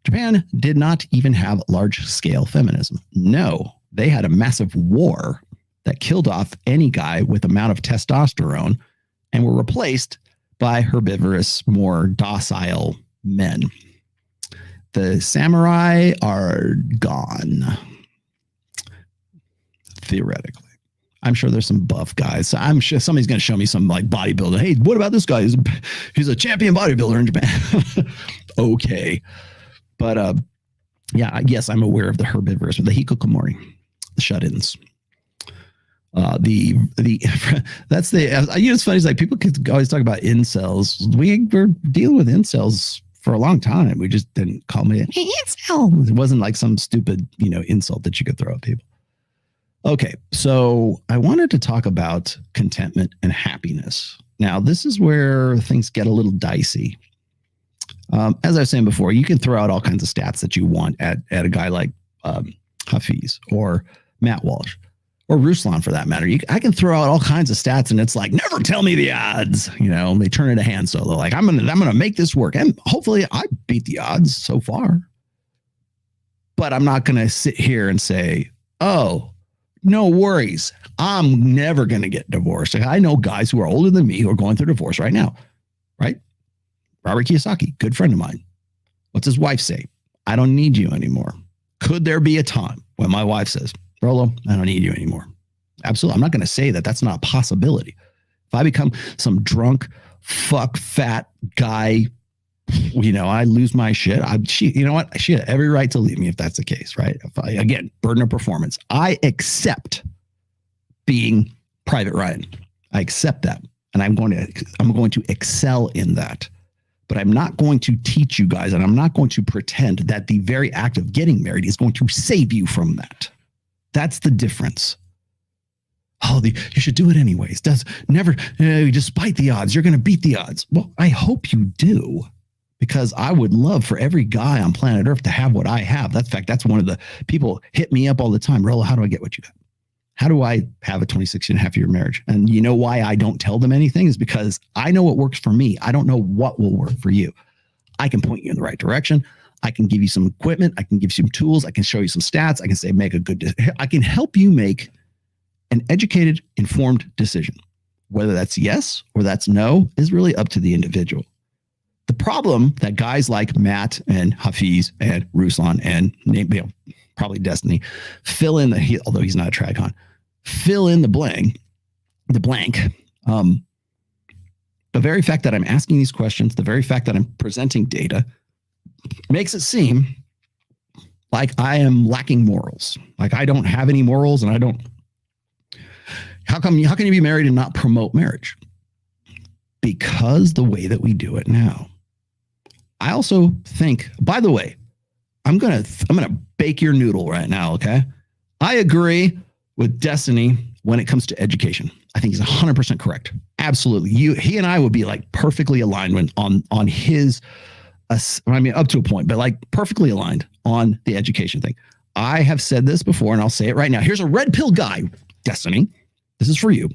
Japan did not even have large-scale feminism. No, they had a massive war that killed off any guy with amount of testosterone and were replaced by herbivorous, more docile men. The samurai are gone. Theoretically. I'm sure there's some buff guys. So I'm sure somebody's going to show me some like bodybuilder. Hey, what about this guy? He's a champion bodybuilder in Japan. Okay. But yeah, yes, I'm aware of the herbivorous, the hikikomori, the shut-ins. That's the, you know, it's funny. It's like people could always talk about incels. We were dealing with incels for a long time. We just didn't call me an incel. It wasn't like some stupid, you know, insult that you could throw at people. Okay, so I wanted to talk about contentment and happiness. Now, this is where things get a little dicey. As I was saying before, you can throw out all kinds of stats that you want at a guy like Hafeez or Matt Walsh or Ruslan for that matter. I can throw out all kinds of stats and it's like, never tell me the odds. You know, and they turn it a hand solo. Like, I'm gonna make this work. And hopefully I beat the odds so far. But I'm not going to sit here and say, oh, no worries. I'm never going to get divorced. Like, I know guys who are older than me who are going through divorce right now, right? Robert Kiyosaki, good friend of mine. What's his wife say? I don't need you anymore. Could there be a time when my wife says, Rollo, I don't need you anymore? Absolutely. I'm not going to say that. That's not a possibility. If I become some drunk, fat guy, you know, I lose my shit. You know what? She had every right to leave me if that's the case, right? Again, burden of performance. I accept being Private Ryan. I accept that. And I'm going to excel in that. But I'm not going to teach you guys, and I'm not going to pretend that the very act of getting married is going to save you from that. That's the difference. Oh, you should do it anyways. Despite the odds, you're going to beat the odds. Well, I hope you do. Because I would love for every guy on planet Earth to have what I have. That's one of the people hit me up all the time. Rollo, how do I get what you got? How do I have a 26.5-year marriage? And you know why I don't tell them anything is because I know what works for me. I don't know what will work for you. I can point you in the right direction. I can give you some equipment. I can give you some tools. I can show you some stats. I can say, I can help you make an educated, informed decision. Whether that's yes or that's no is really up to the individual. The problem that guys like Matt and Hafeez and Ruslan and probably Destiny fill in although he's not a Tracon, fill in the blank. The very fact that I'm asking these questions, the very fact that I'm presenting data makes it seem like I am lacking morals. Like I don't have any morals and I don't. How can you be married and not promote marriage? Because the way that we do it now. I also think, by the way, I'm gonna bake your noodle right now, okay? I agree with Destiny when it comes to education. I think he's 100% correct. Absolutely. He and I would be like perfectly aligned on his, up to a point, but like perfectly aligned on the education thing. I have said this before and I'll say it right now. Here's a red pill guy, Destiny. This is for you,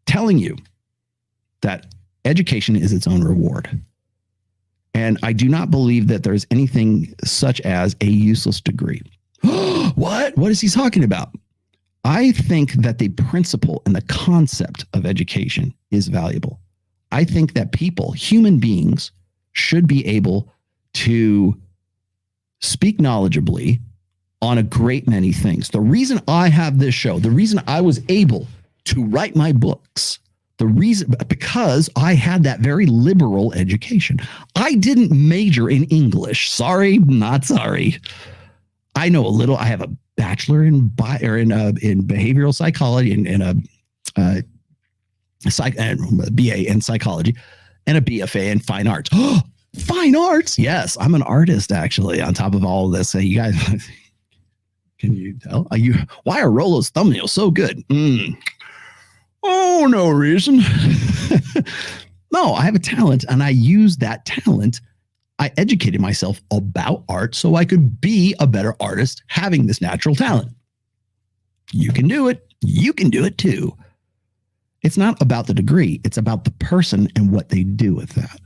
telling you that education is its own reward. And I do not believe that there's anything such as a useless degree. What? What is he talking about? I think that the principle and the concept of education is valuable. I think that people, human beings, should be able to speak knowledgeably on a great many things. The reason I have this show, the reason I was able to write my books, because I had that very liberal education. I didn't major in English. Sorry, not sorry. I know a little. I have a bachelor in behavioral psychology and a BA in psychology and a BFA in fine arts. Fine arts? Yes, I'm an artist actually. On top of all of this, you guys, can you tell? Why are Rollo's thumbnails so good? Oh, no reason. No, I have a talent and I use that talent. I educated myself about art so I could be a better artist having this natural talent. You can do it. You can do it too. It's not about the degree. It's about the person and what they do with that.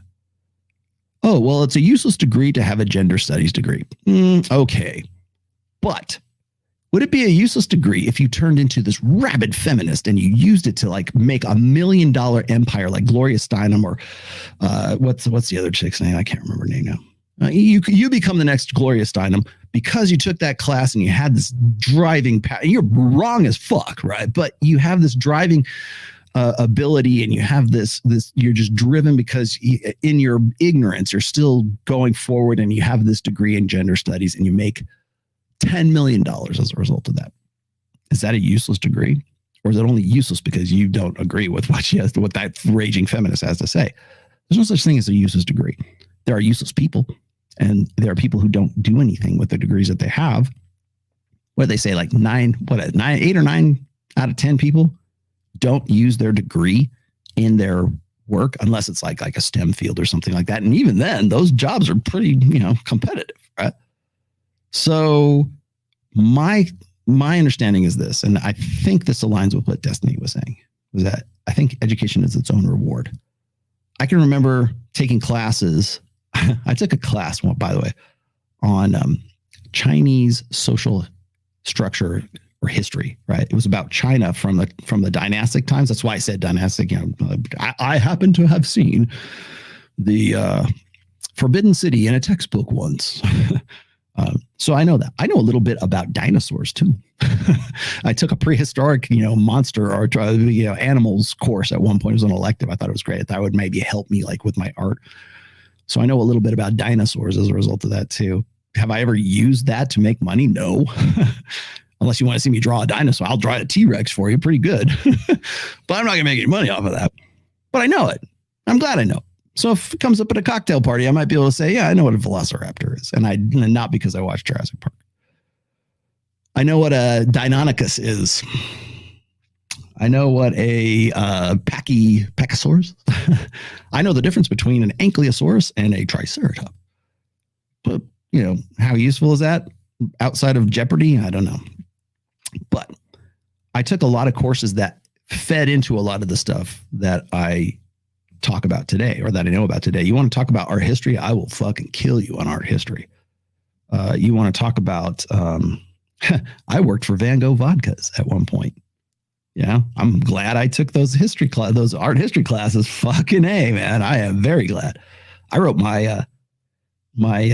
Oh, well, it's a useless degree to have a gender studies degree. Okay. But would it be a useless degree if you turned into this rabid feminist and you used it to like make $1 million empire like Gloria Steinem or what's the other chick's name? I can't remember her name now. You become the next Gloria Steinem because you took that class and you had this driving you're wrong as fuck, right? But you have this driving ability, and you have this you're just driven because in your ignorance you're still going forward, and you have this degree in gender studies, and you make $10 million as a result of that. Is that a useless degree, or is it only useless because you don't agree with what that raging feminist has to say? There's no such thing as a useless degree. There are useless people, and there are people who don't do anything with the degrees that they have. What they say, like 8 or 9 out of 10 people don't use their degree in their work unless it's like a STEM field or something like that. And even then, those jobs are pretty, competitive, right? So my understanding is this, and I think this aligns with what Destiny was saying, was that I think education is its own reward. I can remember taking classes. I took a class, by the way, on Chinese social structure or history, right? It was about China from the dynastic times. That's why I said dynastic. I happen to have seen the Forbidden City in a textbook once. So I know that. I know a little bit about dinosaurs too. I took a prehistoric, monster or animals course at one point. It was an elective. I thought it was great. That would maybe help me with my art. So I know a little bit about dinosaurs as a result of that too. Have I ever used that to make money? No. Unless you want to see me draw a dinosaur, I'll draw a T-Rex for you. Pretty good. But I'm not going to make any money off of that. But I know it. I'm glad I know. So if it comes up at a cocktail party, I might be able to say, yeah, I know what a velociraptor is. And not because I watched Jurassic Park. I know what a Deinonychus is. I know what a Pachysaurus. I know the difference between an Ankylosaurus and a Triceratops. But, how useful is that outside of Jeopardy? I don't know. But I took a lot of courses that fed into a lot of the stuff that I talk about today, or that I know about today. You want to talk about art history? I will fucking kill you on art history. You want to talk about, I worked for Van Gogh Vodkas at one point. Yeah, I'm glad I took those art history classes. Fucking A, man. I am very glad. I wrote my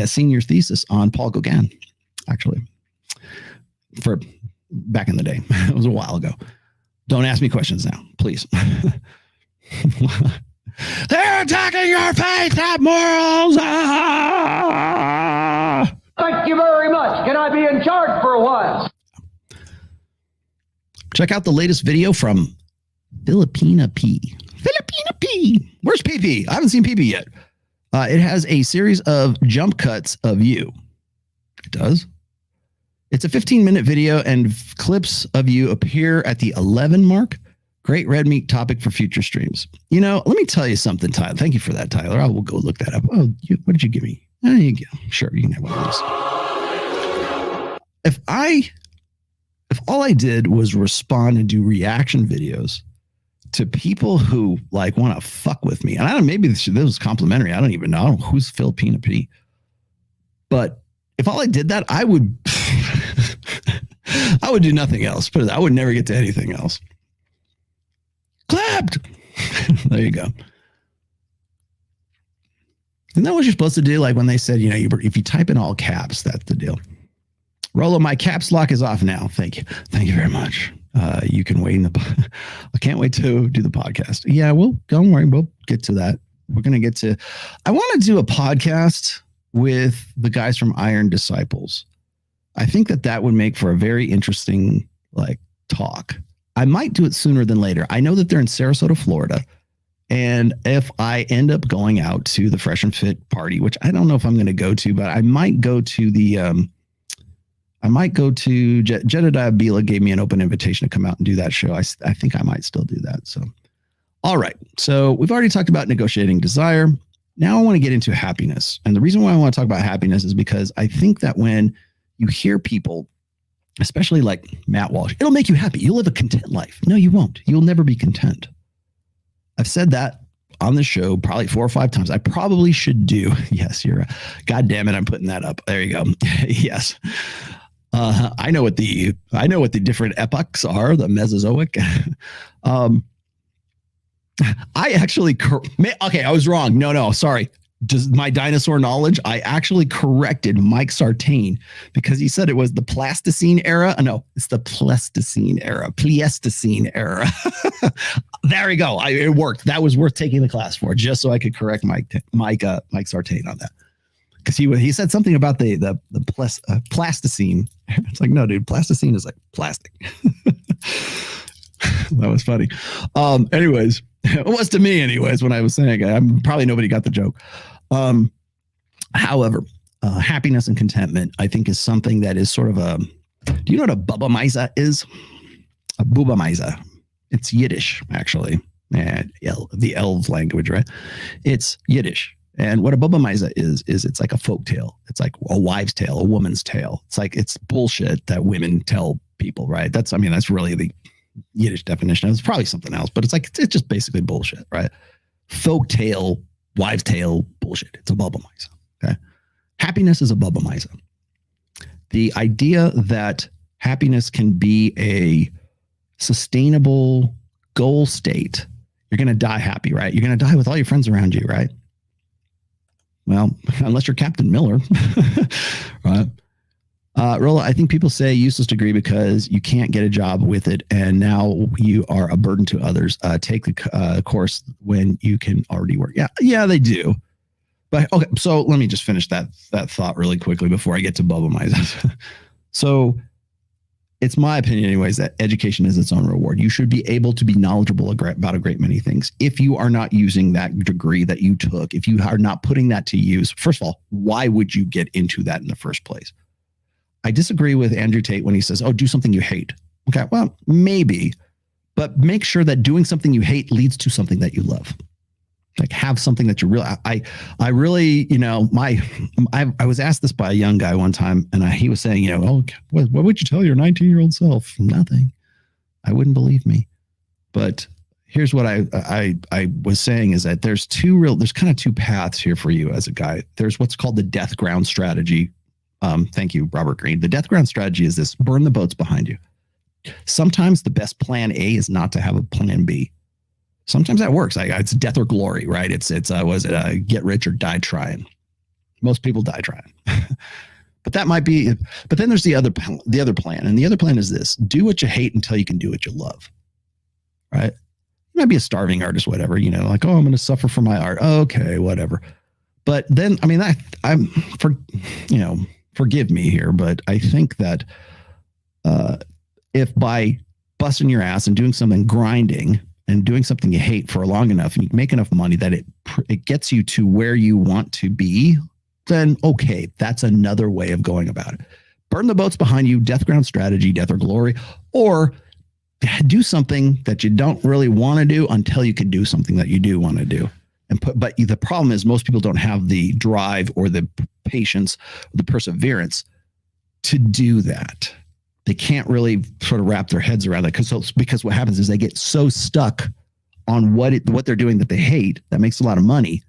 senior thesis on Paul Gauguin, actually, for back in the day. It was a while ago. Don't ask me questions now, please. They're attacking your faith and morals. Thank you very much. Can I be in charge for once? Check out the latest video from Filipina P. Filipina P. Where's PP? I haven't seen PP yet. It has a series of jump cuts of you. It does. It's a 15-minute video, and clips of you appear at the 11 mark. Great red meat topic for future streams. Let me tell you something, Tyler. Thank you for that, Tyler. I will go look that up. Oh, what did you give me? There you go. Sure, you can have one of those. If all I did was respond and do reaction videos to people who want to fuck with me, and I don't, maybe this was complimentary. I don't even know who's Filipina P. But if all I did that, I would, I would do nothing else. But I would never get to anything else. Clapped. There you go. Isn't that what you're supposed to do? Like when they said, if you type in all caps, that's the deal. Rollo, my caps lock is off now. Thank you. Thank you very much. You can wait I can't wait to do the podcast. Yeah, don't worry. We'll get to that. We're going to get to, I want to do a podcast with the guys from Iron Disciples. I think that would make for a very interesting talk. I might do it sooner than later. I know that they're in Sarasota, Florida. And if I end up going out to the Fresh and Fit party, which I don't know if I'm going to go to, but I might go to Jedediah Bila gave me an open invitation to come out and do that show. I think I might still do that. So, all right. So we've already talked about negotiating desire. Now I want to get into happiness. And the reason why I want to talk about happiness is because I think that when you hear people, especially like Matt Walsh, it'll make you happy. You'll live a content life. No, you won't. You'll never be content. I've said that on the show probably 4 or 5 times. I probably should do. Yes, God damn it. I'm putting that up. There you go. Yes. I know what the different epochs are, the Mesozoic. I actually, okay, I was wrong. No, sorry. my dinosaur knowledge, I actually corrected Mike Sartain because he said it was the Pleistocene era. No, it's the Pleistocene era. Pleistocene era. There we go. It worked. That was worth taking the class for, just so I could correct Mike Sartain on that. Because he said something about the Pleistocene. It's like, no, dude, Pleistocene is like plastic. That was funny. Anyways, it was to me anyways when I was saying it. Probably nobody got the joke. However, happiness and contentment, I think, is something that is sort of a, do you know what a Baba Miza is? A Baba Miza. It's Yiddish, actually. The elves language, right? It's Yiddish. And what a Baba Miza is it's like a folk tale. It's like a wives' tale, a woman's tale. It's like, it's bullshit that women tell people, right? That's really the Yiddish definition. It's probably something else, but it's just basically bullshit, right? Folk tale, wives' tale, bullshit. It's a Baba Miza. Okay. Happiness is a Baba Miza. The idea that happiness can be a sustainable goal state. You're going to die happy, right? You're going to die with all your friends around you, right? Well, unless you're Captain Miller, right? Rolla, I think people say useless degree because you can't get a job with it, and now you are a burden to others. Take the course when you can already work. Yeah, they do. But okay, so let me just finish that thought really quickly before I get to Bubba Mize. So it's my opinion anyways that education is its own reward. You should be able to be knowledgeable about a great many things. If you are not using that degree that you took, if you are not putting that to use, first of all, why would you get into that in the first place? I disagree with Andrew Tate when he says, oh, do something you hate. Okay, well, maybe, but make sure that doing something you hate leads to something that you love. Like have something that you really, I really, I was asked this by a young guy one time, and he was saying, what would you tell your 19-year-old self? Nothing. I wouldn't believe me. But here's what I was saying is that there's kind of two paths here for you as a guy. There's what's called the death ground strategy. Thank you, Robert Greene. The death ground strategy is this: burn the boats behind you. Sometimes the best plan A is not to have a plan B. Sometimes that works. It's death or glory, right? It's get rich or die trying. Most people die trying. But that might be, but then there's the other plan. And the other plan is this: do what you hate until you can do what you love. Right? You might be a starving artist, whatever, like, oh, I'm going to suffer for my art. Okay, whatever. But then, forgive me here, but I think that if by busting your ass and doing something, grinding and doing something you hate for long enough, and you make enough money that it gets you to where you want to be, then okay, that's another way of going about it. Burn the boats behind you, death ground strategy, death or glory, or do something that you don't really want to do until you can do something that you do want to do. But the problem is most people don't have the drive or the patience, or the perseverance to do that. They can't really sort of wrap their heads around that because what happens is they get so stuck on what they're doing that they hate, that makes a lot of money,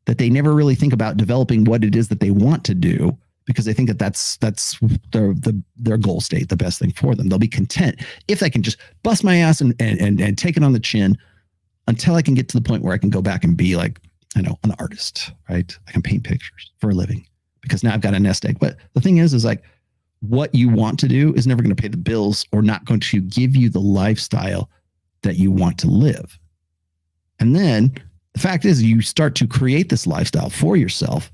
that they never really think about developing what it is that they want to do, because they think that that's their goal state, the best thing for them. They'll be content if I can just bust my ass and take it on the chin until I can get to the point where I can go back and be like, an artist, right? I can paint pictures for a living because now I've got a nest egg. But the thing is like, what you want to do is never going to pay the bills or not going to give you the lifestyle that you want to live. And then the fact is you start to create this lifestyle for yourself.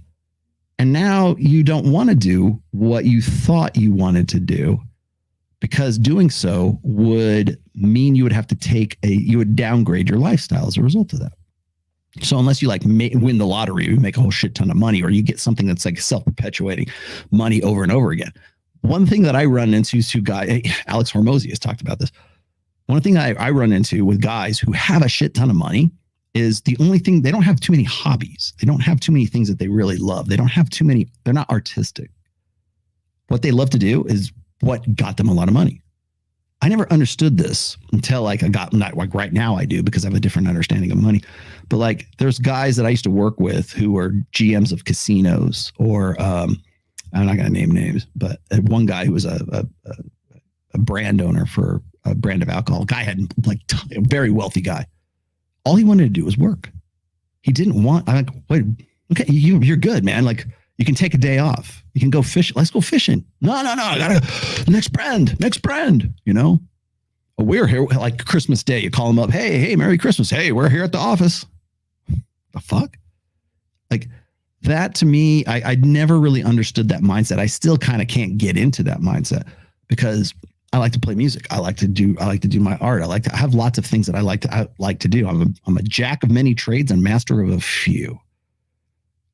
And now you don't want to do what you thought you wanted to do, because doing so would mean you would have to you would downgrade your lifestyle as a result of that. So unless you win the lottery, you make a whole shit ton of money, or you get something that's like self-perpetuating money over and over again. One thing that I run into Alex Hormozy has talked about this. One thing I run into with guys who have a shit ton of money is the only thing, they don't have too many hobbies. They don't have too many things that they really love. They don't have too many, they're not artistic. What they love to do is what got them a lot of money. I never understood this until right now I do, because I have a different understanding of money. But there's guys that I used to work with who were GMs of casinos, or I'm not going to name names, but one guy who was a brand owner for a brand of alcohol. Guy had a very wealthy guy. All he wanted to do was work. He didn't want, wait, Okay, you're good, man. Like, you can take a day off. You can go fishing. Let's go fishing. No. I gotta go. Next friend, you know? We're here like Christmas Day. You call them up. Hey, Merry Christmas. Hey, we're here at the office. The fuck? Like, that to me, I never really understood that mindset. I still kind of can't get into that mindset because I like to play music. I like to do my art. I have lots of things that I like to do. I'm a jack of many trades and master of a few.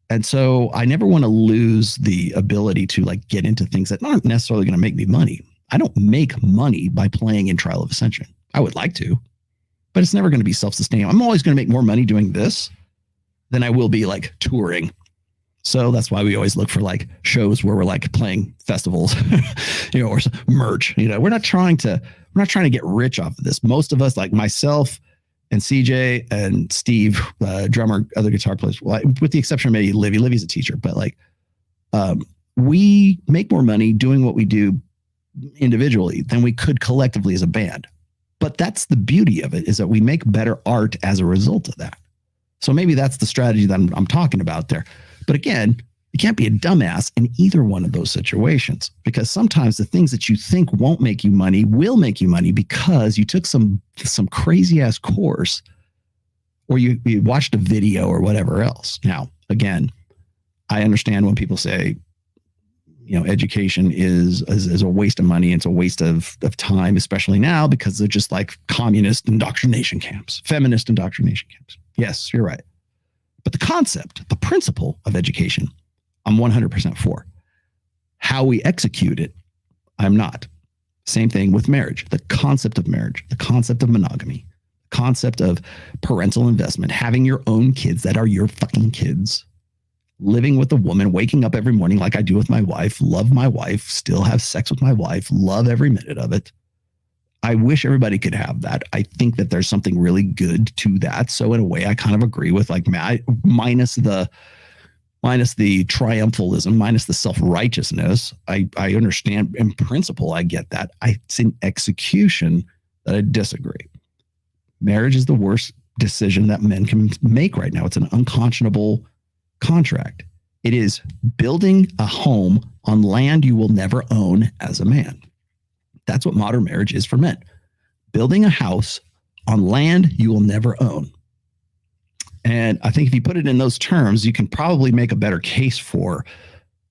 And so I never want to lose the ability to like get into things that aren't necessarily going to make me money. I don't make money by playing in Trial of Ascension. I would like to, but it's never going to be self-sustaining. I'm always going to make more money doing this than I will be like touring. So that's why we always look for like shows where we're like playing festivals, you know, or merch. You know, we're not trying to get rich off of this. Most of us, like myself and CJ and Steve, drummer, other guitar players, well, with the exception of maybe Livy. Livy's a teacher, but like we make more money doing what we do individually than we could collectively as a band. But that's the beauty of it, is that we make better art as a result of that. So maybe that's the strategy that I'm talking about there. But again, you can't be a dumbass in either one of those situations, because sometimes the things that you think won't make you money will make you money because you took some crazy ass course or you watched a video or whatever else. Now, again, I understand when people say, you know, education is a waste of money. It's a waste of time, especially now, because they're just like communist indoctrination camps, feminist indoctrination camps. Yes, you're right. But the concept, the principle of education, I'm 100% for. How we execute it, I'm not. Same thing with marriage. The concept of marriage, the concept of monogamy, concept of parental investment, having your own kids that are your fucking kids, living with a woman, waking up every morning like I do with my wife, love my wife, still have sex with my wife, love every minute of it. I wish everybody could have that. I think that there's something really good to that. So in a way, I kind of agree with like minus the triumphalism, minus the self-righteousness. I understand in principle, I get that. It's in execution that I disagree. Marriage is the worst decision that men can make right now. It's an unconscionable contract. It is building a home on land you will never own as a man. That's what modern marriage is for men. Building a house on land you will never own. And I think if you put it in those terms, you can probably make a better case for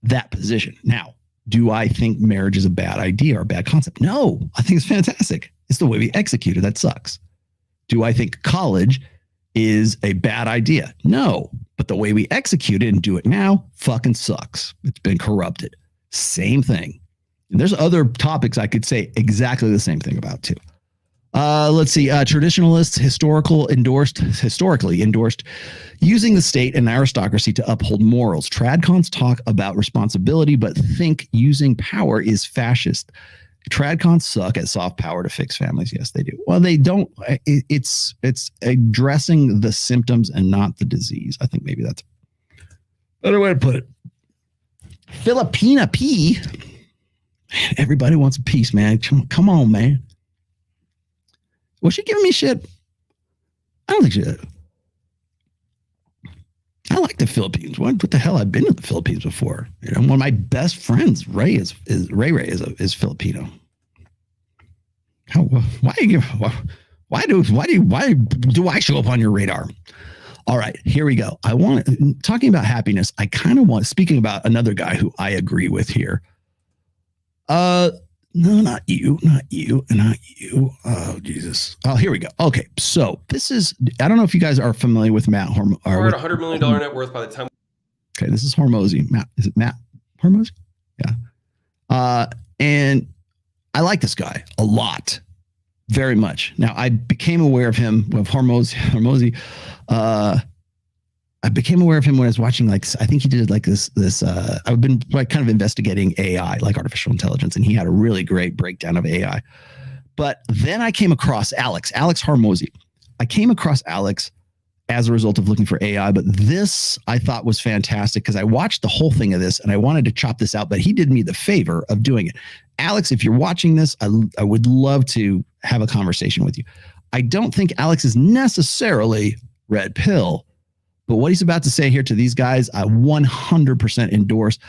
that position. Now, do I think marriage is a bad idea or a bad concept? No, I think it's fantastic. It's the way we execute it that sucks. Do I think college is a bad idea? No, but the way we execute it and do it now fucking sucks. It's been corrupted. Same thing. And there's other topics I could say exactly the same thing about too. Let's see. Traditionalists historically endorsed using the state and aristocracy to uphold morals. Tradcons talk about responsibility, but think using power is fascist. Tradcons suck at soft power to fix families. Yes, they do. Well, they don't. It's addressing the symptoms and not the disease. I think maybe that's a better way to put it. Filipina P. Man, everybody wants a piece, man. Come on, man. Was she giving me shit? I don't think she did. I like the Philippines. What the hell? I've been to the Philippines before. You know, one of my best friends, Ray is Filipino. How? Why do I show up on your radar? All right, here we go. Talking about happiness. I kind of want, speaking about another guy who I agree with here. No, not you. Oh, Jesus. Oh, here we go. Okay, so this is, I don't know if you guys are familiar with Matt Hormozi. We're at $100 million net worth by the time. Okay, this is Hormozi. Matt, is it Matt Hormozi? Yeah. And I like this guy a lot, very much. Now, I became aware of him, of Hormozi. I became aware of him when I was watching, like, I think he did like this, I've been like kind of investigating AI, like artificial intelligence, and he had a really great breakdown of AI. But then I came across Alex Hormozi. I came across Alex as a result of looking for AI, but this I thought was fantastic because I watched the whole thing of this and I wanted to chop this out, but he did me the favor of doing it. Alex, if you're watching this, I would love to have a conversation with you. I don't think Alex is necessarily red pill, But what he's about to say here to these guys, I 100% endorse.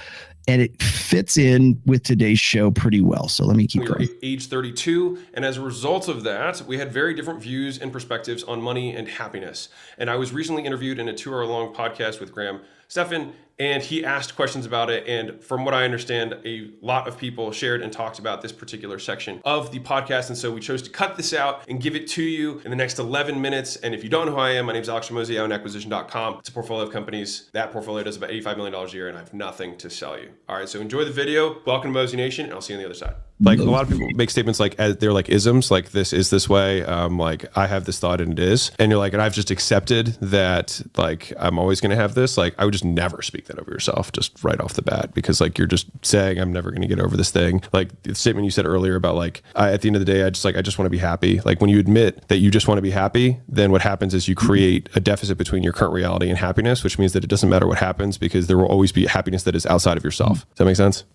And it fits in with today's show pretty well. So let me keep going. Age 32. And as a result of that, we had very different views and perspectives on money and happiness. And I was recently interviewed in a 2-hour-long podcast with Graham Stephan, and he asked questions about it. And from what I understand, a lot of people shared and talked about this particular section of the podcast. And so we chose to cut this out and give it to you in the next 11 minutes. And if you don't know who I am, my name is Alex Ramosi. I own acquisition.com. It's a portfolio of companies. That portfolio does about $85 million a year, and I have nothing to sell you. All right, so enjoy the video. Welcome to Mosey Nation, and I'll see you on the other side. Like, a lot of people make statements like, they're like isms, like this is this way. Like, I have this thought and it is. And you're like, and I've just accepted that, like, I'm always going to have this. Like, I would just never speak that over yourself, just right off the bat, because like, you're just saying, I'm never going to get over this thing. Like the statement you said earlier about like, at the end of the day, I just want to be happy. Like, when you admit that you just want to be happy, then what happens is you create a deficit between your current reality and happiness, which means that it doesn't matter what happens because there will always be happiness that is outside of yourself. Does that make sense?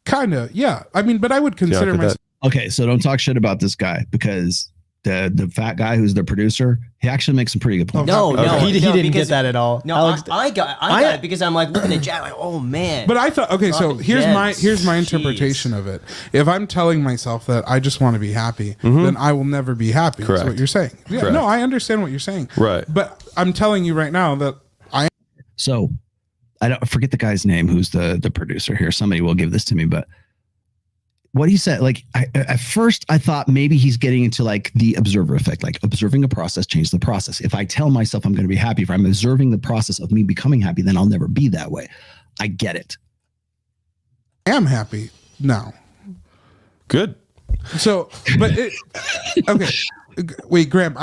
Kind of, yeah. I mean, but I would consider myself. Okay, so don't talk shit about this guy, because the fat guy who's the producer, he actually makes some pretty good points. No, he didn't get that at all. No, Alex, I got it because I'm like looking at Jack like, oh man. But I thought, okay, so here's my interpretation of it. If I'm telling myself that I just want to be happy, then I will never be happy. Correct. That's what you're saying. Yeah, Correct. no, I understand what you're saying. Right. But I'm telling you right now that So I don't forget the guy's name who's the producer here. Somebody will give this to me, but what he said, like, at first I thought maybe he's getting into like the observer effect, like observing a process, change the process. If I tell myself I'm going to be happy, if I'm observing the process of me becoming happy, then I'll never be that way. I get it. I am happy now. Good. So, but okay. Wait, Graham,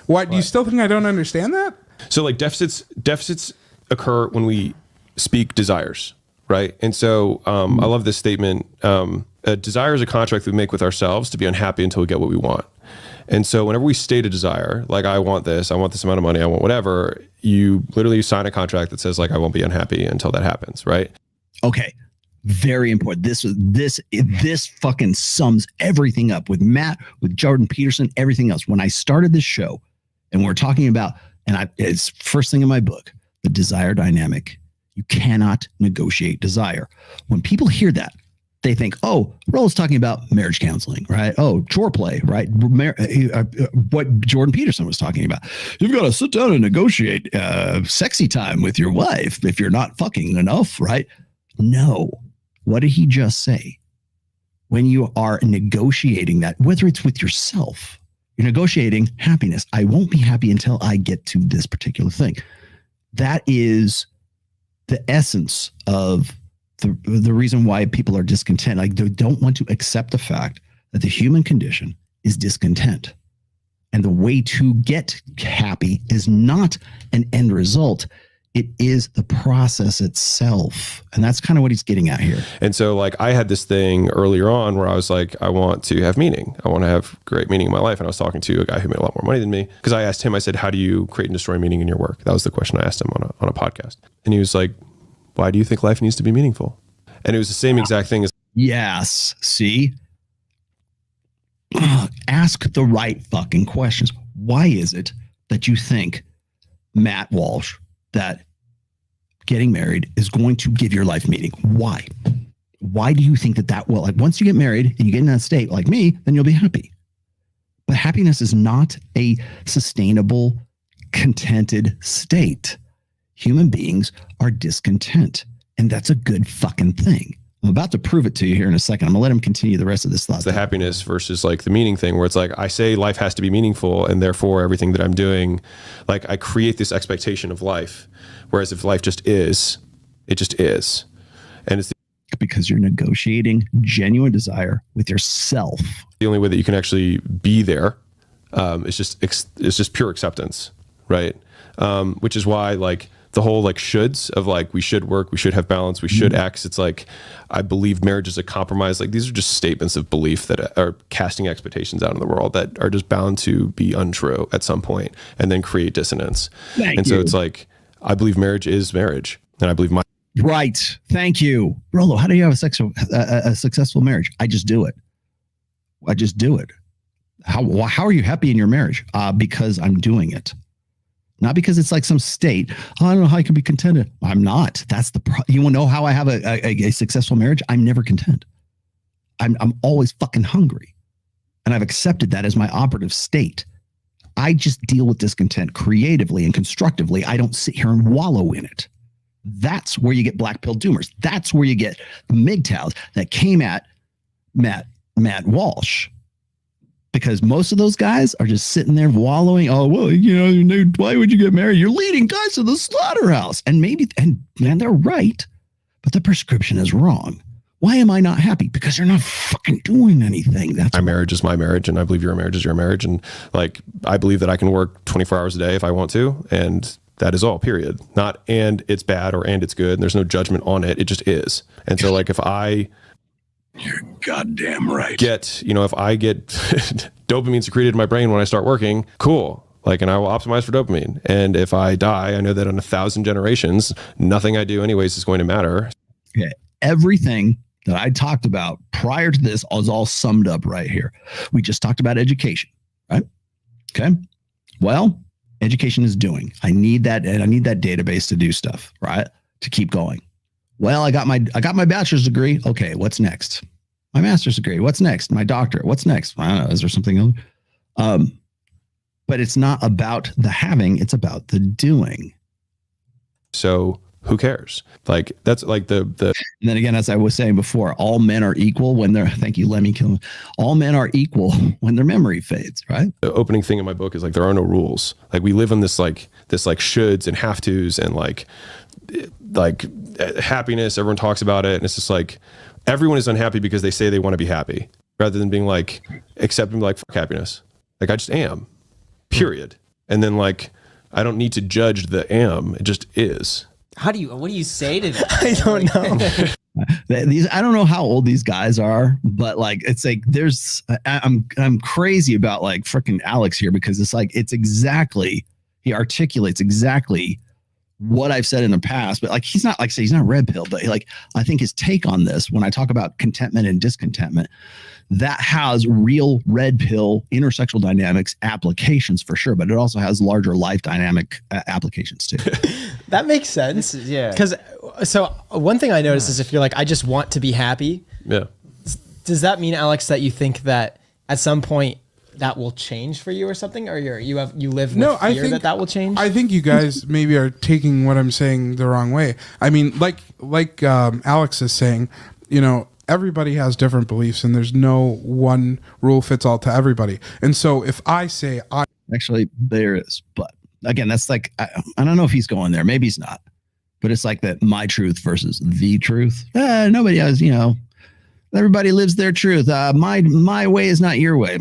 why do you still think I don't understand that? So like deficits occur when we speak desires, right? And so I love this statement. A desire is a contract we make with ourselves to be unhappy until we get what we want. And so whenever we state a desire, like I want this amount of money, I want whatever, you literally sign a contract that says like, I won't be unhappy until that happens, right? Okay. Very important. This fucking sums everything up with Matt, with Jordan Peterson, everything else. When I started this show and we're talking about, it's first thing in my book, the desire dynamic. You cannot negotiate desire. When people hear that, they think, oh, Rollos talking about marriage counseling, right? Oh, chore play, right? What Jordan Peterson was talking about. You've got to sit down and negotiate sexy time with your wife if you're not fucking enough, right? No. What did he just say? When you are negotiating that, whether it's with yourself, you're negotiating happiness. I won't be happy until I get to this particular thing. That is the essence of the reason why people are discontent. Like, they don't want to accept the fact that the human condition is discontent. And the way to get happy is not an end result. It is the process itself. And that's kind of what he's getting at here. And so like I had this thing earlier on where I was like, I want to have meaning. I want to have great meaning in my life. And I was talking to a guy who made a lot more money than me, because I asked him, I said, how do you create and destroy meaning in your work? That was the question I asked him on a podcast. And he was like, why do you think life needs to be meaningful? And it was the same exact thing as. Yes. See? Ask the right fucking questions. Why is it that you think, Matt Walsh, that getting married is going to give your life meaning? Why? Why do you think that will, like, once you get married and you get in that state like me, then you'll be happy. But happiness is not a sustainable, contented state. Human beings are discontent, and that's a good fucking thing. I'm about to prove it to you here in a second. I'm gonna let him continue the rest of this thought. The happiness versus like the meaning thing, where it's like, I say life has to be meaningful, and therefore everything that I'm doing, like I create this expectation of life. Whereas if life just is, it just is. And it's because you're negotiating genuine desire with yourself. The only way that you can actually be there is just pure acceptance, right? Which is why like the whole like shoulds of like, we should work, we should have balance, we should X. It's like, I believe marriage is a compromise. Like, these are just statements of belief that are casting expectations out in the world that are just bound to be untrue at some point and then create dissonance. So it's like, I believe marriage is marriage, and I believe my. Right. Thank you. Rollo, how do you have a successful marriage? I just do it. I just do it. How are you happy in your marriage? Because I'm doing it. Not because it's like some state. Oh, I don't know how I can be contented. I'm not. That's you want to know how I have a successful marriage? I'm never content. I'm always fucking hungry. And I've accepted that as my operative state. I just deal with discontent creatively and constructively. I don't sit here and wallow in it. That's where you get black pill doomers. That's where you get the MGTOWs that came at Matt Walsh. Because most of those guys are just sitting there wallowing. Oh, well, why would you get married? You're leading guys to the slaughterhouse. And man, they're right. But the prescription is wrong. Why am I not happy? Because you're not fucking doing anything. My marriage is my marriage, and I believe your marriage is your marriage. And like, I believe that I can work 24 hours a day if I want to. And that is all, period. Not, and it's bad or, and it's good. And there's no judgment on it. It just is. And so like, if I... You're goddamn right. If I get dopamine secreted in my brain when I start working, cool. Like, and I will optimize for dopamine. And if I die, I know that in 1,000 generations, nothing I do anyways is going to matter. Okay. Everything that I talked about prior to this is all summed up right here. We just talked about education, right? Okay. Well, education is doing. I need that, and I need that database to do stuff, right? To keep going. Well, I got my bachelor's degree. Okay, what's next? My master's degree. What's next? My doctorate. What's next? I don't know. Is there something else? But it's not about the having, it's about the doing. So who cares? Like, that's like the and then again, as I was saying before, all men are equal when they're, thank you, Lemmy Killen. All men are equal when their memory fades, right? The opening thing in my book is like, there are no rules. Like, we live in this shoulds and have tos and like happiness. Everyone talks about it. And it's just like, everyone is unhappy because they say they want to be happy, rather than being like, accepting like, fuck happiness. Like, I just am, period. And then like, I don't need to judge the am. It just is. What do you say to that? I don't know. I don't know how old these guys are, but like, it's like, I'm crazy about like freaking Alex here, because it's like, he articulates exactly what I've said in the past, but like, he's not red pill, but like, I think his take on this, when I talk about contentment and discontentment, that has real red pill intersexual dynamics applications for sure, but it also has larger life dynamic applications too. That makes sense. Yeah. Because so one thing I noticed is if you're like, I just want to be happy. Yeah. Does that mean, Alex, that you think that at some point that will change for you or something, or you live with fear that will change? I think you guys maybe are taking what I'm saying the wrong way. I mean, like Alex is saying, everybody has different beliefs, and there's no one rule fits all to everybody. And so if I say actually there is, but again, that's like, I don't know if he's going there. Maybe he's not, but it's like that my truth versus the truth. Nobody has, everybody lives their truth. My way is not your way.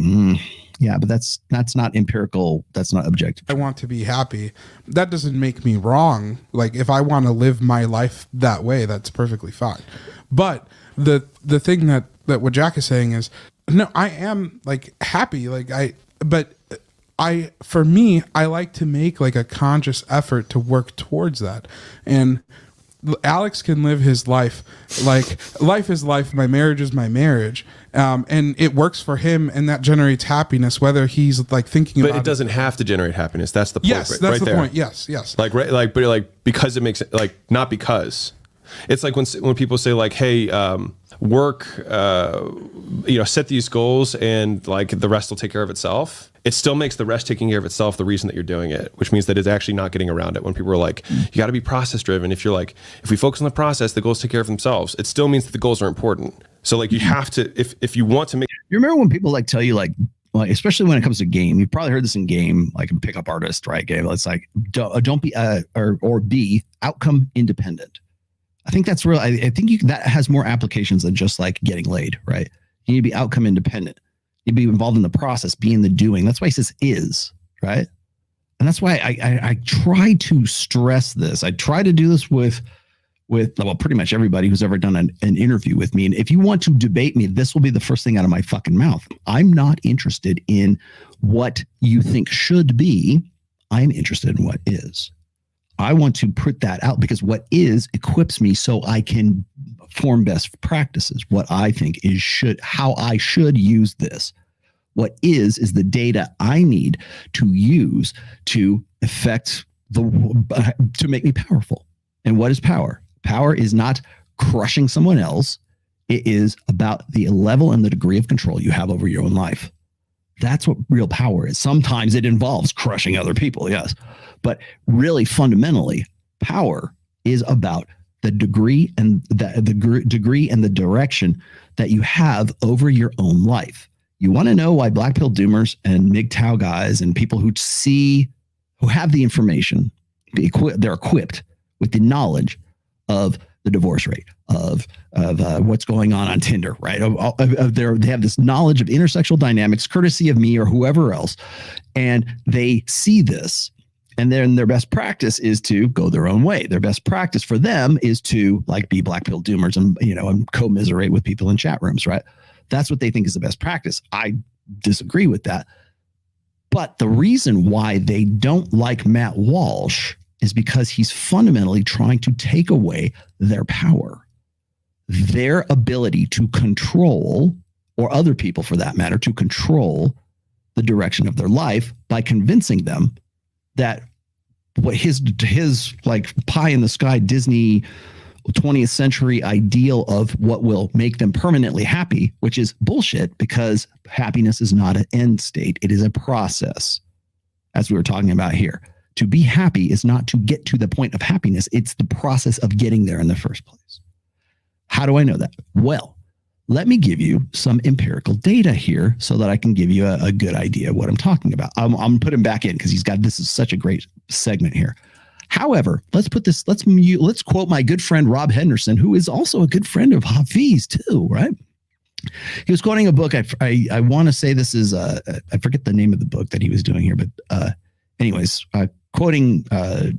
Yeah, but that's not empirical. That's not objective. I want to be happy. That doesn't make me wrong. Like, if I want to live my life that way, that's perfectly fine. But the thing that what Jack is saying is, no, I am like happy. Like for me, I like to make like a conscious effort to work towards that. And Alex can live his life like life is life. My marriage is my marriage. And it works for him, and that generates happiness, whether he's like thinking about it. But it doesn't have to generate happiness. That's the point. Yes, that's right the there. point. Yes. But because it makes it, like, not because. It's like when people say like, hey, work, set these goals and like the rest will take care of itself. It still makes the rest taking care of itself the reason that you're doing it, which means that it's actually not getting around it. When people are like, you got to be process driven. If you're like, if we focus on the process, the goals take care of themselves. It still means that the goals are important. So like, you have to, if you want to make. You remember when people like tell you like especially when it comes to game, you've probably heard this in game, like a pickup artist, right? Game. It's like, don't be, or be outcome independent. I think that's real. I think that has more applications than just like getting laid, right? You need to be outcome independent. You need to be involved in the process, be in the doing. That's why he says is, right? And that's why I try to stress this. I try to do this with pretty much everybody who's ever done an interview with me. And if you want to debate me, this will be the first thing out of my fucking mouth. I'm not interested in what you think should be. I'm interested in what is. I want to put that out because what is equips me so I can form best practices. What I think is how I should use this. What is the data I need to use to affect to make me powerful. And what is power? Power is not crushing someone else. It is about the level and the degree of control you have over your own life. That's what real power is. Sometimes it involves crushing other people, yes. But really, fundamentally, power is about the degree and degree and the direction that you have over your own life. You want to know why black pill doomers and MGTOW guys and people who have the information, they're equipped with the knowledge of the divorce rate, of what's going on Tinder, right? They have this knowledge of intersexual dynamics, courtesy of me or whoever else, and they see this. And then their best practice is to go their own way. Their best practice for them is to be black pill doomers and commiserate with people in chat rooms, right? That's what they think is the best practice. I disagree with that. But the reason why they don't like Matt Walsh is because he's fundamentally trying to take away their power, their ability to control, or other people for that matter, to control the direction of their life by convincing them that what his pie in the sky Disney 20th century ideal of what will make them permanently happy, which is bullshit, because happiness is not an end state. It is a process, as we were talking about here. To be happy is not to get to the point of happiness. It's the process of getting there in the first place. How do I know that? Well, let me give you some empirical data here so that I can give you a good idea of what I'm talking about. I'm put him back in because this is such a great segment here. However, let's quote my good friend Rob Henderson, who is also a good friend of Hafeez too, right? He was quoting a book. I want to say this is I forget the name of the book that he was doing here, but anyways, quoting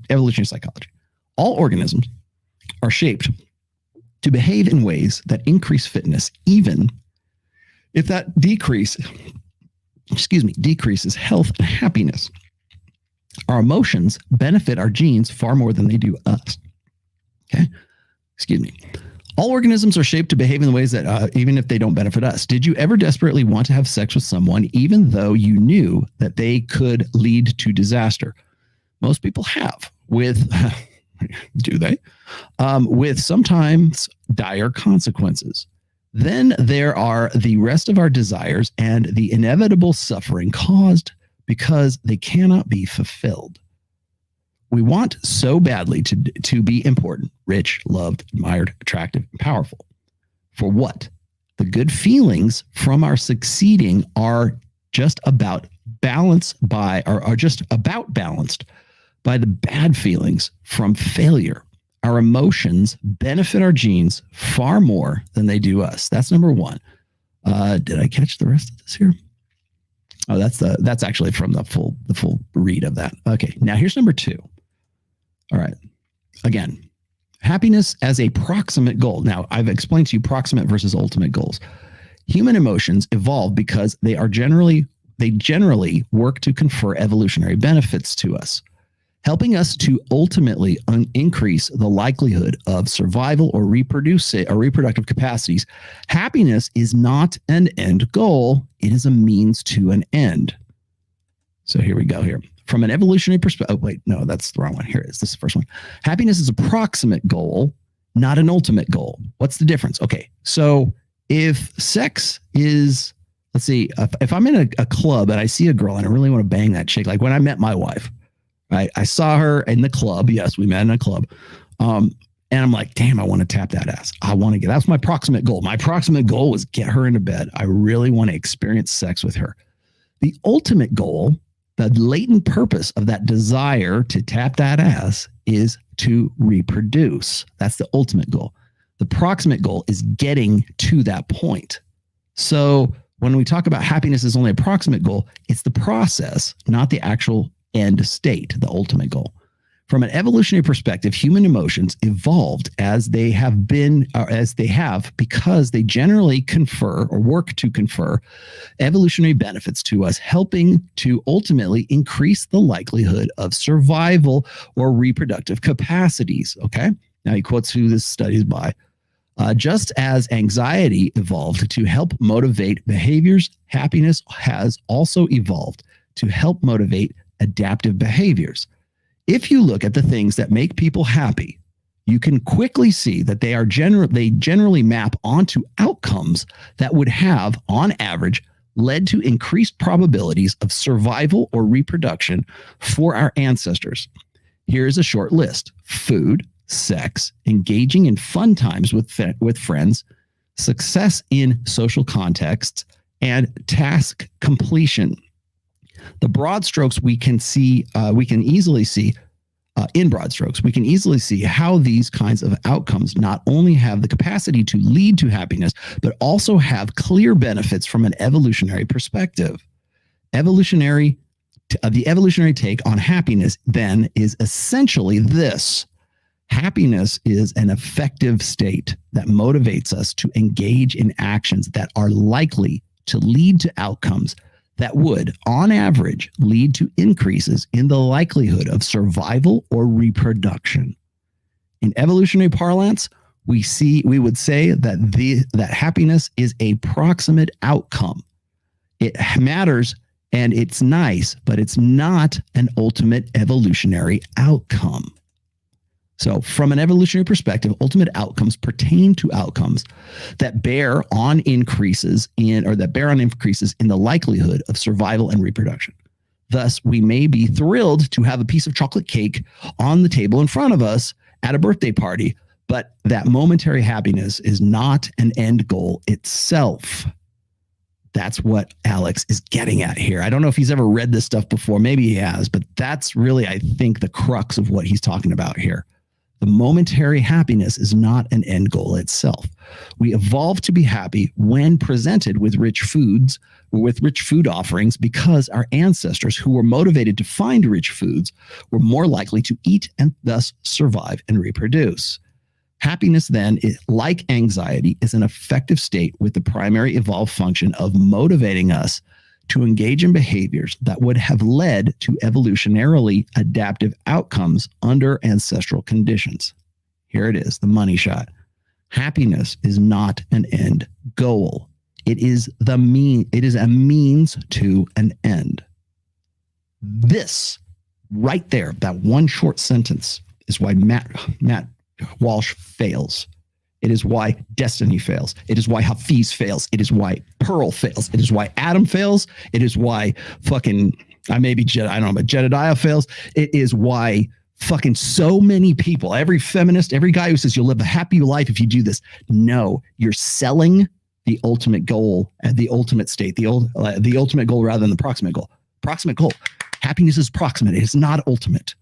evolutionary psychology. All organisms are shaped to behave in ways that increase fitness, even if that decreases health and happiness. Our emotions benefit our genes far more than they do us. Okay? All organisms are shaped to behave in ways that even if they don't benefit us. Did you ever desperately want to have sex with someone even though you knew that they could lead to disaster? Most people have do they? With sometimes dire consequences. Then there are the rest of our desires and the inevitable suffering caused because they cannot be fulfilled. We want so badly to be important, rich, loved, admired, attractive, and powerful. For what? The good feelings from our succeeding are just about balanced by the bad feelings from failure. Our emotions benefit our genes far more than they do us. That's number one. Did I catch the rest of this here? Oh, that's actually from the full read of that. Okay, now here's number two. All right. Again, happiness as a proximate goal. Now, I've explained to you proximate versus ultimate goals. Human emotions evolve because they generally work to confer evolutionary benefits to us, helping us to ultimately increase the likelihood of survival or reproductive capacities. Happiness is not an end goal. It is a means to an end. So here we go here. From an evolutionary perspective, oh, wait, no, that's the wrong one. Here it is. This is the first one. Happiness is a proximate goal, not an ultimate goal. What's the difference? Okay, so if sex is, let's see, if I'm in a club and I see a girl and I really want to bang that chick, like when I met my wife, right? I saw her in the club. Yes, we met in a club. And I'm like, damn, I want to tap that ass. That's my proximate goal. My proximate goal was get her into bed. I really want to experience sex with her. The ultimate goal, the latent purpose of that desire to tap that ass is to reproduce. That's the ultimate goal. The proximate goal is getting to that point. So when we talk about happiness as only a proximate goal, it's the process, not the actual end state, the ultimate goal. From an evolutionary perspective, human emotions evolved as they have because they generally confer or work to confer evolutionary benefits to us, helping to ultimately increase the likelihood of survival or reproductive capacities. Okay. Now he quotes who this study is by. Just as anxiety evolved to help motivate behaviors, happiness has also evolved to help motivate adaptive behaviors. If you look at the things that make people happy, you can quickly see that they generally map onto outcomes that would have, on average, led to increased probabilities of survival or reproduction for our ancestors. Here's a short list: food, sex, engaging in fun times with friends, success in social contexts, and task completion. The broad strokes we can easily see how these kinds of outcomes not only have the capacity to lead to happiness, but also have clear benefits from an evolutionary perspective. The evolutionary take on happiness then is essentially this: happiness is an affective state that motivates us to engage in actions that are likely to lead to outcomes that would, on average, lead to increases in the likelihood of survival or reproduction. In evolutionary parlance, we would say that happiness is a proximate outcome. It matters and it's nice, but it's not an ultimate evolutionary outcome. So from an evolutionary perspective, ultimate outcomes pertain to outcomes that bear on increases in the likelihood of survival and reproduction. Thus, we may be thrilled to have a piece of chocolate cake on the table in front of us at a birthday party, but that momentary happiness is not an end goal itself. That's what Alex is getting at here. I don't know if he's ever read this stuff before. Maybe he has, but that's really, I think, the crux of what he's talking about here. The momentary happiness is not an end goal itself. We evolve to be happy when presented with rich food offerings because our ancestors, who were motivated to find rich foods, were more likely to eat and thus survive and reproduce. Happiness then, like anxiety, is an affective state with the primary evolved function of motivating us to engage in behaviors that would have led to evolutionarily adaptive outcomes under ancestral conditions. Here it is, the money shot. Happiness is not an end goal. It is a means to an end. This right there, that one short sentence, is why Matt Walsh fails. It is why Destiny fails. It is why Hafeez fails. It is why Pearl fails. It is why Adam fails. It is why Jedediah fails. It is why fucking so many people, every feminist, every guy who says you'll live a happy life if you do this. No, you're selling the ultimate goal, the ultimate state, the ultimate goal rather than the proximate goal. Proximate goal. Happiness is proximate. It is not ultimate.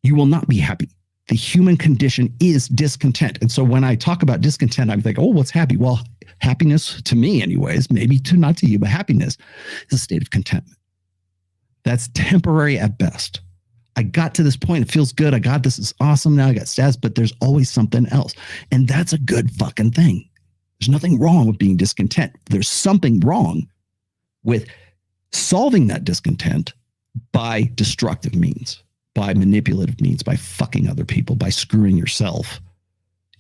You will not be happy. The human condition is discontent. And so when I talk about discontent, I'm like, oh, what's happy? Well, happiness to me anyways, maybe not to you, but happiness is a state of contentment. That's temporary at best. I got to this point. It feels good. I got this. It's awesome. Now I got status, but there's always something else. And that's a good fucking thing. There's nothing wrong with being discontent. There's something wrong with solving that discontent by destructive means, by manipulative means, by fucking other people, by screwing yourself.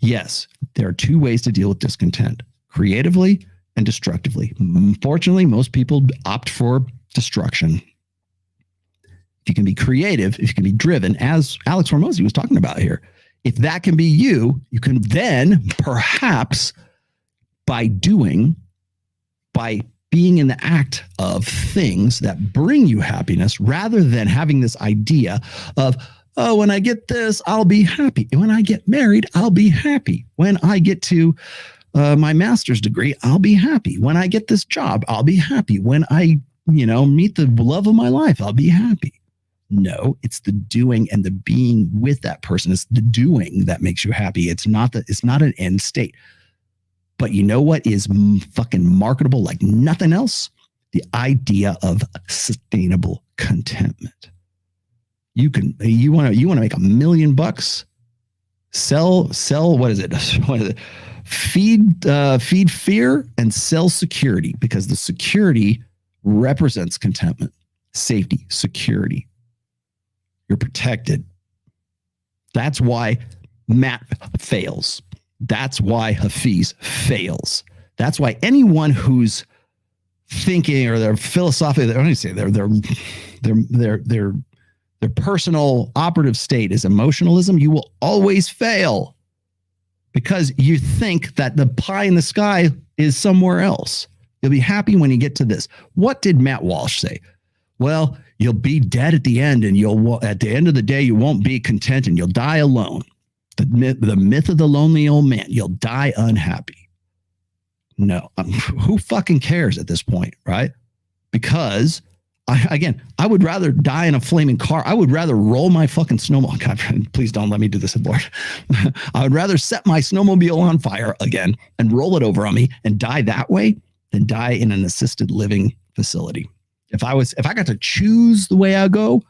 Yes, there are two ways to deal with discontent: creatively and destructively. Unfortunately, most people opt for destruction. If you can be creative, if you can be driven, as Alex Hormozi was talking about here, if that can be you, you can then perhaps by being in the act of things that bring you happiness, rather than having this idea of, oh, when I get this, I'll be happy. When I get married, I'll be happy. When I get to my master's degree, I'll be happy. When I get this job, I'll be happy. When I, meet the love of my life, I'll be happy. No, it's the doing and the being with that person. It's the doing that makes you happy. It's not an end state. But you know what is fucking marketable like nothing else? The idea of sustainable contentment. You want to make $1 million? Sell. What is it? Feed fear and sell security, because the security represents contentment, safety, security. You're protected. That's why Matt fails. That's why Hafeez fails. That's why anyone who's thinking or they're philosophically, I don't say their personal operative state is emotionalism, you will always fail because you think that the pie in the sky is somewhere else. You'll be happy when you get to this. What did Matt Walsh say? Well, you'll be dead at the end, and at the end of the day, you won't be content, and you'll die alone. The myth of the lonely old man. You'll die unhappy. No, who fucking cares at this point, right? Because I would rather die in a flaming car. I would rather roll my fucking snowmobile. God, please don't let me do this, Lord. I would rather set my snowmobile on fire again and roll it over on me and die that way than die in an assisted living facility. If I got to choose the way I go,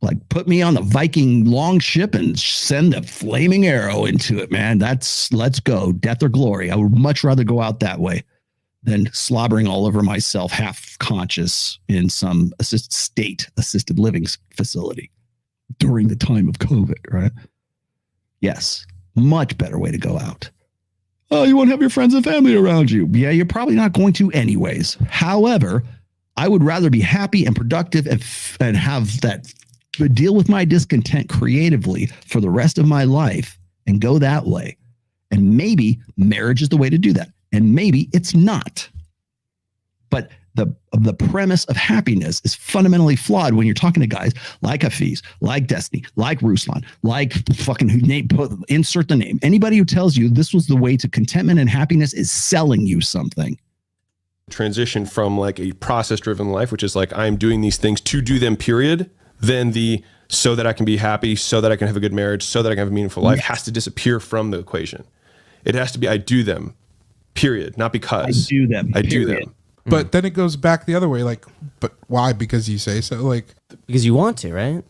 like put me on the Viking long ship and send a flaming arrow into it, man. Let's go. Death or glory. I would much rather go out that way than slobbering all over myself, half conscious in some assisted living facility during the time of COVID, right? Yes. Much better way to go out. Oh, you won't have your friends and family around you. Yeah, you're probably not going to anyways. However, I would rather be happy and productive and have that deal with my discontent creatively for the rest of my life and go that way. And maybe marriage is the way to do that. And maybe it's not. But the premise of happiness is fundamentally flawed when you're talking to guys like Hafeez, like Destiny, like Ruslan, like fucking insert the name. Anybody who tells you this was the way to contentment and happiness is selling you something. Transition from like a process-driven life, which is like I'm doing these things to do them, period, then so that I can be happy, so that I can have a good marriage, so that I can have a meaningful life has to disappear from the equation. It has to be I do them, period, not because. I do them. But then it goes back the other way. Like, but why? Because you say so. Like, because you want to, right?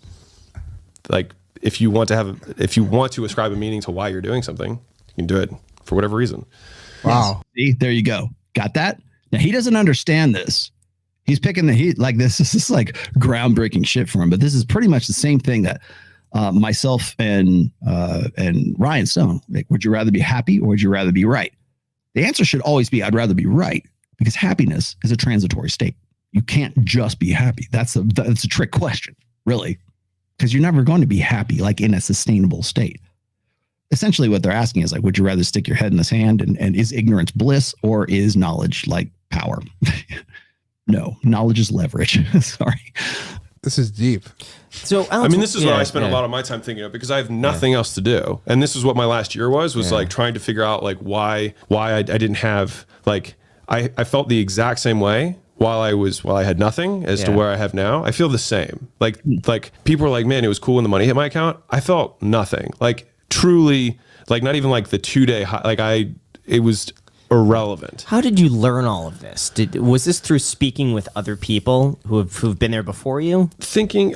Like, if you want to ascribe a meaning to why you're doing something, you can do it for whatever reason. Wow. See, there you go. Got that? Now he doesn't understand this. He's picking this is like groundbreaking shit for him. But this is pretty much the same thing that myself and Ryan Stone. Like, would you rather be happy or would you rather be right? The answer should always be I'd rather be right. Because happiness is a transitory state. You can't just be happy. That's a trick question, really. Because you're never going to be happy, like in a sustainable state. Essentially what they're asking is like, would you rather stick your head in the sand and is ignorance bliss or is knowledge like power? No, knowledge is leverage. Sorry. This is deep. So I mean, this is what I spend a lot of my time thinking of because I have nothing else to do. And this is what my last year was like trying to figure out like why I didn't have like, I felt the exact same way while I had nothing as to where I have now. I feel the same. Like people are like, man, it was cool when the money hit my account. I felt nothing. Like truly, like not even like the 2-day high. Like it was irrelevant. How did you learn all of this? Was this through speaking with other people who've been there before you? Thinking,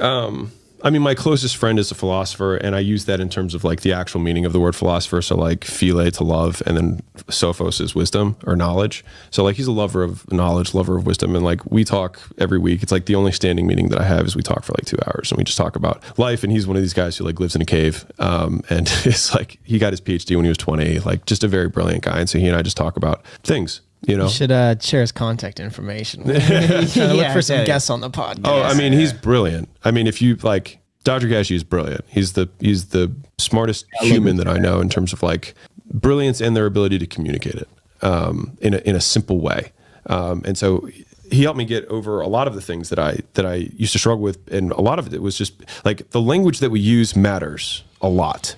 I mean, my closest friend is a philosopher, and I use that in terms of like the actual meaning of the word philosopher. So like phile, to love, and then sophos is wisdom or knowledge. So like he's a lover of knowledge, lover of wisdom. And like we talk every week. It's like the only standing meeting that I have is we talk for like 2 hours and we just talk about life. And he's one of these guys who like lives in a cave. And it's like, he got his PhD when he was 20, like just a very brilliant guy. And so he and I just talk about things. You know, you should share his contact information. Look for some guests on the podcast. Oh, I mean, he's brilliant. I mean, if you like, Dr. Gashi is brilliant. He's the smartest human that I know in terms of like brilliance and their ability to communicate it in a simple way. And so he helped me get over a lot of the things that I used to struggle with, and a lot of it was just like the language that we use matters a lot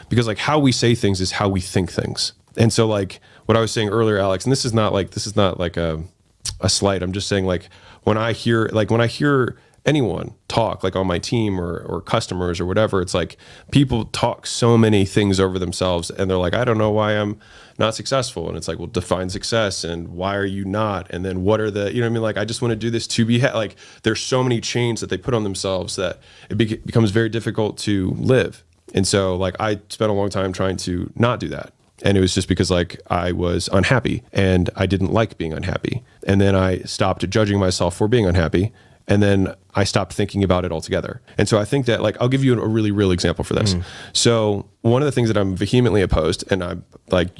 because like how we say things is how we think things. And so like what I was saying earlier, Alex, and this is not like a slight. I'm just saying like when I hear anyone talk like on my team or customers or whatever, it's like people talk so many things over themselves and they're like, I don't know why I'm not successful. And it's like, well, define success and why are you not? And then what are the, you know what I mean? Like, I just want to do this to be, like, there's so many chains that they put on themselves that it becomes very difficult to live. And so like, I spent a long time trying to not do that. And it was just because like I was unhappy and I didn't like being unhappy. And then I stopped judging myself for being unhappy. And then I stopped thinking about it altogether. And so I think that, like, I'll give you a really real example for this. So one of the things that I'm vehemently opposed, and I'm like,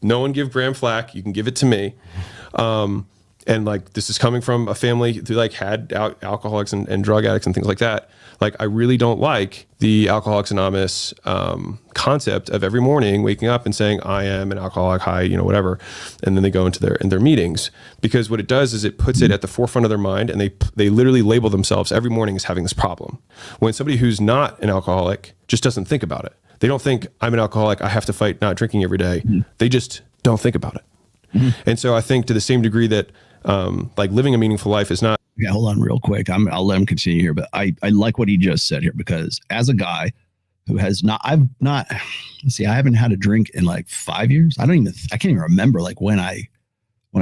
no one give Graham flack, you can give it to me. And like, this is coming from a family who like had alcoholics and drug addicts and things like that. Like, I really don't like the Alcoholics Anonymous concept of every morning waking up and saying, I am an alcoholic, hi, you know, whatever. And then they go into their meetings, because what it does is it puts it at the forefront of their mind, and they literally label themselves every morning as having this problem. When somebody who's not an alcoholic just doesn't think about it. They don't think, I'm an alcoholic, I have to fight not drinking every day. They just don't think about it. And so I think to the same degree that like living a meaningful life is not. Okay, hold on real quick. I'll let him continue here, but I like what he just said here, because as a guy who has not, I haven't had a drink in like 5 years. I can't even remember like when I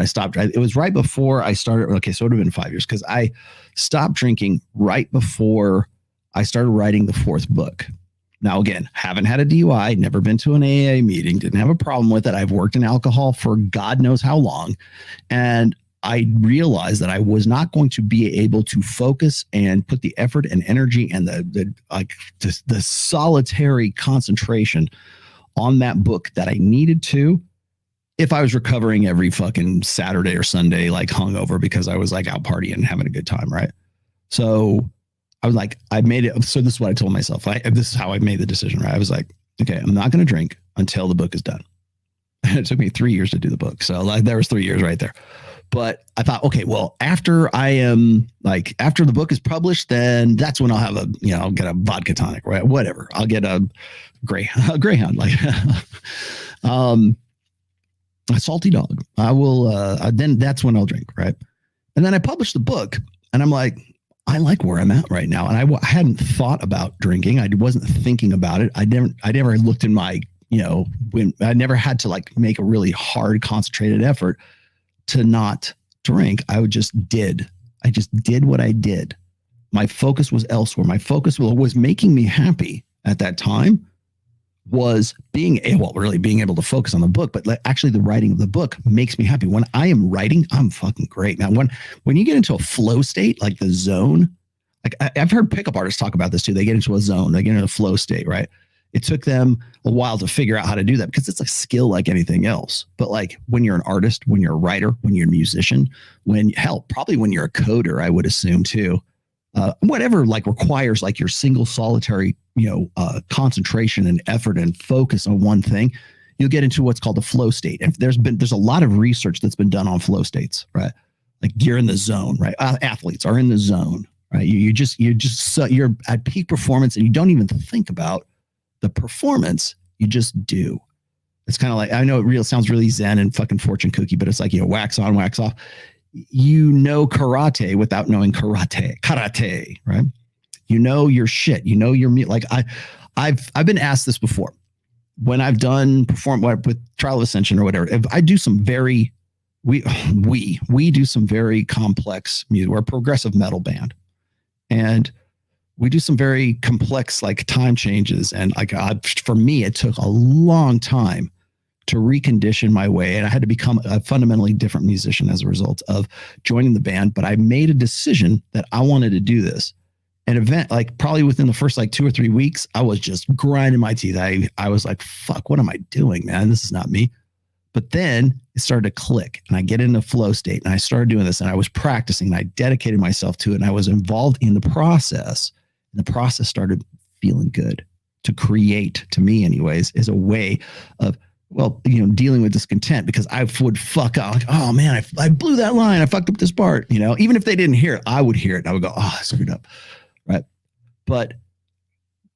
stopped. It was right before I started. Okay, so it would have been 5 years, because I stopped drinking right before I started writing the 4th book. Now, again, haven't had a DUI, never been to an AA meeting, didn't have a problem with it. I've worked in alcohol for God knows how long. And I realized that I was not going to be able to focus and put the effort and energy and the solitary concentration on that book that I needed to, if I was recovering every fucking Saturday or Sunday, like hungover, because I was like out partying and having a good time. Right. So I was like, I made it. So this is what I told myself. This is how I made the decision, right? I was like, okay, I'm not going to drink until the book is done. And it took me 3 years to do the book. So like there was 3 years right there. But I thought, okay, well, after the book is published, then that's when I'll have I'll get a vodka tonic, right? Whatever. I'll get a Greyhound, like a salty dog. I will, then that's when I'll drink, right? And then I published the book, and I'm like, I like where I'm at right now. And I hadn't thought about drinking. I wasn't thinking about it. I never looked in my, when I never had to like make a really hard, concentrated effort to not drink. I just did what I did. My focus was elsewhere. My focus was making me happy at that time, was being able to focus on the book, but actually the writing of the book makes me happy. When I am writing, I'm fucking great. Now, when you get into a flow state, like the zone, like I've heard pickup artists talk about this too. They get into a zone, they get into a flow state, right? It took them a while to figure out how to do that, because it's a skill like anything else. But like when you're an artist, when you're a writer, when you're a musician, probably when you're a coder, I would assume too, whatever like requires like your single solitary, concentration and effort and focus on one thing, you'll get into what's called the flow state. And there's a lot of research that's been done on flow states, right? Like you're in the zone, right? Athletes are in the zone, right? You're at peak performance, and you don't even think about the performance, you just do. It's kind of like, I know it sounds really zen and fucking fortune cookie, but it's like, wax on, wax off. Karate without knowing karate, right? Your shit, your meat. Like I've been asked this before when I've done with Trial of Ascension or whatever. If I do some very, we do some very complex music. We're a progressive metal band, and we do some very complex like time changes. And like for me, it took a long time to recondition my way, and I had to become a fundamentally different musician as a result of joining the band. But I made a decision that I wanted to do this. An event, like probably within the first like 2 or 3 weeks, I was just grinding my teeth. I was like, fuck, what am I doing, man? This is not me. But then it started to click, and I get into flow state, and I started doing this, and I was practicing, and I dedicated myself to it, and I was involved in the process. And the process started feeling good. To create, to me anyways, is a way of, dealing with discontent, because I would fuck up. Like, oh man, I blew that line. I fucked up this part. Even if they didn't hear it, I would hear it. And I would go, oh, I screwed up. Right. But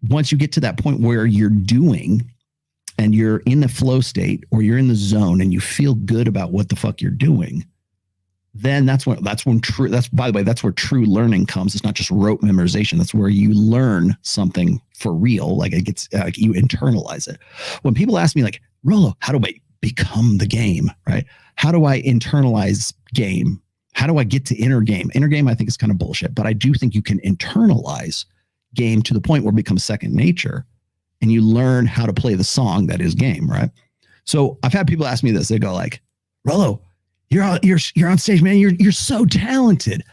once you get to that point where you're doing and you're in the flow state, or you're in the zone, and you feel good about what the fuck you're doing, then that's where true learning comes. It's not just rote memorization. That's where you learn something for real. Like it gets, like you internalize it. When people ask me like, Rollo, how do I become the game? Right? How do I internalize game? How do I get to inner game? Inner game, I think, is kind of bullshit, but I do think you can internalize game to the point where it becomes second nature, and you learn how to play the song that is game. Right? So I've had people ask me this. They go like, Rollo, you're on stage, man. You're so talented.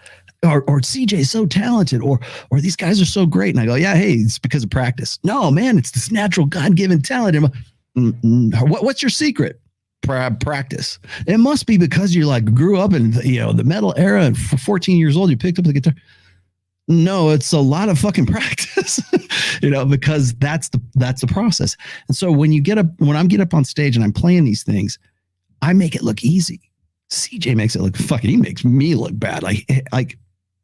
or CJ is so talented, or these guys are so great. And I go, yeah, hey, it's because of practice. No, man, it's this natural God-given talent. What's your secret? Practice. It must be because you like grew up in the metal era, and for 14 years old you picked up the guitar. No, it's a lot of fucking practice, because that's the process. And so when I'm get up on stage and I'm playing these things, I make it look easy. CJ makes it look fucking. He makes me look bad. Like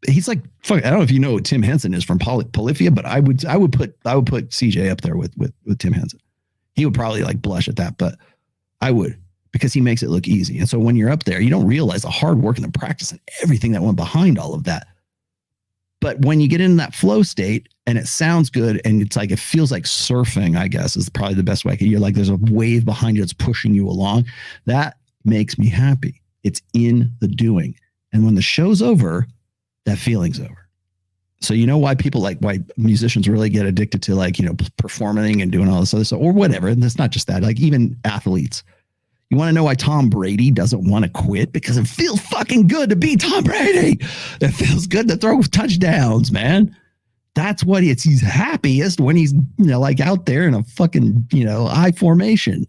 he's like fuck. I don't know if you know who Tim Henson is from Polyphia, but I would put CJ up there with Tim Henson. He would probably like blush at that, but I would, because he makes it look easy. And so when you're up there, you don't realize the hard work and the practice and everything that went behind all of that. But when you get in that flow state and it sounds good and it's like, it feels like surfing, I guess is probably the best way. You're like, there's a wave behind you that's pushing you along. That makes me happy. It's in the doing. And when the show's over, that feeling's over. So you know why why musicians really get addicted to performing and doing all this other stuff or whatever. And it's not just that, like even athletes. You want to know why Tom Brady doesn't want to quit? Because it feels fucking good to be Tom Brady. It feels good to throw touchdowns, man. That's what he's happiest when he's out there in a fucking I formation.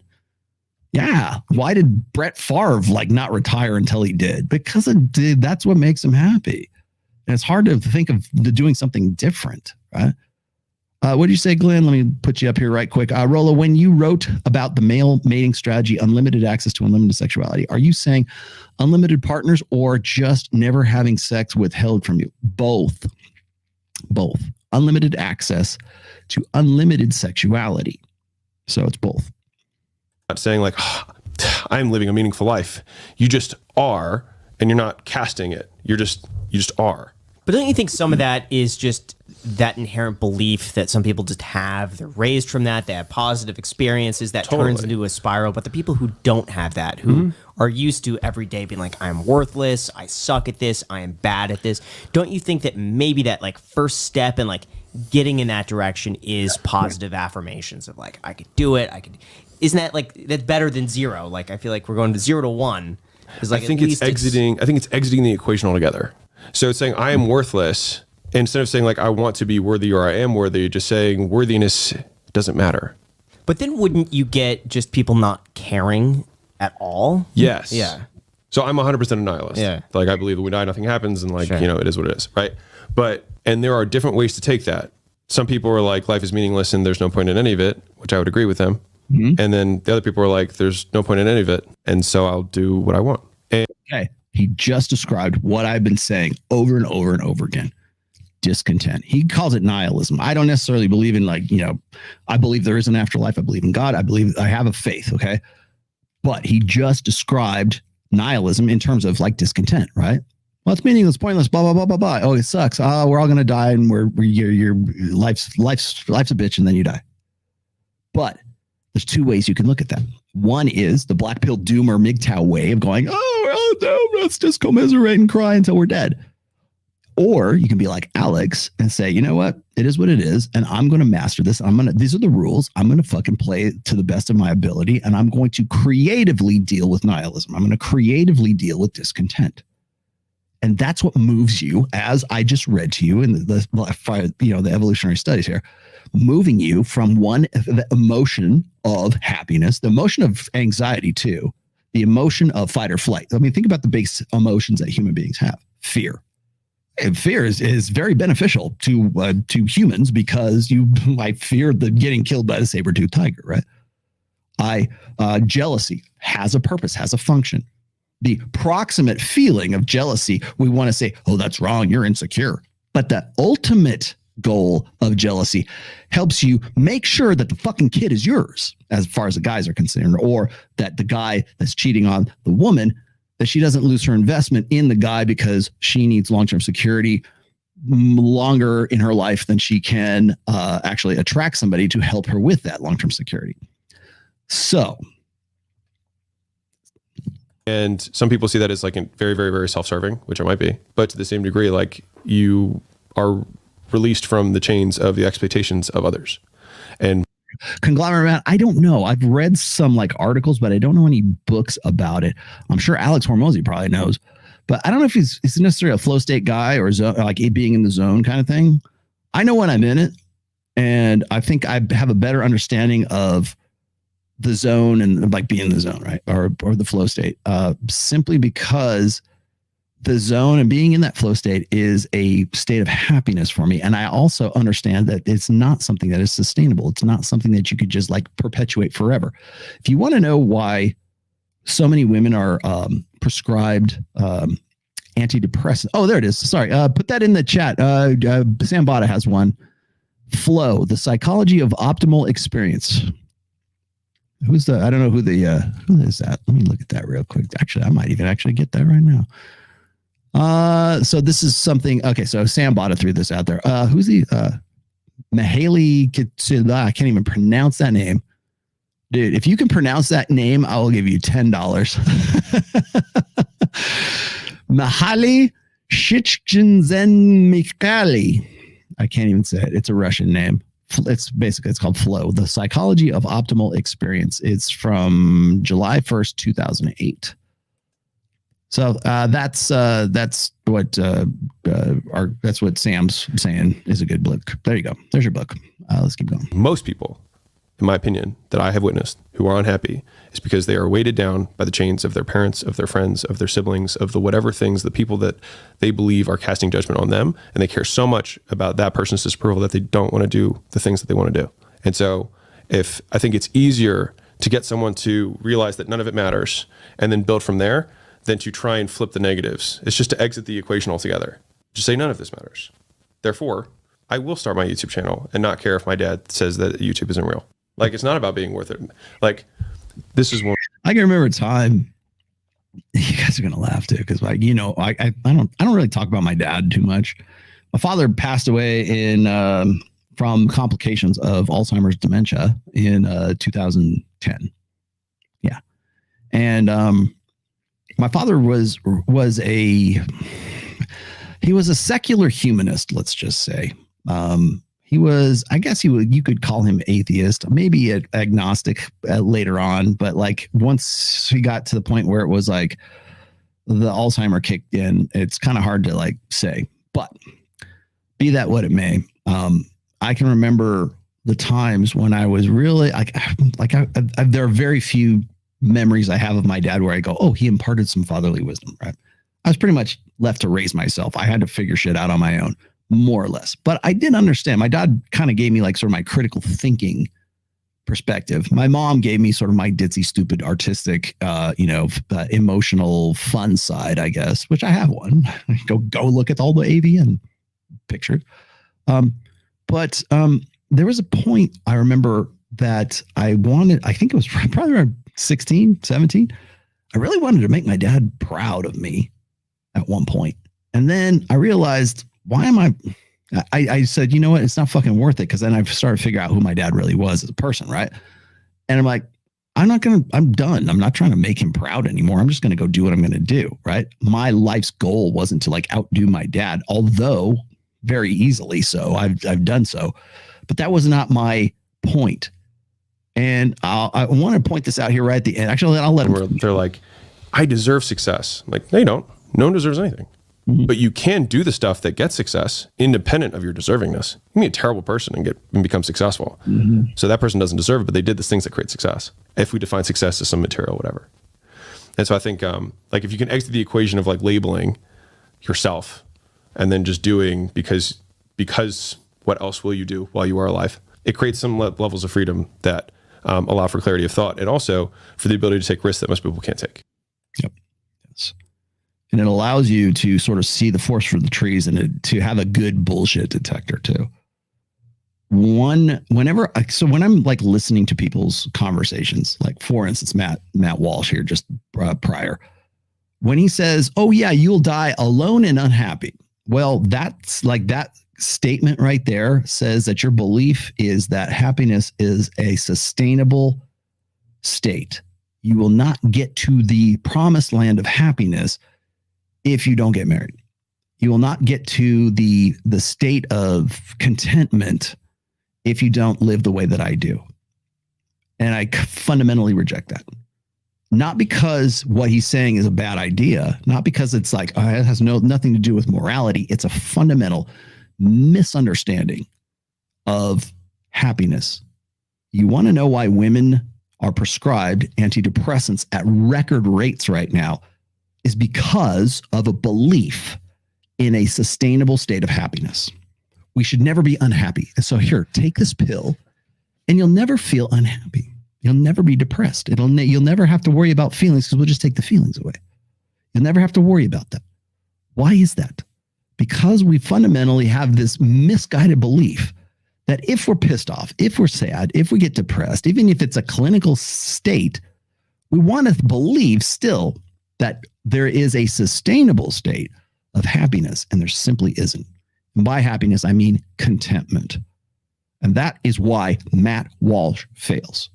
Yeah. Why did Brett Favre not retire until he did? Because that's what makes him happy. And it's hard to think of doing something different, right? What do you say, Glenn? Let me put you up here right quick. Rollo, when you wrote about the male mating strategy, unlimited access to unlimited sexuality, are you saying unlimited partners or just never having sex withheld from you? Both. Unlimited access to unlimited sexuality. So it's both. Not saying I'm living a meaningful life. You just are, and you're not casting it. You just are. But don't you think some of that is just that inherent belief that some people just have? They're raised from that. They have positive experiences that turns into a spiral. But the people who don't have that, who are used to every day being like, I'm worthless, I suck at this, I am bad at this. Don't you think that maybe that first step in getting in that direction is positive affirmations of I could do it. Isn't that that's better than zero? I feel like we're going to 0 to 1. I think it's exiting the equation altogether. So it's saying I am worthless instead of saying I want to be worthy or I am worthy, just saying worthiness doesn't matter. But then wouldn't you get just people not caring at all? Yes. Yeah. So I'm 100% a nihilist. Yeah. I believe that we die, nothing happens, and it is what it is, right? And there are different ways to take that. Some people are like, life is meaningless and there's no point in any of it, which I would agree with them. Mm-hmm. And then the other people are like, there's no point in any of it, and so I'll do what I want. Okay. He just described what I've been saying over and over and over again. Discontent. He calls it nihilism. I don't necessarily believe in I believe there is an afterlife. I believe in God. I have a faith. Okay. But he just described nihilism in terms of discontent, right? Well, it's meaningless, pointless, blah, blah, blah, blah, blah. Oh, it sucks. Oh, we're all going to die and your life's a bitch and then you die. But there's two ways you can look at that. One is the black pill doomer MGTOW way of going, let's just commiserate and cry until we're dead. Or you can be like Alex and say, you know what? It is what it is. And I'm going to master this. These are the rules. I'm going to fucking play it to the best of my ability. And I'm going to creatively deal with nihilism. I'm going to creatively deal with discontent. And that's what moves you, as I just read to you in the evolutionary studies here, moving you from the emotion of happiness, the emotion of anxiety too, the emotion of fight or flight. I mean, think about the base emotions that human beings have. Fear. And fear is very beneficial to humans because I fear getting killed by the saber-toothed tiger, right? Jealousy has a purpose, has a function. The proximate feeling of jealousy, we want to say, oh, that's wrong, you're insecure. But the ultimate goal of jealousy helps you make sure that the fucking kid is yours, as far as the guys are concerned, or that the guy that's cheating on the woman, that she doesn't lose her investment in the guy because she needs long-term security longer in her life than she can actually attract somebody to help her with that long-term security. So. And some people see that as very, very, very self-serving, which it might be, but to the same degree, you are released from the chains of the expectations of others. And conglomerate man, I don't know. I've read some articles, but I don't know any books about it. I'm sure Alex Hormozy probably knows, but I don't know if he's necessarily a flow state guy or like being in the zone kind of thing. I know when I'm in it, and I think I have a better understanding of the zone and like being in the zone, right? Or the flow state, simply because the zone and being in that flow state is a state of happiness for me. And I also understand that it's not something that is sustainable. It's not something that you could just like perpetuate forever. If you want to know why so many women are prescribed antidepressants. Oh, there it is. Sorry. Put that in the chat. Sam Bada has one. Flow, the psychology of optimal experience. I don't know who is that? Let me look at that real quick. Actually, I might even actually get that right now. So this is something. Okay, so Sam Bada threw this out there. Who's the Mahali Kitsula? I can't even pronounce that name. Dude, if you can pronounce that name, I will give you $10. Mahali Shichinzenmikali. I can't even say it. It's a Russian name. It's called Flow, the psychology of optimal experience. It's from July 1st, 2008. So that's what Sam's saying is a good book. There you go. There's your book. Let's keep going. Most people, in my opinion, that I have witnessed who are unhappy is because they are weighted down by the chains of their parents, of their friends, of their siblings, of the whatever things, the people that they believe are casting judgment on them. And they care so much about that person's disapproval that they don't want to do the things that they want to do. And so I think it's easier to get someone to realize that none of it matters and then build from there than to try and flip the negatives. It's just to exit the equation altogether. Just say none of this matters. Therefore, I will start my YouTube channel and not care if my dad says that YouTube isn't real. Like, it's not about being worth it. Like, this is one. I can remember a time. You guys are gonna laugh too, because like I don't really talk about my dad too much. My father passed away from complications of Alzheimer's dementia in 2010. Yeah, and my father was a secular humanist. Let's just say. He was, I guess you could call him atheist, maybe agnostic later on. But like once he got to the point where it was like the Alzheimer kicked in, it's kind of hard to like say, but be that what it may. I can remember the times when I was really there are very few memories I have of my dad where I go, oh, he imparted some fatherly wisdom, right? I was pretty much left to raise myself. I had to figure shit out on my own, more or less. But I did understand. My dad kind of gave me like sort of my critical thinking perspective. My mom gave me sort of my ditzy, stupid, artistic, emotional, fun side, I guess, which I have one. Go look at all the AVN pictures. But there was a point I remember that I think it was probably around 16, 17. I really wanted to make my dad proud of me at one point. And then I realized, why am I said, you know what? It's not fucking worth it. Cause then I've started to figure out who my dad really was as a person. Right. And I'm like, I'm done. I'm not trying to make him proud anymore. I'm just going to go do what I'm going to do. Right. My life's goal wasn't to like outdo my dad, although very easily so. I've done so, but that was not my point. And I want to point this out here right at the end. Actually, I'll let them. They're like, I deserve success. I'm like, no, you don't. No one deserves anything. Mm-hmm. But you can do the stuff that gets success independent of your deservingness. You can be a terrible person and become successful. Mm-hmm. So that person doesn't deserve it, but they did the things that create success. If we define success as some material, whatever. And so I think like if you can exit the equation of like labeling yourself and then just doing because what else will you do while you are alive? It creates some levels of freedom that allow for clarity of thought and also for the ability to take risks that most people can't take. Yep. Yes. And it allows you to sort of see the forest for the trees and to have a good bullshit detector too. When I'm like listening to people's conversations, like for instance, Matt Walsh here just prior, when he says, oh yeah, you'll die alone and unhappy. Well, that's like that statement right there says that your belief is that happiness is a sustainable state. You will not get to the promised land of happiness if you don't get married. You will not get to the state of contentment if you don't live the way that I do. And I fundamentally reject that. Not because what he's saying is a bad idea, not because it's like, it has nothing to do with morality. It's a fundamental misunderstanding of happiness. You want to know why women are prescribed antidepressants at record rates right now is because of a belief in a sustainable state of happiness. We should never be unhappy. So here, take this pill and you'll never feel unhappy. You'll never be depressed. You'll never have to worry about feelings because we'll just take the feelings away. You'll never have to worry about that. Why is that? Because we fundamentally have this misguided belief that if we're pissed off, if we're sad, if we get depressed, even if it's a clinical state, we want to believe still that there is a sustainable state of happiness, and there simply isn't. And by happiness, I mean contentment. And that is why Matt Walsh fails.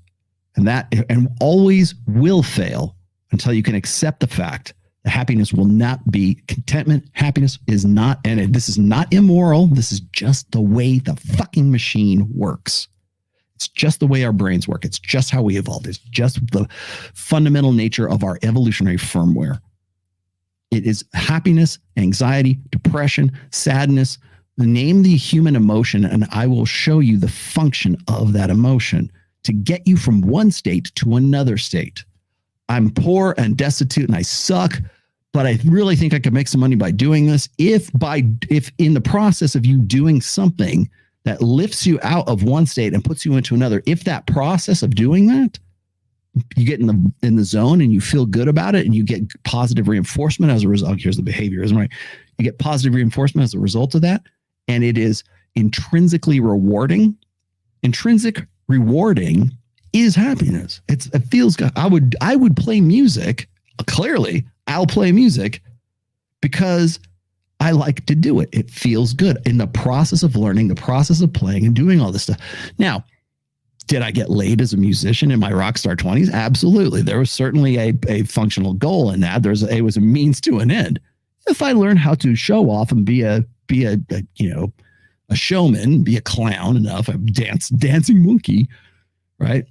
And always will fail until you can accept the fact that happiness will not be contentment. Happiness is not, and this is not immoral. This is just the way the fucking machine works. It's just the way our brains work. It's just how we evolved. It's just the fundamental nature of our evolutionary firmware. It is happiness, anxiety, depression, sadness. Name the human emotion, and I will show you the function of that emotion to get you from one state to another state. I'm poor and destitute and I suck, but I really think I could make some money by doing this. If in the process of you doing something that lifts you out of one state and puts you into another, if that process of doing that, you get in the zone and you feel good about it and you get positive reinforcement as a result. Here's the behaviorism, right? You get positive reinforcement as a result of that. And it is intrinsically rewarding. Intrinsic rewarding is happiness. It feels good. I would play music. Clearly, I'll play music because I like to do it. It feels good in the process of learning, the process of playing and doing all this stuff. Now, did I get laid as a musician in my rock star 20s? Absolutely. There was certainly a functional goal in that. It was a means to an end. If I learned how to show off and be a showman, be a clown enough, a dancing monkey, right?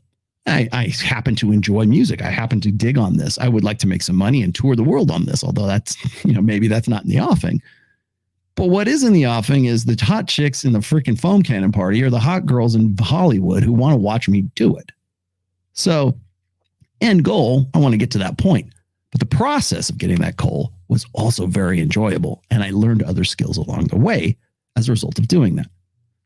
I happen to enjoy music. I happen to dig on this. I would like to make some money and tour the world on this, although that's, maybe that's not in the offing. But what is in the offing is the hot chicks in the freaking foam cannon party or the hot girls in Hollywood who want to watch me do it. So end goal, I want to get to that point. But the process of getting that goal was also very enjoyable. And I learned other skills along the way as a result of doing that.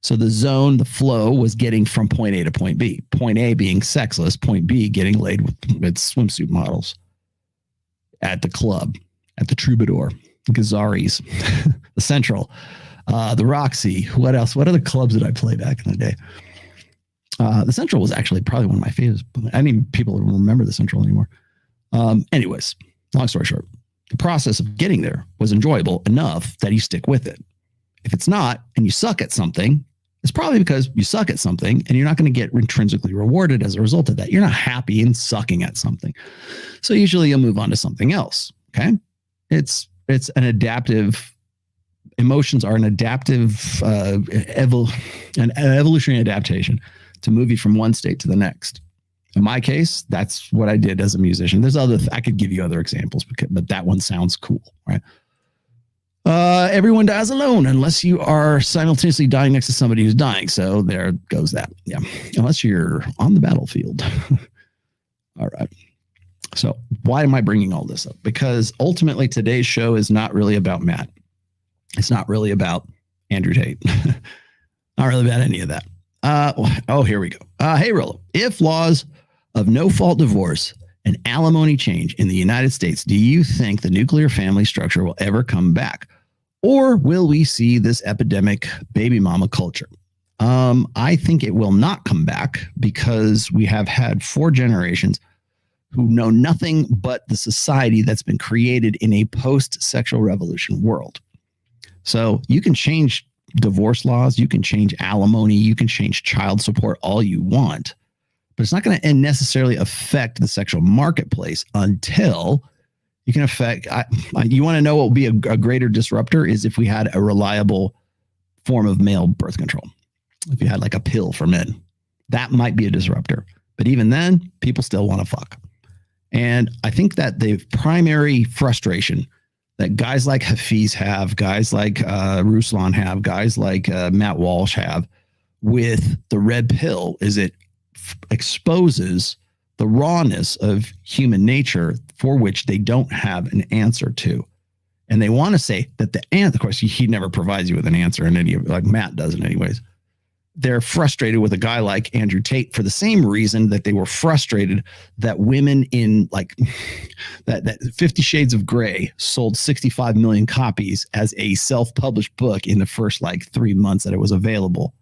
So the zone, the flow was getting from point A to point B. Point A being sexless, point B getting laid with swimsuit models at the club, at the Troubadour, Gazzari's, the Central, the Roxy. What else? What other clubs did I play back in the day? The Central was actually probably one of my favorites. I don't even people remember the Central anymore. Anyways, long story short, the process of getting there was enjoyable enough that you stick with it. If it's not, and you suck at something, it's probably because you suck at something and you're not going to get intrinsically rewarded as a result of that. You're not happy in sucking at something. So usually you'll move on to something else. Okay. It's an adaptive, emotions are an adaptive, an evolutionary adaptation to move you from one state to the next. In my case, that's what I did as a musician. There's I could give you other examples, but that one sounds cool, right? Everyone dies alone unless you are simultaneously dying next to somebody who's dying. So there goes that. Yeah. Unless you're on the battlefield. All right. So why am I bringing all this up? Because ultimately today's show is not really about Matt. It's not really about Andrew Tate. Not really about any of that. Here we go. Hey, Rollo, if laws of no-fault divorce and alimony change in the United States, do you think the nuclear family structure will ever come back? Or will we see this epidemic baby mama culture? I think it will not come back because we have had 4 generations who know nothing but the society that's been created in a post-sexual revolution world. So you can change divorce laws, you can change alimony, you can change child support all you want, but it's not going to necessarily affect the sexual marketplace until you can affect. You want to know what will be a greater disruptor is if we had a reliable form of male birth control. If you had like a pill for men, that might be a disruptor. But even then, people still want to fuck. And I think that the primary frustration that guys like Hafeez have, guys like Ruslan have, guys like Matt Walsh have with the red pill is it exposes the rawness of human nature for which they don't have an answer to. And they want to say that the answer, of course, he never provides you with an answer in any of, like Matt doesn't anyways. They're frustrated with a guy like Andrew Tate for the same reason that they were frustrated that women in like that 50 Shades of Grey sold 65 million copies as a self-published book in the first like 3 months that it was available.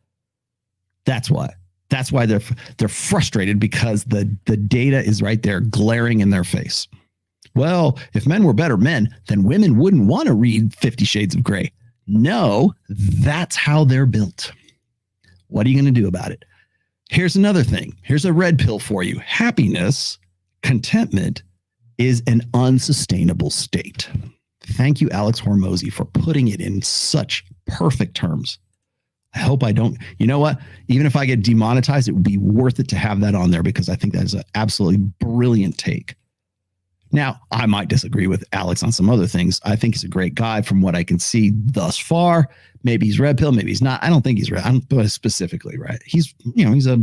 That's why. That's why they're frustrated, because the data is right there glaring in their face. Well, if men were better men, then women wouldn't want to read 50 Shades of Grey. No, that's how they're built. What are you going to do about it? Here's another thing. Here's a red pill for you. Happiness, contentment is an unsustainable state. Thank you, Alex Hormozy, for putting it in such perfect terms. I hope I don't. You know what? Even if I get demonetized, it would be worth it to have that on there, because I think that is an absolutely brilliant take. Now, I might disagree with Alex on some other things. I think he's a great guy from what I can see thus far. Maybe he's red pill, maybe he's not. I don't think he's red. I don't specifically, right? He's a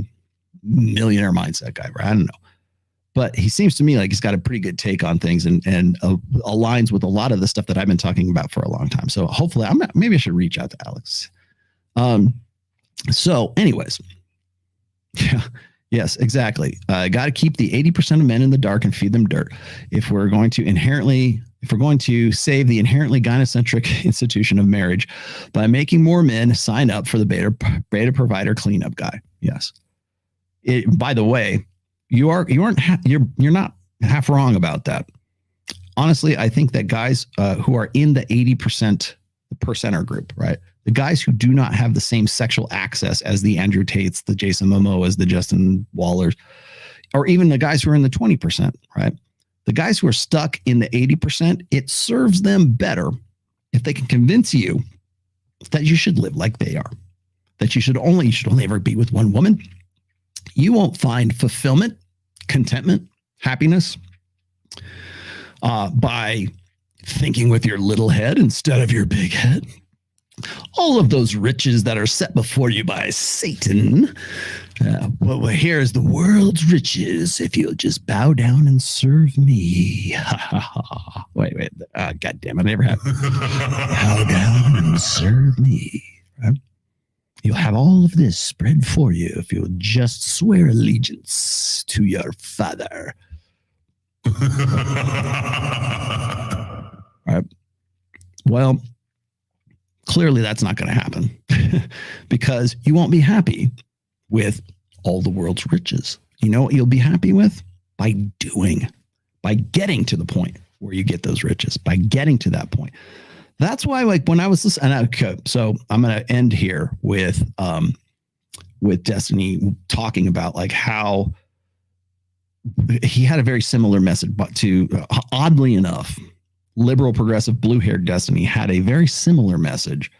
millionaire mindset guy, right? I don't know. But he seems to me like he's got a pretty good take on things and aligns with a lot of the stuff that I've been talking about for a long time. So hopefully, maybe I should reach out to Alex. So anyways, yeah. Yes, exactly. Got to keep the 80% of men in the dark and feed them dirt. If we're going to save the inherently gynocentric institution of marriage by making more men sign up for the beta provider cleanup guy. Yes. By the way, you're not half wrong about that. Honestly, I think that guys who are in the 80% percenter group, right? The guys who do not have the same sexual access as the Andrew Tates, the Jason Momoas, the Justin Wallers, or even the guys who are in the 20%, right? The guys who are stuck in the 80%, it serves them better if they can convince you that you should live like they are, that you should only ever be with one woman. You won't find fulfillment, contentment, happiness by thinking with your little head instead of your big head. All of those riches that are set before you by Satan. Well, here's the world's riches if you'll just bow down and serve me. Wait. God damn it, I never have. Bow down and serve me. Right? You'll have all of this spread for you if you'll just swear allegiance to your father. All right. Well, clearly that's not going to happen because you won't be happy with all the world's riches. You know what you'll be happy with? By getting to the point where you get those riches, by getting to that point. That's why, like, when I was listening, okay, so I'm going to end here with Destiny talking about like how he had a very similar message, but to oddly enough, liberal, progressive, blue-haired Destiny had a very similar message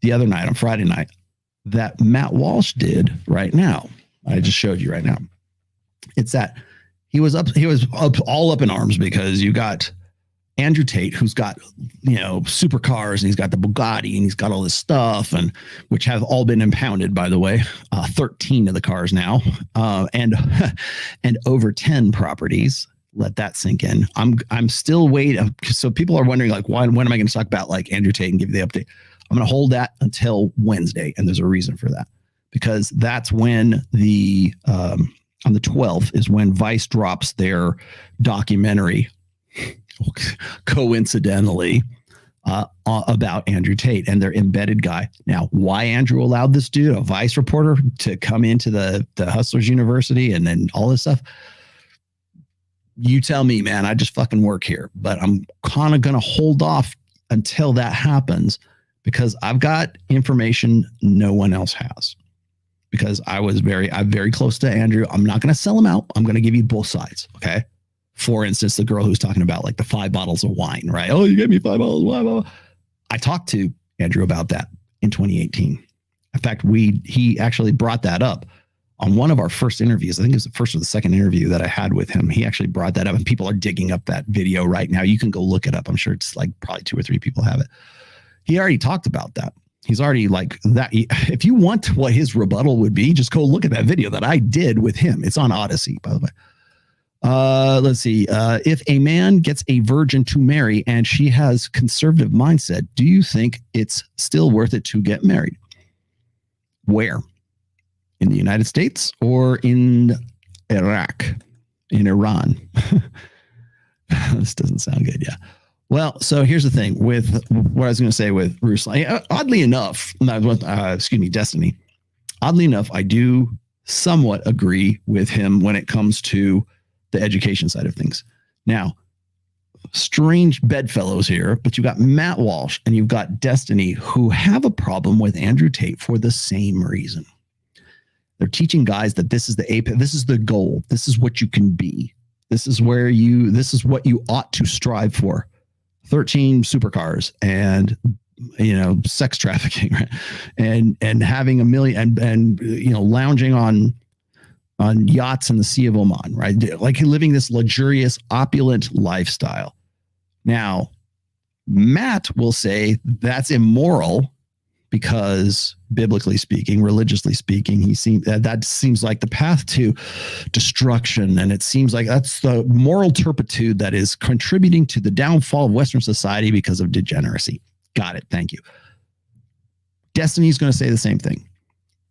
the other night on Friday night that Matt Walsh did right now. I just showed you right now. It's that he was all up in arms because you got Andrew Tate, who's got, supercars, and he's got the Bugatti, and he's got all this stuff, and which have all been impounded, by the way, 13 of the cars now, and over 10 properties. Let that sink in. I'm still waiting. So people are wondering, like, when am I going to talk about like Andrew Tate and give you the update? I'm going to hold that until Wednesday, and there's a reason for that, because that's when on the 12th is when Vice drops their documentary, coincidentally, about Andrew Tate and their embedded guy. Now, why Andrew allowed this dude, a Vice reporter, to come into the Hustlers University and then all this stuff? You tell me, man. I just fucking work here, but I'm kind of going to hold off until that happens because I've got information no one else has. Because I'm very close to Andrew. I'm not going to sell him out. I'm going to give you both sides. Okay. For instance, the girl who's talking about like the 5 bottles of wine, right? Oh, you gave me 5 bottles of wine. Blah, blah. I talked to Andrew about that in 2018. In fact, he actually brought that up on one of our first interviews, I think it was the first or the second interview that I had with him, he actually brought that up, and people are digging up that video right now. You can go look it up. I'm sure it's like probably 2 or 3 people have it. He already talked about that. He's already like that. If you want what his rebuttal would be, just go look at that video that I did with him. It's on Odyssey, by the way. Let's see. If a man gets a virgin to marry and she has conservative mindset, do you think it's still worth it to get married? Where? In the United States or in Iraq, in Iran? This doesn't sound good. Yeah. Well, so here's the thing with what I was going to say with Ruslan. Oddly enough, Destiny. Oddly enough, I do somewhat agree with him when it comes to the education side of things. Now, strange bedfellows here, but you've got Matt Walsh and you've got Destiny who have a problem with Andrew Tate for the same reason. They're teaching guys that this is the apex, this is the goal, this is what you can be, this is what you ought to strive for. 13 supercars and sex trafficking, right? and having a million and lounging on yachts in the Sea of Oman, right? Like living this luxurious, opulent lifestyle. Now, Matt will say that's immoral because biblically speaking, religiously speaking, that seems like the path to destruction. And it seems like that's the moral turpitude that is contributing to the downfall of Western society because of degeneracy. Got it. Thank you. Destiny's going to say the same thing,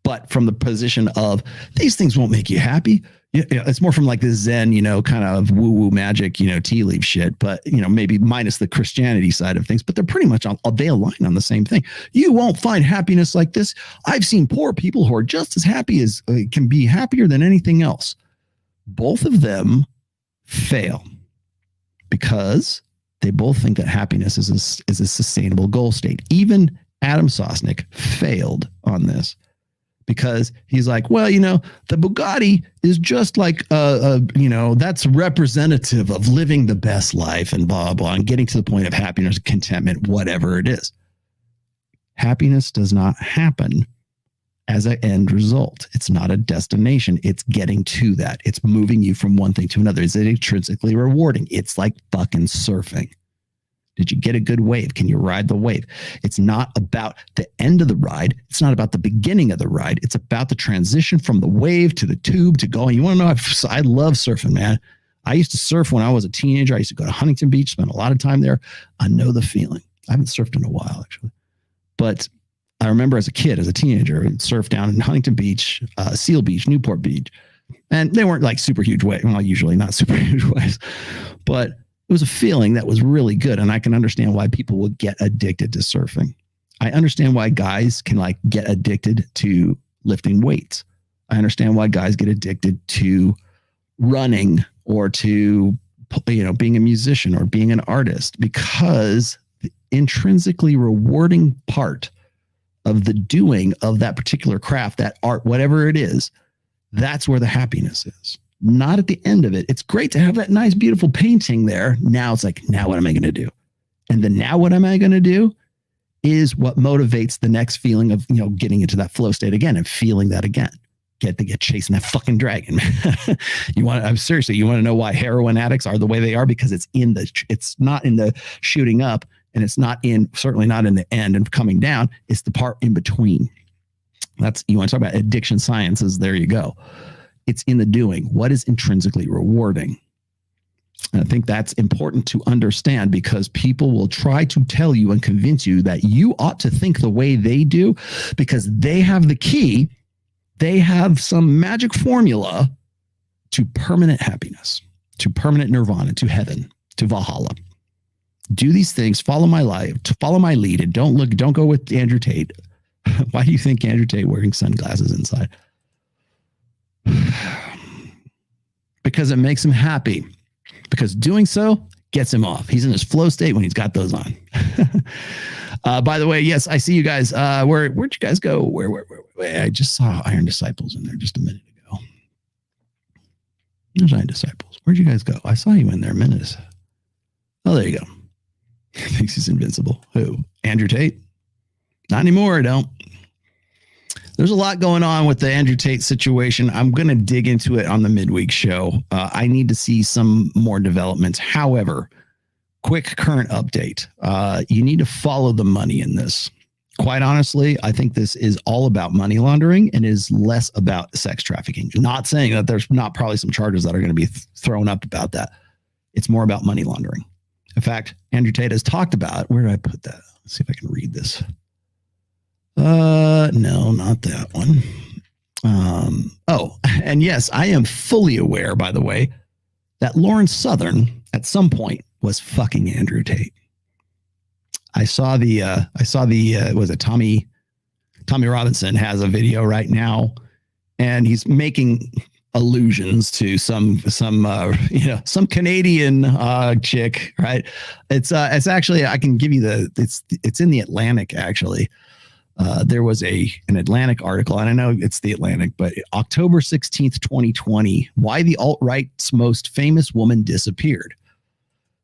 but from the position of these things won't make you happy. It's more from like this Zen, kind of woo-woo magic, tea leaf shit, but, maybe minus the Christianity side of things, but they're pretty much they align on the same thing. You won't find happiness like this. I've seen poor people who are just as happy as can be happier than anything else. Both of them fail because they both think that happiness is a sustainable goal state. Even Adam Sosnick failed on this. Because he's like, well, the Bugatti is just like, that's representative of living the best life and blah, blah, and getting to the point of happiness, contentment, whatever it is. Happiness does not happen as an end result. It's not a destination. It's getting to that. It's moving you from one thing to another. Is it intrinsically rewarding? It's like fucking surfing. Did you get a good wave? Can you ride the wave? It's not about the end of the ride. It's not about the beginning of the ride. It's about the transition from the wave to the tube to going. You want to know, I love surfing, man. I used to surf when I was a teenager. I used to go to Huntington Beach, spend a lot of time there. I know the feeling. I haven't surfed in a while, actually. But I remember as a kid, as a teenager, I'd surf down in Huntington Beach, Seal Beach, Newport Beach. And they weren't like super huge waves. Well, usually not super huge waves. But it was a feeling that was really good. And I can understand why people would get addicted to surfing. I understand why guys can get addicted to lifting weights. I understand why guys get addicted to running or to, being a musician or being an artist, because the intrinsically rewarding part of the doing of that particular craft, that art, whatever it is, that's where the happiness is. Not at the end of it. It's great to have that nice, beautiful painting there. Now it's like, now what am I going to do? And then now what am I going to do is what motivates the next feeling of, getting into that flow state again and feeling that again. Get chasing that fucking dragon. You want to know why heroin addicts are the way they are? Because it's not in the shooting up, and it's certainly not in the end and coming down. It's the part in between. You want to talk about addiction sciences. There you go. It's in the doing. What is intrinsically rewarding? And I think that's important to understand, because people will try to tell you and convince you that you ought to think the way they do because they have the key. They have some magic formula to permanent happiness, to permanent nirvana, to heaven, to Valhalla. Do these things, follow my life, follow my lead, and don't go with Andrew Tate. Why do you think Andrew Tate wearing sunglasses inside? Because it makes him happy. Because doing so gets him off. He's in his flow state when he's got those on. By the way, yes, I see you guys. Where'd you guys go? Where? I just saw Iron Disciples in there just a minute ago. There's Iron Disciples. Where'd you guys go? I saw you in there a minute. Oh, there you go. Thinks he's invincible. Who? Andrew Tate? Not anymore, I don't. There's a lot going on with the Andrew Tate situation. I'm going to dig into it on the midweek show. I need to see some more developments. However, quick current update. You need to follow the money in this. Quite honestly, I think this is all about money laundering and is less about sex trafficking. Not saying that there's not probably some charges that are going to be thrown up about that. It's more about money laundering. In fact, Andrew Tate has talked about, where did I put that? Let's see if I can read this. No, not that one. Oh, and yes, I am fully aware, by the way, that Lauren Southern at some point was fucking Andrew Tate. I saw the was it Tommy Robinson has a video right now, and he's making allusions to some Canadian chick, right? It's actually, I can give you it's in the Atlantic actually. There was an Atlantic article, and I know it's the Atlantic, but October 16th, 2020, why the alt-right's most famous woman disappeared.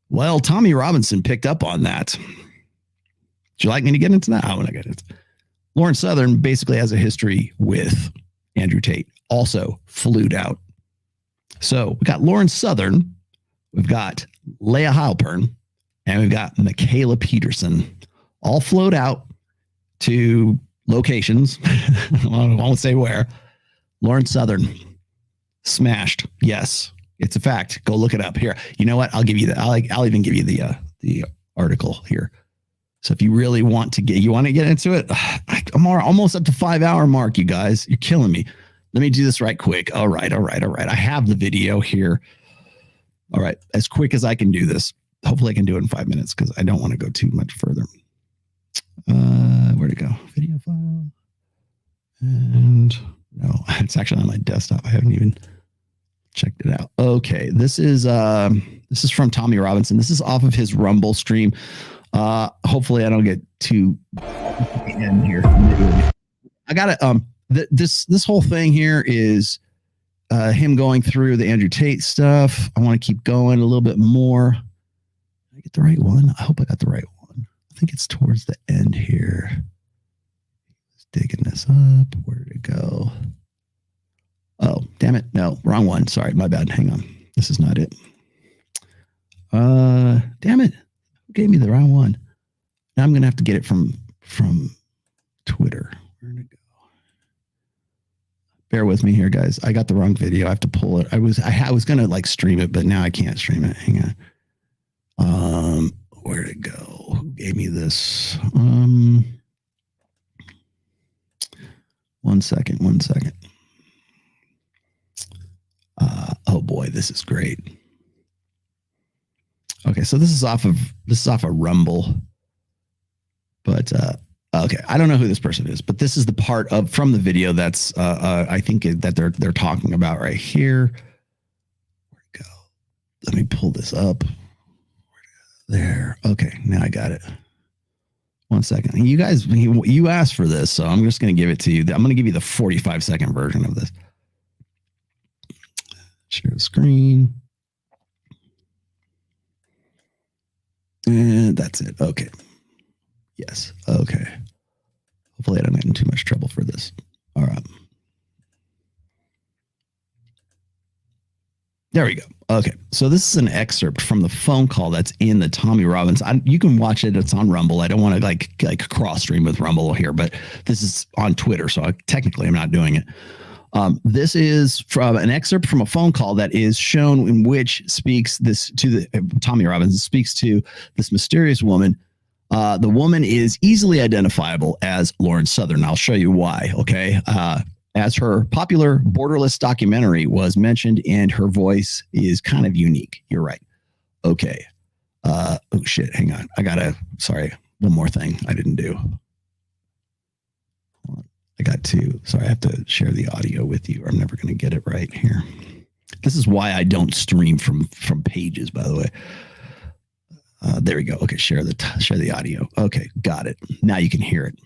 Well, Tommy Robinson picked up on that. Would you like me to get into that? I want to get into it. Lauren Southern basically has a history with Andrew Tate, also flued out. So we got Lauren Southern, we've got Leah Heilpern, and we've got Michaela Peterson, all flowed out to locations. I won't say where. Lauren Southern smashed. Yes, it's a fact. Go look it up here. You know what? I'll give you I'll even give you the article here. So if you really want to get into it, I'm almost up to 5 hour mark, you guys. You're killing me. Let me do this right quick. All right. I have the video here. All right. As quick as I can do this. Hopefully I can do it in 5 minutes because I don't want to go too much further. Where'd it go? Video file. And no, it's actually on my desktop. I haven't even checked it out. Okay. This is from Tommy Robinson. This is off of his Rumble stream. Hopefully I don't get too in here. I got it. This whole thing here is him going through the Andrew Tate stuff. I want to keep going a little bit more. Did I get the right one? I hope I got the right one. I think it's towards the end here. Just digging this up. Where did it go? Oh, damn it. No, wrong one. Sorry, my bad. Hang on. This is not it. Damn it. Who gave me the wrong one? Now I'm going to have to get it from Twitter. Where did it go? Bear with me here, guys. I got the wrong video. I have to pull it. I was going to stream it, but now I can't stream it. Hang on. Where'd it go? Who gave me this? 1 second. Oh boy, this is great. Okay, so this is off of Rumble. But okay, I don't know who this person is, but this is the part from the video that's I think that they're talking about right here. Where'd it go? Let me pull this up. There. Okay, now I got it. 1 second. You guys, you asked for this, so I'm just going to give it to you. I'm going to give you the 45-second version of this. Share the screen. And that's it. Okay. Yes. Okay. Hopefully I don't get in too much trouble for this. All right. There we go. Okay. So this is an excerpt from the phone call that's in the Tommy Robinson. You can watch it. It's on Rumble. I don't want to like cross stream with Rumble here, but this is on Twitter. So technically I'm not doing it. This is from an excerpt from a phone call that is shown in which speaks this to the Tommy Robinson speaks to this mysterious woman. The woman is easily identifiable as Lauren Southern. I'll show you why. Okay. As her popular Borderless documentary was mentioned, and her voice is kind of unique. You're right. Okay. Oh shit. Hang on. Sorry. One more thing I didn't do. Sorry, I have to share the audio with you, or I'm never going to get it right here. This is why I don't stream from pages, by the way. There we go. Okay, share the audio. Okay, got it. Now you can hear it.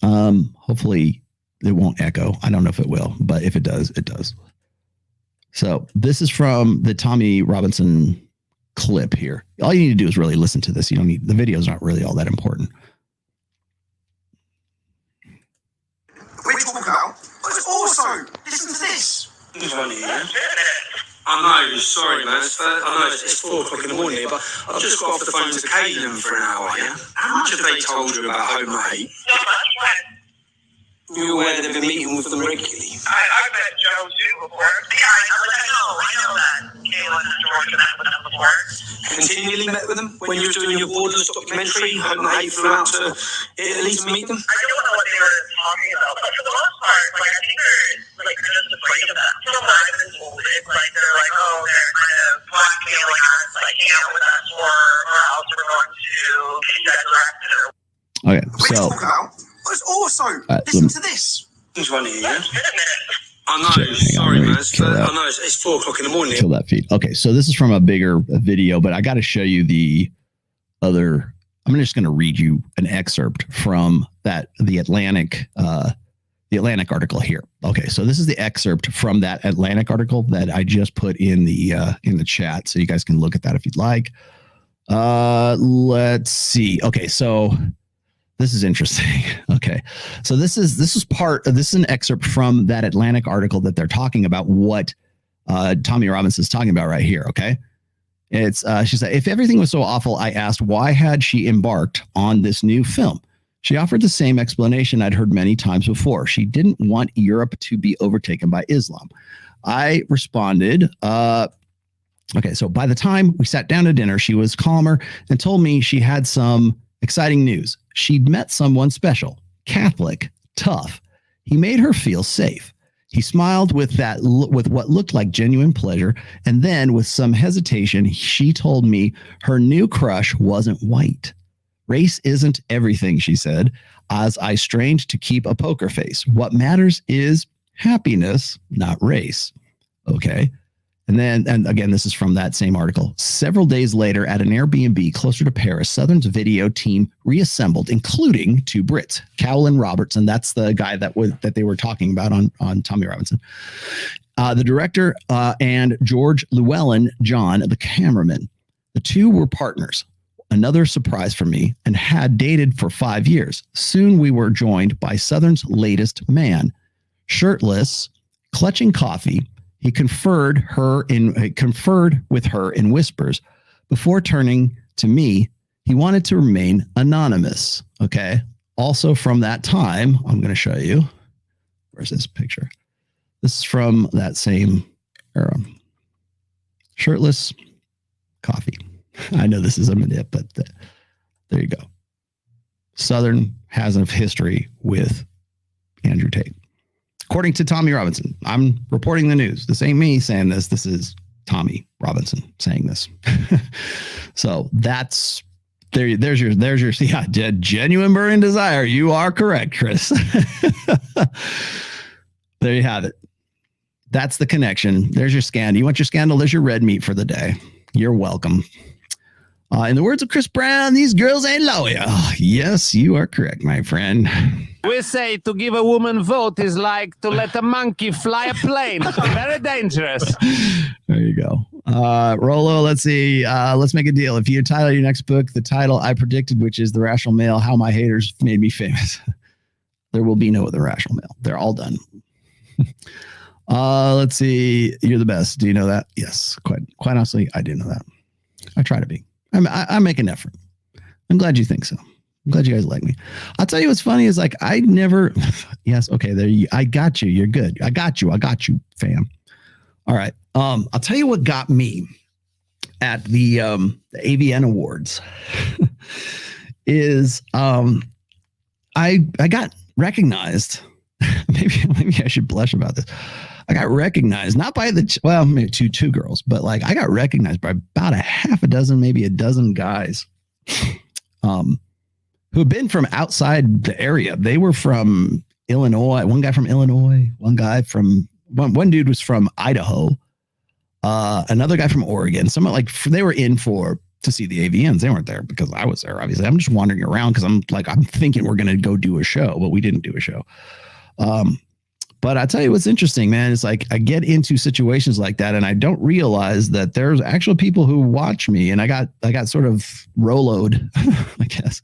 Hopefully it won't echo. I don't know if it will, but if it does, it does. So this is from the Tommy Robinson clip here. All you need to do is really listen to this. You don't need, the video is not really all that important. Funny, yeah? I know, sorry, man. I know it's 4 o'clock in the morning here, but I've just got off the phone to Caitlin for an hour, yeah? How much have they told you about Home Hate? You're aware they've been meeting with them regularly? I met Joe too before. Yeah, I know that. Caitlin and George met with them before. Continually met with them? When you were doing your Borderless documentary, Home Hate flew out to Italy to meet them? I don't know what they were talking about, but for the most part, like, I think they're just afraid of that. From what I've been told, it's like they're like, oh, they're kind of blackmailing us, like, hang out with us, or else we're going to get you guys arrested. Okay, so It's also listen to this. Who's running here? I know, sorry, man. I know it's 4 o'clock in the morning. Kill that feed. Okay, so this is from a bigger video, but I got to show you the other. I'm just going to read you an excerpt from the Atlantic article here. Okay, so this is the excerpt from that Atlantic article that I just put in the chat, so you guys can look at that if you'd like. Let's see. Okay, so this is interesting. Okay, so this is an excerpt from that Atlantic article that they're talking about what Tommy Robinson is talking about right here. Okay, it's she said, if everything was so awful, I asked why had she embarked on this new film. She offered the same explanation I'd heard many times before. She didn't want Europe to be overtaken by Islam. I responded, okay, so by the time we sat down to dinner, she was calmer and told me she had some exciting news. She'd met someone special, Catholic, tough. He made her feel safe. He smiled with what looked like genuine pleasure, and then with some hesitation, she told me her new crush wasn't white. Race isn't everything, she said, as I strained to keep a poker face. What matters is happiness, not race. Okay. And again, this is from that same article. Several days later, at an Airbnb closer to Paris, Southern's video team reassembled, including 2 Brits, Cowell and Robertson. That's the guy that they were talking about on Tommy Robinson. The director and George Llewellyn John, the cameraman. The 2 were partners. Another surprise for me, and had dated for 5 years. Soon we were joined by Southern's latest man, shirtless, clutching coffee. He conferred with her in whispers. Before turning to me, he wanted to remain anonymous. Okay. Also from that time, I'm going to show you. Where's this picture? This is from that same era. Shirtless, coffee. I know this is a minute, but there you go. Southern has a history with Andrew Tate. According to Tommy Robinson, I'm reporting the news. This ain't me saying this. This is Tommy Robinson saying this. So that's there's your genuine burning desire. You are correct, Chris. There you have it. That's the connection. There's your scandal. You want your scandal? There's your red meat for the day. You're welcome. In the words of Chris Brown, these girls ain't loyal. Yes, you are correct, my friend. We say to give a woman vote is like to let a monkey fly a plane. Very dangerous. There you go. Rollo, let's see. Let's make a deal. If you title your next book, the title I predicted, which is The Rational Male, How My Haters Made Me Famous. There will be no other Rational Male. They're all done. Let's see. You're the best. Do you know that? Yes. Quite honestly, I do know that. I try to be. I make an effort. I'm glad you think so. I'm glad you guys like me. I'll tell you what's funny is like I never. Yes. Okay. There you. I got you. You're good. I got you, fam. All right. I'll tell you what got me at the AVN Awards is I got recognized. Maybe I should blush about this. I got recognized not by maybe two girls, but like I got recognized by about a half a dozen, maybe a dozen guys who had been from outside the area. They were from Illinois. One guy from Illinois. One dude was from Idaho. Another guy from Oregon. Someone like they were in to see the AVNs. They weren't there because I was there. Obviously, I'm just wandering around because I'm thinking we're gonna go do a show, but we didn't do a show. But I tell you what's interesting, man. It's like I get into situations like that, and I don't realize that there's actual people who watch me, and I got sort of Rolloed, I guess.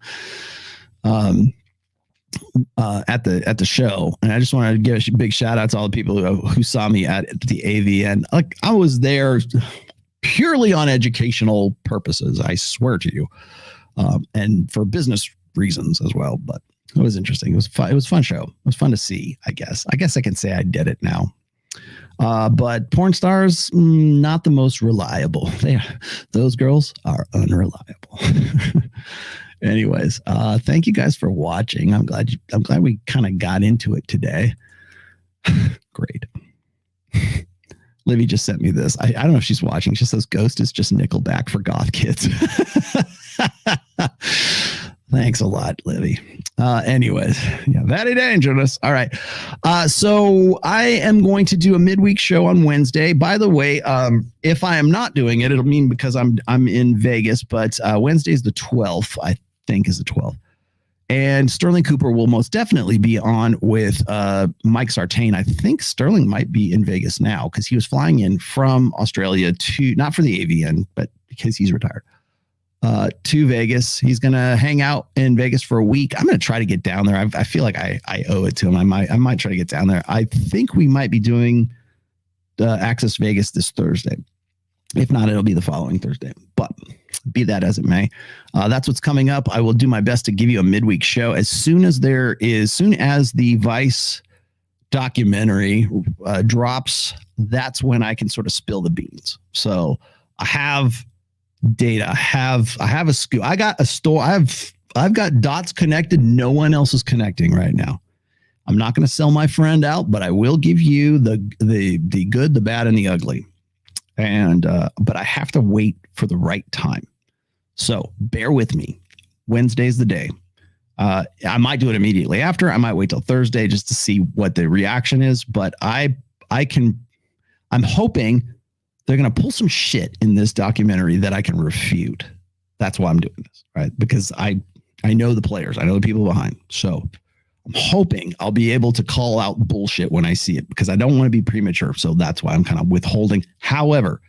at the show, and I just wanted to give a big shout out to all the people who saw me at the AVN. Like, I was there purely on educational purposes, I swear to you, and for business reasons as well. But it was interesting. It was fun. It was a fun show. It was fun to see. I guess I can say I did it now. But porn stars, not the most reliable. Those girls are unreliable. Anyways, thank you guys for watching. I'm glad we kind of got into it today. Great. Livy just sent me this. I don't know if she's watching. She says Ghost is just Nickelback for goth kids. Thanks a lot, Livy. Anyways, yeah, very dangerous. All right. So I am going to do a midweek show on Wednesday. By the way, if I am not doing it, it'll mean because I'm in Vegas, but Wednesday is the 12th, I think is the 12th. And Sterling Cooper will most definitely be on with Mike Sartain. I think Sterling might be in Vegas now because he was flying in from Australia to, not for the AVN, but because he's retired, to Vegas. He's going to hang out in Vegas for a week. I'm going to try to get down there. I feel like I owe it to him. I might try to get down there. I think we might be doing Access Vegas this Thursday. If not, it'll be the following Thursday. But be that as it may, that's what's coming up. I will do my best to give you a midweek show as soon as the Vice documentary drops. That's when I can sort of spill the beans. So I have data. I have a scoop. I got a store. I've got dots connected. No one else is connecting right now. I'm not going to sell my friend out, but I will give you the good, the bad, and the ugly. And but I have to wait for the right time. So bear with me. Wednesday's the day. I might do it immediately after. I might wait till Thursday just to see what the reaction is. But I'm hoping they're going to pull some shit in this documentary that I can refute. That's why I'm doing this, right? Because I know the players. I know the people behind. So I'm hoping I'll be able to call out bullshit when I see it because I don't want to be premature. So that's why I'm kind of withholding. However,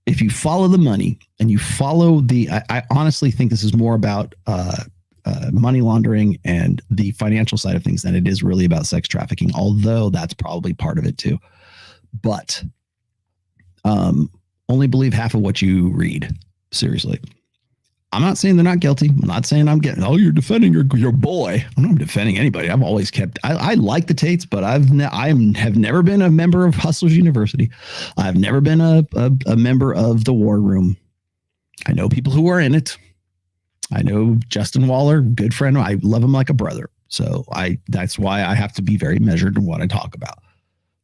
if you follow the money and you follow I honestly think this is more about money laundering and the financial side of things than it is really about sex trafficking, although that's probably part of it too. But only believe half of what you read. Seriously. I'm not saying they're not guilty. I'm not saying I'm getting, you're defending your boy. I'm not defending anybody. I've always kept, I like the Tates, but I have never been a member of Hustlers University. I've never been a member of the War Room. I know people who are in it. I know Justin Waller, good friend. I love him like a brother. So that's why I have to be very measured in what I talk about.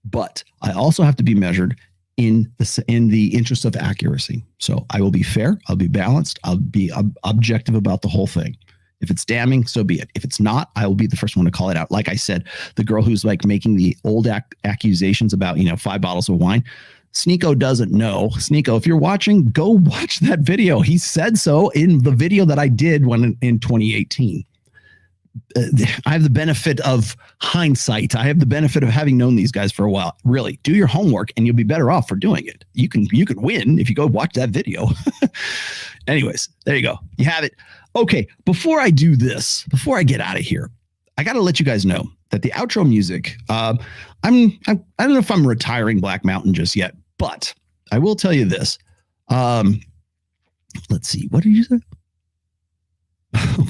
But I also have to be measured in the interest of accuracy. So I will be fair. I'll be balanced. I'll be objective about the whole thing. If it's damning, so be it. If it's not, I will be the first one to call it out. Like I said, the girl who's like making the old accusations about, 5 bottles of wine. Sneeko doesn't know. Sneeko, if you're watching, go watch that video. He said so in the video that I did in 2018. I have the benefit of hindsight. I have the benefit of having known these guys for a while. Really, do your homework and you'll be better off for doing it. You can win if you go watch that video. Anyways, there you go. You have it. Okay, before I do this, before I get out of here, I got to let you guys know that the outro music, I don't know if I'm retiring Black Mountain just yet, but I will tell you this. Let's see. What did you say?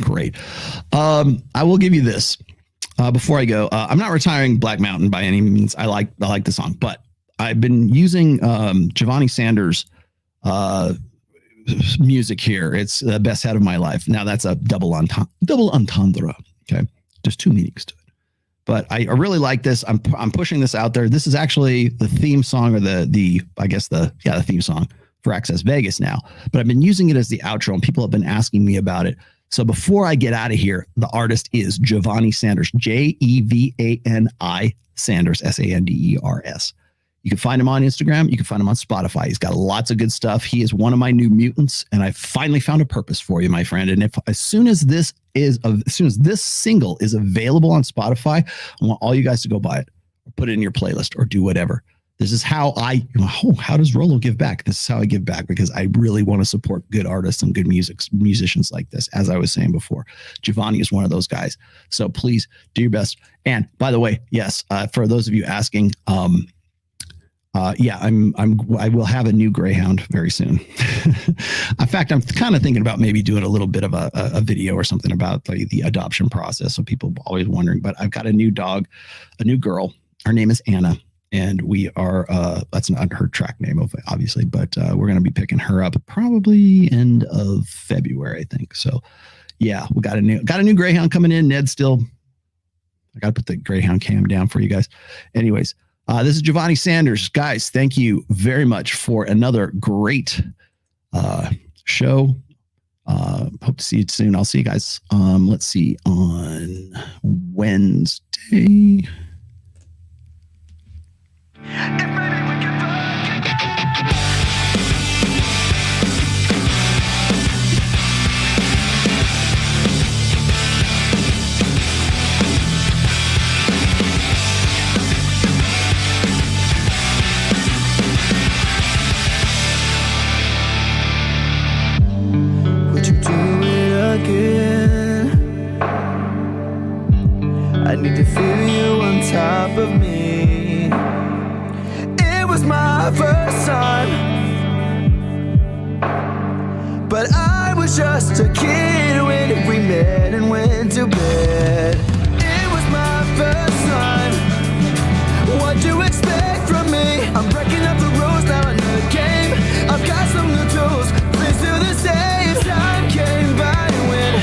Great. I will give you this before I go. I'm not retiring Black Mountain by any means. I like the song, but I've been using Giovanni Sanders' music here. It's the best head of my life. Now that's a double entendre. Okay, there's 2 meanings to it, but I really like this. I'm pushing this out there. This is actually the theme song, or the theme song for Access Vegas now. But I've been using it as the outro, and people have been asking me about it. So before I get out of here, the artist is Giovanni Sanders, Jevani Sanders, Sanders. You can find him on Instagram. You can find him on Spotify. He's got lots of good stuff. He is one of my new mutants, and I finally found a purpose for you, my friend. And as soon as this single is available on Spotify, I want all you guys to go buy it, or put it in your playlist, or do whatever. This is how how does Rollo give back? This is how I give back, because I really want to support good artists and good musicians like this. As I was saying before, Giovanni is one of those guys. So please do your best. And by the way, yes, for those of you asking, I will have a new Greyhound very soon. In fact, I'm kind of thinking about maybe doing a little bit of a video or something about the adoption process. So people are always wondering, but I've got a new dog, a new girl. Her name is Anna. And we are, that's not her track name, obviously, but we're going to be picking her up probably end of February, I think. So, yeah, we got a new Greyhound coming in. Ned still, I got to put the Greyhound cam down for you guys. Anyways, this is Giovanni Sanders. Guys, thank you very much for another great show. Hope to see you soon. I'll see you guys, let's see, on Wednesday. Would you do it again? I need to feel you on top of me. It was my first time, but I was just a kid when we met and went to bed. It was my first time. What do you expect from me? I'm breaking up the rules now in the game. I've got some new tools. Please do the same. Time came by and went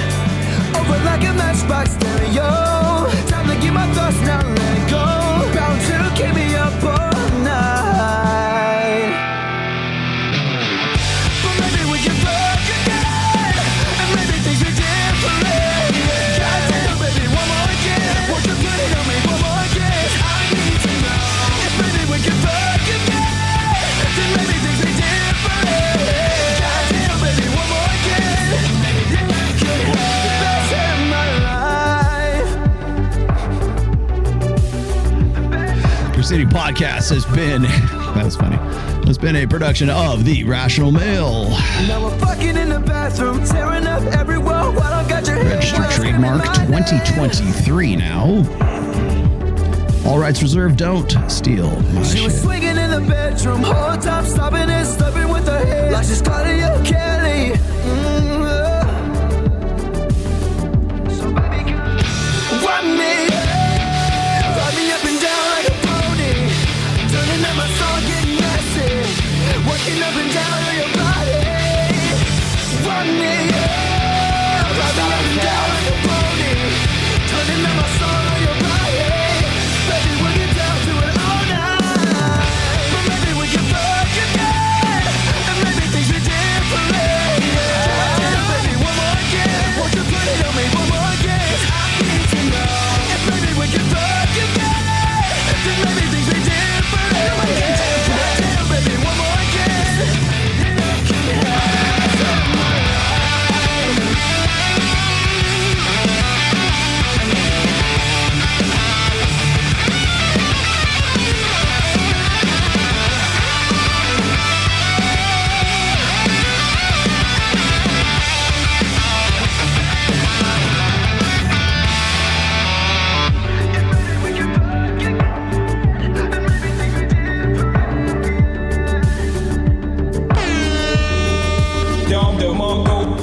over like a matchbox stereo. Time to get my thoughts now, let go. Bound to keep me up all night. But maybe we can fuck again, and maybe things are different. Goddamn, baby, one more again. Won't you put it on me one more again? I need to know if maybe we can fuck again, then maybe things are different. Goddamn, baby, one more again. You could have the best of my life. Your City Podcast has been, that was funny, has been a production of The Rational Male. Now we're fucking in the bathroom, tearing up everywhere while I got your Registered trademark 2023 now. All rights reserved. Don't steal my She was shit. swinging in the bedroom, whole time stopping and stopping with her head like she's Claudia Kelly. So baby, run me up and down like a pony, turning up my song, getting messy, working up and down on your body. Run me up and down like a pony, turning up my song on your body. Baby, we'll get down to it all night. But maybe we can fuck again, and maybe things are different. Damn, baby, one more again. Won't you put it on me one more again? I need to know if maybe we can fuck again, then maybe things are different. Damn, baby, one more again. Dom the Mongo